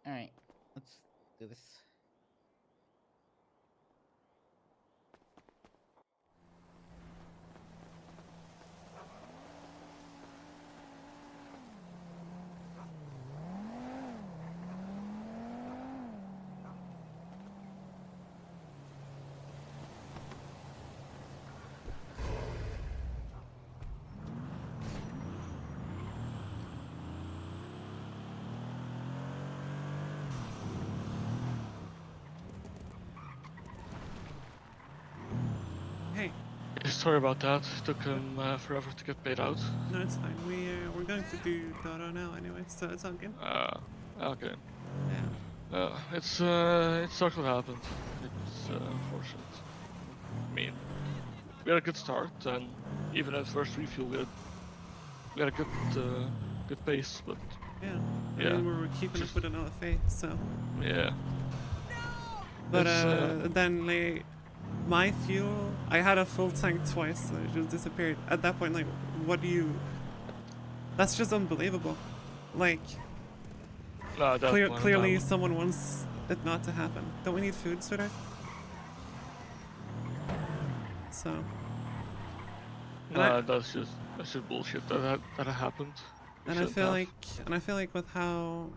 All right, let's do this. Hey. Sorry about that. It took him forever to get paid out. No, it's fine. We're going to do Dota now anyway, so it's all good. Okay. Yeah. It's sucks what happened. It's unfortunate. I mean, we had a good start, and even at first refuel, we had a good pace, but yeah, I mean, we were keeping up with an LFA, so yeah. But then like my fuel, I had a full tank twice, so it just disappeared. At that point, like, what do you? That's just unbelievable. Like, no, clearly someone wants it not to happen. Don't we need food, sweetheart? So. No, that's just bullshit that happened. And I feel like with how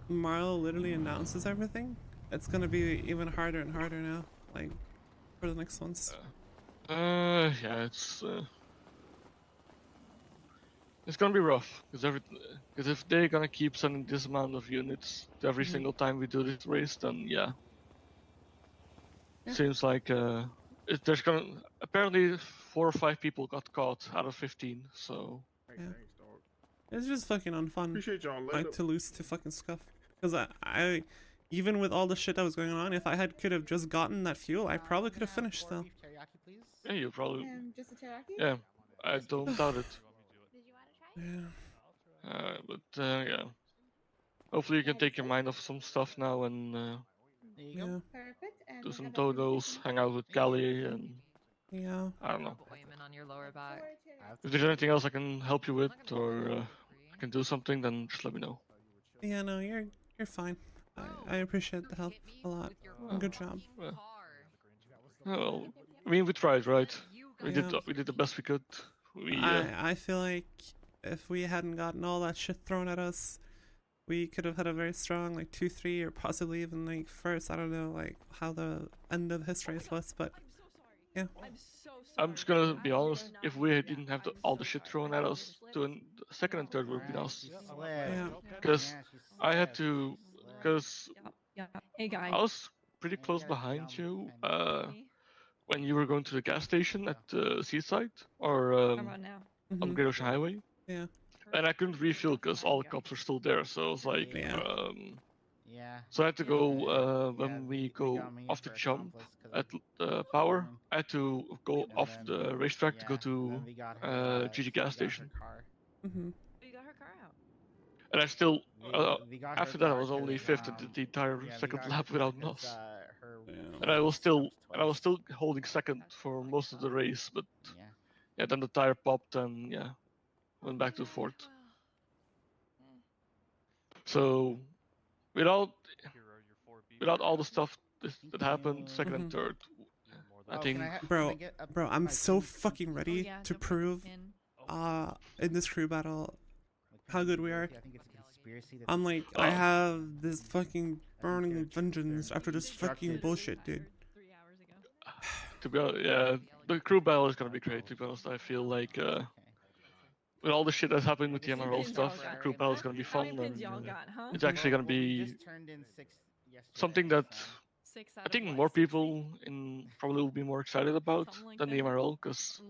Marl literally announces everything, it's gonna be even harder and harder now, like for the next ones. Yeah, it's gonna be rough because if they're gonna keep sending this amount of units to every Mhm. single time we do this race, then yeah. Yeah. Seems like there's gonna apparently 4 or 5 people got caught out of 15, so Yeah. It's just fucking unfun. Appreciate y'all. Like to lose to fucking scuff. Because I even with all the shit that was going on, if I could have just gotten that fuel, I probably could have finished still. yeah, you probably Just a teriyaki? yeah, I don't doubt it. Yeah. But yeah, hopefully you can take your mind off some stuff now and Yeah. Perfect. And do we'll some have that for you dodos, hang out with Callie, and Yeah. I don't know. Ointment on your lower back. If there's anything else I can help you with, or I can do something, then just let me know. Yeah, no, you're fine. I appreciate the help a lot. Good job. Well, I mean, we tried, right? We Yeah. did the best we could. I feel like if we hadn't gotten all that shit thrown at us, we could have had a very strong like 2-3 or possibly even like first. I don't know like how the end of his race was, but yeah. I'm just gonna be honest. If we didn't have all the shit thrown at us, doing the second and third would be nice. Yeah. Because I had to, because Yeah. Hey guys. I was pretty close behind you when you were going to the gas station at Seaside or How about now? on Great Ocean Highway. Yeah. And I couldn't refuel because all the cops were still there. So I was like, Yeah. so I had to go when we go off the jump at Power. I had to go off the racetrack to go to GG gas station. Mhm. You got her car out. And I still We got her after that I car was only 'cause, fifth in the entire yeah, we second got her lap car without 'cause, loss. her And I was still holding second for most of the race, but yeah, then the tire popped and yeah, went back to fourth. So without all the stuff that happened, second and third, I think. Bro, I'm so fucking ready to prove in this crew battle how good we are. I'm like, I have this fucking burning vengeance after this fucking bullshit, dude. To be honest, yeah, the crew battle is gonna be great. To be honest, I feel like with all the shit that's happening with the MRL stuff, the crew battle is gonna be fun, and it's actually gonna be something that I think more people probably will be more excited about than the MRL, because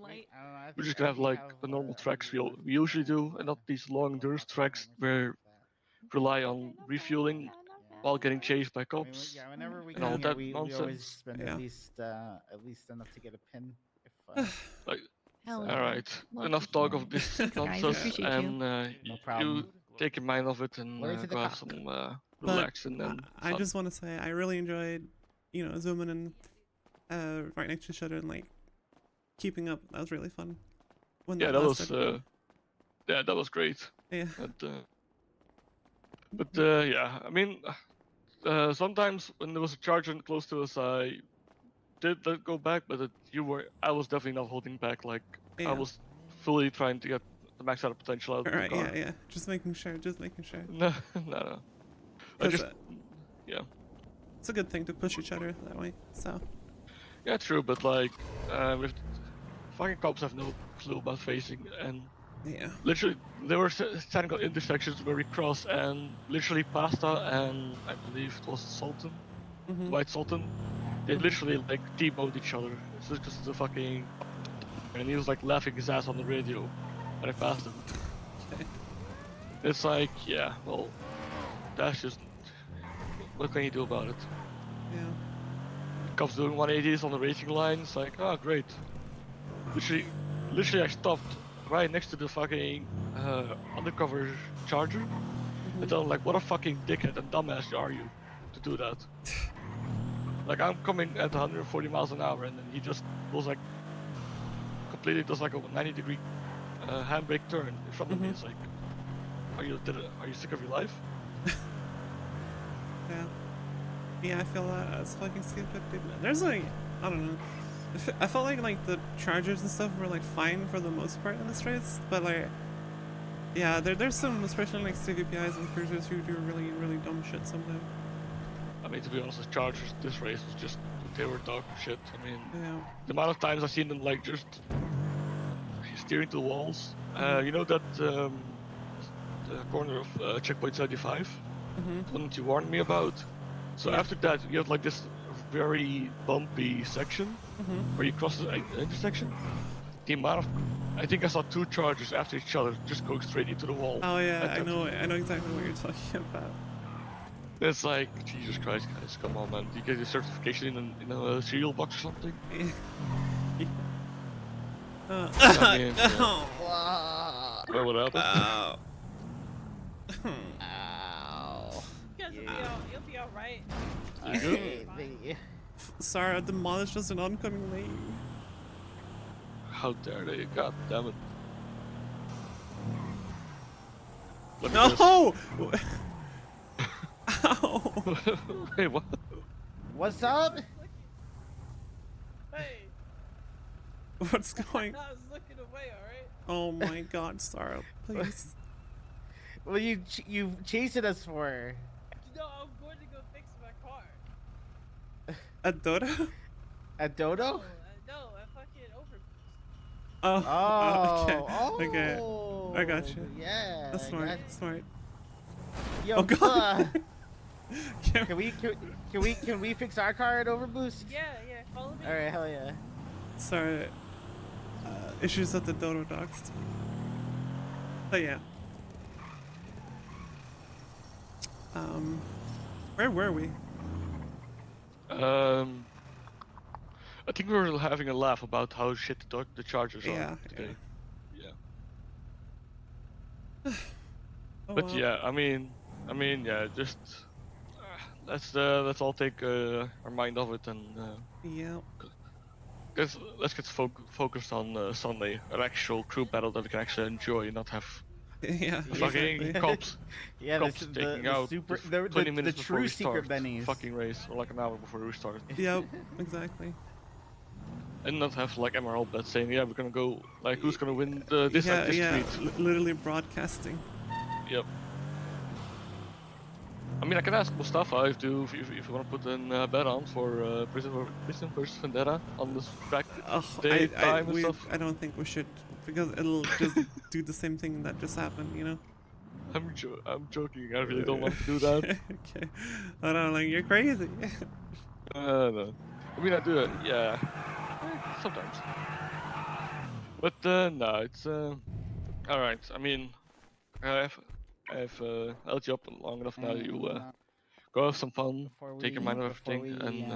we're just gonna have like the normal tracks we usually do, and not these long endurance tracks where rely on refueling while getting chased by cops Whenever we and all come that here, we always nonsense. spend at least enough to get a pin. If, Like, so- all right, Love enough to talk hear. of this Thanks, guys. I nonsense, appreciate you. and No problem. you take your mind off it and Glory to the go have cock. some But relaxing and I fun. just want to say I really enjoyed, zooming in right next to each other and like keeping up. That was really fun. When Yeah, that was lasted. that was great. Yeah. But yeah, I mean, sometimes when there was a charger close to us, I did let go back, but I was definitely not holding back. Like Yeah. I was fully trying to get the max out of potential out of Alright, the car. yeah. Just making sure. No, no. I 'Cause, just, yeah. It's a good thing to push each other that way. So. Yeah, true, but like, with fucking cops have no clue about facing, and yeah, literally they were standing on intersections where we cross, and literally Pasta and I believe it was Sultan, Mhm. White Sultan, they literally like T-boned each other. It's just 'cause the fucking, and he was like laughing his ass on the radio when I passed him. It's like, yeah, well, that's just, what can you do about it? Yeah. Cops doing 180s on the racing line. It's like, oh great. Literally, I stopped right next to the fucking undercover charger. And tell them like, what a fucking dickhead and dumbass are you to do that? Like I'm coming at 140 miles an hour, and then he just was like, completely does like a 90-degree handbrake turn in front of me. It's like, are you sick of your life? Yeah. Yeah, I feel that's fucking stupid, dude. There's like, I don't know. I felt like the chargers and stuff were like fine for the most part in this race, but like, yeah, there's some, especially like CVPIs and cruisers who do really dumb shit sometimes. I mean, to be honest, the Chargers this race was just they were dog shit. I mean, Yeah. the amount of times I've seen them like just steering to the walls. You know that the corner of checkpoint 75, the one that you warned me about. So Yeah. after that, you have like this very bumpy section where you cross the intersection. The amount of, I think I saw 2 Chargers after each other just go straight into the wall. Oh yeah, I know exactly what you're talking about. It's like, Jesus Christ, guys, come on, man. Do you get your certification in a cereal box or something? I mean, yeah. Well, what happened? Ow. You'll be alright. You good? Sorry, I demolished us an oncoming lane. How dare they? God damn it. Look No! Wait, what? What's up? Hey. What's going? I was looking away, alright? Oh my God, Sarah, please. What are you chasing us for? No, I'm going to go fix my car. At Dodo? At Dodo? No, I fucking overboost. Oh, okay. Oh, I got you. Yeah. That's smart. Smart. Yo, oh God. Can we fix our car at Overboost? Yeah, follow me. All right, hell yeah. Sorry. Issues at the Dodo docks. But yeah. Where were we? I think we were having a laugh about how shit the Chargers Yeah, are today. Oh, But well. yeah, I mean, yeah, just let's all take our mind off it and yeah. Let's get focused on Sunday, an actual crew battle that we can actually enjoy and not have yeah, fucking exactly. cops. Yeah, cops the taking the out super- the the- 20 the minutes before true we secret start bennies. fucking race, or like an hour before we start. Yep, exactly. And not have like MRL bets saying, yeah, we're gonna go, like, who's gonna win this yeah, at this yeah, street. literally broadcasting. Yep. I mean, I can ask Mustafa if you want to put in a bet on for Prism versus Vendetta on this track day, time and stuff. I don't think we should, because it'll just do the same thing that just happened, you know? I'm joking, I really don't want to do that. Okay. I don't know, like, you're crazy. No. I mean, I do it, yeah. Sometimes. But, no, it's, alright, I mean, I've held you up long enough now. You go have some fun, take your mind off everything, and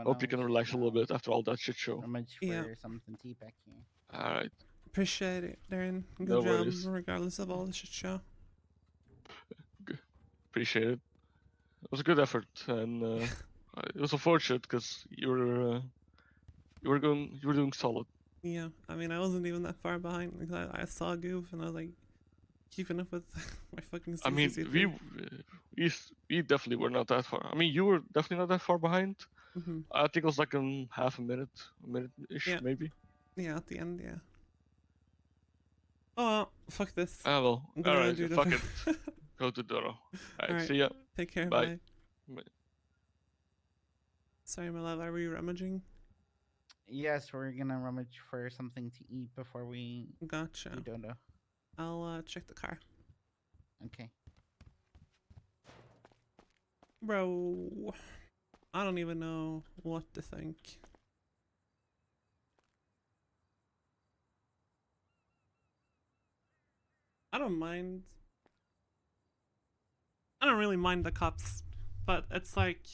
hope you can relax a little bit after all that shit show. Much for something tea back here. Alright. Appreciate it, Darren. Good No job, worries. regardless of all the shit show. Appreciate it. It was a good effort, and it was unfortunate because you were doing solid. Yeah, I mean, I wasn't even that far behind. Because I saw a goof, and I was like, keeping up with my fucking I mean, CCC3. we definitely were not that far. I mean, you were definitely not that far behind. Mhm. I think it was like in half a minute-ish, Yeah. maybe. Yeah, at the end, yeah. Oh, well, fuck this. Ah, well, I'm gonna alright, do the- fuck it. Go to Doro. Alright, see ya. Take care, Bye. bye. Sorry, my love, are we rummaging? Yes, we're gonna rummage for something to eat before we Gotcha. do Dodo. I'll check the car. Okay. Bro, I don't even know what to think. I don't mind. I don't really mind the cops, but it's like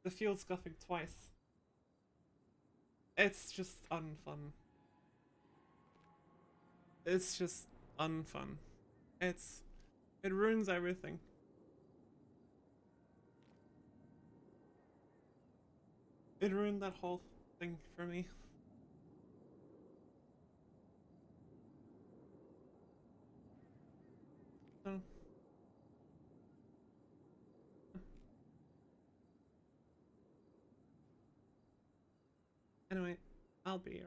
the fuel scuffing twice. It's just unfun. It's just unfun. It ruins everything. It ruined that whole thing for me. So. Anyway, I'll be right.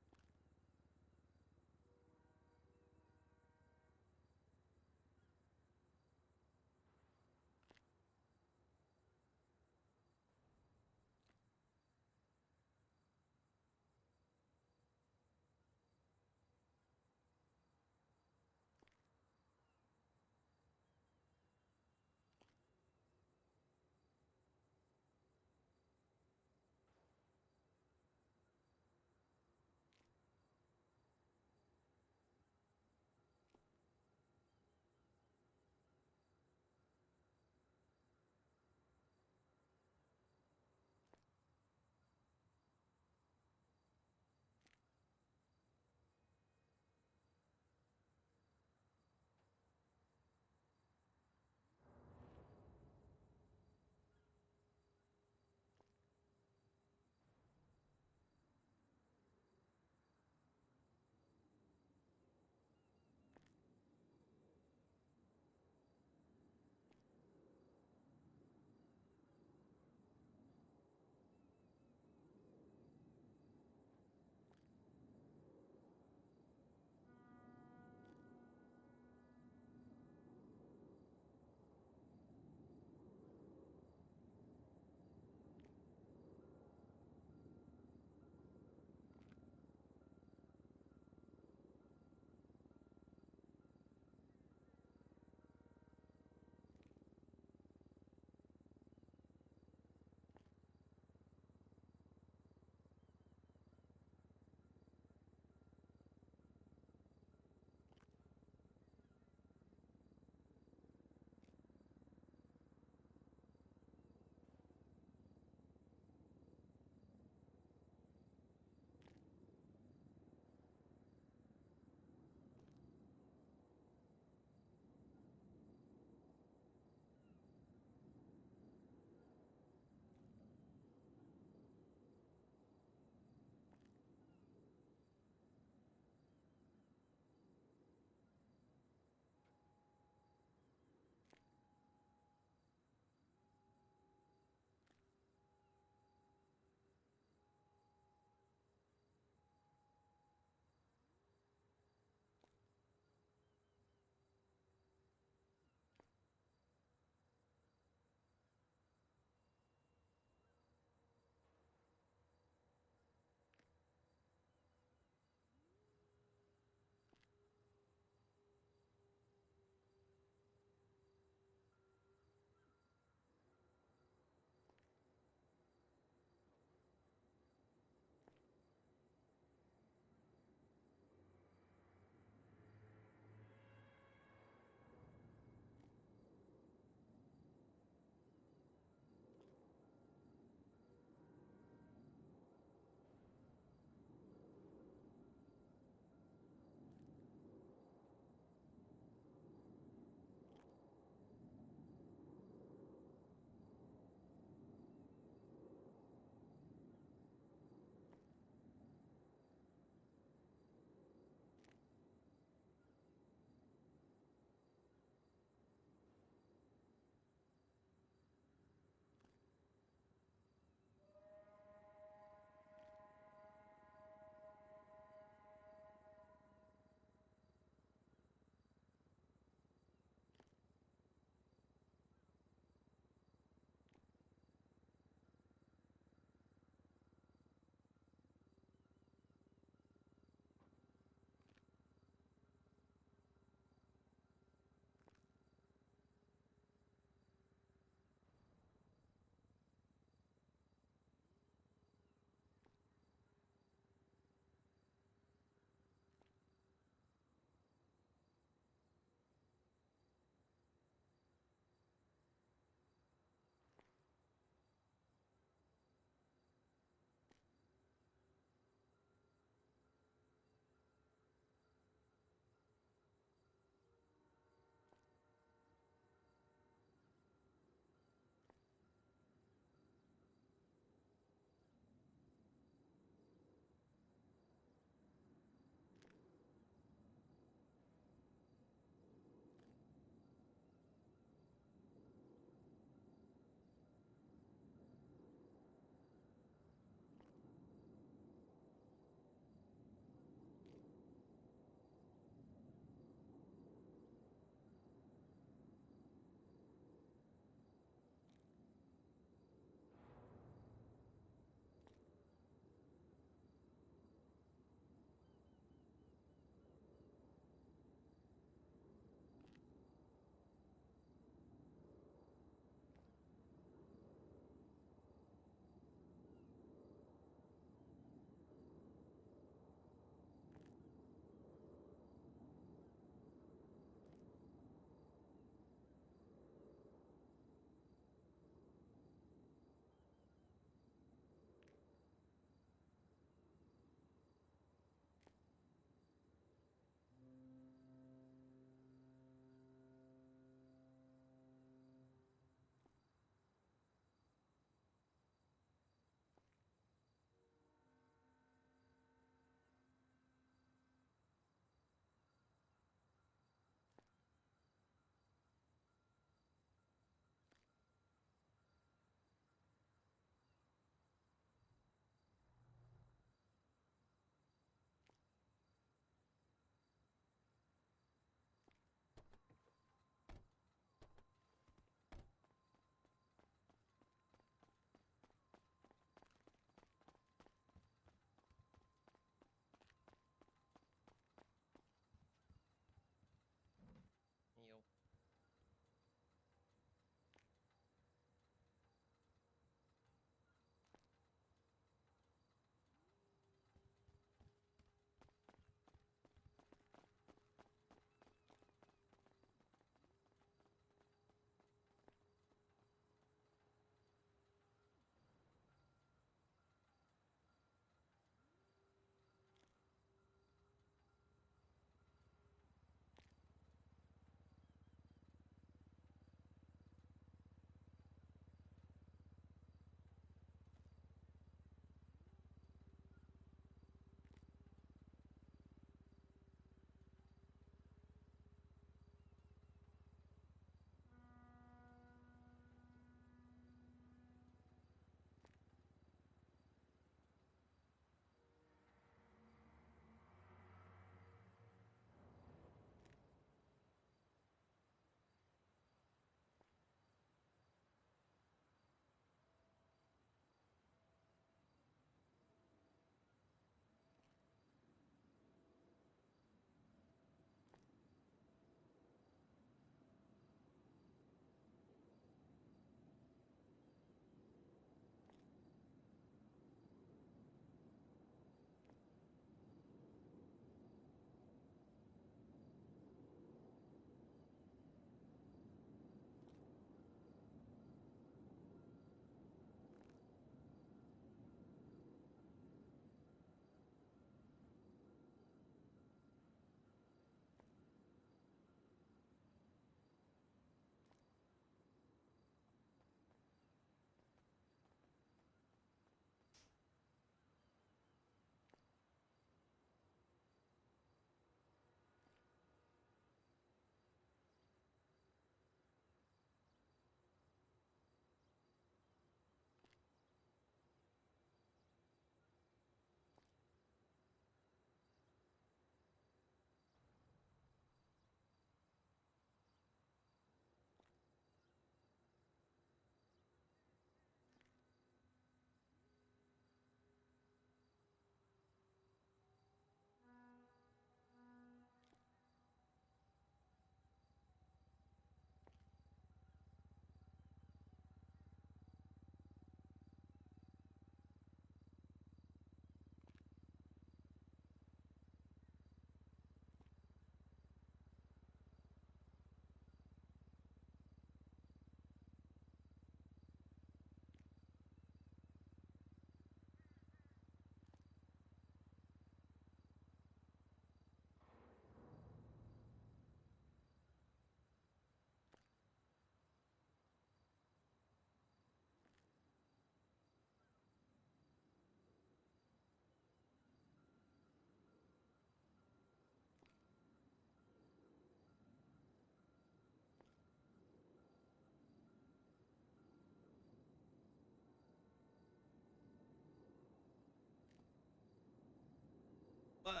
Hello.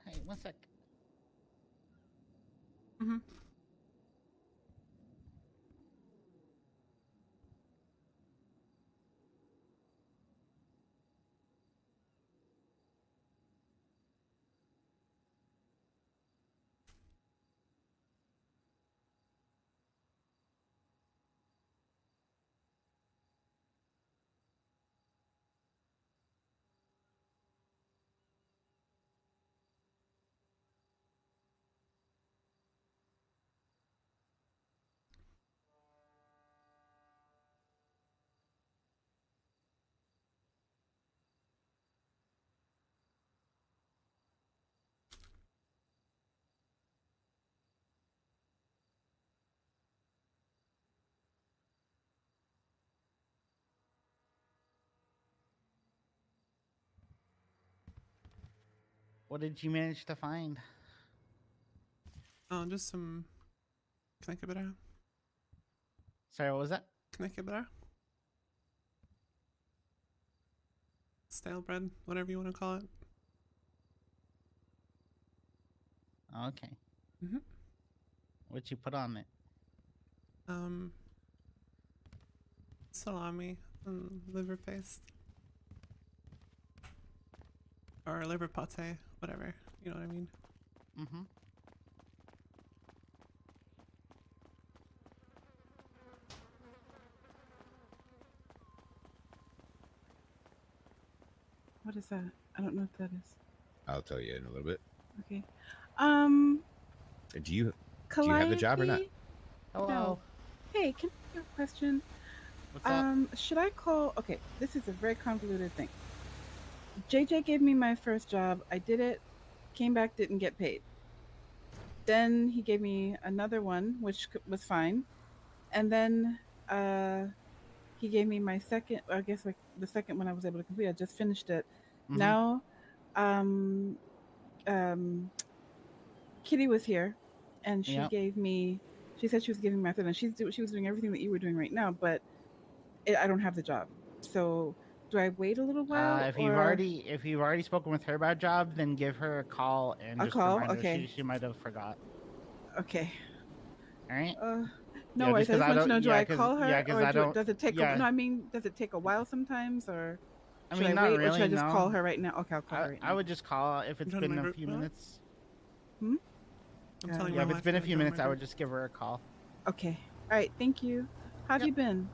Hey, one sec. Mm-hmm. What did you manage to find? Oh, just some knäckebröd. Sorry, what was that? Knäckebröd. Stale bread, whatever you want to call it. Okay. Mm-hmm. What you put on it? Salami and liver paste. Or liver pate, whatever. You know what I mean? Mm-hmm. What is that? I don't know what that is. I'll tell you in a little bit. Okay. Do you have the job or not? Calliope? Hello. No. Hey, can I ask a question? What's up? Should I call? Okay, this is a very convoluted thing. JJ gave me my first job. I did it, came back, didn't get paid. Then he gave me another one, which was fine. And then he gave me my second, I guess like the second one I was able to complete. I just finished it. Mhm. Now, Kitty was here, and she Yep. gave me. She said she was giving me my third, and she was doing everything that you were doing right now, but I don't have the job. So do I wait a little while? If you've already spoken with her about job, then give her a call and A just call? remind her. Okay. She might have forgot. Okay. All right. No Yeah, worries. I just want to know: do I 'cause- call her, yeah, 'cause or I don't- does it take? yeah. No, I mean, does it take a while sometimes, or I should mean, I not wait, really. or should I just no. call her right now? Okay, I'll call her right now. I would just call if it's Join been my a group few now? minutes. Hmm? I'm telling Yeah, my if it's wife been a to few join my minutes, I would group. just give her a call. Okay. All right. Thank you. How have you been?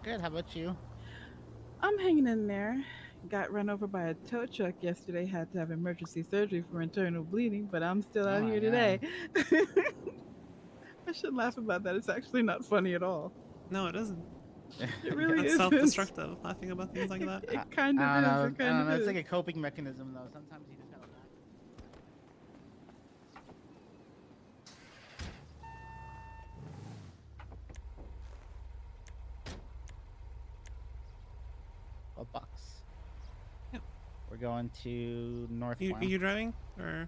Good. How about you? I'm hanging in there. Got run over by a tow truck yesterday. Had to have emergency surgery for internal bleeding, but I'm still out Oh my here today. I shouldn't laugh about that. It's actually not funny at all. No, it isn't. It really It's isn't. self-destructive, laughing about things like that. It kind of I don't know. is. It kind I don't of know. is. It's like a coping mechanism, though. Sometimes you just gotta laugh. What box? Yeah. We're going to North. Are you driving? Or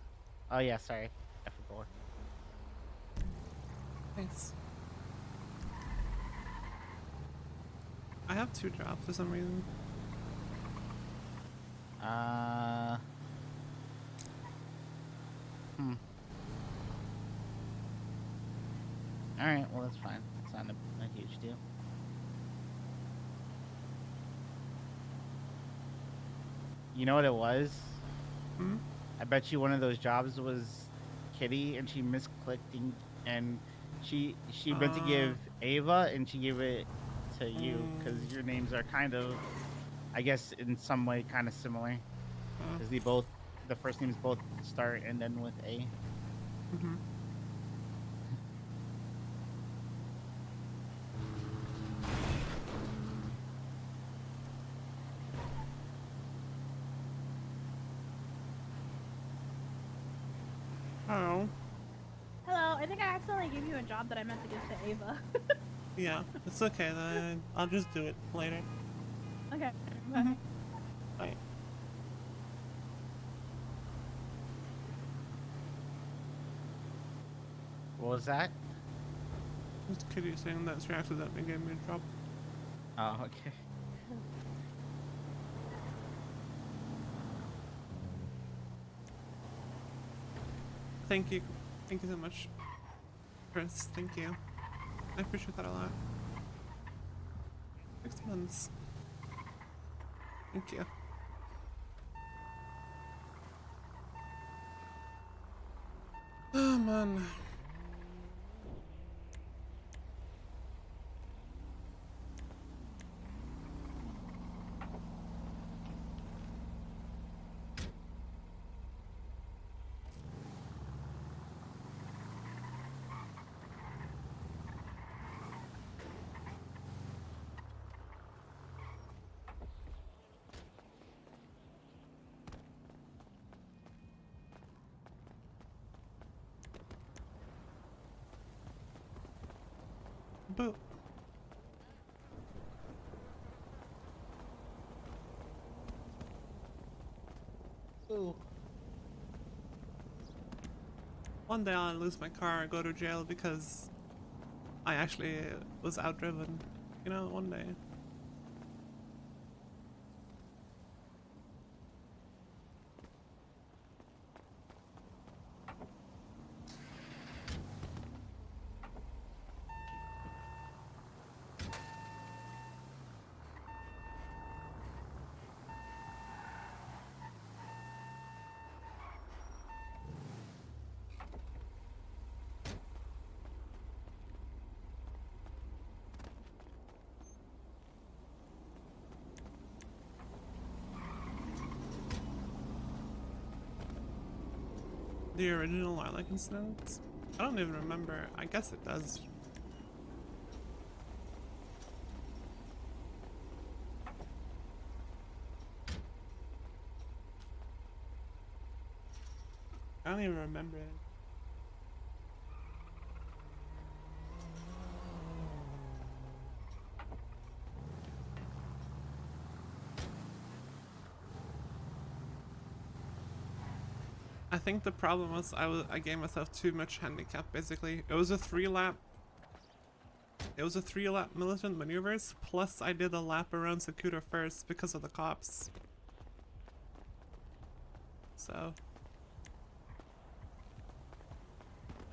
Oh yeah, sorry. I forgot. thanks. I have 2 jobs for some reason. All right. Well, that's fine. It's not a huge deal. You know what it was? Hmm? I bet you one of those jobs was Kitty, and she misclicked, and she meant to give Ava, and she gave it to you because your names are kind of, I guess, in some way, kind of similar. Because the first names both start and end with A. Mm-hmm. Oh. Hello, I think I accidentally gave you a job that I meant to give to Ava. Yeah, it's okay. Then I'll just do it later. Okay. Mm-hmm. Bye. What was that? Just Kitty saying that she accidentally gave me a drop. Oh, okay. Thank you. Thank you so much, Chris. Thank you. I appreciate that a lot. 6 months. Thank you. Oh man. But ooh. One day I'll lose my car and go to jail because I actually was outdriven. You know, one day. The original Lilac incident? I don't even remember. I guess it does. I don't even remember it. I think the problem was I gave myself too much handicap basically. It was a 3-lap militant maneuvers, plus I did a lap around Sakuta first because of the cops. So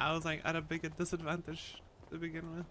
I was like at a big disadvantage to begin with.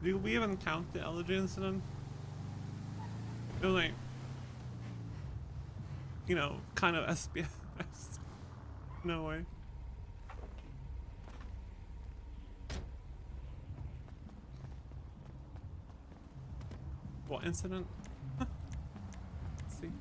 Did we even count the elegy incident? It was like, you know, kind of SPF. No way. What incident? Let's see.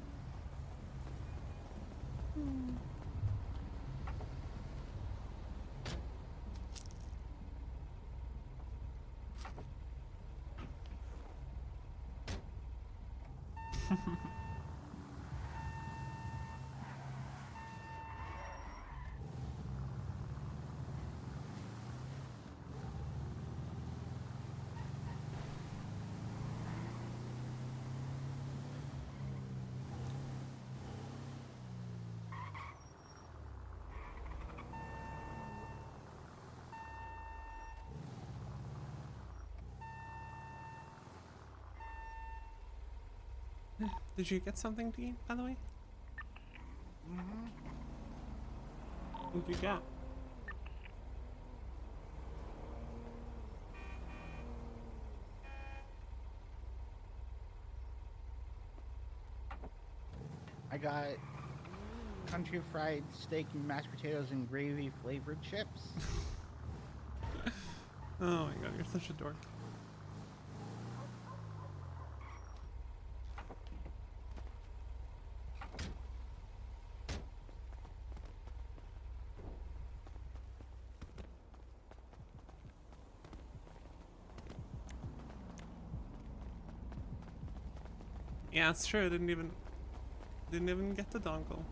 Did you get something to eat, by the way? What did you get? I got country fried steak and mashed potatoes and gravy flavored chips. Oh my god, you're such a dork. Yeah, it's true. I didn't even get the dongle.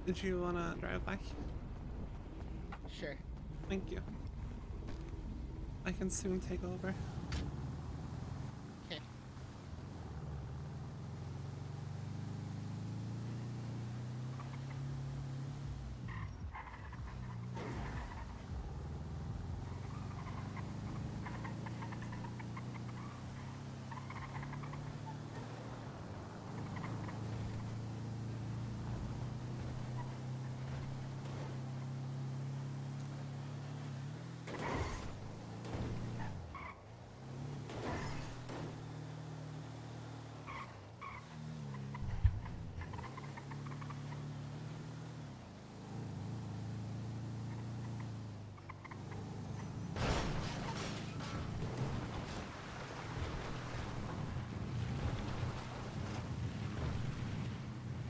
Did you wanna drive back? Sure. Thank you. I can soon take over. Okay.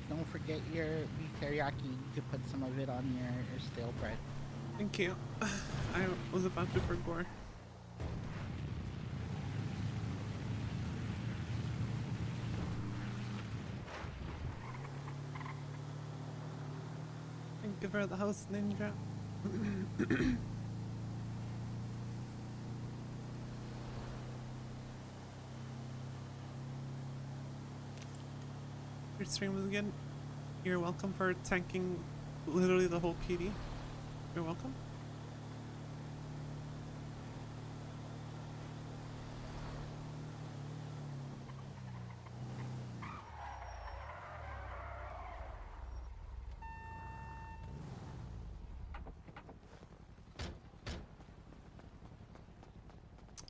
Don't forget your beef teriyaki. You could put some of it on your stale bread. Thank you. I was about to for gore. Thank you for the house, Ninja. Your stream was good. You're welcome for tanking literally the whole PD. You're welcome.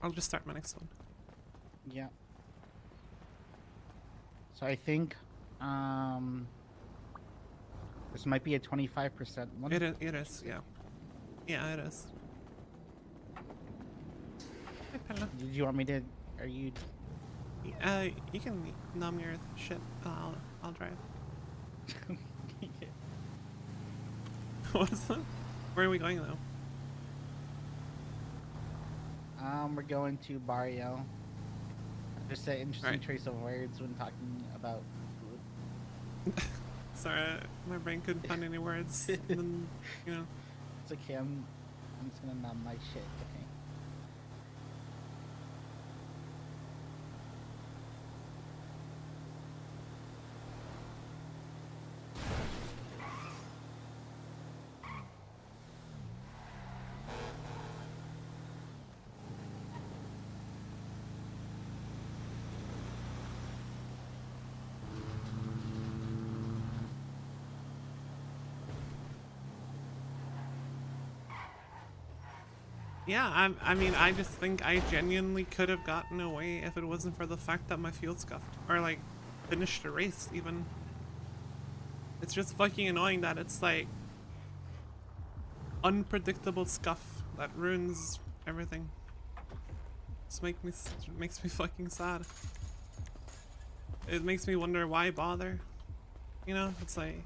I'll just start my next one. Yeah. So I think this might be a 25% one. It is, yeah. Yeah, it is. Hi, Pella. Did you want me to? Are you? You can numb your shit. I'll drive. What's that? Where are we going though? We're going to Barrio. Just an interesting Right. choice of words when talking about food. Sorry, my brain couldn't find any words. And then, you know. It's okay. I'm just gonna numb my shit. Okay. Yeah, I mean, I just think I genuinely could have gotten away if it wasn't for the fact that my fuel scuffed. Or, like, finished the race, even. It's just fucking annoying that it's, like, unpredictable scuff that ruins everything. Just makes me fucking sad. It makes me wonder why bother. You know, it's like,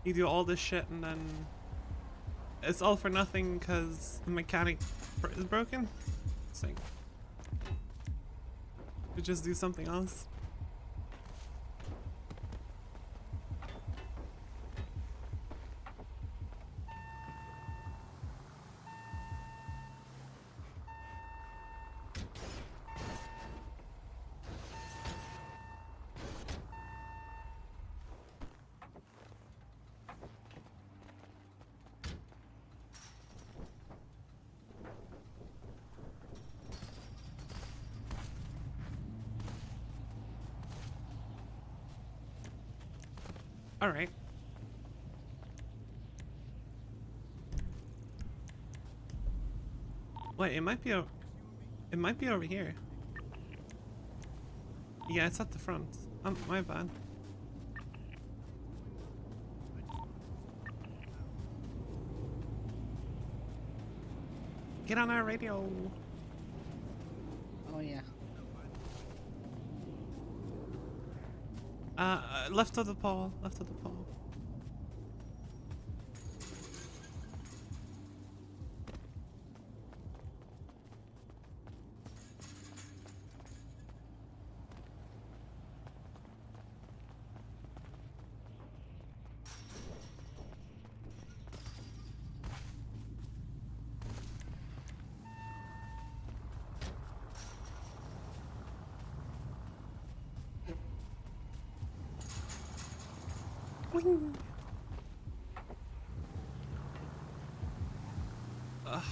you do all this shit and then it's all for nothing because the mechanic is broken. It's like, you just do something else. All right. Wait, it might be over here. Yeah, it's at the front. My bad. Get on our radio. Oh yeah. Left of the pole. Left of the pole. Wing. Ugh.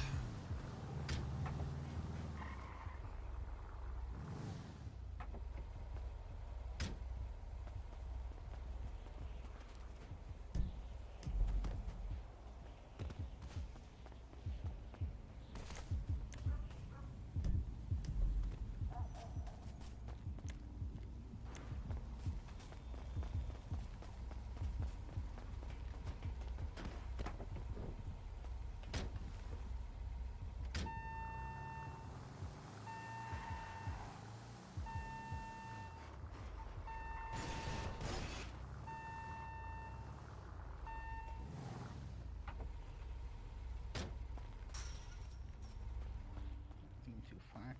Seem too far.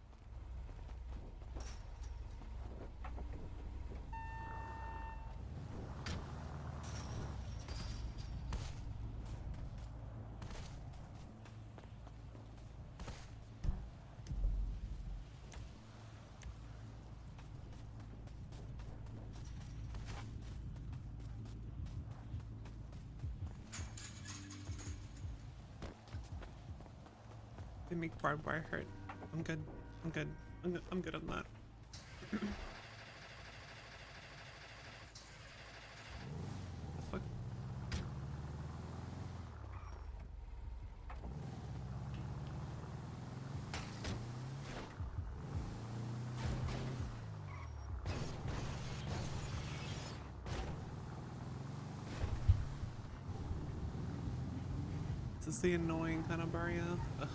They make barbed wire hurt. I'm good. I'm good. I'm good on that. The fuck? This is the annoying kind of barrier. Ugh.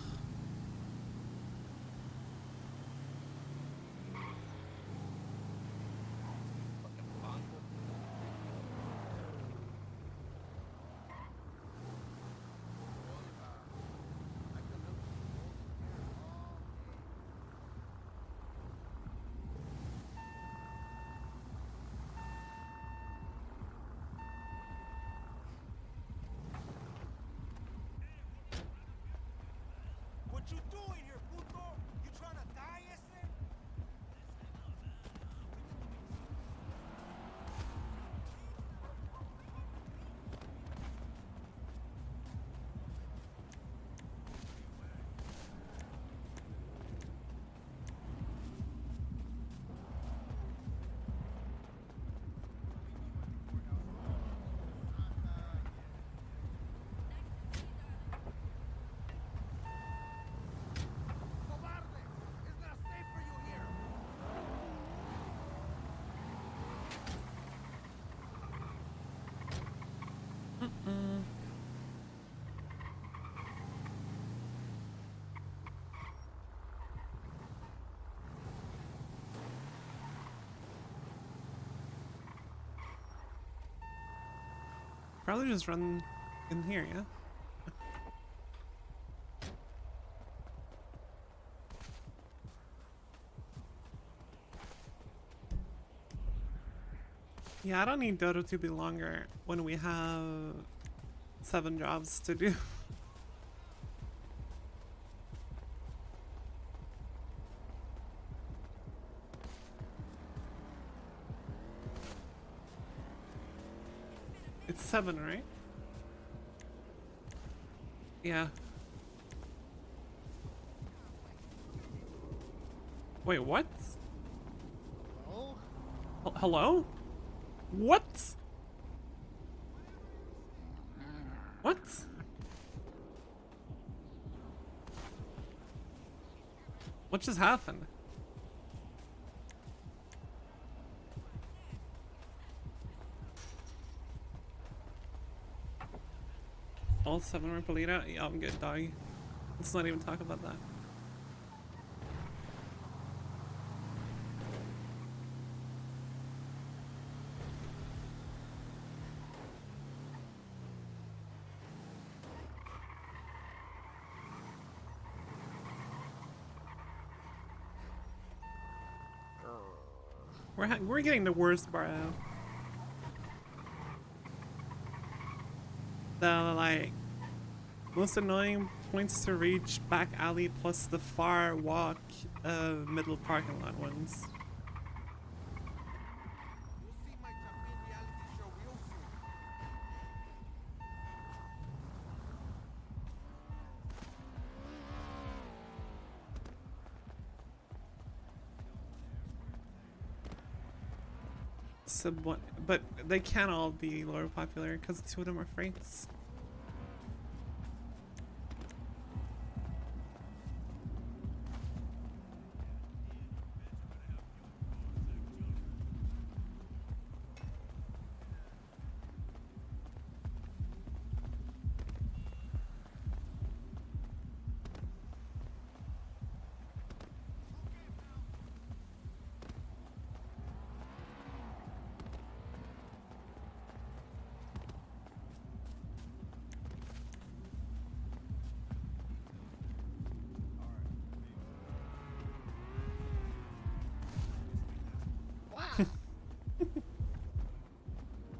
What you doing here, puto? You trying to die, ese? Probably just run in here, yeah? Yeah, I don't need Dodo to be longer when we have 7 jobs to do. It's 7, right? Yeah. Wait, what? Hello? What? What? What just happened? All 7 were Polita? Yeah, I'm good, doggy. Let's not even talk about that. We're getting the worst bro. The like most annoying points to reach back alley plus the far walk middle parking lot ones. But they can't all be lower popular because 2 of them are freights.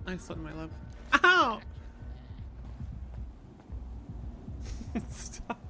I slipped my lip. Ow! Stop.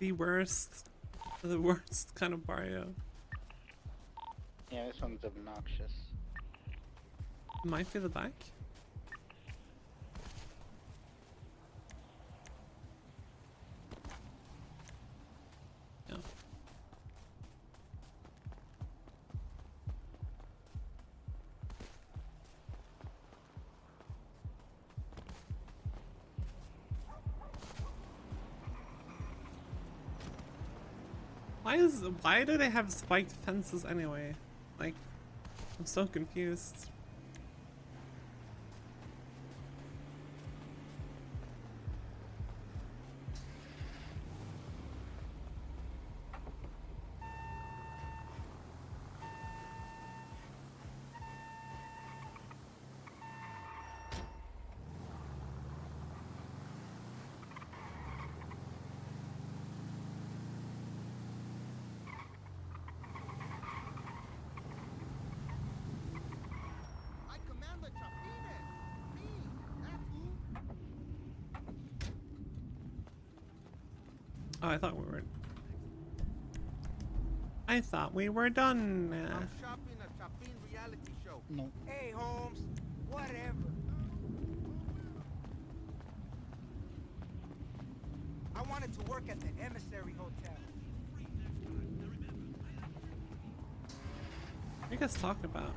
The worst kind of barrio. Yeah, this one's obnoxious. Might be the back. Yeah. Why do they have spiked fences anyway? Like, I'm so confused. I command the chapines. Me, that's who. Oh, I thought we were done. I'm shopping a Chapin reality show. No. Hey, Holmes, whatever. I wanted to work at the Emissary Hotel. What are you guys talking about?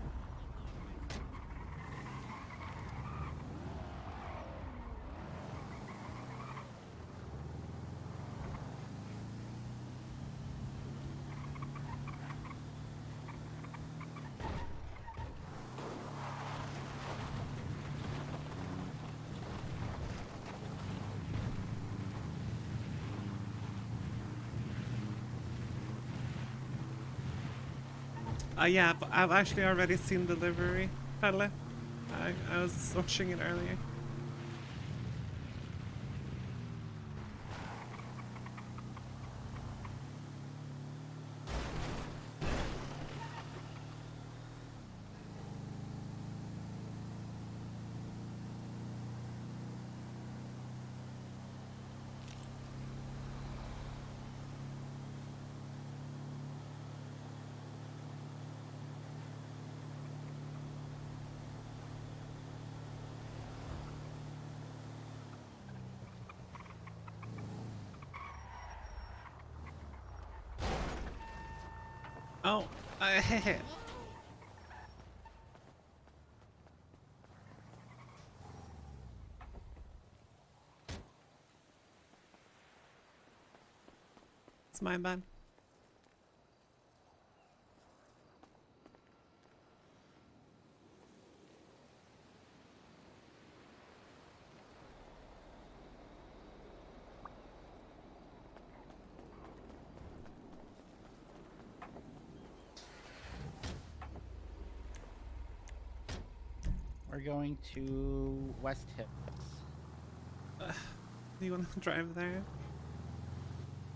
Yeah, but I've actually already seen delivery, fella. I was watching it earlier. Oh, it's my bad. We're going to West Hills. Do you want to drive there?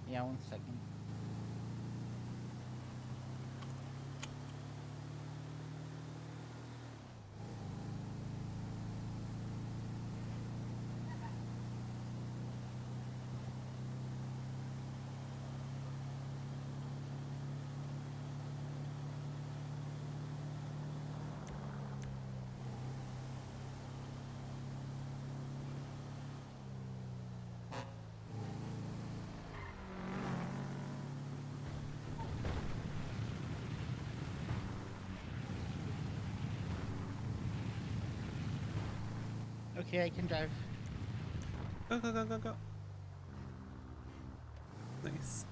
Yeah, 1 second. Okay, I can drive. Go, go, go, go, go. Nice.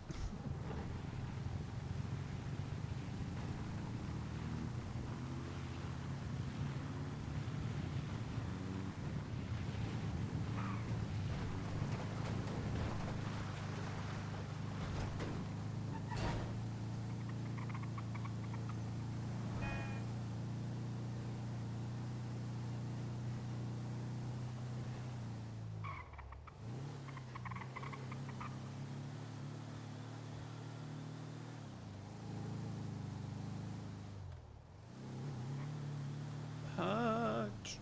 Hutch.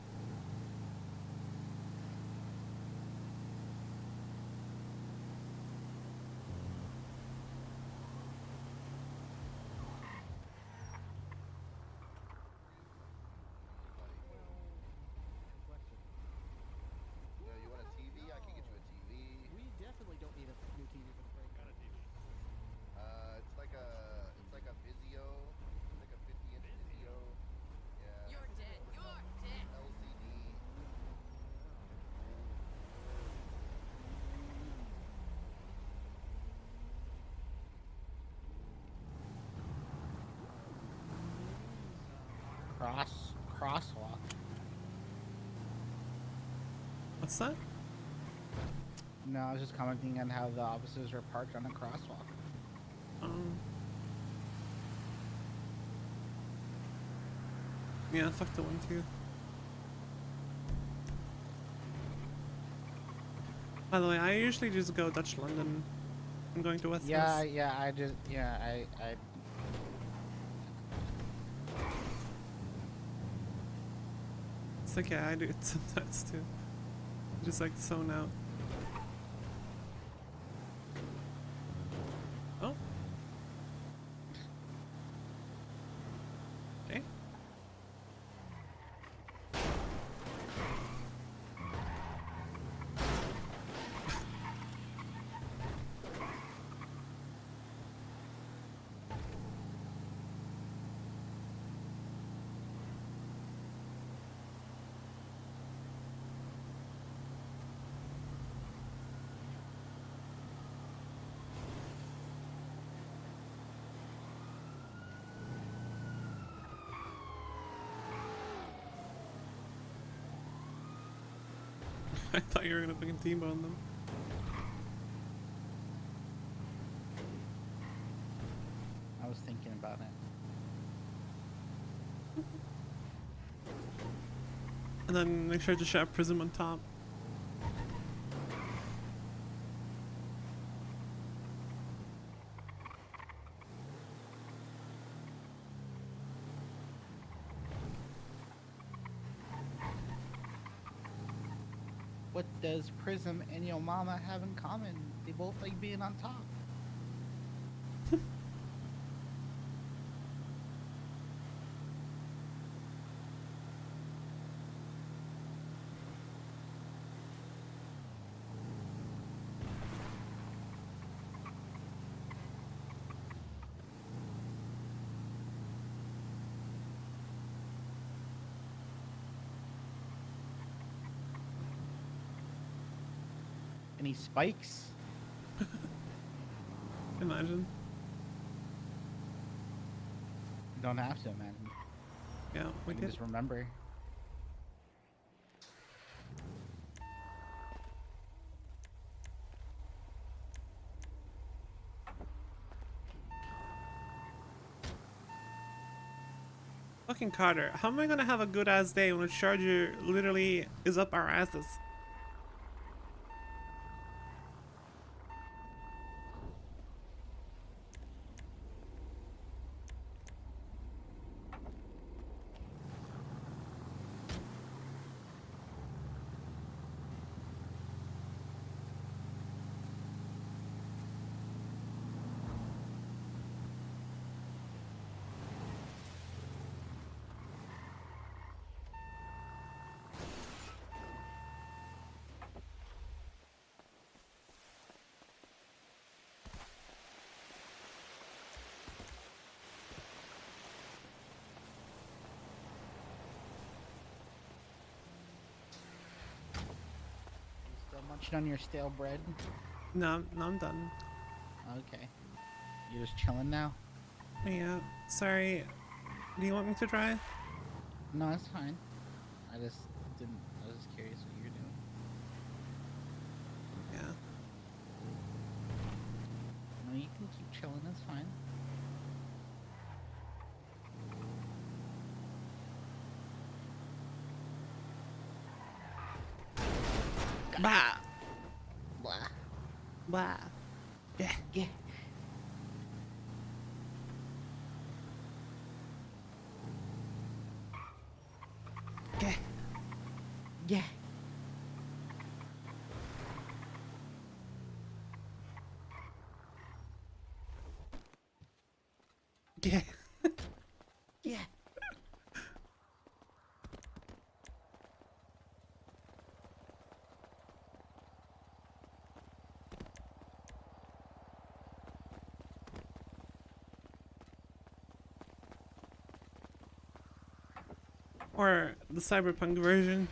You want a TV? I can get you a TV. We definitely don't need a new TV for the break. Got a TV. It's like a Vizio, like a 50-inch Vizio. Yeah. You're dead. You're dead. LCD. Crosswalk. What's that? No, I was just commenting on how the officers are parked on a crosswalk. Yeah, fuck the one too. By the way, I usually just go Dutch London. I'm going to West Yeah, Hills. yeah, I It's like, yeah, I do it sometimes too. Just like zone out. Oh. Okay. I thought you were gonna fucking T-bone them. I was thinking about it. And then make sure to shove Prism on top. What does Prism and your mama have in common? They both like being on top. Any spikes? Imagine. You don't have to imagine. Yeah, we You did. just remember. Fucking Carter, how am I gonna have a good ass day when a charger literally is up our asses? Still munching on your stale bread? No, I'm done. Okay. You're just chilling now? Yeah, sorry. Do you want me to drive? No, it's fine. I was just curious what you're doing. Yeah. No, you can keep chilling, that's fine. Bah! Blah. Bah. Yeah. Yeah. Yeah. Yeah. Yeah. Yeah. Or the cyberpunk version.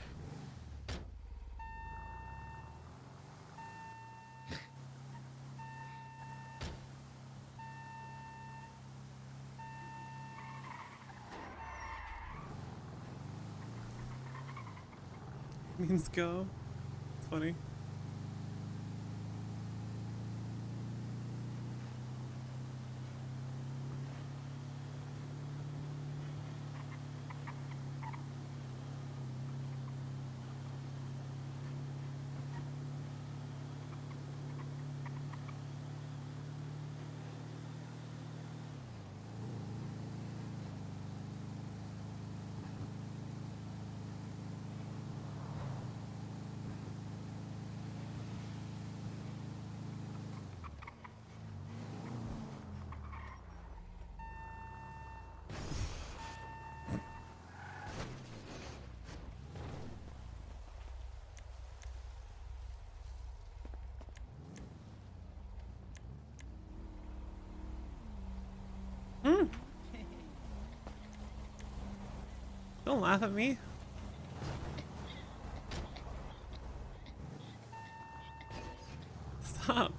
Means go. It's funny. Don't laugh at me. Stop.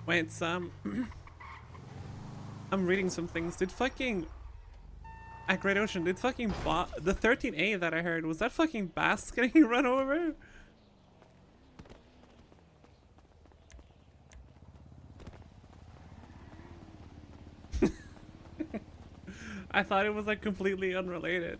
Wait, Sam. I'm reading some things. Did fucking... At Great Ocean, did fucking the 13A that I heard, was that fucking Bass getting run over? I thought it was like completely unrelated.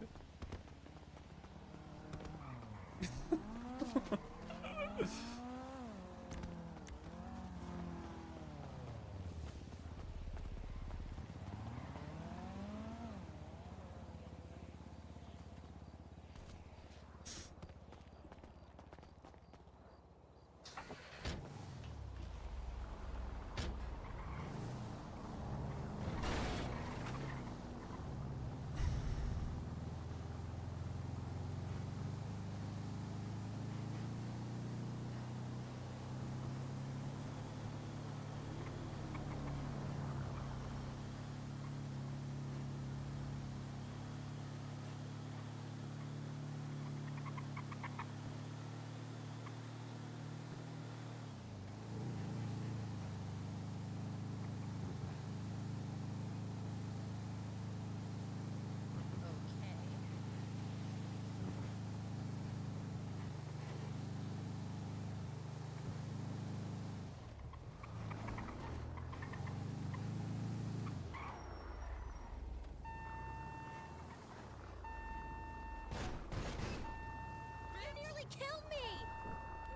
Kill me!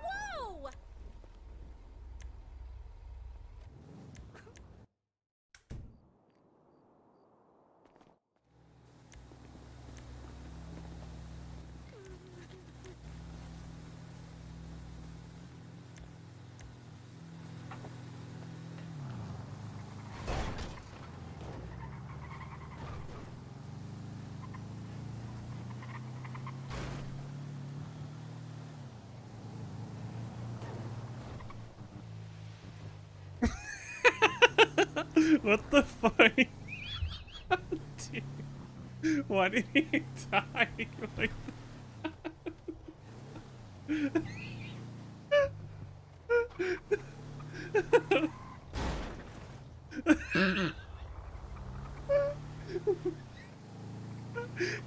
Whoa! What the fuck? Dude, why did he die like that?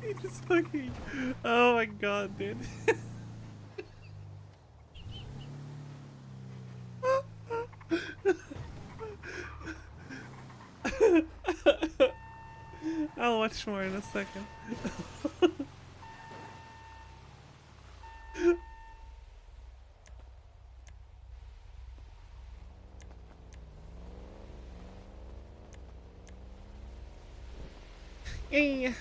He just fucking... Oh my god, dude. I'll watch more in a second. Hey.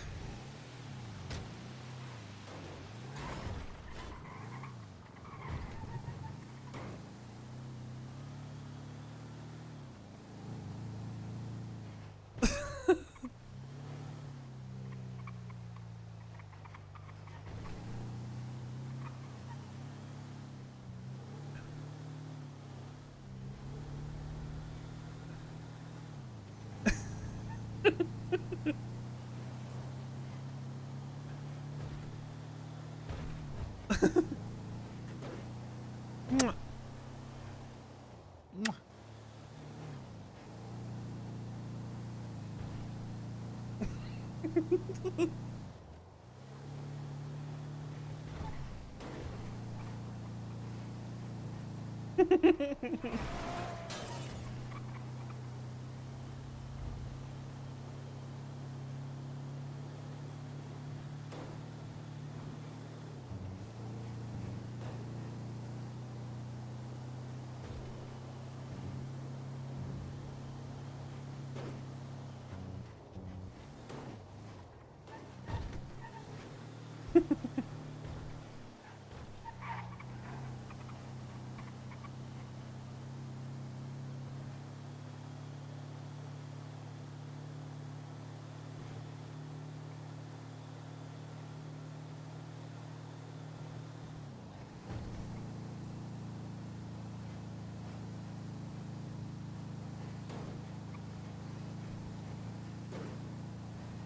Mwah. Mwah.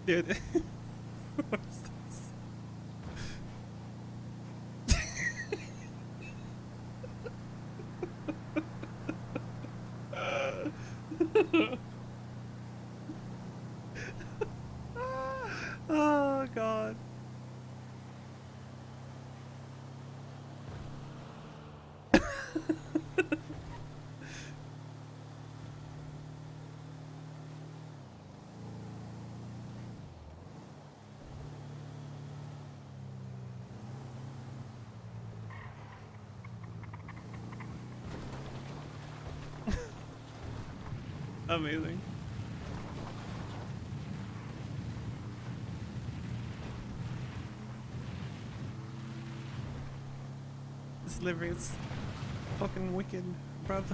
Dude. What's this? Oh god. Amazing. This livery is fucking wicked, bruv.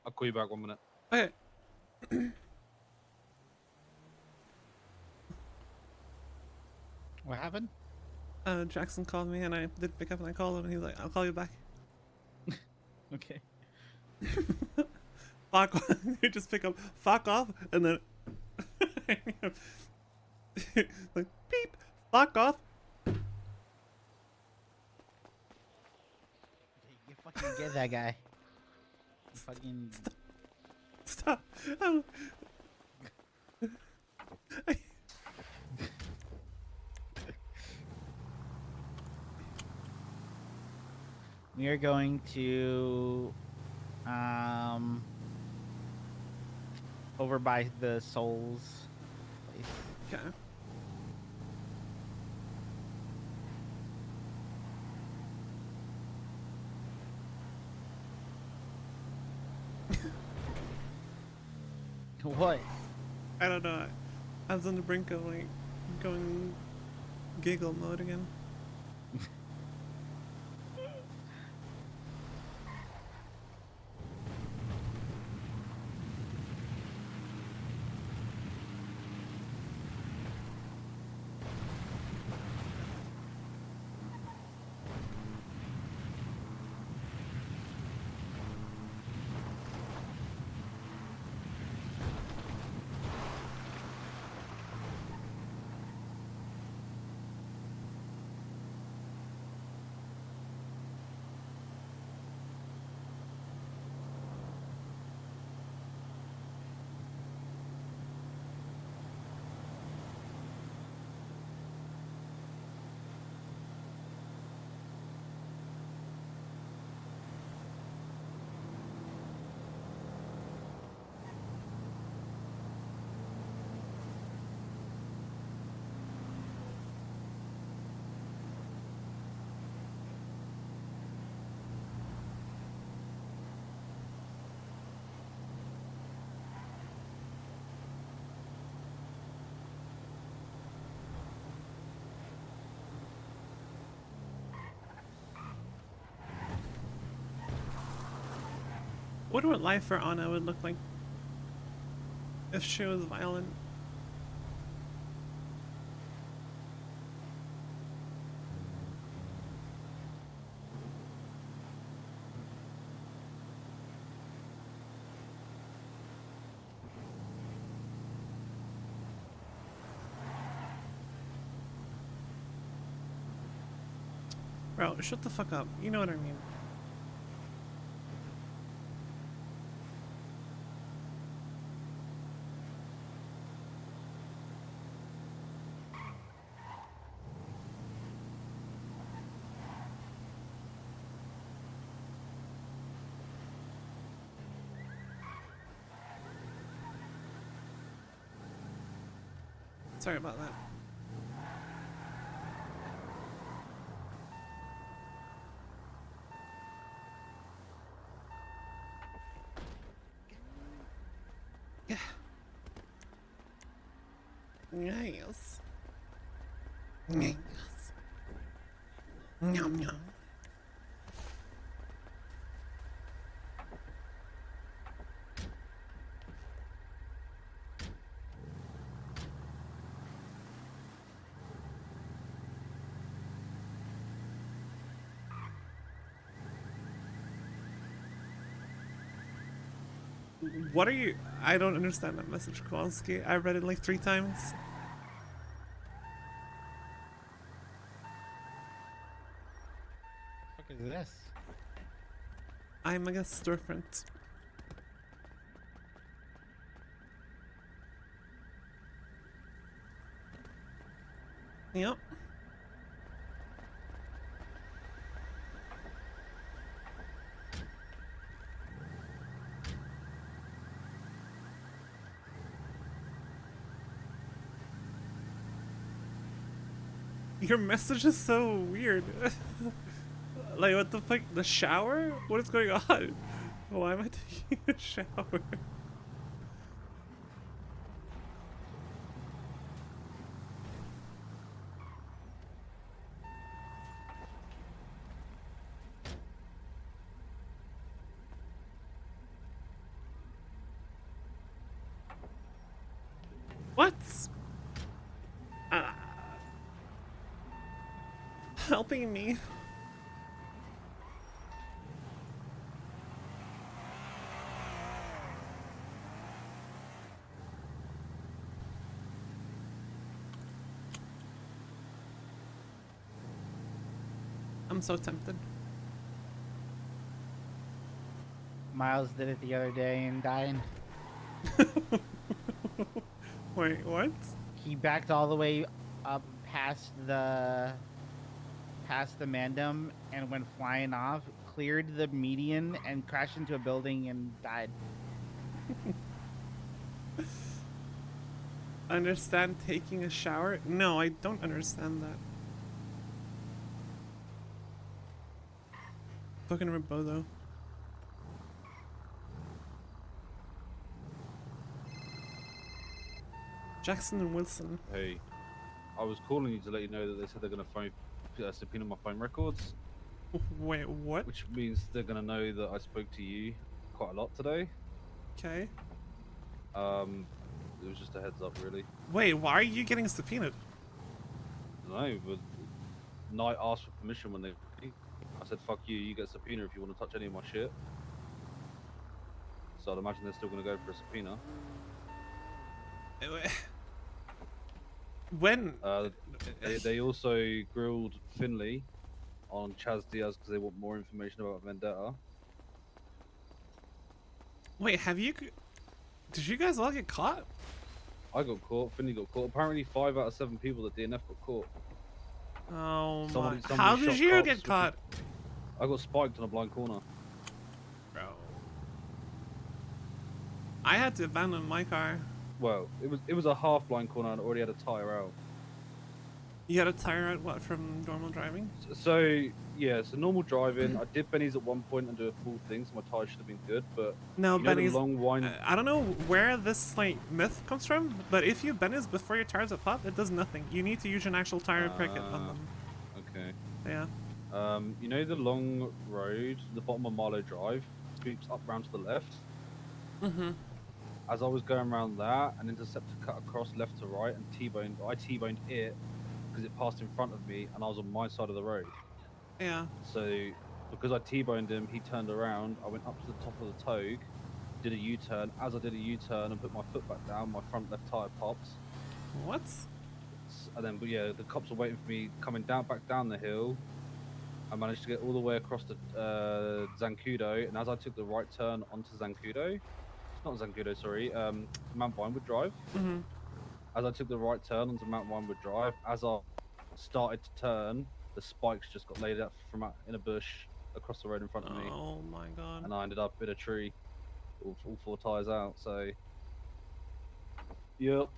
I'll call you back 1 minute. Okay. What happened? Jackson called me and I did pick up and I called him and he was like, I'll call you back. Okay. Fuck off. You just pick up, fuck off, and then like beep, fuck off. You fucking get that guy. You fucking Stop. We are going to over by the Souls place. Okay. What? I don't know. I was on the brink of like going giggle mode again. Wonder what life for Anna would look like if she was violent. Bro, shut the fuck up. You know what I mean. Sorry about that. Yeah. Yes. Yes. Yum yum. What are you? I don't understand that message, Kowalski. I read it like 3 times. What the fuck is this? I'm a guest storefront. Yep. Your message is so weird. Like, what the fuck? The shower? What is going on? Why am I taking a shower? What? Helping me. I'm so tempted. Miles did it the other day and died. Wait, what? He backed all the way up past the Mandem and went flying off, cleared the median and crashed into a building and died. Understand taking a shower? No, I don't understand that. Fucking Rebozo. Jackson and Wilson. Hey, I was calling you to let you know that they said they're going to subpoena my phone records. Wait, what? Which means they're going to know that I spoke to you quite a lot today. Okay. It was just a heads up, really. Wait, why are you getting subpoenaed? No, but Knight asked for permission when they. I said, "Fuck you! You get subpoena if you want to touch any of my shit." So I'd imagine they're still going to go for a subpoena. When? They also grilled Finley on Chaz Diaz because they want more information about Vendetta. Wait, did you guys all get caught? I got caught. Finley got caught. Apparently, 5 out of 7 people at DNF got caught. Oh my! Somebody How did shot you cops get caught? I got spiked on a blind corner. Bro. I had to abandon my car. Well, it was a half blind corner and already had a tire out. You had a tire out, what, from normal driving? So yeah, so normal driving. I did Benny's at one point and do a full thing, so my tire should have been good. But No, you know Benny's. the long wind. I don't know where this like myth comes from, but if you Benny's before your tires are popped, it does nothing. You need to use an actual tire pricket on them. Okay. Yeah. You know the long road, the bottom of Marlow Drive. sweeps up round to the left. Mm-hmm. As I was going around that, an interceptor cut across left to right and T-boned. I T-boned it because it passed in front of me and I was on my side of the road. Yeah. So because I T-boned him, he turned around. I went up to the top of the togue, did a U-turn. As I did a U-turn and put my foot back down, my front left tire popped. What? And then, but yeah, the cops were waiting for me coming back down the hill. I managed to get all the way across to Zancudo, and as I took the right turn onto Zancudo, not Zancudo, sorry, Mount Vinewood Drive. Mm-hmm. As I took the right turn onto Mount Vinewood Drive, as I started to turn, the spikes just got laid out from in a bush across the road in front of me. Oh my god. And I ended up in a tree, all 4 tires out, so... Yep.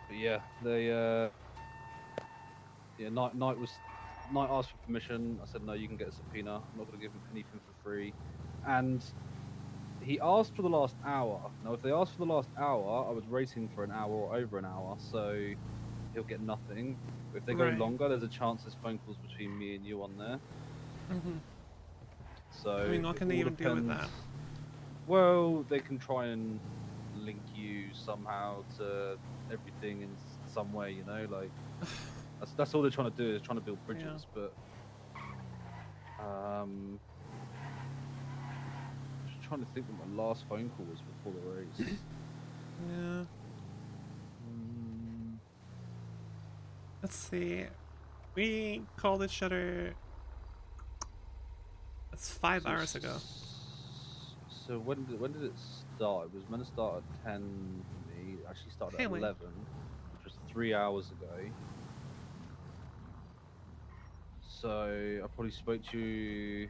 But yeah, they, yeah, Knight asked for permission. I said, no, you can get a subpoena. I'm not going to give him anything for free. And he asked for the last hour. Now, if they asked for the last hour, I was racing for an hour or over an hour, so he'll get nothing. But if they go longer, there's a chance there's phone calls between me and you on there. Mm-hmm. So I mean, what can they even do with that? Well, they can try and link you somehow to everything in some way, you know, like that's all they're trying to do, is trying to build bridges. But just trying to think what my last phone call was before the race. Yeah. Let's see. We called each other. It's 5 hours ago. So when did it start? It was meant to start at 10 for me. It actually started at 11, which was 3 hours ago. So I probably spoke to you.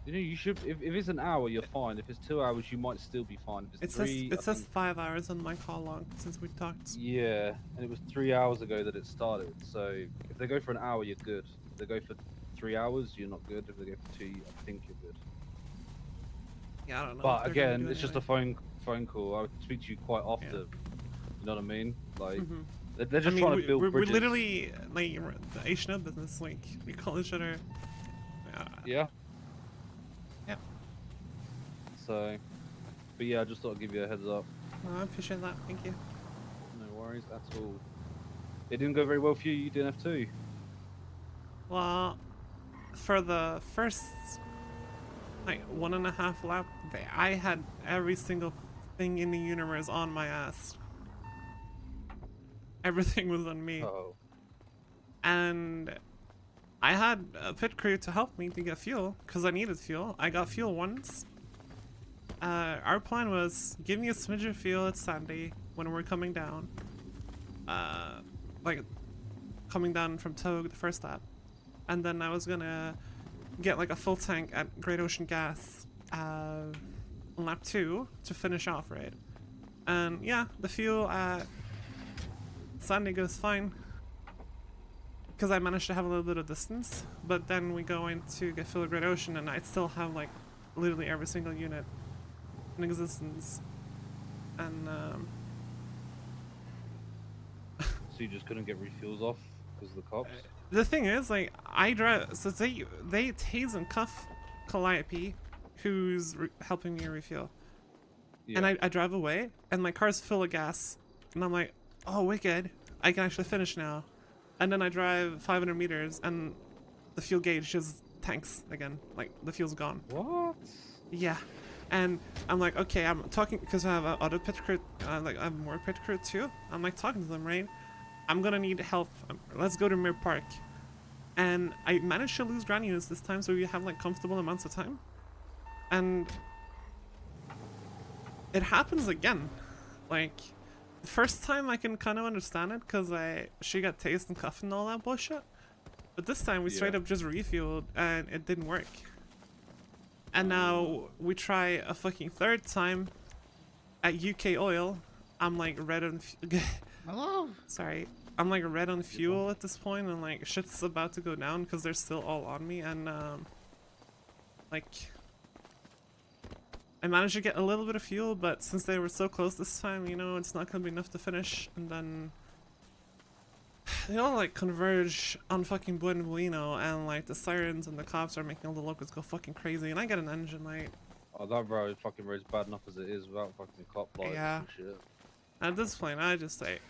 You know, you should. If it's an hour, you're fine. If it's 2 hours, you might still be fine. If it's it says 5 hours on my call log since we talked. Yeah, and it was 3 hours ago that it started. So if they go for an hour, you're good. If they go for 3 hours, you're not good. If they go for 2, I think you're good. Yeah, I don't know. But again, it's just a phone call. I would speak to you quite often. Yeah. You know what I mean? Like they're just trying to build bridges. We're literally like the H&O business. Like we call each other. Yeah. Yeah. So, but yeah, I just thought I'd give you a heads up. Oh, I appreciate that. Thank you. No worries at all. It didn't go very well for you. You didn't have to. Well, for the first like 1.5 lap, I had every single thing in the universe on my ass. Everything was on me. Uh-oh. And I had a pit crew to help me to get fuel because I needed fuel. I got fuel once. Our plan was give me a smidge of fuel at Sandy when we're coming down. Like coming down from Togue the first lap. And then I was gonna get like a full tank at Great Ocean Gas on lap 2 to finish off, right? And yeah, the fuel at Sandy goes fine because I managed to have a little bit of distance, but then we go in to get fuel at Great Ocean and I still have like literally every single unit in existence. And so you just couldn't get refuels off because of the cops? The thing is, like, I drive, so they tase and cuff Calliope, who's helping me refuel. Yeah. And I drive away, and my car's full of gas, and I'm like, oh, wicked, I can actually finish now. And then I drive 500 meters, and the fuel gauge just tanks again, like, the fuel's gone. What? Yeah. And I'm like, okay, I'm talking, because I have other pit crew, like, I have more pit crew too. I'm like talking to them, right? I'm gonna need help. Let's go to Mir Park. And I managed to lose ground units this time, so we have like comfortable amounts of time. And it happens again. Like, the first time I can kind of understand it because she got tased and cuffed and all that bullshit. But this time we straight up just refueled and it didn't work. And now we try a fucking third time at UK Oil. I'm like red on Hello? Sorry. I'm like red on fuel at this point and like shit's about to go down because they're still all on me and like I managed to get a little bit of fuel, but since they were so close this time, you know, it's not gonna be enough to finish. And then they all like converge on fucking Bueno, and like the sirens and the cops are making all the locals go fucking crazy, and I get an engine light. Oh, that fucking road's bad enough as it is without fucking cop lights Yeah. and shit. At this point, I just like,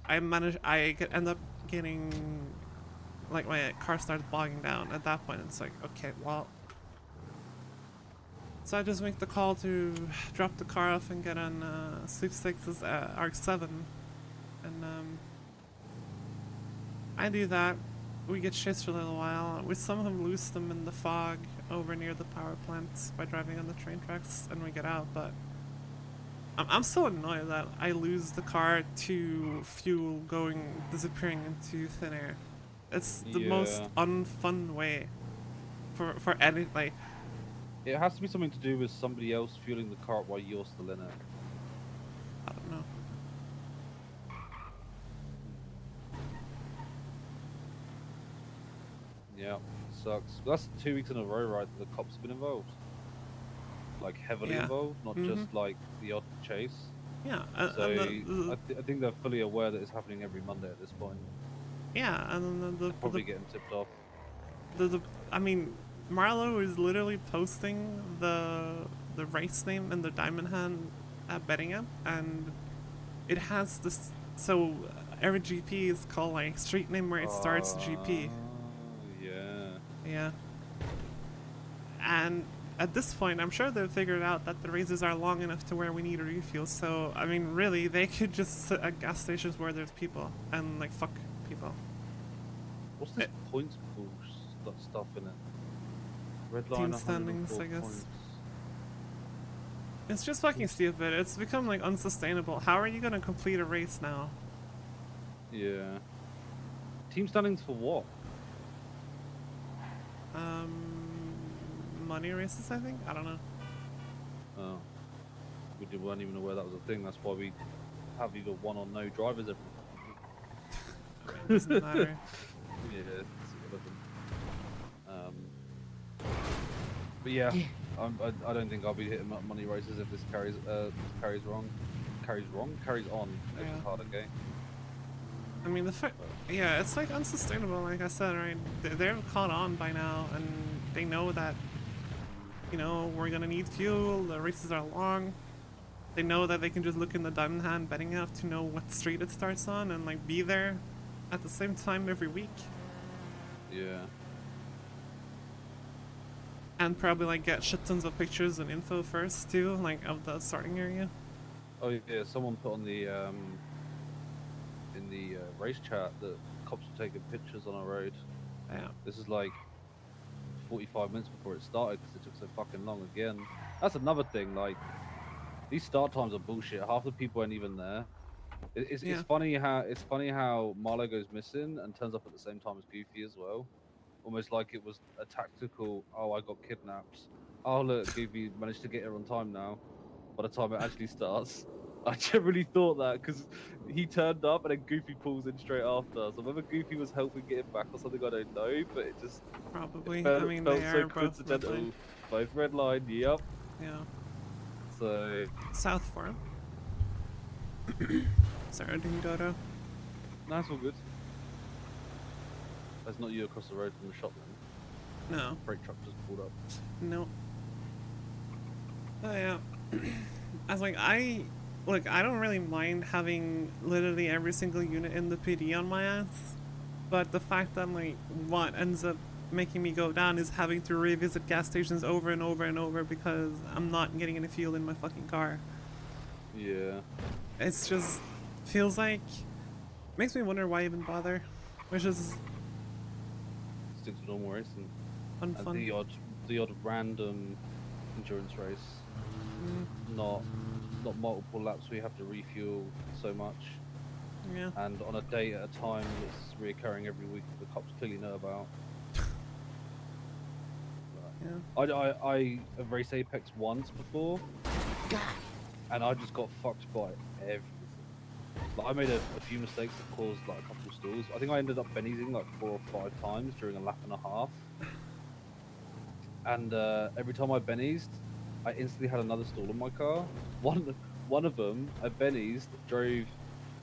end up getting, like my car starts bogging down. At that point, it's like, okay, well. So I just make the call to drop the car off and get on Sweepstakes' RX-7, and I do that. We get chased for a little while. We somehow lose them in the fog over near the power plant by driving on the train tracks, and we get out. But I'm so annoyed that I lose the car to fuel disappearing into thin air. It's the most unfun way for any like. It has to be something to do with somebody else fueling the car while you're still in it. I don't know. Yeah, sucks. That's 2 weeks in a row, right? That the cops have been involved. Like heavily involved, not just like the odd chase. Yeah. So I think they're fully aware that it's happening every Monday at this point. Yeah, and then They're probably getting tipped off. I mean, Marlo is literally posting the race name in the Diamond Hand betting app, and it has this. So every GP is called like street name where it starts GP. Yeah. Yeah. And at this point, I'm sure they've figured out that the races are long enough to where we need a refuel. So I mean, really, they could just sit at gas stations where there's people and like fuck people. What's this points pool stuff in it? Red line, Team standings, 104 I guess. points. It's just fucking stupid. It's become like unsustainable. How are you gonna complete a race now? Yeah. Team standings for what? Money races, I think? I don't know. Oh. We weren't even aware that was a thing. That's why we have either one or no drivers every It doesn't matter. Yeah, it's irrelevant. But yeah, I don't think I'll be hitting money races if this carries on. Yeah. Hard, okay. I mean, yeah, it's like unsustainable. Like I said, right? They're caught on by now, and they know that, you know, we're gonna need fuel. The races are long. They know that they can just look in the Diamond Hand betting app to know what street it starts on, and like be there at the same time every week. Yeah. And probably like get shit tons of pictures and info first too, like of the starting area. Oh yeah, someone put on the in the race chat that cops were taking pictures on our road. Yeah. This is like 45 minutes before it started because it took so fucking long again. That's another thing. Like these start times are bullshit. Half the people aren't even there. It's funny how Marlo goes missing and turns up at the same time as Goofy as well. Almost like it was a tactical, oh, I got kidnapped. Oh, look, Goofy managed to get here on time now. By the time it actually starts. I generally thought that because he turned up and then Goofy pulls in straight after. So whether Goofy was helping get him back or something, I don't know. But it just probably. felt, I mean, felt they so are both coincidental. red line. Both red line, yep. Yeah. So South Forum. Sorry, ding dodo. No, it's all good. That's not you across the road from the shop then. No. Freight truck just pulled up. No. Oh yeah. I was like, I don't really mind having literally every single unit in the PD on my ass, but the fact that like what ends up making me go down is having to revisit gas stations over and over and over because I'm not getting any fuel in my fucking car. Yeah. It's just feels like makes me wonder why even bother, which is Stick to normal racing. Fun. And the odd random endurance race. Not multiple laps where you have to refuel so much. Yeah. And on a day at a time that's reoccurring every week that the cops clearly know about. Yeah. I have raced Apex once before. And I just got fucked by everything. Like, I made a few mistakes that caused like a couple of stalls. I think I ended up Benny'sing like 4 or 5 times during a lap and a half. And every time I Benny'sed, I instantly had another stall in my car. One of them, I Benny'sed, drove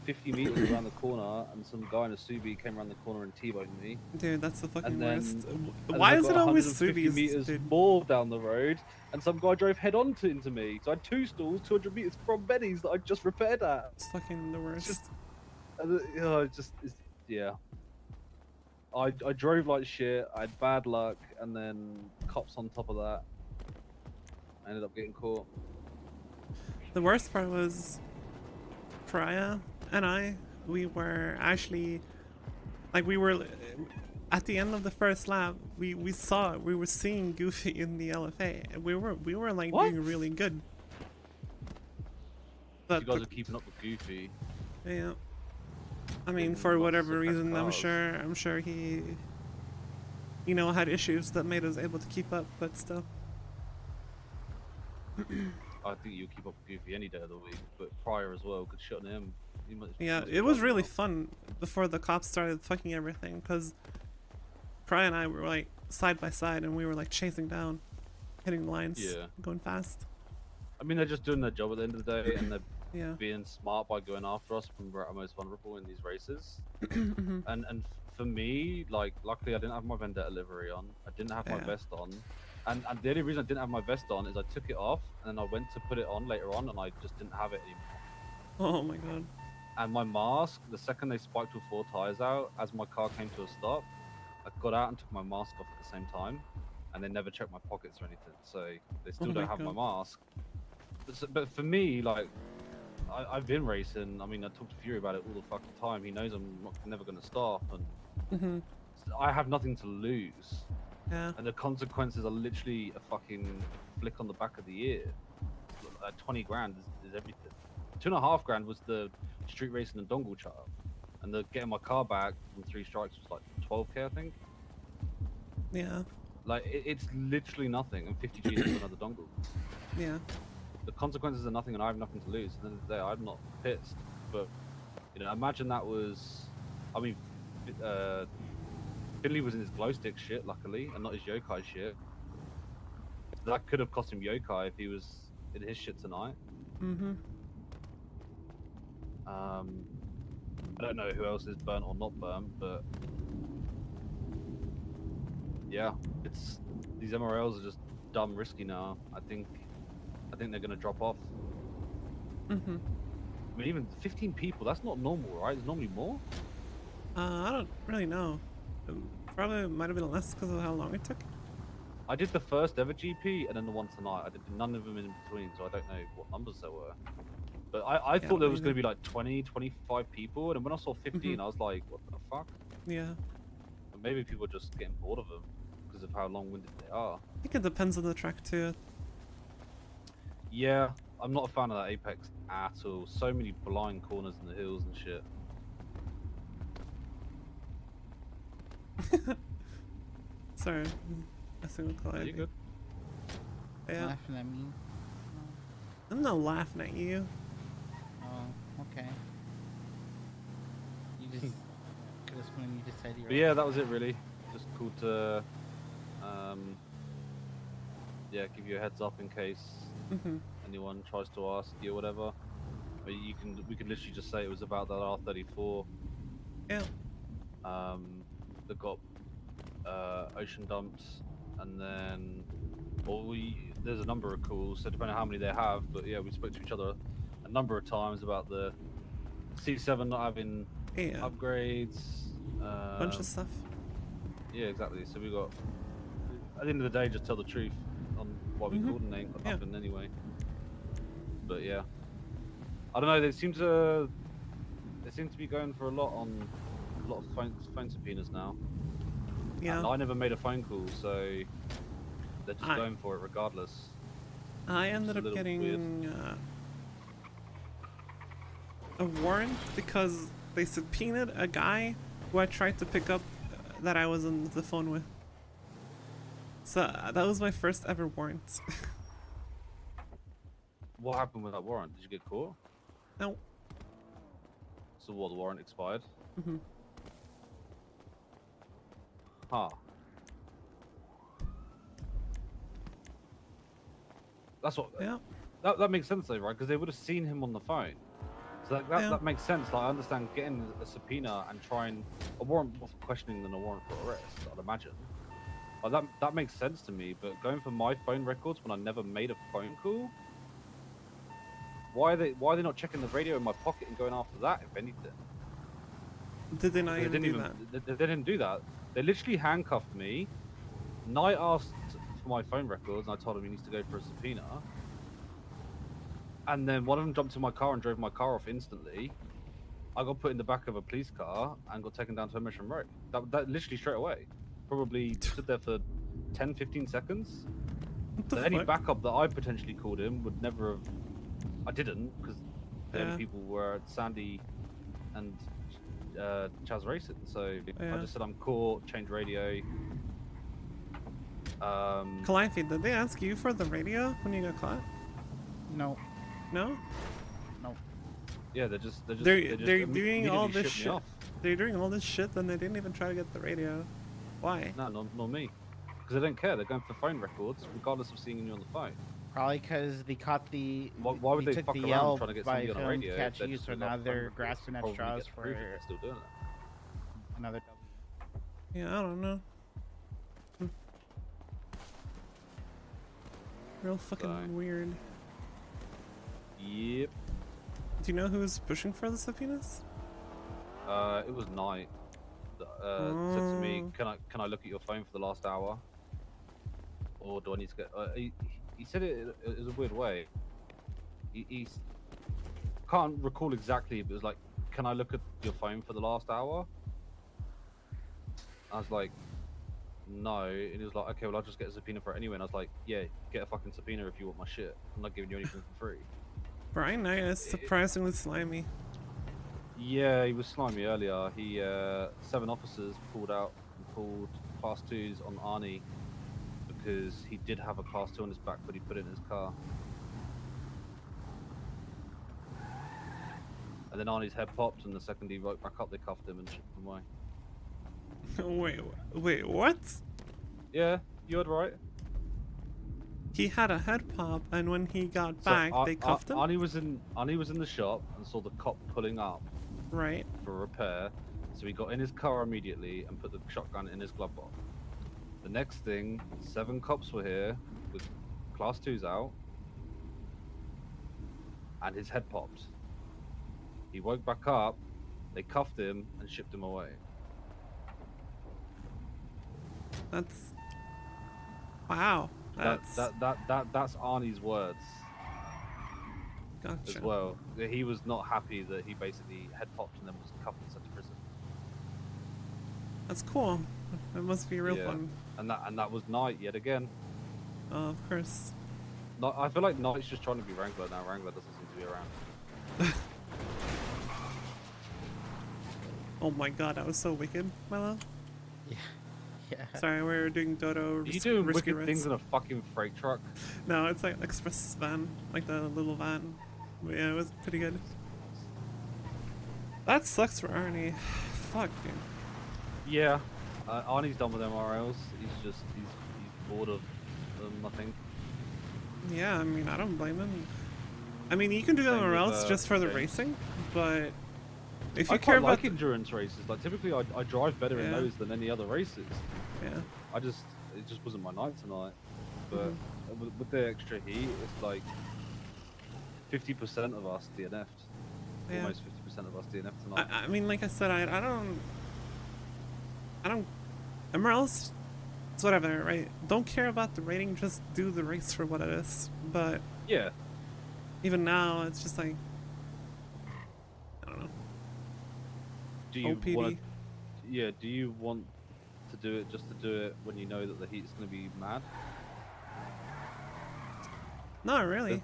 50 meters around the corner, and some guy in a Subi came around the corner and T-boned me. Dude, that's the fucking And then, worst. and Why then I is got it always 150 Subies, meters dude? more down the road, and some guy drove head on into me. So I had two stalls 200 meters from Benny's that I just repaired at. It's fucking the worst. Yeah. I drove like shit. I had bad luck, and then cops on top of that. I ended up getting caught. The worst part was Pariah and we were actually, like, we were at the end of the first lap. We were seeing Goofy in the LFA, and we were like doing really good. You guys are keeping up with Goofy. Yeah. I mean, for whatever reason, I'm sure he, had issues that made us able to keep up, but still. I think you'll keep up with Goofy any day of the week, but Pryor as well. Good shot on him. Yeah, it was really fun before the cops started fucking everything, because Pryor and I were like side by side, and we were like chasing down, hitting the lines, going fast. I mean, they're just doing their job at the end of the day, and they're Yeah. being smart by going after us when we're at our most vulnerable in these races. Mhm. And for me, like, luckily I didn't have my Vendetta livery on. I didn't have my Yeah. vest on. And the only reason I didn't have my vest on is I took it off, and then I went to put it on later on, and I just didn't have it anymore. Oh my god. And my mask, the second they spiked all 4 tires out, as my car came to a stop, I got out and took my mask off at the same time, and they never checked my pockets or anything, so they still Oh don't my have my God. mask. But for me, like, I've been racing. I mean, I talk to Fury about it all the fucking time. He knows I'm never going to stop, and I have nothing to lose. Yeah. And the consequences are literally a fucking flick on the back of the ear. 20 grand is everything. 2.5 grand was the street racing and dongle chart, and the getting my car back from 3 strikes was like 12k, I think. Yeah. Like it's literally nothing, and 50 G's for another dongle. Yeah. The consequences are nothing, and I have nothing to lose. At the end of the day, I'm not pissed. But imagine that was, I mean, Finley was in his glow stick shit, luckily, and not his yokai shit. That could have cost him yokai if he was in his shit tonight. Mhm. I don't know who else is burnt or not burnt, but yeah, these MRLs are just dumb risky now. I think they're gonna drop off. Mhm. I mean, even 15 people, that's not normal, right? There's normally more. I don't really know. Probably might have been less because of how long it took. I did the first ever GP and then the one tonight. I did none of them in between, so I don't know what numbers there were. But I thought there was going to be like 20, 25 people, and when I saw 15, I was like, what the fuck? Yeah. But maybe people are just getting bored of them because of how long-winded they are. I think it depends on the track too. Yeah, I'm not a fan of that Apex at all. So many blind corners in the hills and shit. Sorry, I think we'll call Are you good? Yeah. Laughing at me. I'm not laughing at you. Oh, okay. You just could have sworn you just said you were. But yeah, that was it really. Just cool to, yeah, give you a heads up in case anyone tries to ask you or whatever. But we could literally just say it was about that R34. Yeah. That got ocean dumped, and then there's a number of calls, so depending on how many they have, but yeah, we spoke to each other a number of times about the C7 not having upgrades, Bunch of stuff. Yeah, exactly. So we got, at the end of the day, just tell the truth on why we called, and they ain't got nothing anyway. But yeah, I don't know. They seem to be going for a lot of phone subpoenas now. Yeah. And I never made a phone call, so they're just going for it regardless. I ended up getting a warrant because they subpoenaed a guy who I tried to pick up that I was on the phone with. So that was my first ever warrant. What happened with that warrant? Did you get caught? No. So what, the warrant expired? Mm-hmm. Huh. That's what. Yeah. That makes sense though, right? Because they would have seen him on the phone. So that makes sense. Like, I understand getting a subpoena and trying a warrant for questioning than a warrant for arrest. I'd imagine. Like, that makes sense to me. But going for my phone records when I never made a phone call, why are they not checking the radio in my pocket and going after that? If anything, Did they not even do that? They didn't do that. They literally handcuffed me. Knight asked for my phone records, and I told him he needs to go for a subpoena. And then one of them jumped in my car and drove my car off instantly. I got put in the back of a police car and got taken down to Emerson Road. That literally straight away. Probably stood there for 10, 15 seconds. So any backup that I potentially called him would never have... I didn't, because the only people were Sandy and Chaz Racing. So I just said I'm caught, change radio. Calliope, did they ask you for the radio when you got caught? No. No? No. Yeah, they're just They're doing all immediately this shipped me shit. off. They're doing all this shit, then they didn't even try to get the radio. Why? No, not me. Because they don't care. They're going for phone records, regardless of seeing you on the phone. Probably because they caught the. Why would they took fuck the around yell trying to get by somebody on a film radio? catch They're you, just so looking now up phone they're records, grasping at probably straws get for proof if they're still doing it. another W. Yeah, I don't know. Real fucking weird. Yep. Do you know who's pushing for the subpoenas? It was Knight. Said to me, "Can I look at your phone for the last hour, or do I need to get?" He said it was a weird way. He can't recall exactly, but it was like, "Can I look at your phone for the last hour?" I was like, "No," and he was like, "Okay, well I'll just get a subpoena for it anyway." And I was like, "Yeah, get a fucking subpoena if you want my shit. I'm not giving you anything for free." Brian Knight is surprisingly slimy. Yeah, he was slimy earlier. 7 officers pulled out and pulled class 2s on Arnie because he did have a class 2 on his back, but he put it in his car. And then Arnie's head popped, and the second he woke back up, they cuffed him and shipped him away. Wait, what? Yeah, you heard right. He had a head pop, and when he got back, they cuffed him? Arnie was in the shop and saw the cop pulling up. Right. For repair, so he got in his car immediately and put the shotgun in his glove box. The next thing, 7 cops were here with class 2s out, and his head popped. He woke back up, they cuffed him and shipped him away. That's... Wow. That's... That's Arnie's words. Gotcha. As well. He was not happy that he basically head popped and then was cuffed and sent to prison. That's cool. That must be real Yeah. fun. And that was Knight yet again. Oh, of course. I feel like Knight's just trying to be Wrangler now. Wrangler doesn't seem to be around. Oh my god, that was so wicked, Milo. Yeah. Sorry, we're doing Dodo. Are you doing wicked things in a fucking freight truck? No, it's like an express van, like the little van. But yeah, it was pretty good. That sucks for Arnie. Fuck, dude. Yeah, Arnie's done with MRLs. He's bored of them, I think. Yeah, I mean, I don't blame him. I mean, you can do Same with, MRLs just for the James. racing, but if you I care quite about like endurance races. Like typically, I drive better in Yeah. those than any other races. Yeah. It just wasn't my night tonight. But Mm-hmm. with the extra heat, it's like 50% of us DNF'd. Yeah. Almost 50% of us DNF'd tonight. I mean, like I said, I don't. MRLs, it's whatever, right? Don't care about the rating, just do the race for what it is. But yeah, even now, it's just like, I don't know. Do you OPD. want? Yeah. Do you want to do it just to do it when you know that the heat's going to be mad? Not really.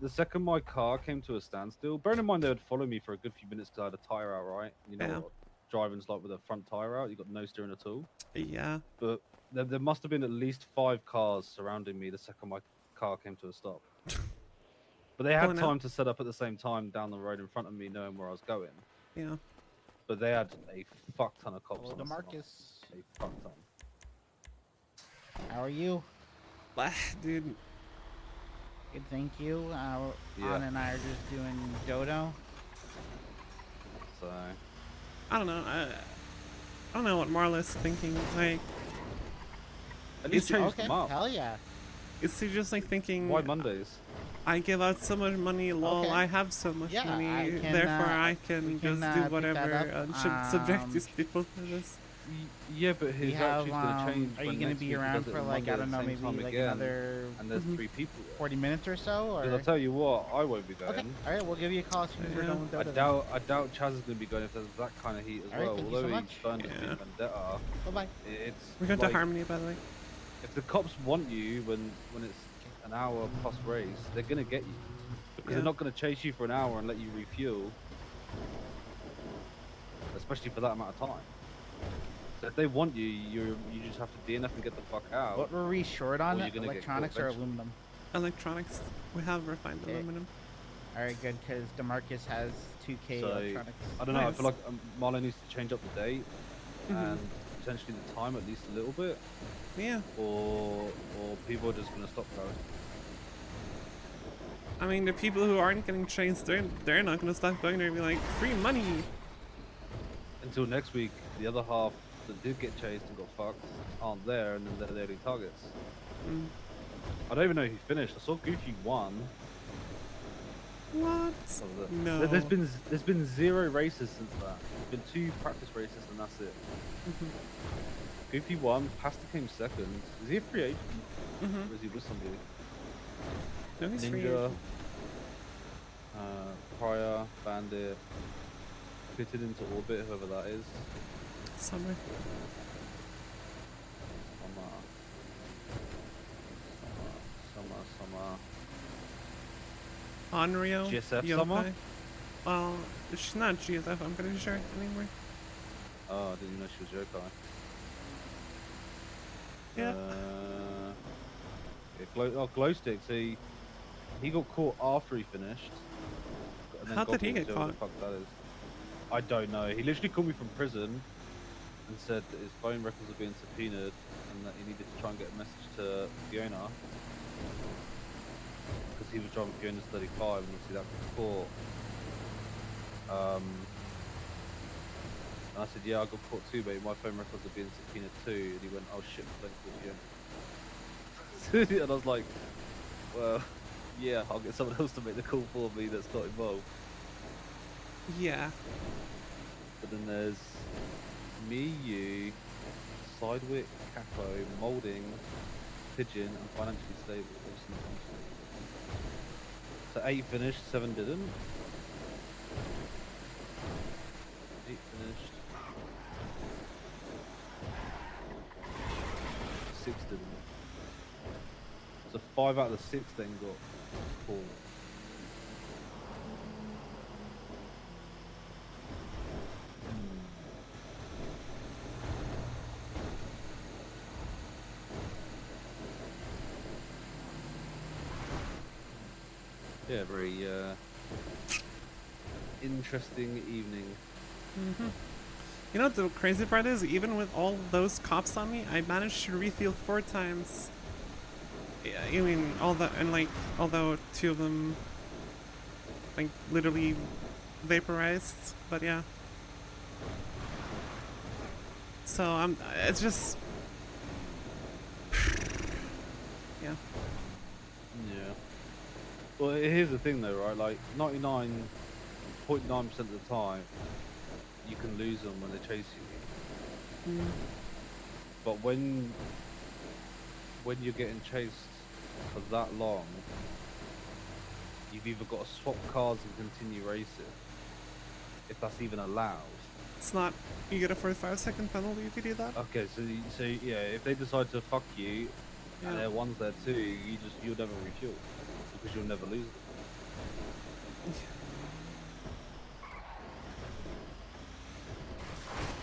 The second my car came to a standstill, bearing in mind they would follow me for a good few minutes because I had a tyre out, right? You know Yeah. what driving's like with a front tyre out, you got no steering at all. Yeah. But there must have been at least 5 cars surrounding me the second my car came to a stop. But they had Pulling out. time to set up at the same time down the road in front of me, knowing where I was going. Yeah. But they had a fuck ton of cops Hello, on us tonight. DeMarcus. A fuck ton. How are you? Dude. Good, thank you. Yeah. Anna and I are just doing Dodo. I don't know. I don't know what Marla's thinking. Like, At least change Okay, them up. hell yeah. is he just like thinking? Why Mondays? I give out so much money, lol. Okay. I have so much Yeah, money, I can, therefore I we can can, just do pick that whatever up. and should subject these people to this. Yeah, but We his have, attitude's gonna change. are you when gonna next be week he around does it for on like, Monday I at don't the know, same maybe time like again, another and there's 3 people. 40 minutes or so? Or? Because I'll tell you what, I won't be going. Okay, alright, we'll give you a call as soon as we're done with Dota. I doubt Chaz is going to be going if there's that kind of heat as Alright, well. thank you so Although much. he's burned us in Vendetta, Bye-bye. it's We're going like, to Harmony, by the way. if the cops want you when it's an hour plus race, they're going to get you. Because they're not going to chase you for an hour and let you refuel. Especially for that amount of time. So if they want you, you just have to DNF and get the fuck out. What were we short on? Or you're gonna get Electronics caught or eventually. aluminum? Electronics. We have refined aluminum. Alright, good, because DeMarcus has 2K So, electronics. I don't know, I feel like Marlon needs to change up the date and potentially the time at least a little bit. Yeah. Or people are just going to stop going. I mean, the people who aren't getting chased, they're not going to stop going. They're going to be like, free money! Until next week, the other half that did get chased and got fucked aren't there, and then they're the only targets. I don't even know who finished. I saw Goofy won. What? No. There's been 0 races since that. There's been 2 practice races and that's it. Goofy won. Pasta came second. Is he a free agent? Or is he with somebody? No, he's free Ninja, agent. Prior, Bandit, fitted into orbit, whoever that is. Summer. Summer. Onryo. GSF Yokai. Summer? Well, she's not GSF, I'm pretty sure, anymore. Oh, I didn't know she was Yokai. Yeah. Glow Sticks, he got caught after he finished. And then How did he Goggles, get whoever caught? the fuck that is. I don't know. He literally called me from prison and said that his phone records are being subpoenaed and that he needed to try and get a message to Fiona. Because he was driving Fiona's 35 and obviously that got caught. And I said, yeah, I got caught too, but my phone records are being subpoenaed too. And he went, oh shit, don't call Fiona. And I was like, well, yeah, I'll get someone else to make the call for me that's not involved. Yeah. But then there's me, you, Sidewick, Capo, Moulding, Pigeon, and Financially Stable. So 8 finished, 7 didn't. 8 finished. 6 didn't. So 5 out of the 6 then got 4. Yeah, very interesting evening. You know what the crazy part is? Even with all those cops on me, I managed to refuel 4 times. Yeah, I mean, although 2 of them, like, literally vaporized, but yeah. So, it's just... yeah. Yeah. Well, here's the thing though, right? Like, 99.9% of the time, you can lose them when they chase you. But when you're getting chased for that long, you've either got to swap cars and continue racing, if that's even allowed. It's not... You get a 45-second penalty if you do that? Okay, so yeah, if they decide to fuck you, Yeah. and there one's there too, you'll never refuel because you'll never lose it.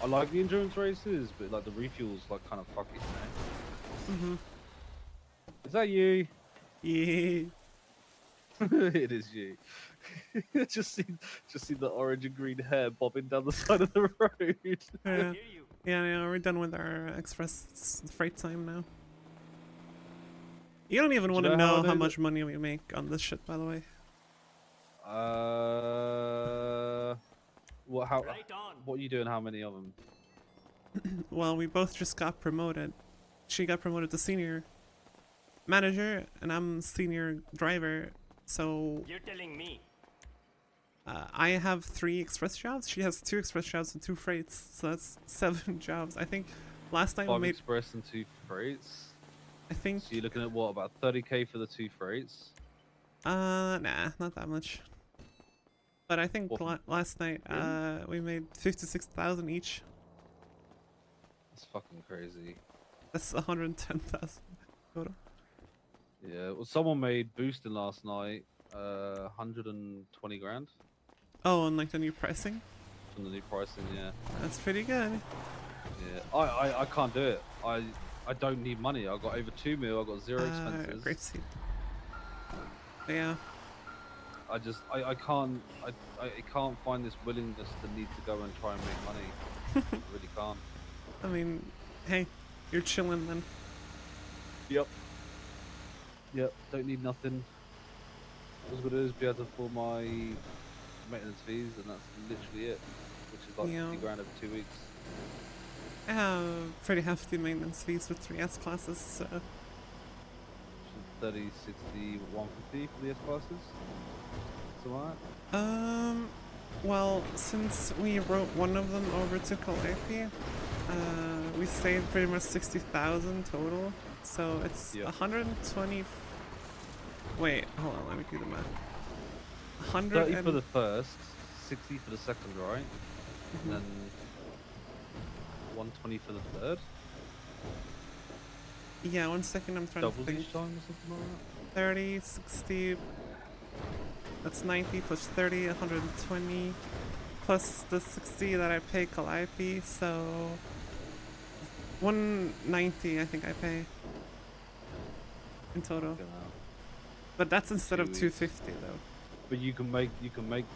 I like the endurance races, but like the refuels, like kind of fuck it, you know. Is that you? Yeah. It is you. just see the orange and green hair bobbing down the side of the road. Yeah, we're done with our express freight time now. You don't even want to know how much money we make on this shit, by the way. What? How? What are you doing? How many of them? Well, we both just got promoted. She got promoted to senior manager, and I'm senior driver. So You're telling me. I have 3 express jobs. She has 2 express jobs and 2 freights. So that's 7 jobs. I think last time we 5 made. express and 2 freights. I think. So you're looking at what, about 30k for the 2 freights? Nah, not that much. But I think last night we made 56,000 each. That's fucking crazy. That's 110,000 total. Yeah, well, someone made boosting last night, 120 grand. Oh, and like the new pricing? From the new pricing, yeah. That's pretty good. Yeah, I can't do it. I don't need money. I got over 2 mil. I got 0 expenses. Great to see. Yeah. I can't find this willingness to need to go and try and make money. I really can't. I mean, hey, you're chilling then. Yep. Don't need nothing. All I'm gonna do is be able to afford my maintenance fees, and that's literally it. Which is like 50 grand over 2 weeks. I have pretty hefty maintenance fees with 3 S classes, so 30, 60, 150 for the S classes. Alright. Well, since we wrote one of them over to Calliope, we saved pretty much 60,000 total. So it's 120. Wait, hold on, let me do the math. 30 for the first, 60 for the second, right? And then 120 for the third. Yeah, 1 second, I'm trying Doubles to think. each time or something like that? 30, 60. That's 90 plus 30, 120. Plus the 60 that I pay Calliope, so 190 I think I pay in total. But that's instead of 250 though. But you can make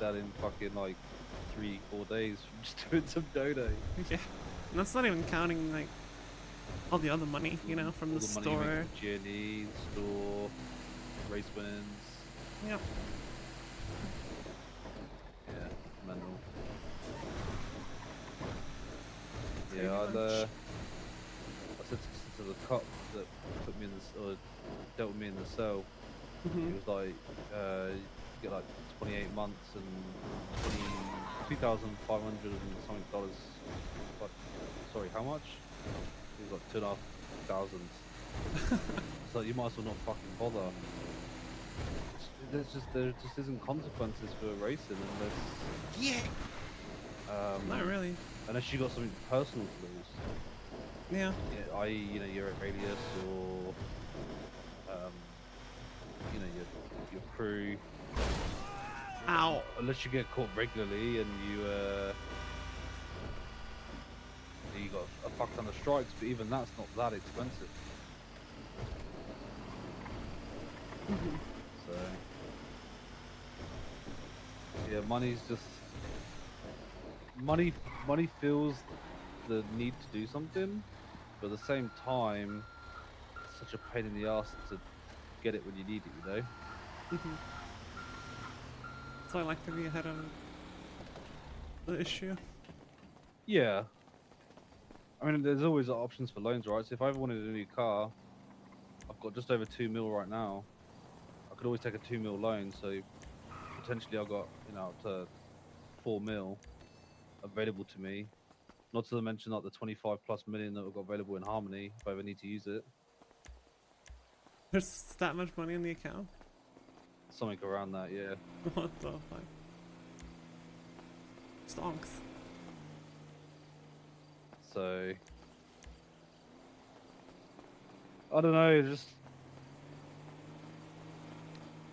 that in fucking like 3-4 days from just doing some dodo. Yeah. And that's not even counting like all the other money, you know, from All the money you store. make from G&E, store, race wins. Yep. Yeah, mental. Yeah, I said to the cop that put me in this, or dealt with me in the cell. He was like, you get like 28 months and 2,500 and something dollars. But sorry, how much? It was like 2,500. So you might as well not fucking bother. There just isn't consequences for racing unless. Not really. Unless you got something personal to lose. Yeah. I.e., you know, you're at Radius or, you know, your crew. Ow. Unless you get caught regularly and you got a fuck ton of strikes, but even that's not that expensive. So yeah, money's just money feels the need to do something, but at the same time it's such a pain in the ass to get it when you need it, you know. So I like to be ahead of the issue. Yeah, I mean, there's always options for loans, right? So if I ever wanted a new car, I've got just over 2 mil right now. I could always take a 2 mil loan, so potentially I've got, you know, up to 4 mil available to me. Not to mention like the 25+ million that we've got available in Harmony if I ever need to use it. There's that much money in the account? Something around that, yeah. What the fuck? Stonks. So I don't know, just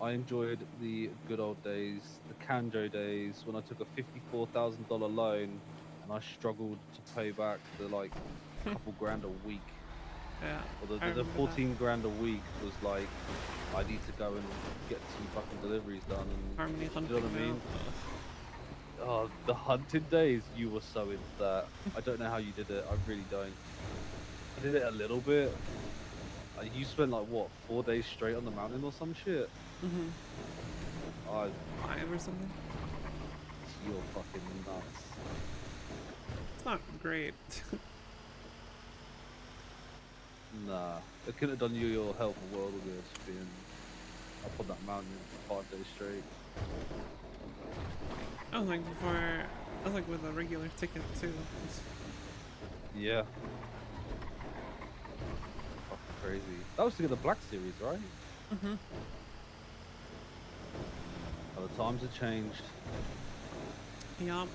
I enjoyed the good old days, the Kanjo days, when I took a $54,000 loan and I struggled to pay back the like couple grand a week. Yeah. Or the 14 grand a week was like, I need to go and get some fucking deliveries done. And Harmony you know what I hunting mean? Oh, the hunting days, you were so into that. I don't know how you did it. I really don't. I did it a little bit. You spent like what, 4 days straight on the mountain or some shit? 5 or something. You're fucking nuts. It's not great. Nah, it couldn't have done you your health a world of good being up on that mountain for 5 days straight. I was like before, I was like with a regular ticket too. Yeah. Fucking crazy. That was to get the Black Series, right? Mm-hmm. Oh, the times have changed. Yup.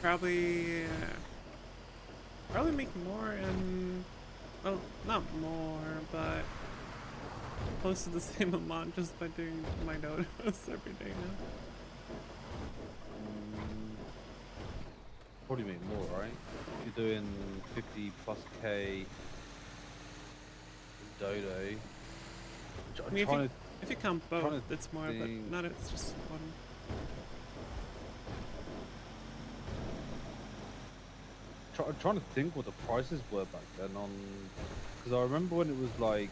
Probably make more and, well, not more, but close to the same amount just by doing my dodos every day now. Probably make more, right? If you're doing 50 plus K dodo. I mean, if you count both, it's more, but not it's just one. I'm trying to think what the prices were back then on, because I remember when it was like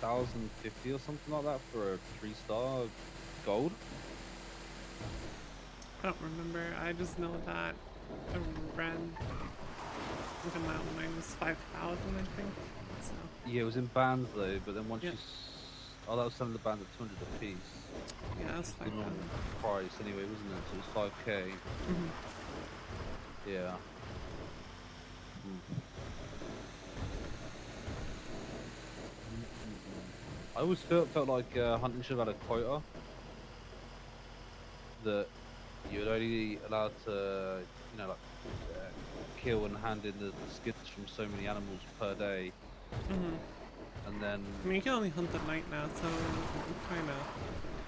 1,050 or something like that for a 3-star gold. I don't remember. I just know that I ran with a mountain mine was 5,000, I think. So. Yeah, it was in bands though, but then once Yeah. you, oh, that was selling the bands at 200 a piece. Yeah, that's the 5,000. normal price anyway, wasn't it? So it was 5k. Mhm. Yeah. I always felt like hunting should have had a quota that you're only allowed to, you know, like kill and hand in the skins from so many animals per day. Mhm. And then I mean, you can only hunt at night now, so it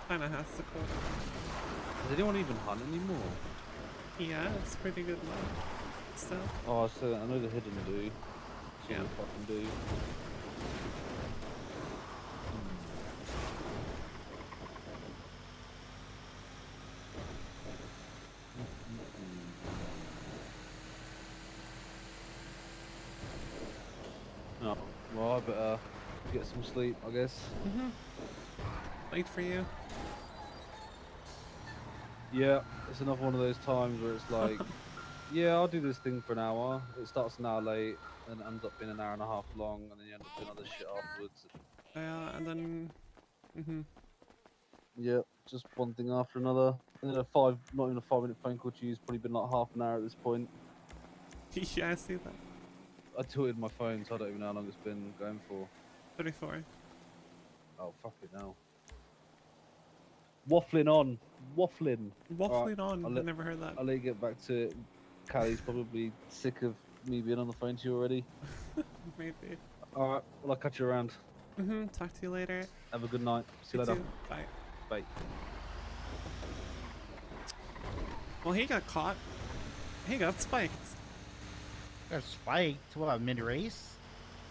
kind of has to go. does anyone even hunt anymore? Yeah, it's pretty good luck. Still. Oh, so I know the hidden do. So Yeah. they fucking do. No, well, I better get some sleep, I guess. Late for you. Yeah, it's another one of those times where it's like, yeah, I'll do this thing for an hour. It starts an hour late, and it ends up being an hour and a half long, and then you end up doing other shit afterwards. Yeah, and then. Yeah, just one thing after another. And then not even a 5-minute phone call to you, it's probably been like half an hour at this point. Yeah, I see that. I tilted my phone, so I don't even know how long it's been going for. 34. Oh, fuck it now. Waffling on. Waffling. Waffling on. I've never heard that. I'll let you get back to it. Callie's probably sick of me being on the phone to you already. Maybe. Alright, well, I'll catch you around. Talk to you later. Have a good night. See you You later. too. Bye. Bye. Well, he got caught. He got spiked. Got spiked? What, mid-race?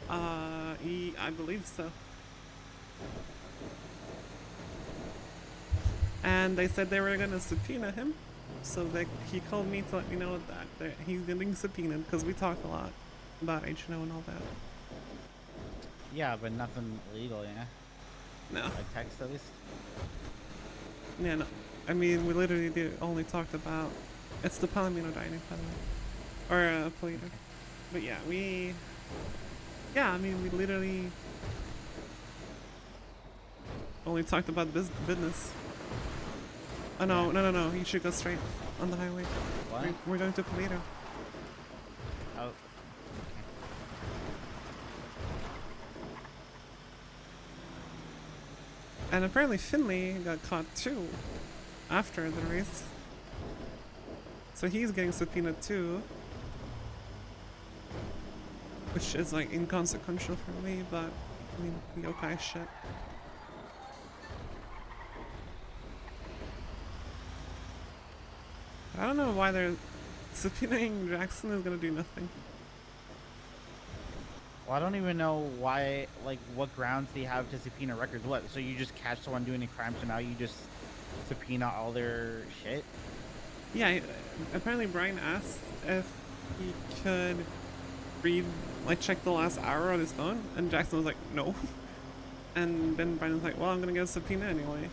I believe so. And they said they were gonna subpoena him, so he called me to let me know that he's getting subpoenaed because we talked a lot about HNO and all that. Yeah, but nothing illegal, yeah? No. Like text at least? Yeah, no. I mean, we literally only talked about it's the Palomino dining, by the way, or Polito. But yeah, I mean, we literally only talked about business. Oh no! You should go straight on the highway. What? We're going to Polito. Oh. And apparently Finley got caught too after the race. So he's getting subpoenaed too. Which is like inconsequential for me, but I mean, yokai shit. I don't know why they're subpoenaing Jackson is gonna do nothing. Well, I don't even know why, like, what grounds they have to subpoena records. What, so you just catch someone doing a crime, so now you just subpoena all their shit? Yeah, apparently Brian asked if he could check the last hour on his phone, and Jackson was like, no. And then Brian was like, well, I'm gonna get a subpoena anyway.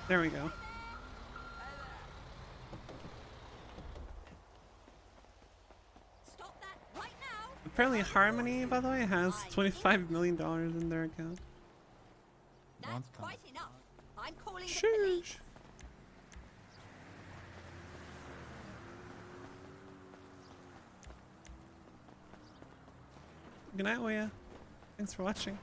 There we go. Apparently Harmony, by the way, has $25 million in their account. That's quite enough. I'm calling the Shush. police. Good night, Oya. Thanks for watching.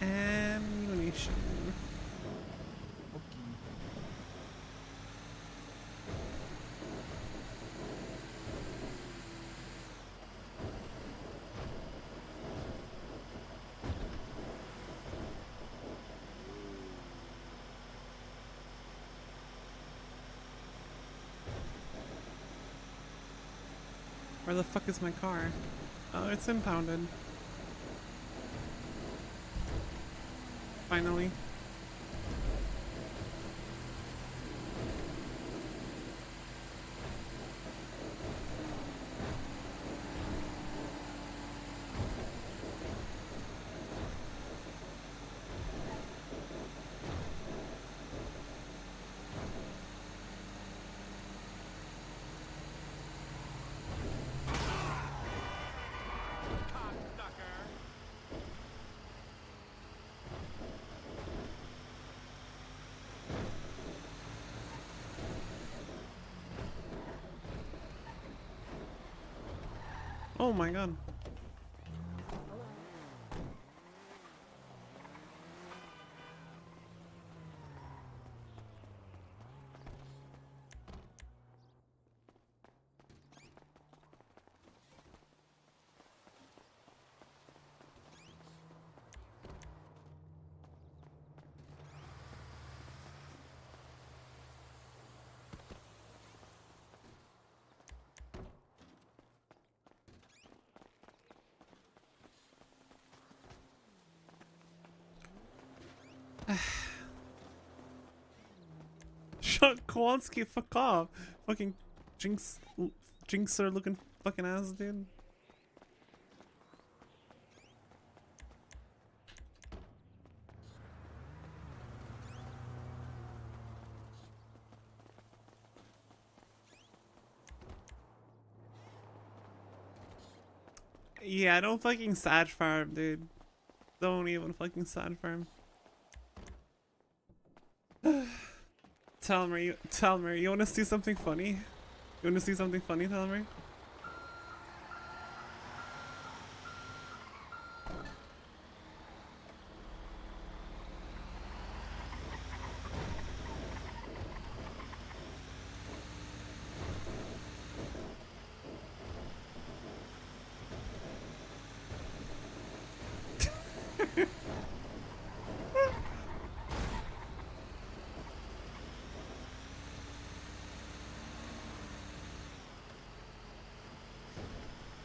Ammunition. Where the fuck is my car? Oh, it's impounded. Finally. Oh my god. Shut Kowalski, fuck off. Fucking jinxer looking fucking ass, dude. Yeah, don't fucking sad farm, dude. Don't even fucking sad farm. Telmer, you wanna see something funny? You wanna see something funny, Telmer?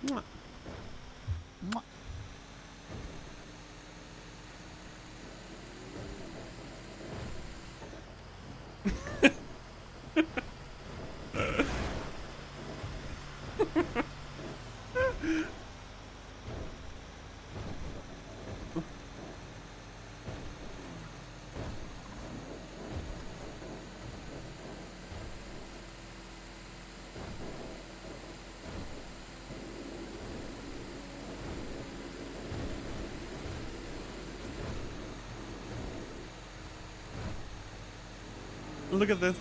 Mwah. Mwah. Look at this.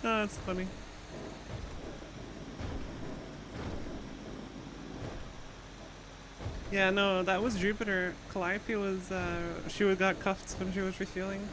Oh, that's funny. Yeah, no, that was Jupiter. Calliope was, she got cuffed when she was refueling.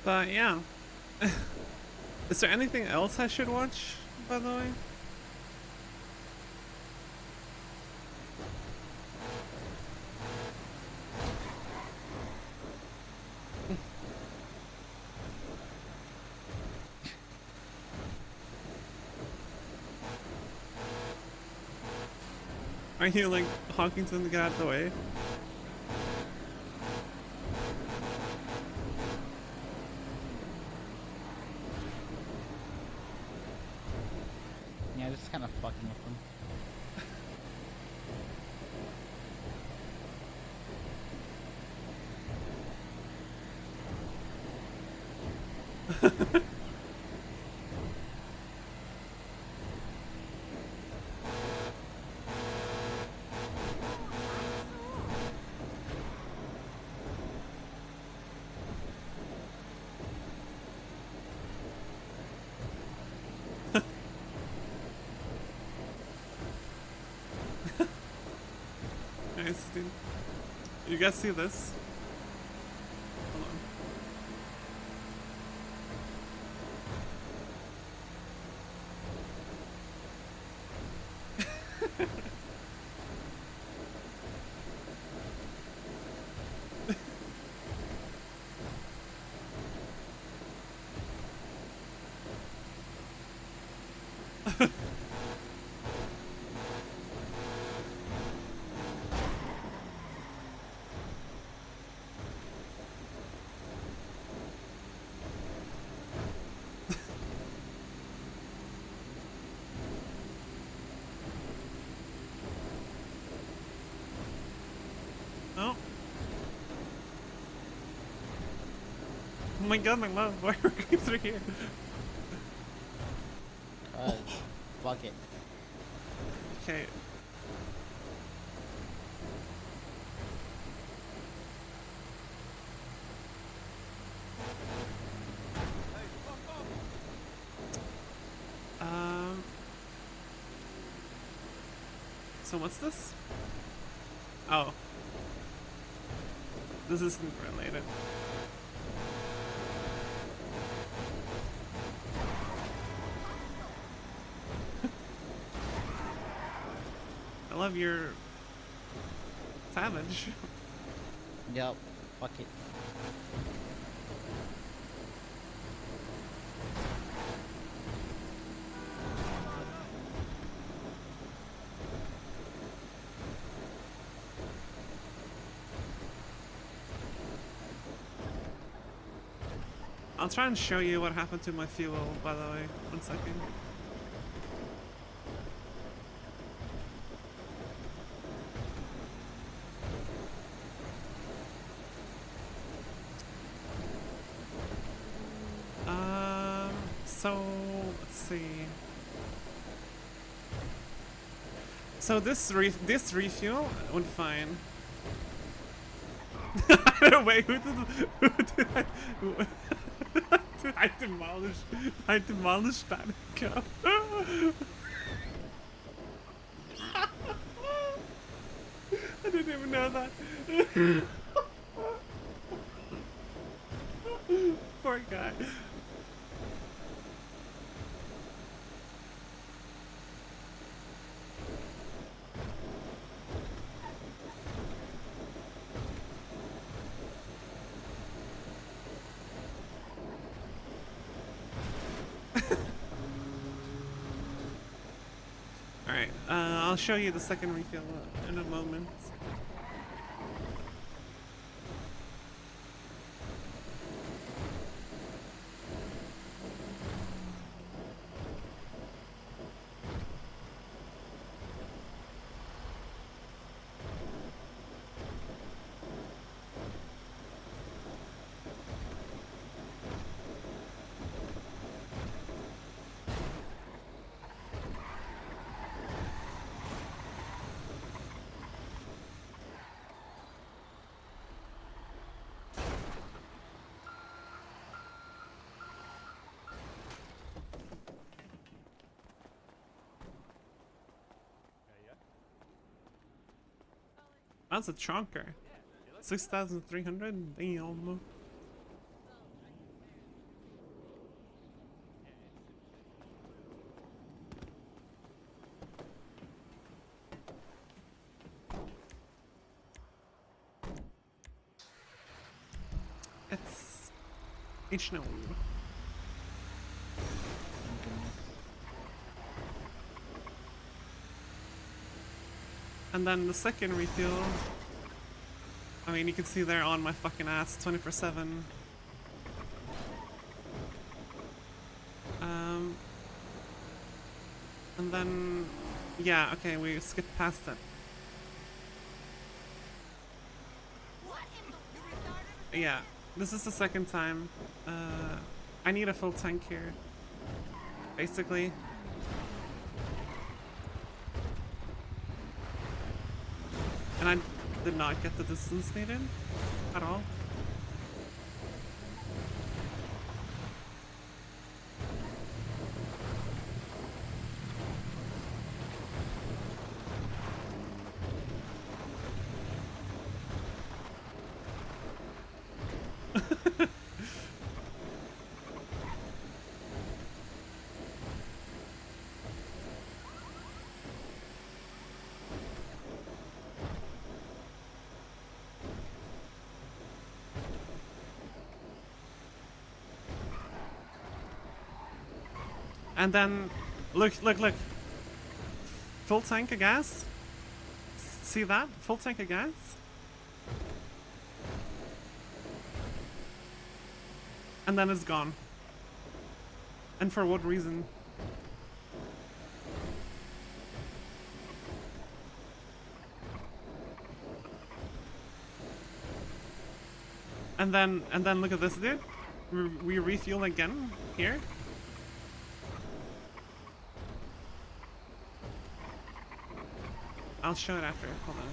But yeah. Is there anything else I should watch, by the way? Are you like honking to them to get out of the way? Yeah, just kind of fucking with them. Nice, dude. You guys see this? Hold on. Oh. Oh my god, my love, why are we going through here? Fuck it. Okay. So what's this? Oh. This isn't related. I love your savage. Yep. Fuck it. I'll try and show you what happened to my fuel, by the way. 1 second. So let's see. So this refuel went fine. Wait, who did I demolished that cow. I didn't even know that. Poor guy. Alright, I'll show you the second refill in a moment. That's a chonker. 6,300? Damn. It's H no. And then the second refuel, I mean, you can see they're on my fucking ass 24/7. And then, yeah, okay, we skipped past it. Yeah, this is the second time. I need a full tank here, basically. And I did not get the distance needed at all. And then, look. Full tank of gas. See that? Full tank of gas. And then it's gone. And for what reason? And then look at this, dude. We refuel again here. I'll show it after. Hold on.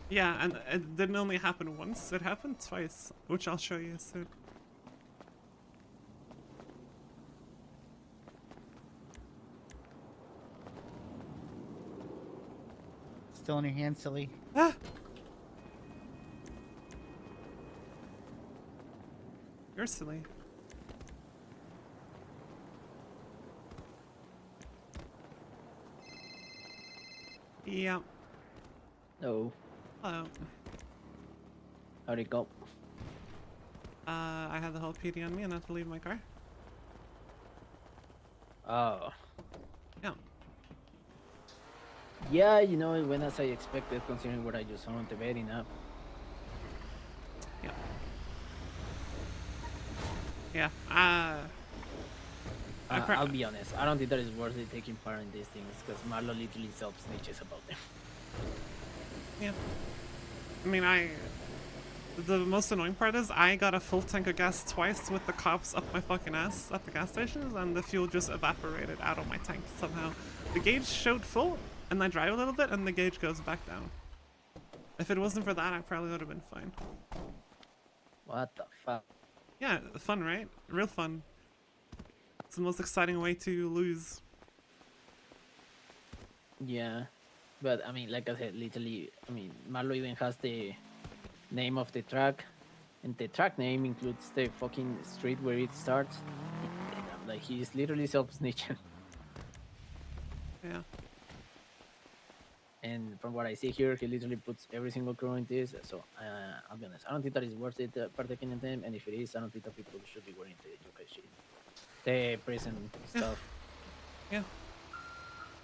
Yeah, and it didn't only happen once, it happened twice, which I'll show you soon. Still in your hand, silly. Ah! You're silly. Yeah. No. Hello. How'd it go? I had the whole PD on me and I had to leave my car. Oh. Yeah. Yeah, you know, it went as I expected considering what I just saw on the betting app. Yeah. Yeah. I'll be honest, I don't think that it's worth it taking part in these things because Marlo literally self-snitches about them. Yeah. I mean, the most annoying part is I got a full tank of gas twice with the cops up my fucking ass at the gas stations and the fuel just evaporated out of my tank somehow. The gauge showed full and I drive a little bit and the gauge goes back down. If it wasn't for that, I probably would have been fine. What the fuck? Yeah, fun, right? Real fun. It's the most exciting way to lose. Yeah. But I mean, like I said, literally, I mean, Marlo even has the name of the track, and the track name includes the fucking street where it starts. Like, he's literally self-snitching. Yeah. And from what I see here, he literally puts every single crew in this. So, I'll be honest, I don't think that is worth it partaking in them. And if it is, I don't think that people should be wearing the UK shit. The Prism stuff. Yeah.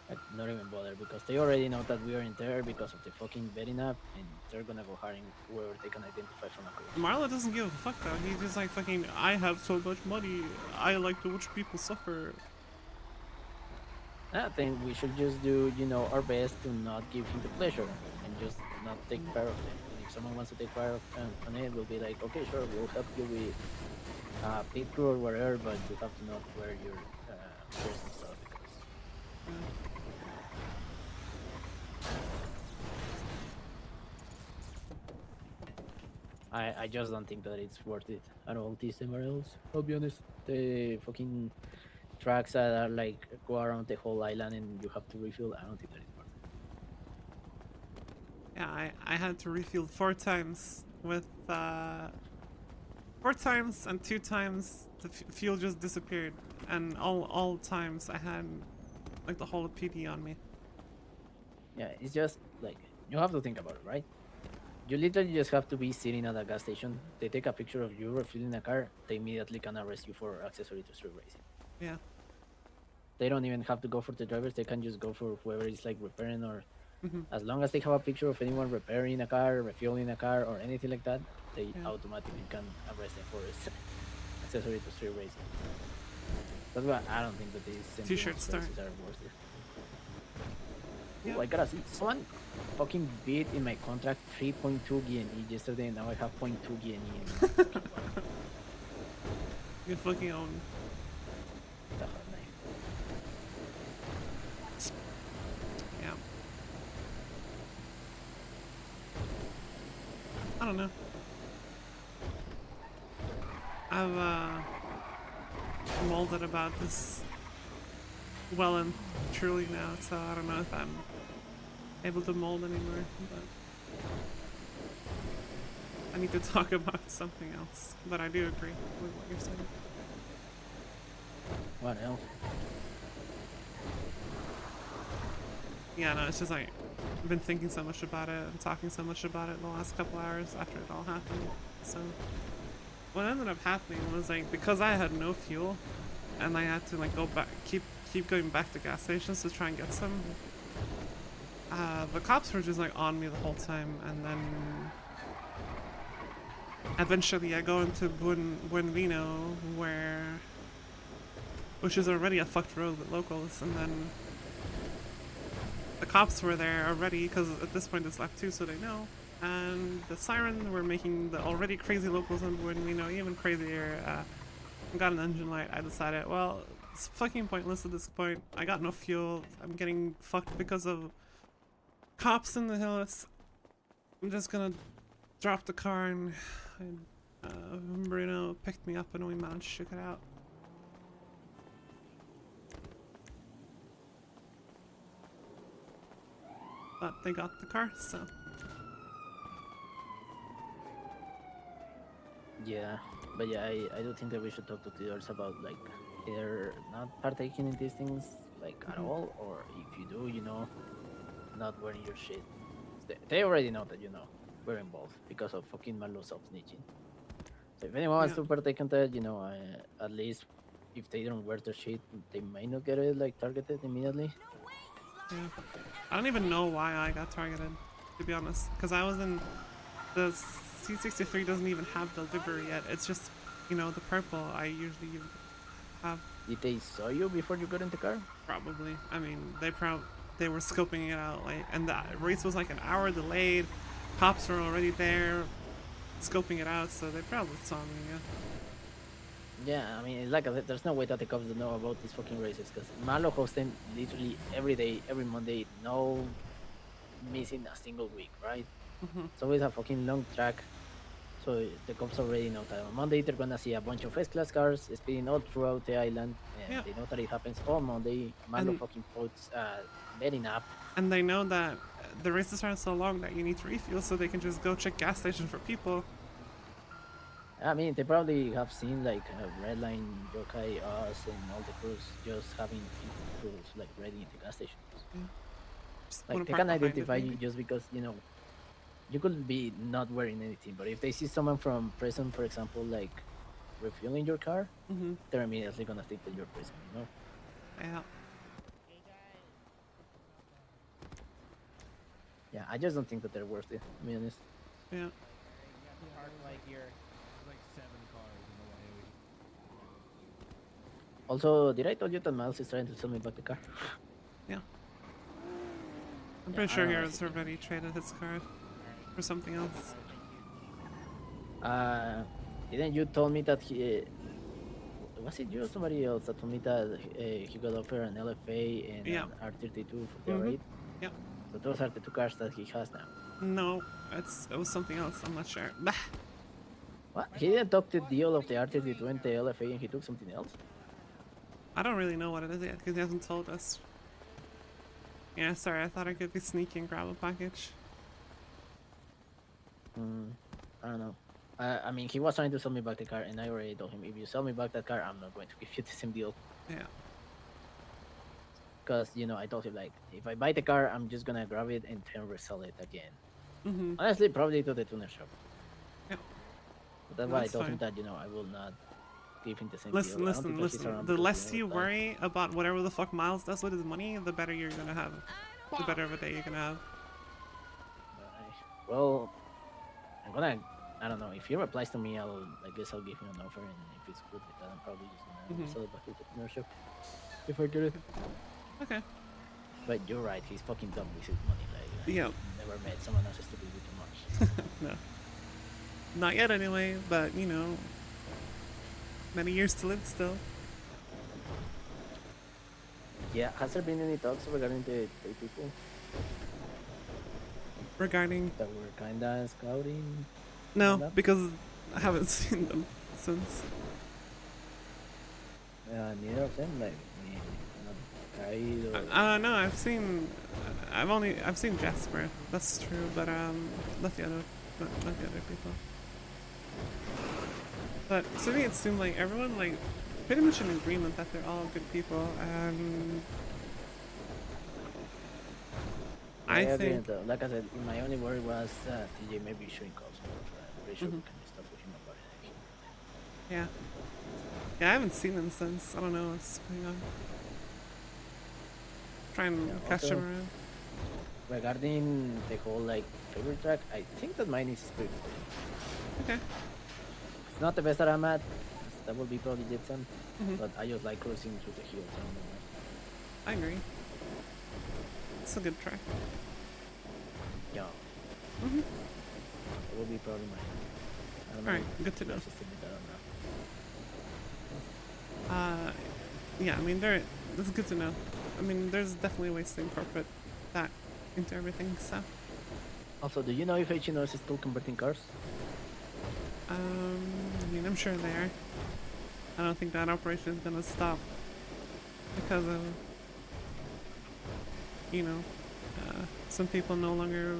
I'd not even bother because they already know that we are in there because of the fucking betting app, and they're gonna go hiring whoever they can identify from a crew. Marlo doesn't give a fuck though. He's just like fucking, I have so much money. I like to watch people suffer. I think we should just do, you know, our best to not give him the pleasure and just not take part of it. And if someone wants to take part on it, we'll be like, okay, sure, we'll help you with pit crew or whatever, but you have to not wear your Prism stuff because. I just don't think that it's worth it at all, these MRLs. I'll be honest. The fucking tracks that are like go around the whole island and you have to refuel, I don't think that it's worth it. Yeah, I had to refuel 4 times with 4 times and 2 times the fuel just disappeared, and all times I had like the whole PD on me. Yeah, it's just like you have to think about it, right? You literally just have to be sitting at a gas station. They take a picture of you refueling a car. They immediately can arrest you for accessory to street racing. Yeah. They don't even have to go for the drivers. They can just go for whoever is like repairing or Mhm. as long as they have a picture of anyone repairing a car, refueling a car, or anything like that, they Yeah. automatically can arrest them for accessory to street racing. That's why I don't think that these T-shirt start. races are worth it. Yeah. Ooh, I gotta see. Someone fucking beat in my contract 3.2 GNE yesterday, and now I have 0.2 GNE. You fucking own. It's a hard knife. Yeah. I don't know. I've molded about this well and truly now, so I don't know if I'm able to mold anymore, but I need to talk about something else. But I do agree with what you're saying. What else? Yeah, no, it's just like I've been thinking so much about it and talking so much about it the last couple hours after it all happened. So what ended up happening was like because I had no fuel and I had to like go back, keep going back to gas stations to try and get some. The cops were just like on me the whole time, and then eventually I go into Buenvino, which is already a fucked road with locals, and then the cops were there already because at this point it's lap 2, so they know. And the siren were making the already crazy locals in Buenvino even crazier. Got an engine light. I decided, well, it's fucking pointless at this point. I got no fuel. I'm getting fucked because of cops in the hills. I'm just gonna drop the car and Bruno picked me up and we managed to get out. But they got the car, so. Yeah, but yeah, I do think that we should talk to dealers about like either not partaking in these things like at all, or if you do, you know, not wearing your shit. They already know that, you know, we're involved because of fucking Marlo self-snitching. So if anyone wants to partake in that, you know, at least if they don't wear their shit, they may not get it like targeted immediately. Yeah. I don't even know why I got targeted, to be honest, because I was in the C63 doesn't even have the livery yet. It's just, you know, the purple I usually have. Did they saw you before you got in the car? Probably. I mean, they were scoping it out, like, and the race was like an hour delayed. Cops were already there, scoping it out, so they probably saw me. Yeah. Yeah, I mean, it's like I said, there's no way that the cops don't know about these fucking races because Malo hosts them literally every day, every Monday, no missing a single week, right? It's always a fucking long track, so the cops already know that on Monday they're gonna see a bunch of S-Class cars speeding all throughout the island, and they know that it happens all Monday. Malo fucking puts betting up. And they know that the races are so long that you need to refuel, so they can just go check gas stations for people. I mean, they probably have seen like Redline, Yokai, us, and all the crews just having crews like ready in the gas stations. Like they can identify you just because, you know, you could be not wearing anything, but if they see someone from Prism, for example, like refueling your car, they're immediately gonna think that you're Prism, you know? Yeah. Yeah, I just don't think that they're worth it, to be honest. Yeah. Like you're like 7 cars in the way. Also, did I tell you that Miles is trying to sell me back the car? Yeah. I'm pretty sure he has already traded his car for something else. Didn't you told me that he... was it you or somebody else that told me that he got offered an LFA and an R32 for the R8? Yeah. So those are the 2 cars that he has now. No, it was something else. I'm not sure. Bah. What? He didn't talk the deal of the R32 and the LFA and he took something else? I don't really know what it is yet because he hasn't told us. Yeah, sorry, I thought I could be sneaky and grab a package. I don't know. I mean, he was trying to sell me back the car and I already told him, if you sell me back that car, I'm not going to give you the same deal. Yeah. Because I told him like, if I buy the car, I'm just gonna grab it and then resell it again. Mm-hmm. Honestly, probably to the tuner shop. Yeah. But that's why I That's told him fine. that I will not give him the same Listen, deal. I don't think that he's listen. around The because, less you that- worry about whatever the fuck Miles does with his money, the better you're gonna have. The better of a day you're gonna have. Well, I don't know. If he replies to me, I guess I'll give him an offer, and if it's good with that, I'm probably just gonna sell it back to the tuner shop if I get it. Okay. But you're right. He's fucking dumb with his money. Like, Yeah. I've never met someone else stupid with too much. No. Not yet, anyway. But many years to live still. Yeah. Has there been any talks regarding the 3 people Regarding that were kinda scouting? no, because I haven't seen them since. Neither of them. Like, not Kyle or... No, I've seen Jasper. That's true, but not the other people. But to me, it seemed like everyone pretty much in agreement that they're all good people, and I agree, think. though. Like I said, my only worry was TJ maybe shouldn't call someone. I'm pretty sure we can just talk with him about it. Yeah. Yeah, I haven't seen them since. I don't know what's going on. Try and catch also, him around. Regarding the whole favorite track, I think that mine is pretty good. Okay. It's not the best that I'm at. That will be probably Jetson, Mhm. but I just like cruising through the hills. I don't know why. I agree. It's a good track. Yeah. Mhm. It will be probably mine. I don't know. Alright, good to know. Just admit that or not. Yeah, I mean, that's good to know. I mean, there's definitely ways to incorporate that into everything, so. Also, do you know if H&O is still converting cars? I mean, I'm sure they are. I don't think that operation is gonna stop because of, some people no longer.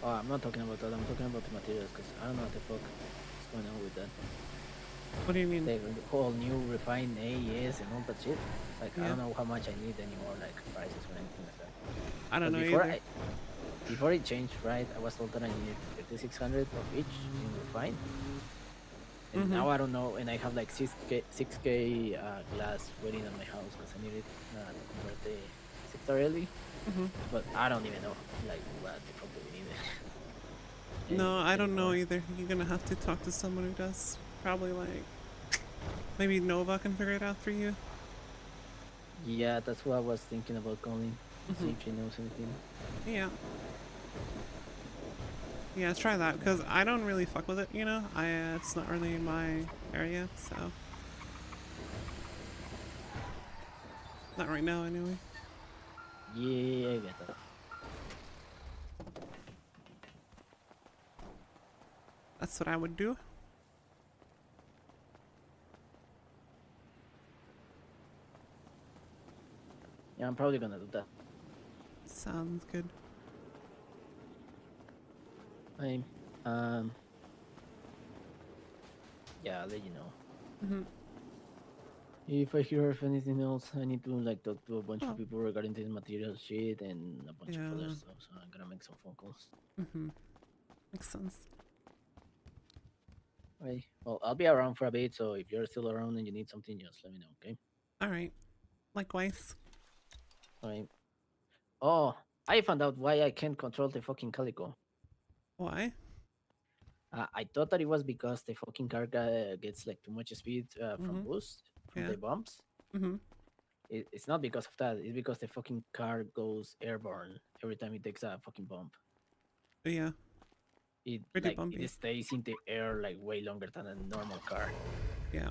Oh, I'm not talking about that. I'm talking about the materials, because I don't know what the fuck is going on with that. What do you mean? The whole new refined AES and all that shit. Like, I Yeah. don't know how much I need anymore, like prices or anything like that. I don't know before either. Before it changed, right, I was told that I needed 5600 of each in refined. And now I don't know, and I have like 6k glass waiting at my house because I needed to convert the 6-star LE. But I don't even know, like, what the fuck do we need. No, I don't know either. You're gonna have to talk to someone who does. Probably maybe Nova can figure it out for you. Yeah, that's what I was thinking about calling. See if she knows anything. Yeah. Yeah, try that, because I don't really fuck with it, it's not really my area, so. Not right now, anyway. Yeah, I get that. That's what I would do. Yeah, I'm probably gonna do that. Sounds good. Yeah, I'll let you know. Mhm. If I hear of anything else, I need to talk to a bunch of people regarding this material shit and a bunch of other stuff. So I'm gonna make some phone calls. Makes sense. Right. Well, I'll be around for a bit. So if you're still around and you need something, just let me know. Okay. All right. Likewise. All right. Oh, I found out why I can't control the fucking Calico. Why? I thought that it was because the fucking car gets too much speed from boost from the bumps. It's not because of that. It's because the fucking car goes airborne every time it takes a fucking bump. Yeah. It Pretty bumpy. It stays in the air way longer than a normal car. Yeah.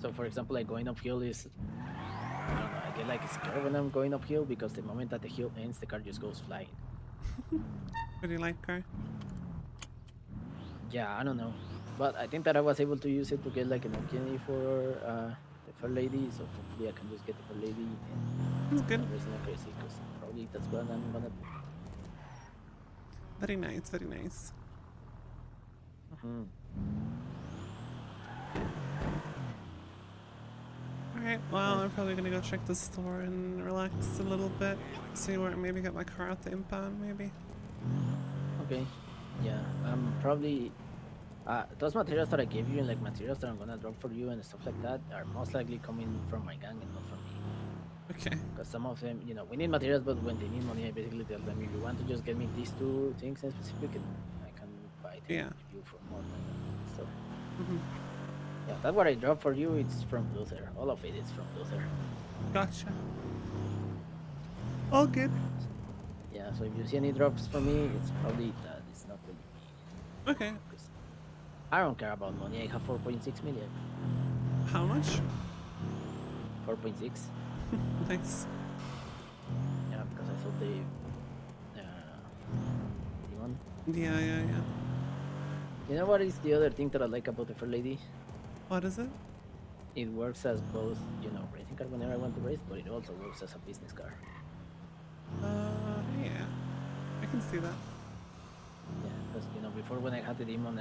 So for example, going uphill is, I don't know, I get scared when I'm going uphill because the moment that the hill ends, the car just goes flying. Pretty light car. Yeah, I don't know, but I think that I was able to use it to get an opportunity for the Fair Lady, so hopefully I can just get the Fair Lady and that's good. Not crazy, because probably that's what I'm gonna do. Very nice, very nice. Alright, well, I'm probably gonna go check the store and relax a little bit. See where maybe get my car out the impound, maybe. Okay. Yeah, probably those materials that I gave you and like materials that I'm gonna drop for you and stuff like that are most likely coming from my gang and not from me. Okay. Because some of them, you know, we need materials, but when they need money, I basically tell them, if you want to just get me these 2 things in specific, and I can buy them to you for more than that. So, yeah, that's what I drop for you. It's from Luther. All of it is from Luther. Gotcha. All good. Yeah, so if you see any drops from me, it's probably that. It's not really me. Okay. I don't care about money. I have 4.6 million. How much? 4.6. Nice. Yeah, because I thought they. Demon. Yeah. You know what is the other thing that I like about the Fair Lady? What is it? It works as both, you know, racing car whenever I want to race, but it also works as a business car. Yeah. I can see that. Yeah, because, you know, before when I had the Demon,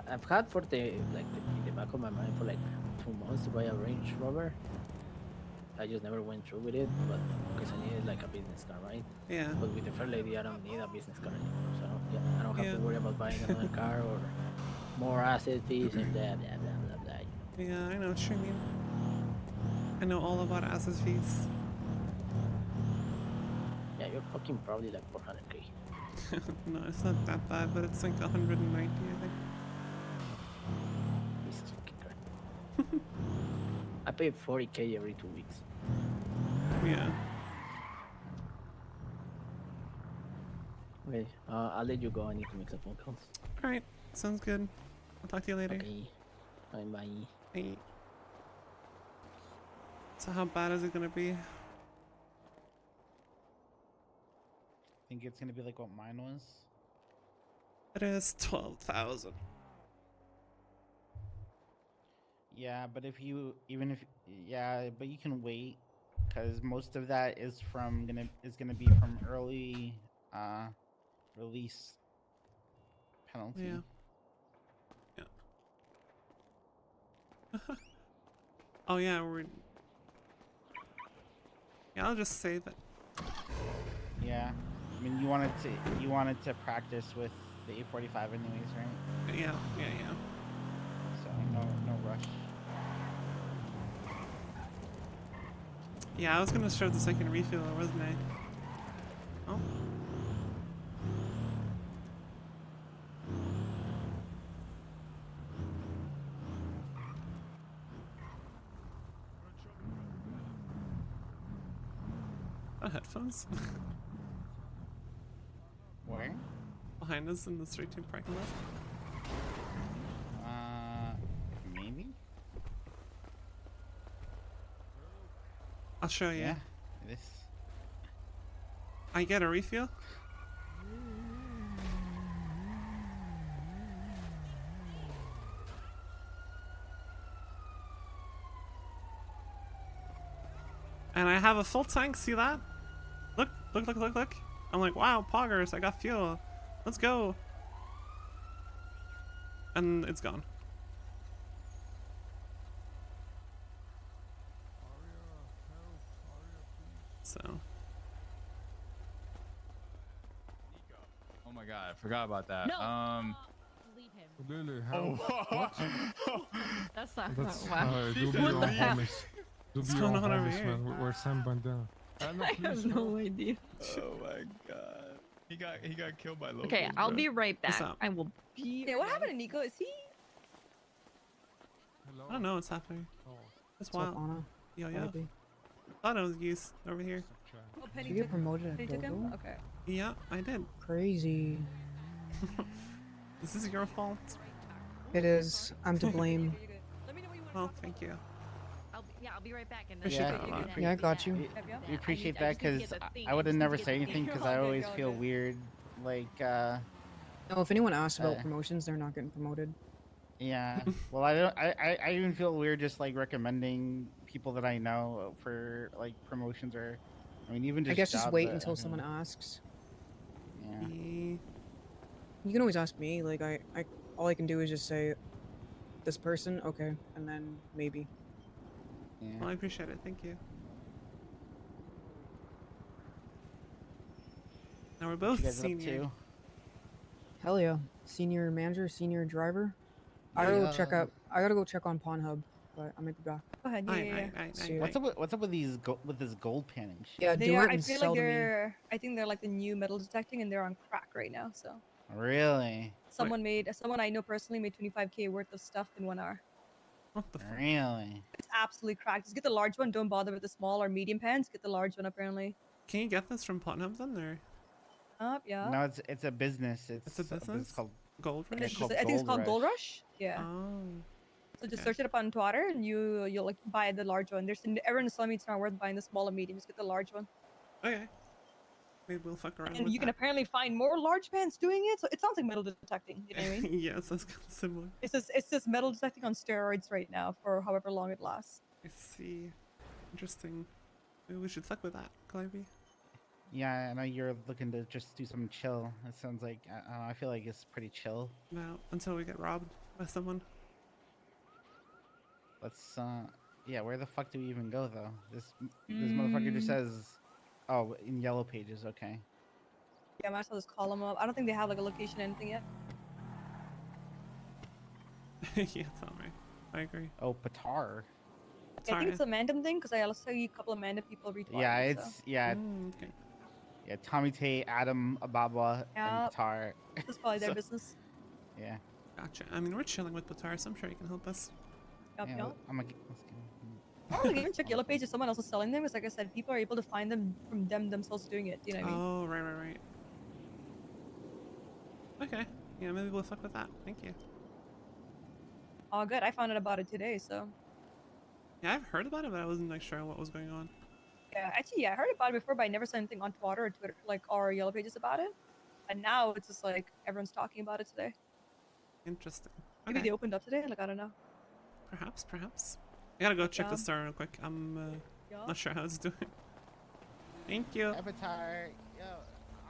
I've had for the, like, in the back of my mind for like 2 months to buy a Range Rover. I just never went through with it, but because I needed like a business car, right? Yeah. But with the Fair Lady, I don't need a business car anymore, so yeah, I don't have to worry about buying another car or more asset fees and blah blah blah blah blah. You know? Yeah, I know what you mean. I know all about asset fees. Yeah, you're fucking probably like 400k. No, it's not that bad, but it's like 190, I think. Jesus fucking Christ. I pay 40k every 2 weeks. Yeah. Okay, I'll let you go. I need to make some phone calls. Alright, sounds good. I'll talk to you later. Okay. Bye. Hey. So how bad is it gonna be? I think it's gonna be like what mine was. It is 12,000. Yeah, but if you but you can wait because most of that is gonna be from early release penalty. Yeah. Oh yeah, I'll just save it. Yeah, I mean you wanted to practice with the 845 anyways, right? Yeah. So no rush. Yeah, I was gonna start the second refuel, wasn't I? Oh. Headphones? Where? Behind us in the straight to parking lot? Maybe? I'll show you. Yeah, it is. I get a refuel? And I have a full tank, see that? Look. I'm like, wow, poggers, I got fuel. Let's go. And it's gone. So. Oh my god, I forgot about that. No. Leave him. Lulu, Oh, what? That's not That's wow. do be What the heck? homeless. Do What's be going all on over homeless, here? man. We're Sam Bandana. I have no idea. Oh my god. He got killed by locals. Okay, I'll bro. be right What's back. up? I will be. Yeah, what happened to Nico? Is he? I don't know what's happening. It's wild. Yo. Thought it was used over here. Oh, Penny Did you took, get promoted Penny to took him? Dodo? Okay. Yeah, I did. Crazy. This is your fault. It is. I'm to blame. Well, thank you. I'll be right back. And Appreciate that a lot. Yeah, I got you. We appreciate that because I would have never said anything because I always feel weird, like. No, if anyone asks about promotions, they're not getting promoted. Yeah. Well, I don't. I even feel weird just like recommending people that I know for like promotions or, I mean, even just. I guess just jobs wait that- until someone asks. Yeah. You can always ask me. Like all I can do is just say, this person, okay, and then maybe. Yeah. Well, I appreciate it. Thank you. Now we're What both you guys up senior. to? Hell yeah. Senior manager, senior driver. I Yeah, gotta go yeah. check out. I gotta go check on Pornhub, but I might be back. Go ahead. Yeah, yeah, yeah. See ya. What's up with with this gold panning shit? Yeah, They do are. it I and feel sell like to me. they're. I think they're like the new metal detecting, and they're on crack right now. So Really? someone I know personally made 25K worth of stuff in 1 hour. What the fuck? Really? It's absolutely cracked. Just get the large one. Don't bother with the small or medium pans. Get the large one apparently. Can you get this from Pornhub then, or? Yeah. No, it's a business. It's a business called Gold I Rush. think it's called Gold Rush. Yeah. Oh. So just okay. search it up on Twitter, and you'll like buy the large one. Everyone is telling me it's not worth buying the small or medium. Just get the large one. Okay. Maybe we'll fuck around And with you can that. apparently find more large pans doing it. So it sounds like metal detecting. You know what I mean? Yes, that's kind of similar. It's just metal detecting on steroids right now for however long it lasts. I see. Interesting. Maybe we should fuck with that, Clivey. Yeah, I know you're looking to just do something chill. It sounds like I feel like it's pretty chill. No, until we get robbed by someone. Let's yeah, where the fuck do we even go though? This motherfucker just says, oh, in yellow pages. Okay. Yeah, I might as well just call them up. I don't think they have like a location or anything yet. Yeah, tell me. I agree. Oh, Patar. I think it's a Mandem thing because I also see a couple of Mandem people retweeting. Yeah, it's yeah. Okay. Yeah, Tommy Tate, Adam, Ababa, and Yep. Patar. That's probably their So- business. Yeah. Gotcha. I mean, we're chilling with Batar, so I'm sure he can help us. Yup, Yeah, yup. I'm like, Or like even check Yellow Page if someone else is selling them. Because like I said, people are able to find them from them themselves doing it. You know what I mean? Oh, right. Okay. Yeah, maybe we'll fuck with that. Thank you. Oh, good. I found out about it today, so. Yeah, I've heard about it, but I wasn't like sure what was going on. Yeah, actually, yeah, I heard about it before, but I never saw anything on Twitter or Twitter, like, or Yellow Pages about it. And now it's just like everyone's talking about it today. Interesting. Maybe Okay. they opened up today. Like, I don't know. Perhaps. I gotta go check the Yeah. store real quick. I'm Yeah. not sure how it's doing. Thank you. Avatar. Yo,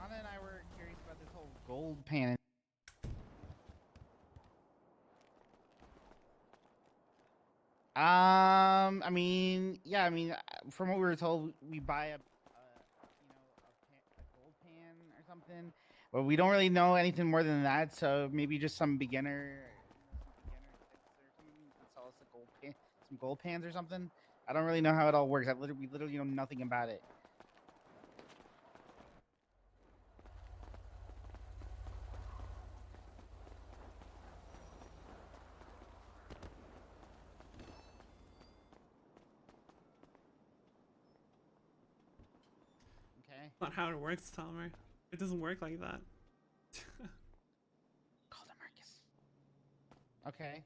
Anna and I were curious about this whole gold pan. I mean, yeah, I mean, from what we were told, we buy a gold pan or something, but we don't really know anything more than that. So maybe just some beginner, tips or something can sell us a gold pan, some gold pans or something. I don't really know how it all works. We literally know nothing about it. Okay. Not how it works, Tomer. It doesn't work like that. Call them Marcus. Okay.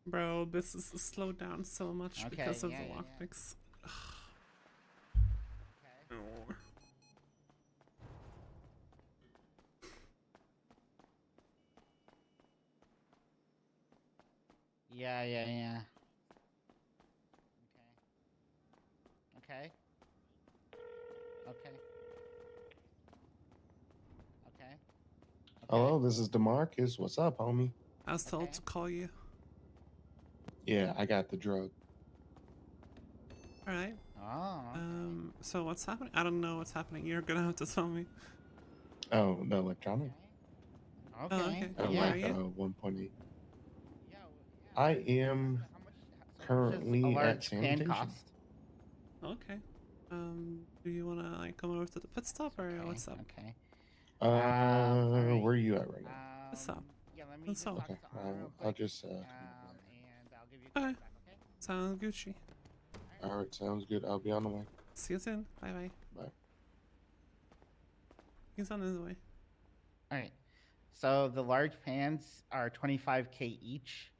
Bro, this is slowed down so much Okay, because of yeah, the yeah, lockpicks. No. Yeah. Okay. Hello, this is DeMarcus. What's up, homie? I was told to call you. Yeah, I got the drug. Alright. Oh. So what's happening? I don't know what's happening. You're gonna have to tell me. Oh, the electronic? Okay. Oh, okay. Yeah. Where are you? 1.8. I am currently a at large pan sanitation. cost? Okay. Do you wanna like come over to the pit stop or what's up? Okay. Where are you at right now? What's up? Yeah, let me What's up? Okay, I'll just. and I'll give you. Okay. Sounds Gucci. All right, sounds good. I'll be on the way. See you soon. Bye bye. Bye. He's on his way. All right. So the large pans are 25K each.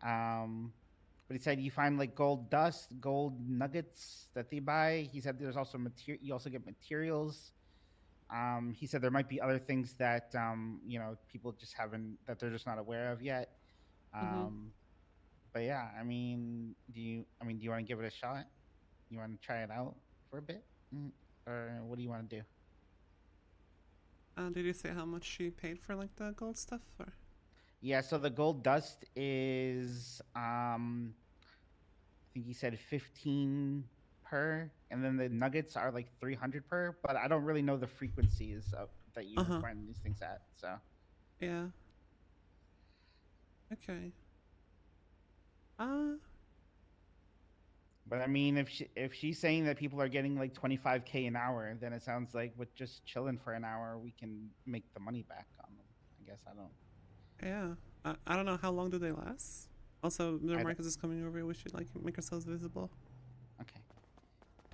But he said you find like gold dust, gold nuggets that they buy. He said there's also material. You also get materials. He said there might be other things that people just haven't, that they're just not aware of yet. But yeah, I mean, do you want to give it a shot? You want to try it out for a bit, or what do you want to do? Did you say how much she paid for like the gold stuff? Or? Yeah, so the gold dust is I think he said 15 per, and then the nuggets are like 300 per. But I don't really know the frequencies of, that you find these things at. So Yeah. Okay. But I mean, if she's saying that people are getting like 25K an hour, then it sounds like with just chilling for an hour, we can make the money back on them. I guess I don't. Yeah. I don't know how long do they last. Also, the I Marcus is coming over. We should like make ourselves visible. Okay.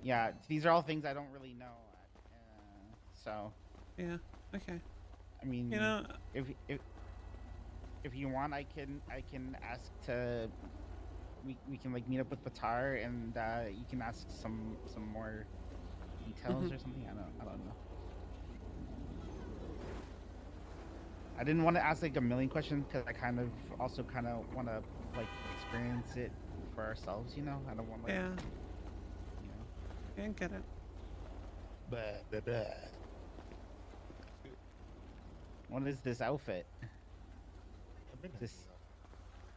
Yeah, these are all things I don't really know. So. Yeah. Okay. I mean, you know, if you want, I can ask to. We can like meet up with Batar and you can ask some more details or something. I don't know. I didn't want to ask like a million questions because I kind of want to like experience it for ourselves. You know, I don't want like. Yeah. You know. I get it. What is this outfit? Is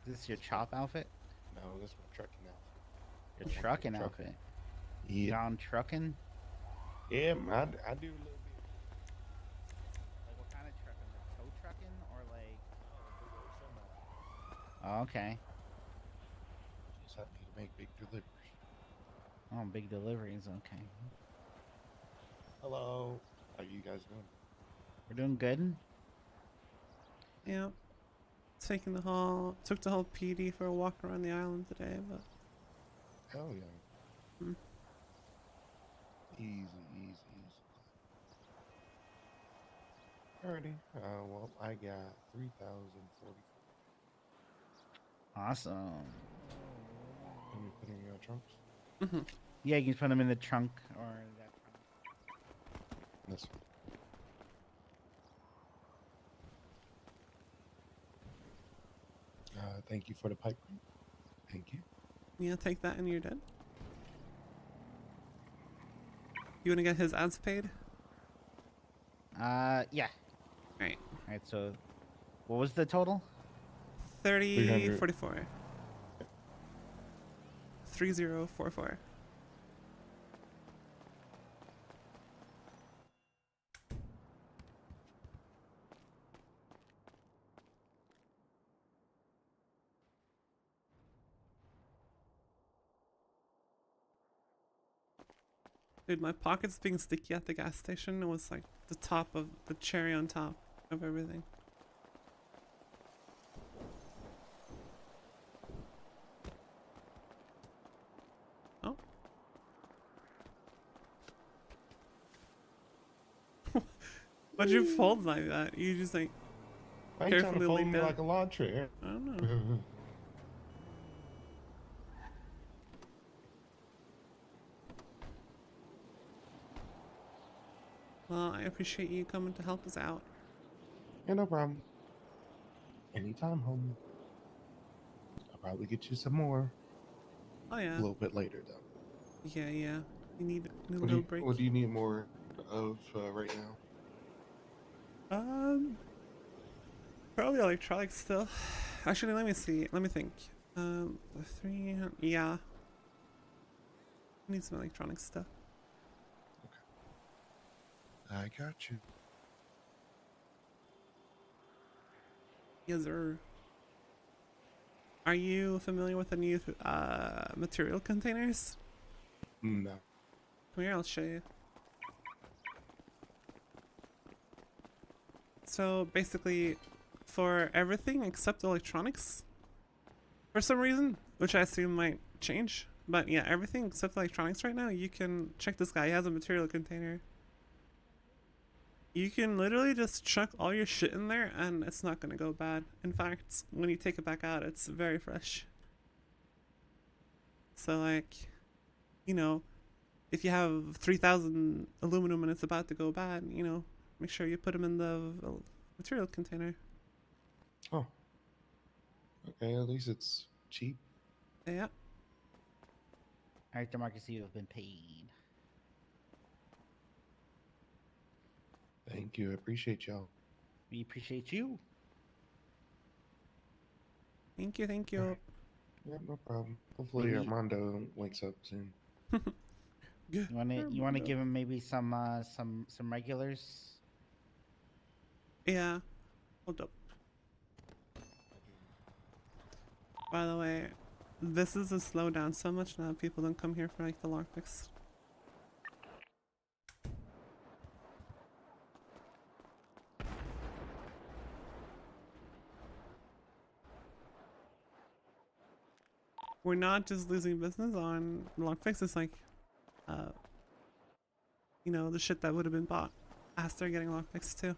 this your chop outfit? No, this is my trucking outfit. Your trucking outfit? Yeah. Down trucking? Yeah, I do a little bit. Like what kind of trucking? Like tow trucking or like? Oh, okay. Just help me to make big deliveries. Oh, big deliveries. Okay. Hello. How you guys doing? We're doing good. Yeah. Took the whole PD for a walk around the island today, but. Hell yeah. Easy. Alrighty. Well, I got 3,044. Awesome. Let me put in your trunks. Yeah, you can put them in the trunk or that trunk. This one. Thank you for the pipe. Thank you. Yeah, take that and you're dead. You wanna get his ads paid? Yeah. Right. Alright, so what was the total? 3044. 3044. Dude, my pockets being sticky at the gas station was like the top of the cherry on top of everything. Oh. Why'd you fold like that? You just like I ain't trying to carefully fold laid me down. like a lawn chair. I don't know. Well, I appreciate you coming to help us out. Yeah, no problem. Anytime, homie. I'll probably get you some more. Oh yeah. A little bit later, though. Yeah. You need a What little break. What do you need more of right now? Probably electronics still. Actually, let me see. Let me think. The 3. Yeah. Need some electronic stuff. I got you. Yes, sir. Are you familiar with the new material containers? No. Come here, I'll show you. So basically, for everything except electronics, for some reason, which I assume might change, but yeah, everything except electronics right now, you can check this guy. He has a material container. You can literally just chuck all your shit in there and it's not gonna go bad. In fact, when you take it back out, it's very fresh. So like, you know, if you have 3,000 aluminum and it's about to go bad, you know, make sure you put them in the material container. Oh. Okay, at least it's cheap. Yeah. Alright, Demarcus, you have been paid. Thank you. I appreciate y'all. We appreciate you. Thank you. Right. Yeah, no problem. Hopefully Maybe- Armando wakes up soon. You want to give him maybe some regulars. Yeah. Hold up. By the way, this is a slow down so much now people don't come here for like the lockpicks. We're not just losing business on lockpicks, it's like, you know, the shit that would have been bought as they're getting lockpicks too.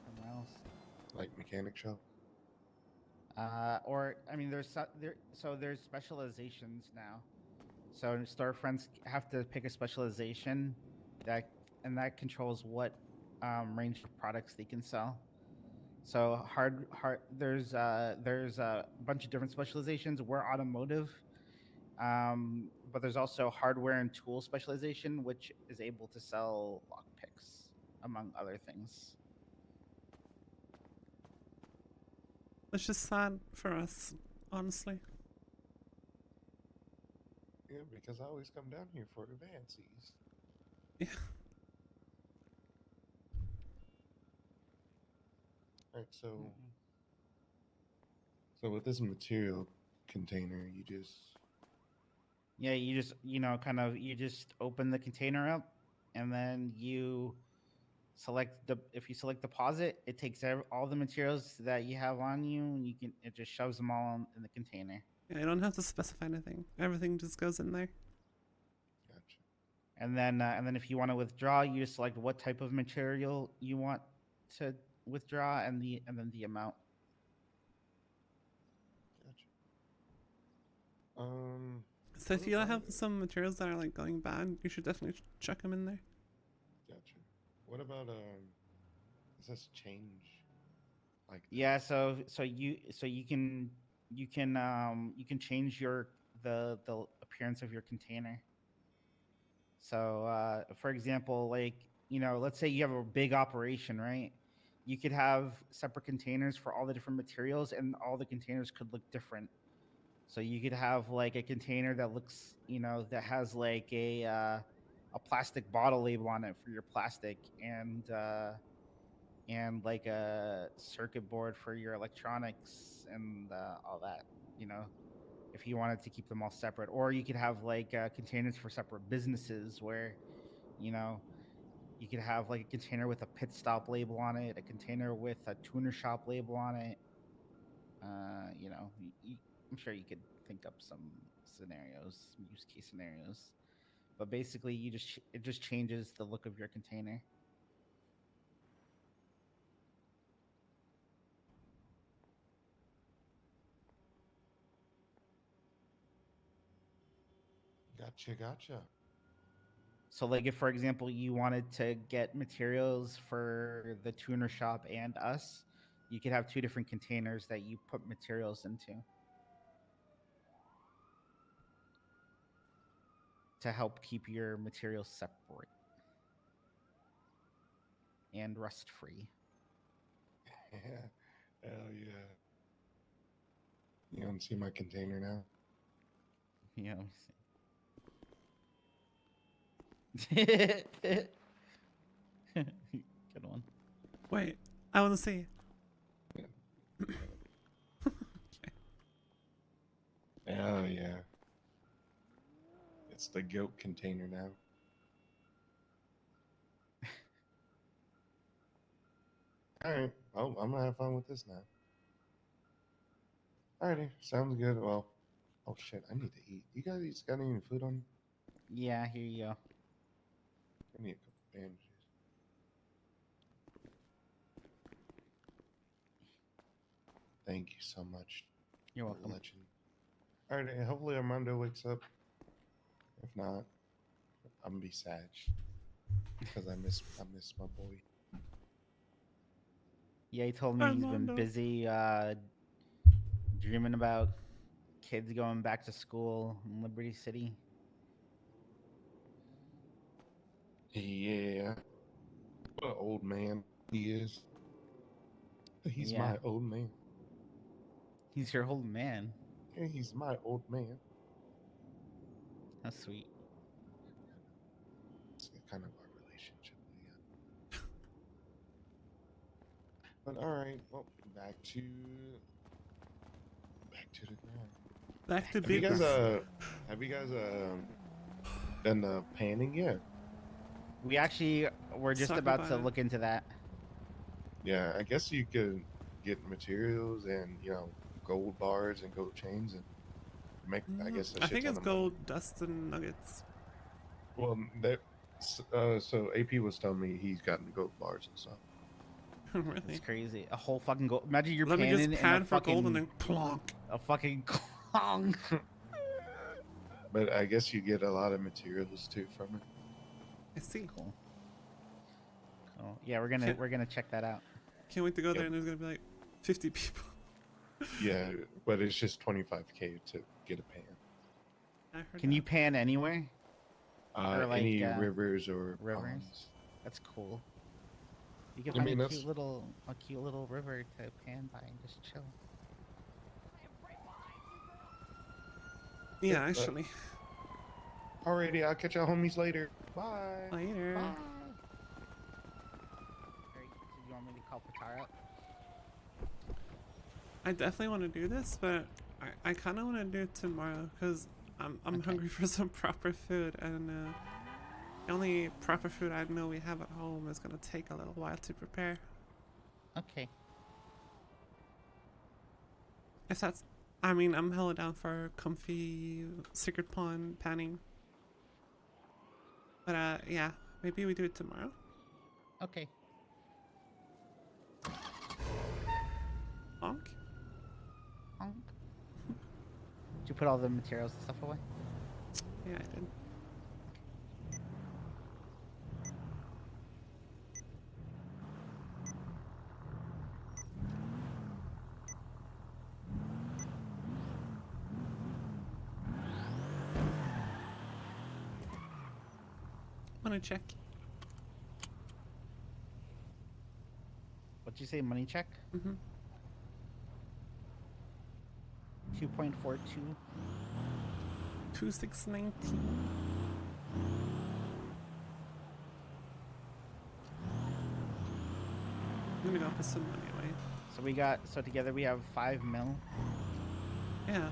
Somewhere else. Like mechanic shop. Or I mean, there's specializations now. So storefronts have to pick a specialization that controls what range of products they can sell. So there's a bunch of different specializations. We're automotive, but there's also hardware and tool specialization, which is able to sell lockpicks, among other things. It's just sad for us, honestly. Yeah, because I always come down here for advances. Yeah. Alright, so with this material container, you just Yeah, you just you just open the container up, and then you if you select deposit, it takes all the materials that you have on you, and it just shoves them all in the container. Yeah, I don't have to specify anything. Everything just goes in there. Gotcha. And then if you want to withdraw, you just select what type of material you want to withdraw, and then the amount. Gotcha. So if you have some materials that are like going bad, you should definitely check them in there. Gotcha. What about does this change? Like Yeah, so you can change the appearance of your container. So for example, like, let's say you have a big operation, right? You could have separate containers for all the different materials, and all the containers could look different. So you could have like a container that looks, that has like a plastic bottle label on it for your plastic, and like a circuit board for your electronics, and all that. If you wanted to keep them all separate, or you could have like containers for separate businesses, where you could have like a container with a pit stop label on it, a container with a tuner shop label on it. I'm sure you could think up some scenarios, use case scenarios, but basically it just changes the look of your container. Gotcha. So like, if for example you wanted to get materials for the tuner shop and us, you could have two different containers that you put materials into to help keep your materials separate and rust free. Yeah. Hell yeah. You don't see my container now? Yeah. Good one. Wait, I want to see. Oh yeah. It's the goat container now. Alright. Oh, I'm gonna have fun with this now. Alrighty, sounds good. Well, oh shit, I need to eat. You guys got any food on? Yeah, here you go. I need a couple bandages. Thank you so much. You're welcome. Legend. Alright, hopefully Armando wakes up. If not, I'm gonna be sad because I miss my boy. Yeah, he told me he's been Armando. busy dreaming about kids going back to school in Liberty City. Yeah. What an old man he is. He's Yeah. my old man. He's your old man. Yeah, he's my old man. That's sweet. It's kind of our relationship, yeah. But all right, well, back to the grind. Back to Have you guys business. done the panning yet? We actually were just Talk about about to it. look into that. Yeah, I guess you could get materials and gold bars and gold chains and make I guess a I shit think ton it's of money. gold, dust, and nuggets. Well, so AP was telling me he's gotten gold bars and stuff. Really? It's crazy. A whole fucking gold. Imagine you're Let me panning just in a pan for gold and fucking then plonk. a fucking clong. But I guess you get a lot of materials too from it. I see. Cool. Cool. Yeah, we're gonna check that out. Can't wait to go there, Yep. and there's gonna be like 50 people. Yeah, but it's just 25K to get a pan. I heard Can you pan anywhere? Or like, Any rivers or rivers? ponds. That's cool. You can I find mean, a that's- cute little river to pan by and just chill. Yeah, actually. Alrighty, I'll catch y'all homies later. Bye. Later. Bye. Alright, so you want me to call Patara up? I definitely want to do this, but I kind of want to do it tomorrow because I'm hungry for some proper food, and the only proper food I know we have at home is gonna take a little while to prepare. Okay. If that's, I mean, I'm hella down for comfy secret pond panning. But yeah, maybe we do it tomorrow. Okay. Honk. Honk. Did you put all the materials and stuff away? Yeah, I did. Wanna check? What'd you say? Money check? Mm-hmm. 2.42. 2619. I'm gonna go put some money away. So together we have 5 mil. Yeah.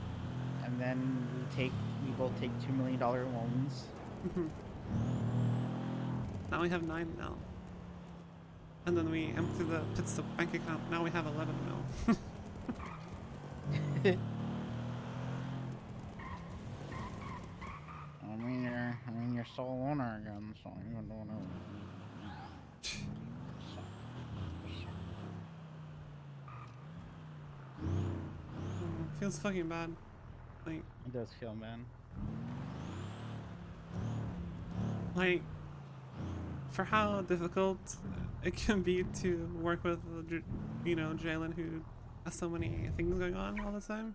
And then we both take $2 million loans. Now we have 9 mil. And then we empty the pit stop bank account. Now we have 11 mil. I mean you're sole owner again, so you don't know. Feels fucking bad. Like, It does feel, man. like, for how difficult it can be to work with, Jalen, who has so many things going on all the time.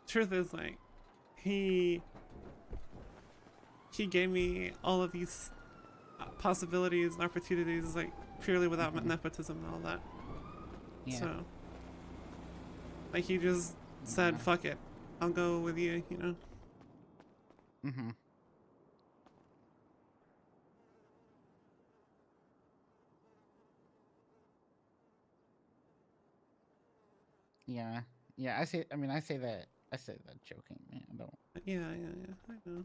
Truth is, like, he gave me all of these possibilities and opportunities, like, purely without nepotism and all that. Yeah. So, like, he just said, fuck it, I'll go with you, you know? Mm-hmm. Yeah. Yeah, I say that joking, man. I don't. Yeah, I know.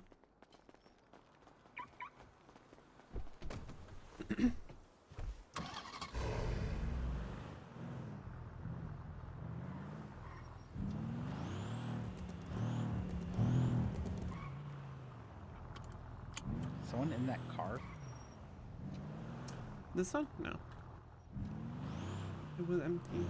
Someone in that car? This one? No. It was empty.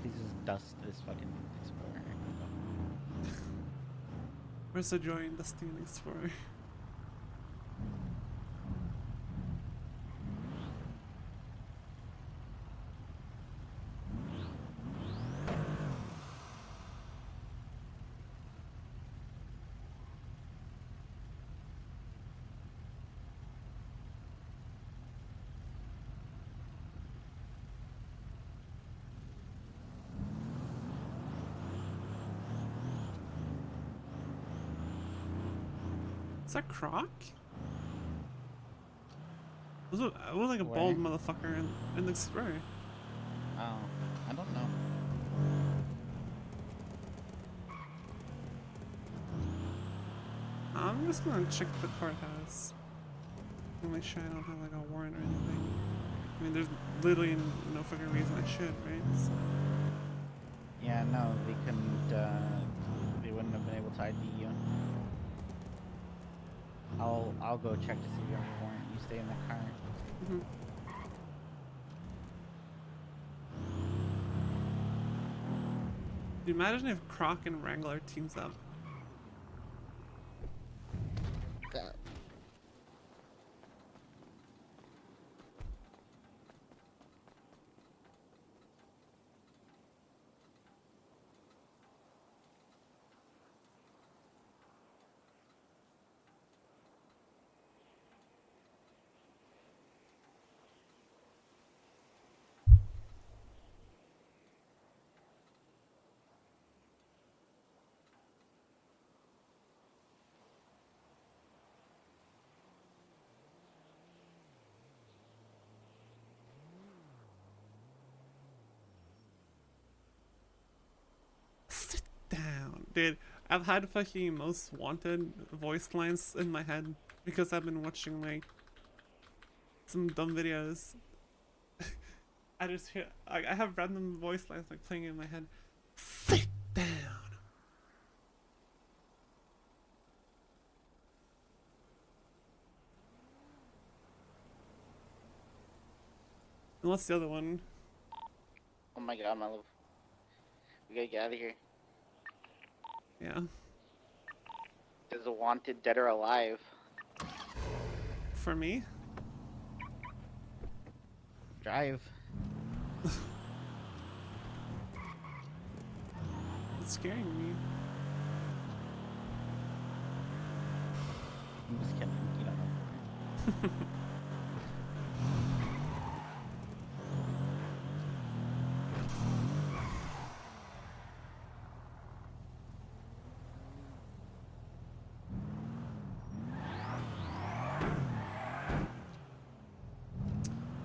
Please just dust this fucking Explorer. Where's the joy in dusting an Explorer? Is that Croc? It was like a Where? bald motherfucker in the Explorer. Oh, I don't know. I'm just gonna check the courthouse and make sure I don't have like a warrant or anything. I mean, there's literally no fucking reason I should, right? So. Yeah, no, they couldn't. They wouldn't have been able to ID you. I'll go check to see if you have a warrant. You stay in the car. Mm-hmm. Imagine if Croc and Wrangler teams up. Sit down, dude. I've had fucking most wanted voice lines in my head because I've been watching like some dumb videos. I just hear I have random voice lines like playing in my head. Sit down. And what's the other one? Oh my god, my love. We gotta get out of here. Yeah. There's a wanted dead or alive. For me? Drive. It's scaring me. I'm just kidding. You don't know.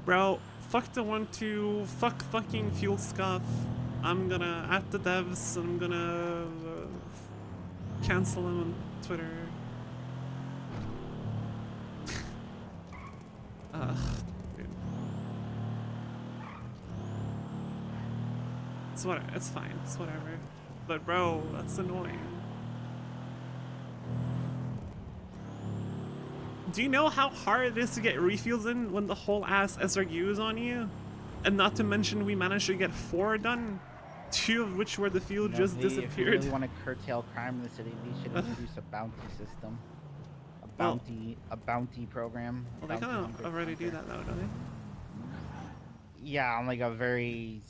Bro, fuck the 1-2, fuck fucking fuel scuff. I'm gonna at the devs, I'm gonna cancel them on Twitter. Ugh, dude. It's fine, it's whatever. But bro, that's annoying. Do you know how hard it is to get refuels in when the whole ass SRU is on you? And not to mention we managed to get 4 done, 2 of which where the fuel just If you disappeared. really want to curtail crime in the city, they should introduce a bounty system. A bounty program. Well, they kind of already do that though, don't they? Yeah, on like a very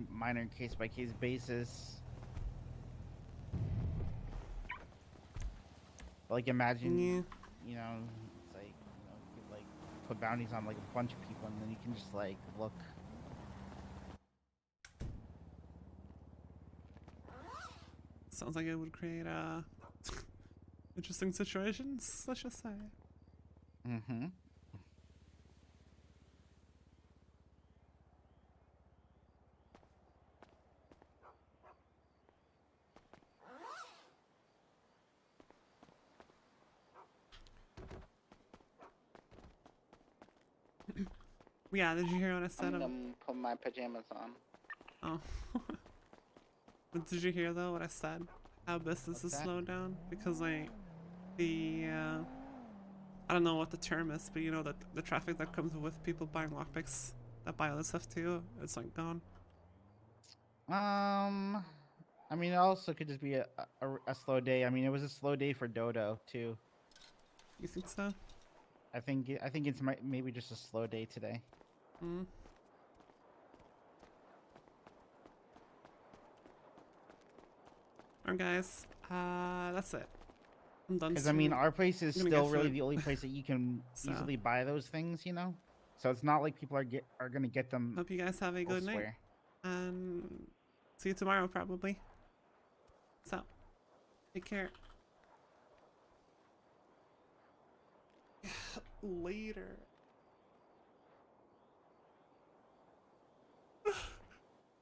minor case-by-case basis. Like imagine, you know, it's like, you know, you could, like put bounties on like a bunch of people, and then you can just like look. Sounds like it would create interesting situations, let's just say. Mm-hmm. Yeah, did you hear what I said? I'm gonna put my pajamas on. Oh. But did you hear though what I said? How business is slowed down? Because like the I don't know what the term is, but you know that the traffic that comes with people buying lockpicks that buy other stuff too, it's like gone. I mean, it also could just be a slow day. I mean, it was a slow day for Dodo too. You think so? I think it's maybe just a slow day today. Hmm. Alright guys, that's it. I'm done. Because I mean, our place is I'm gonna still get really food. the only place that you can So. easily buy those things, you know. So it's not like people are gonna get them. Hope you guys have a good night. elsewhere. And see you tomorrow probably. So, take care. Later.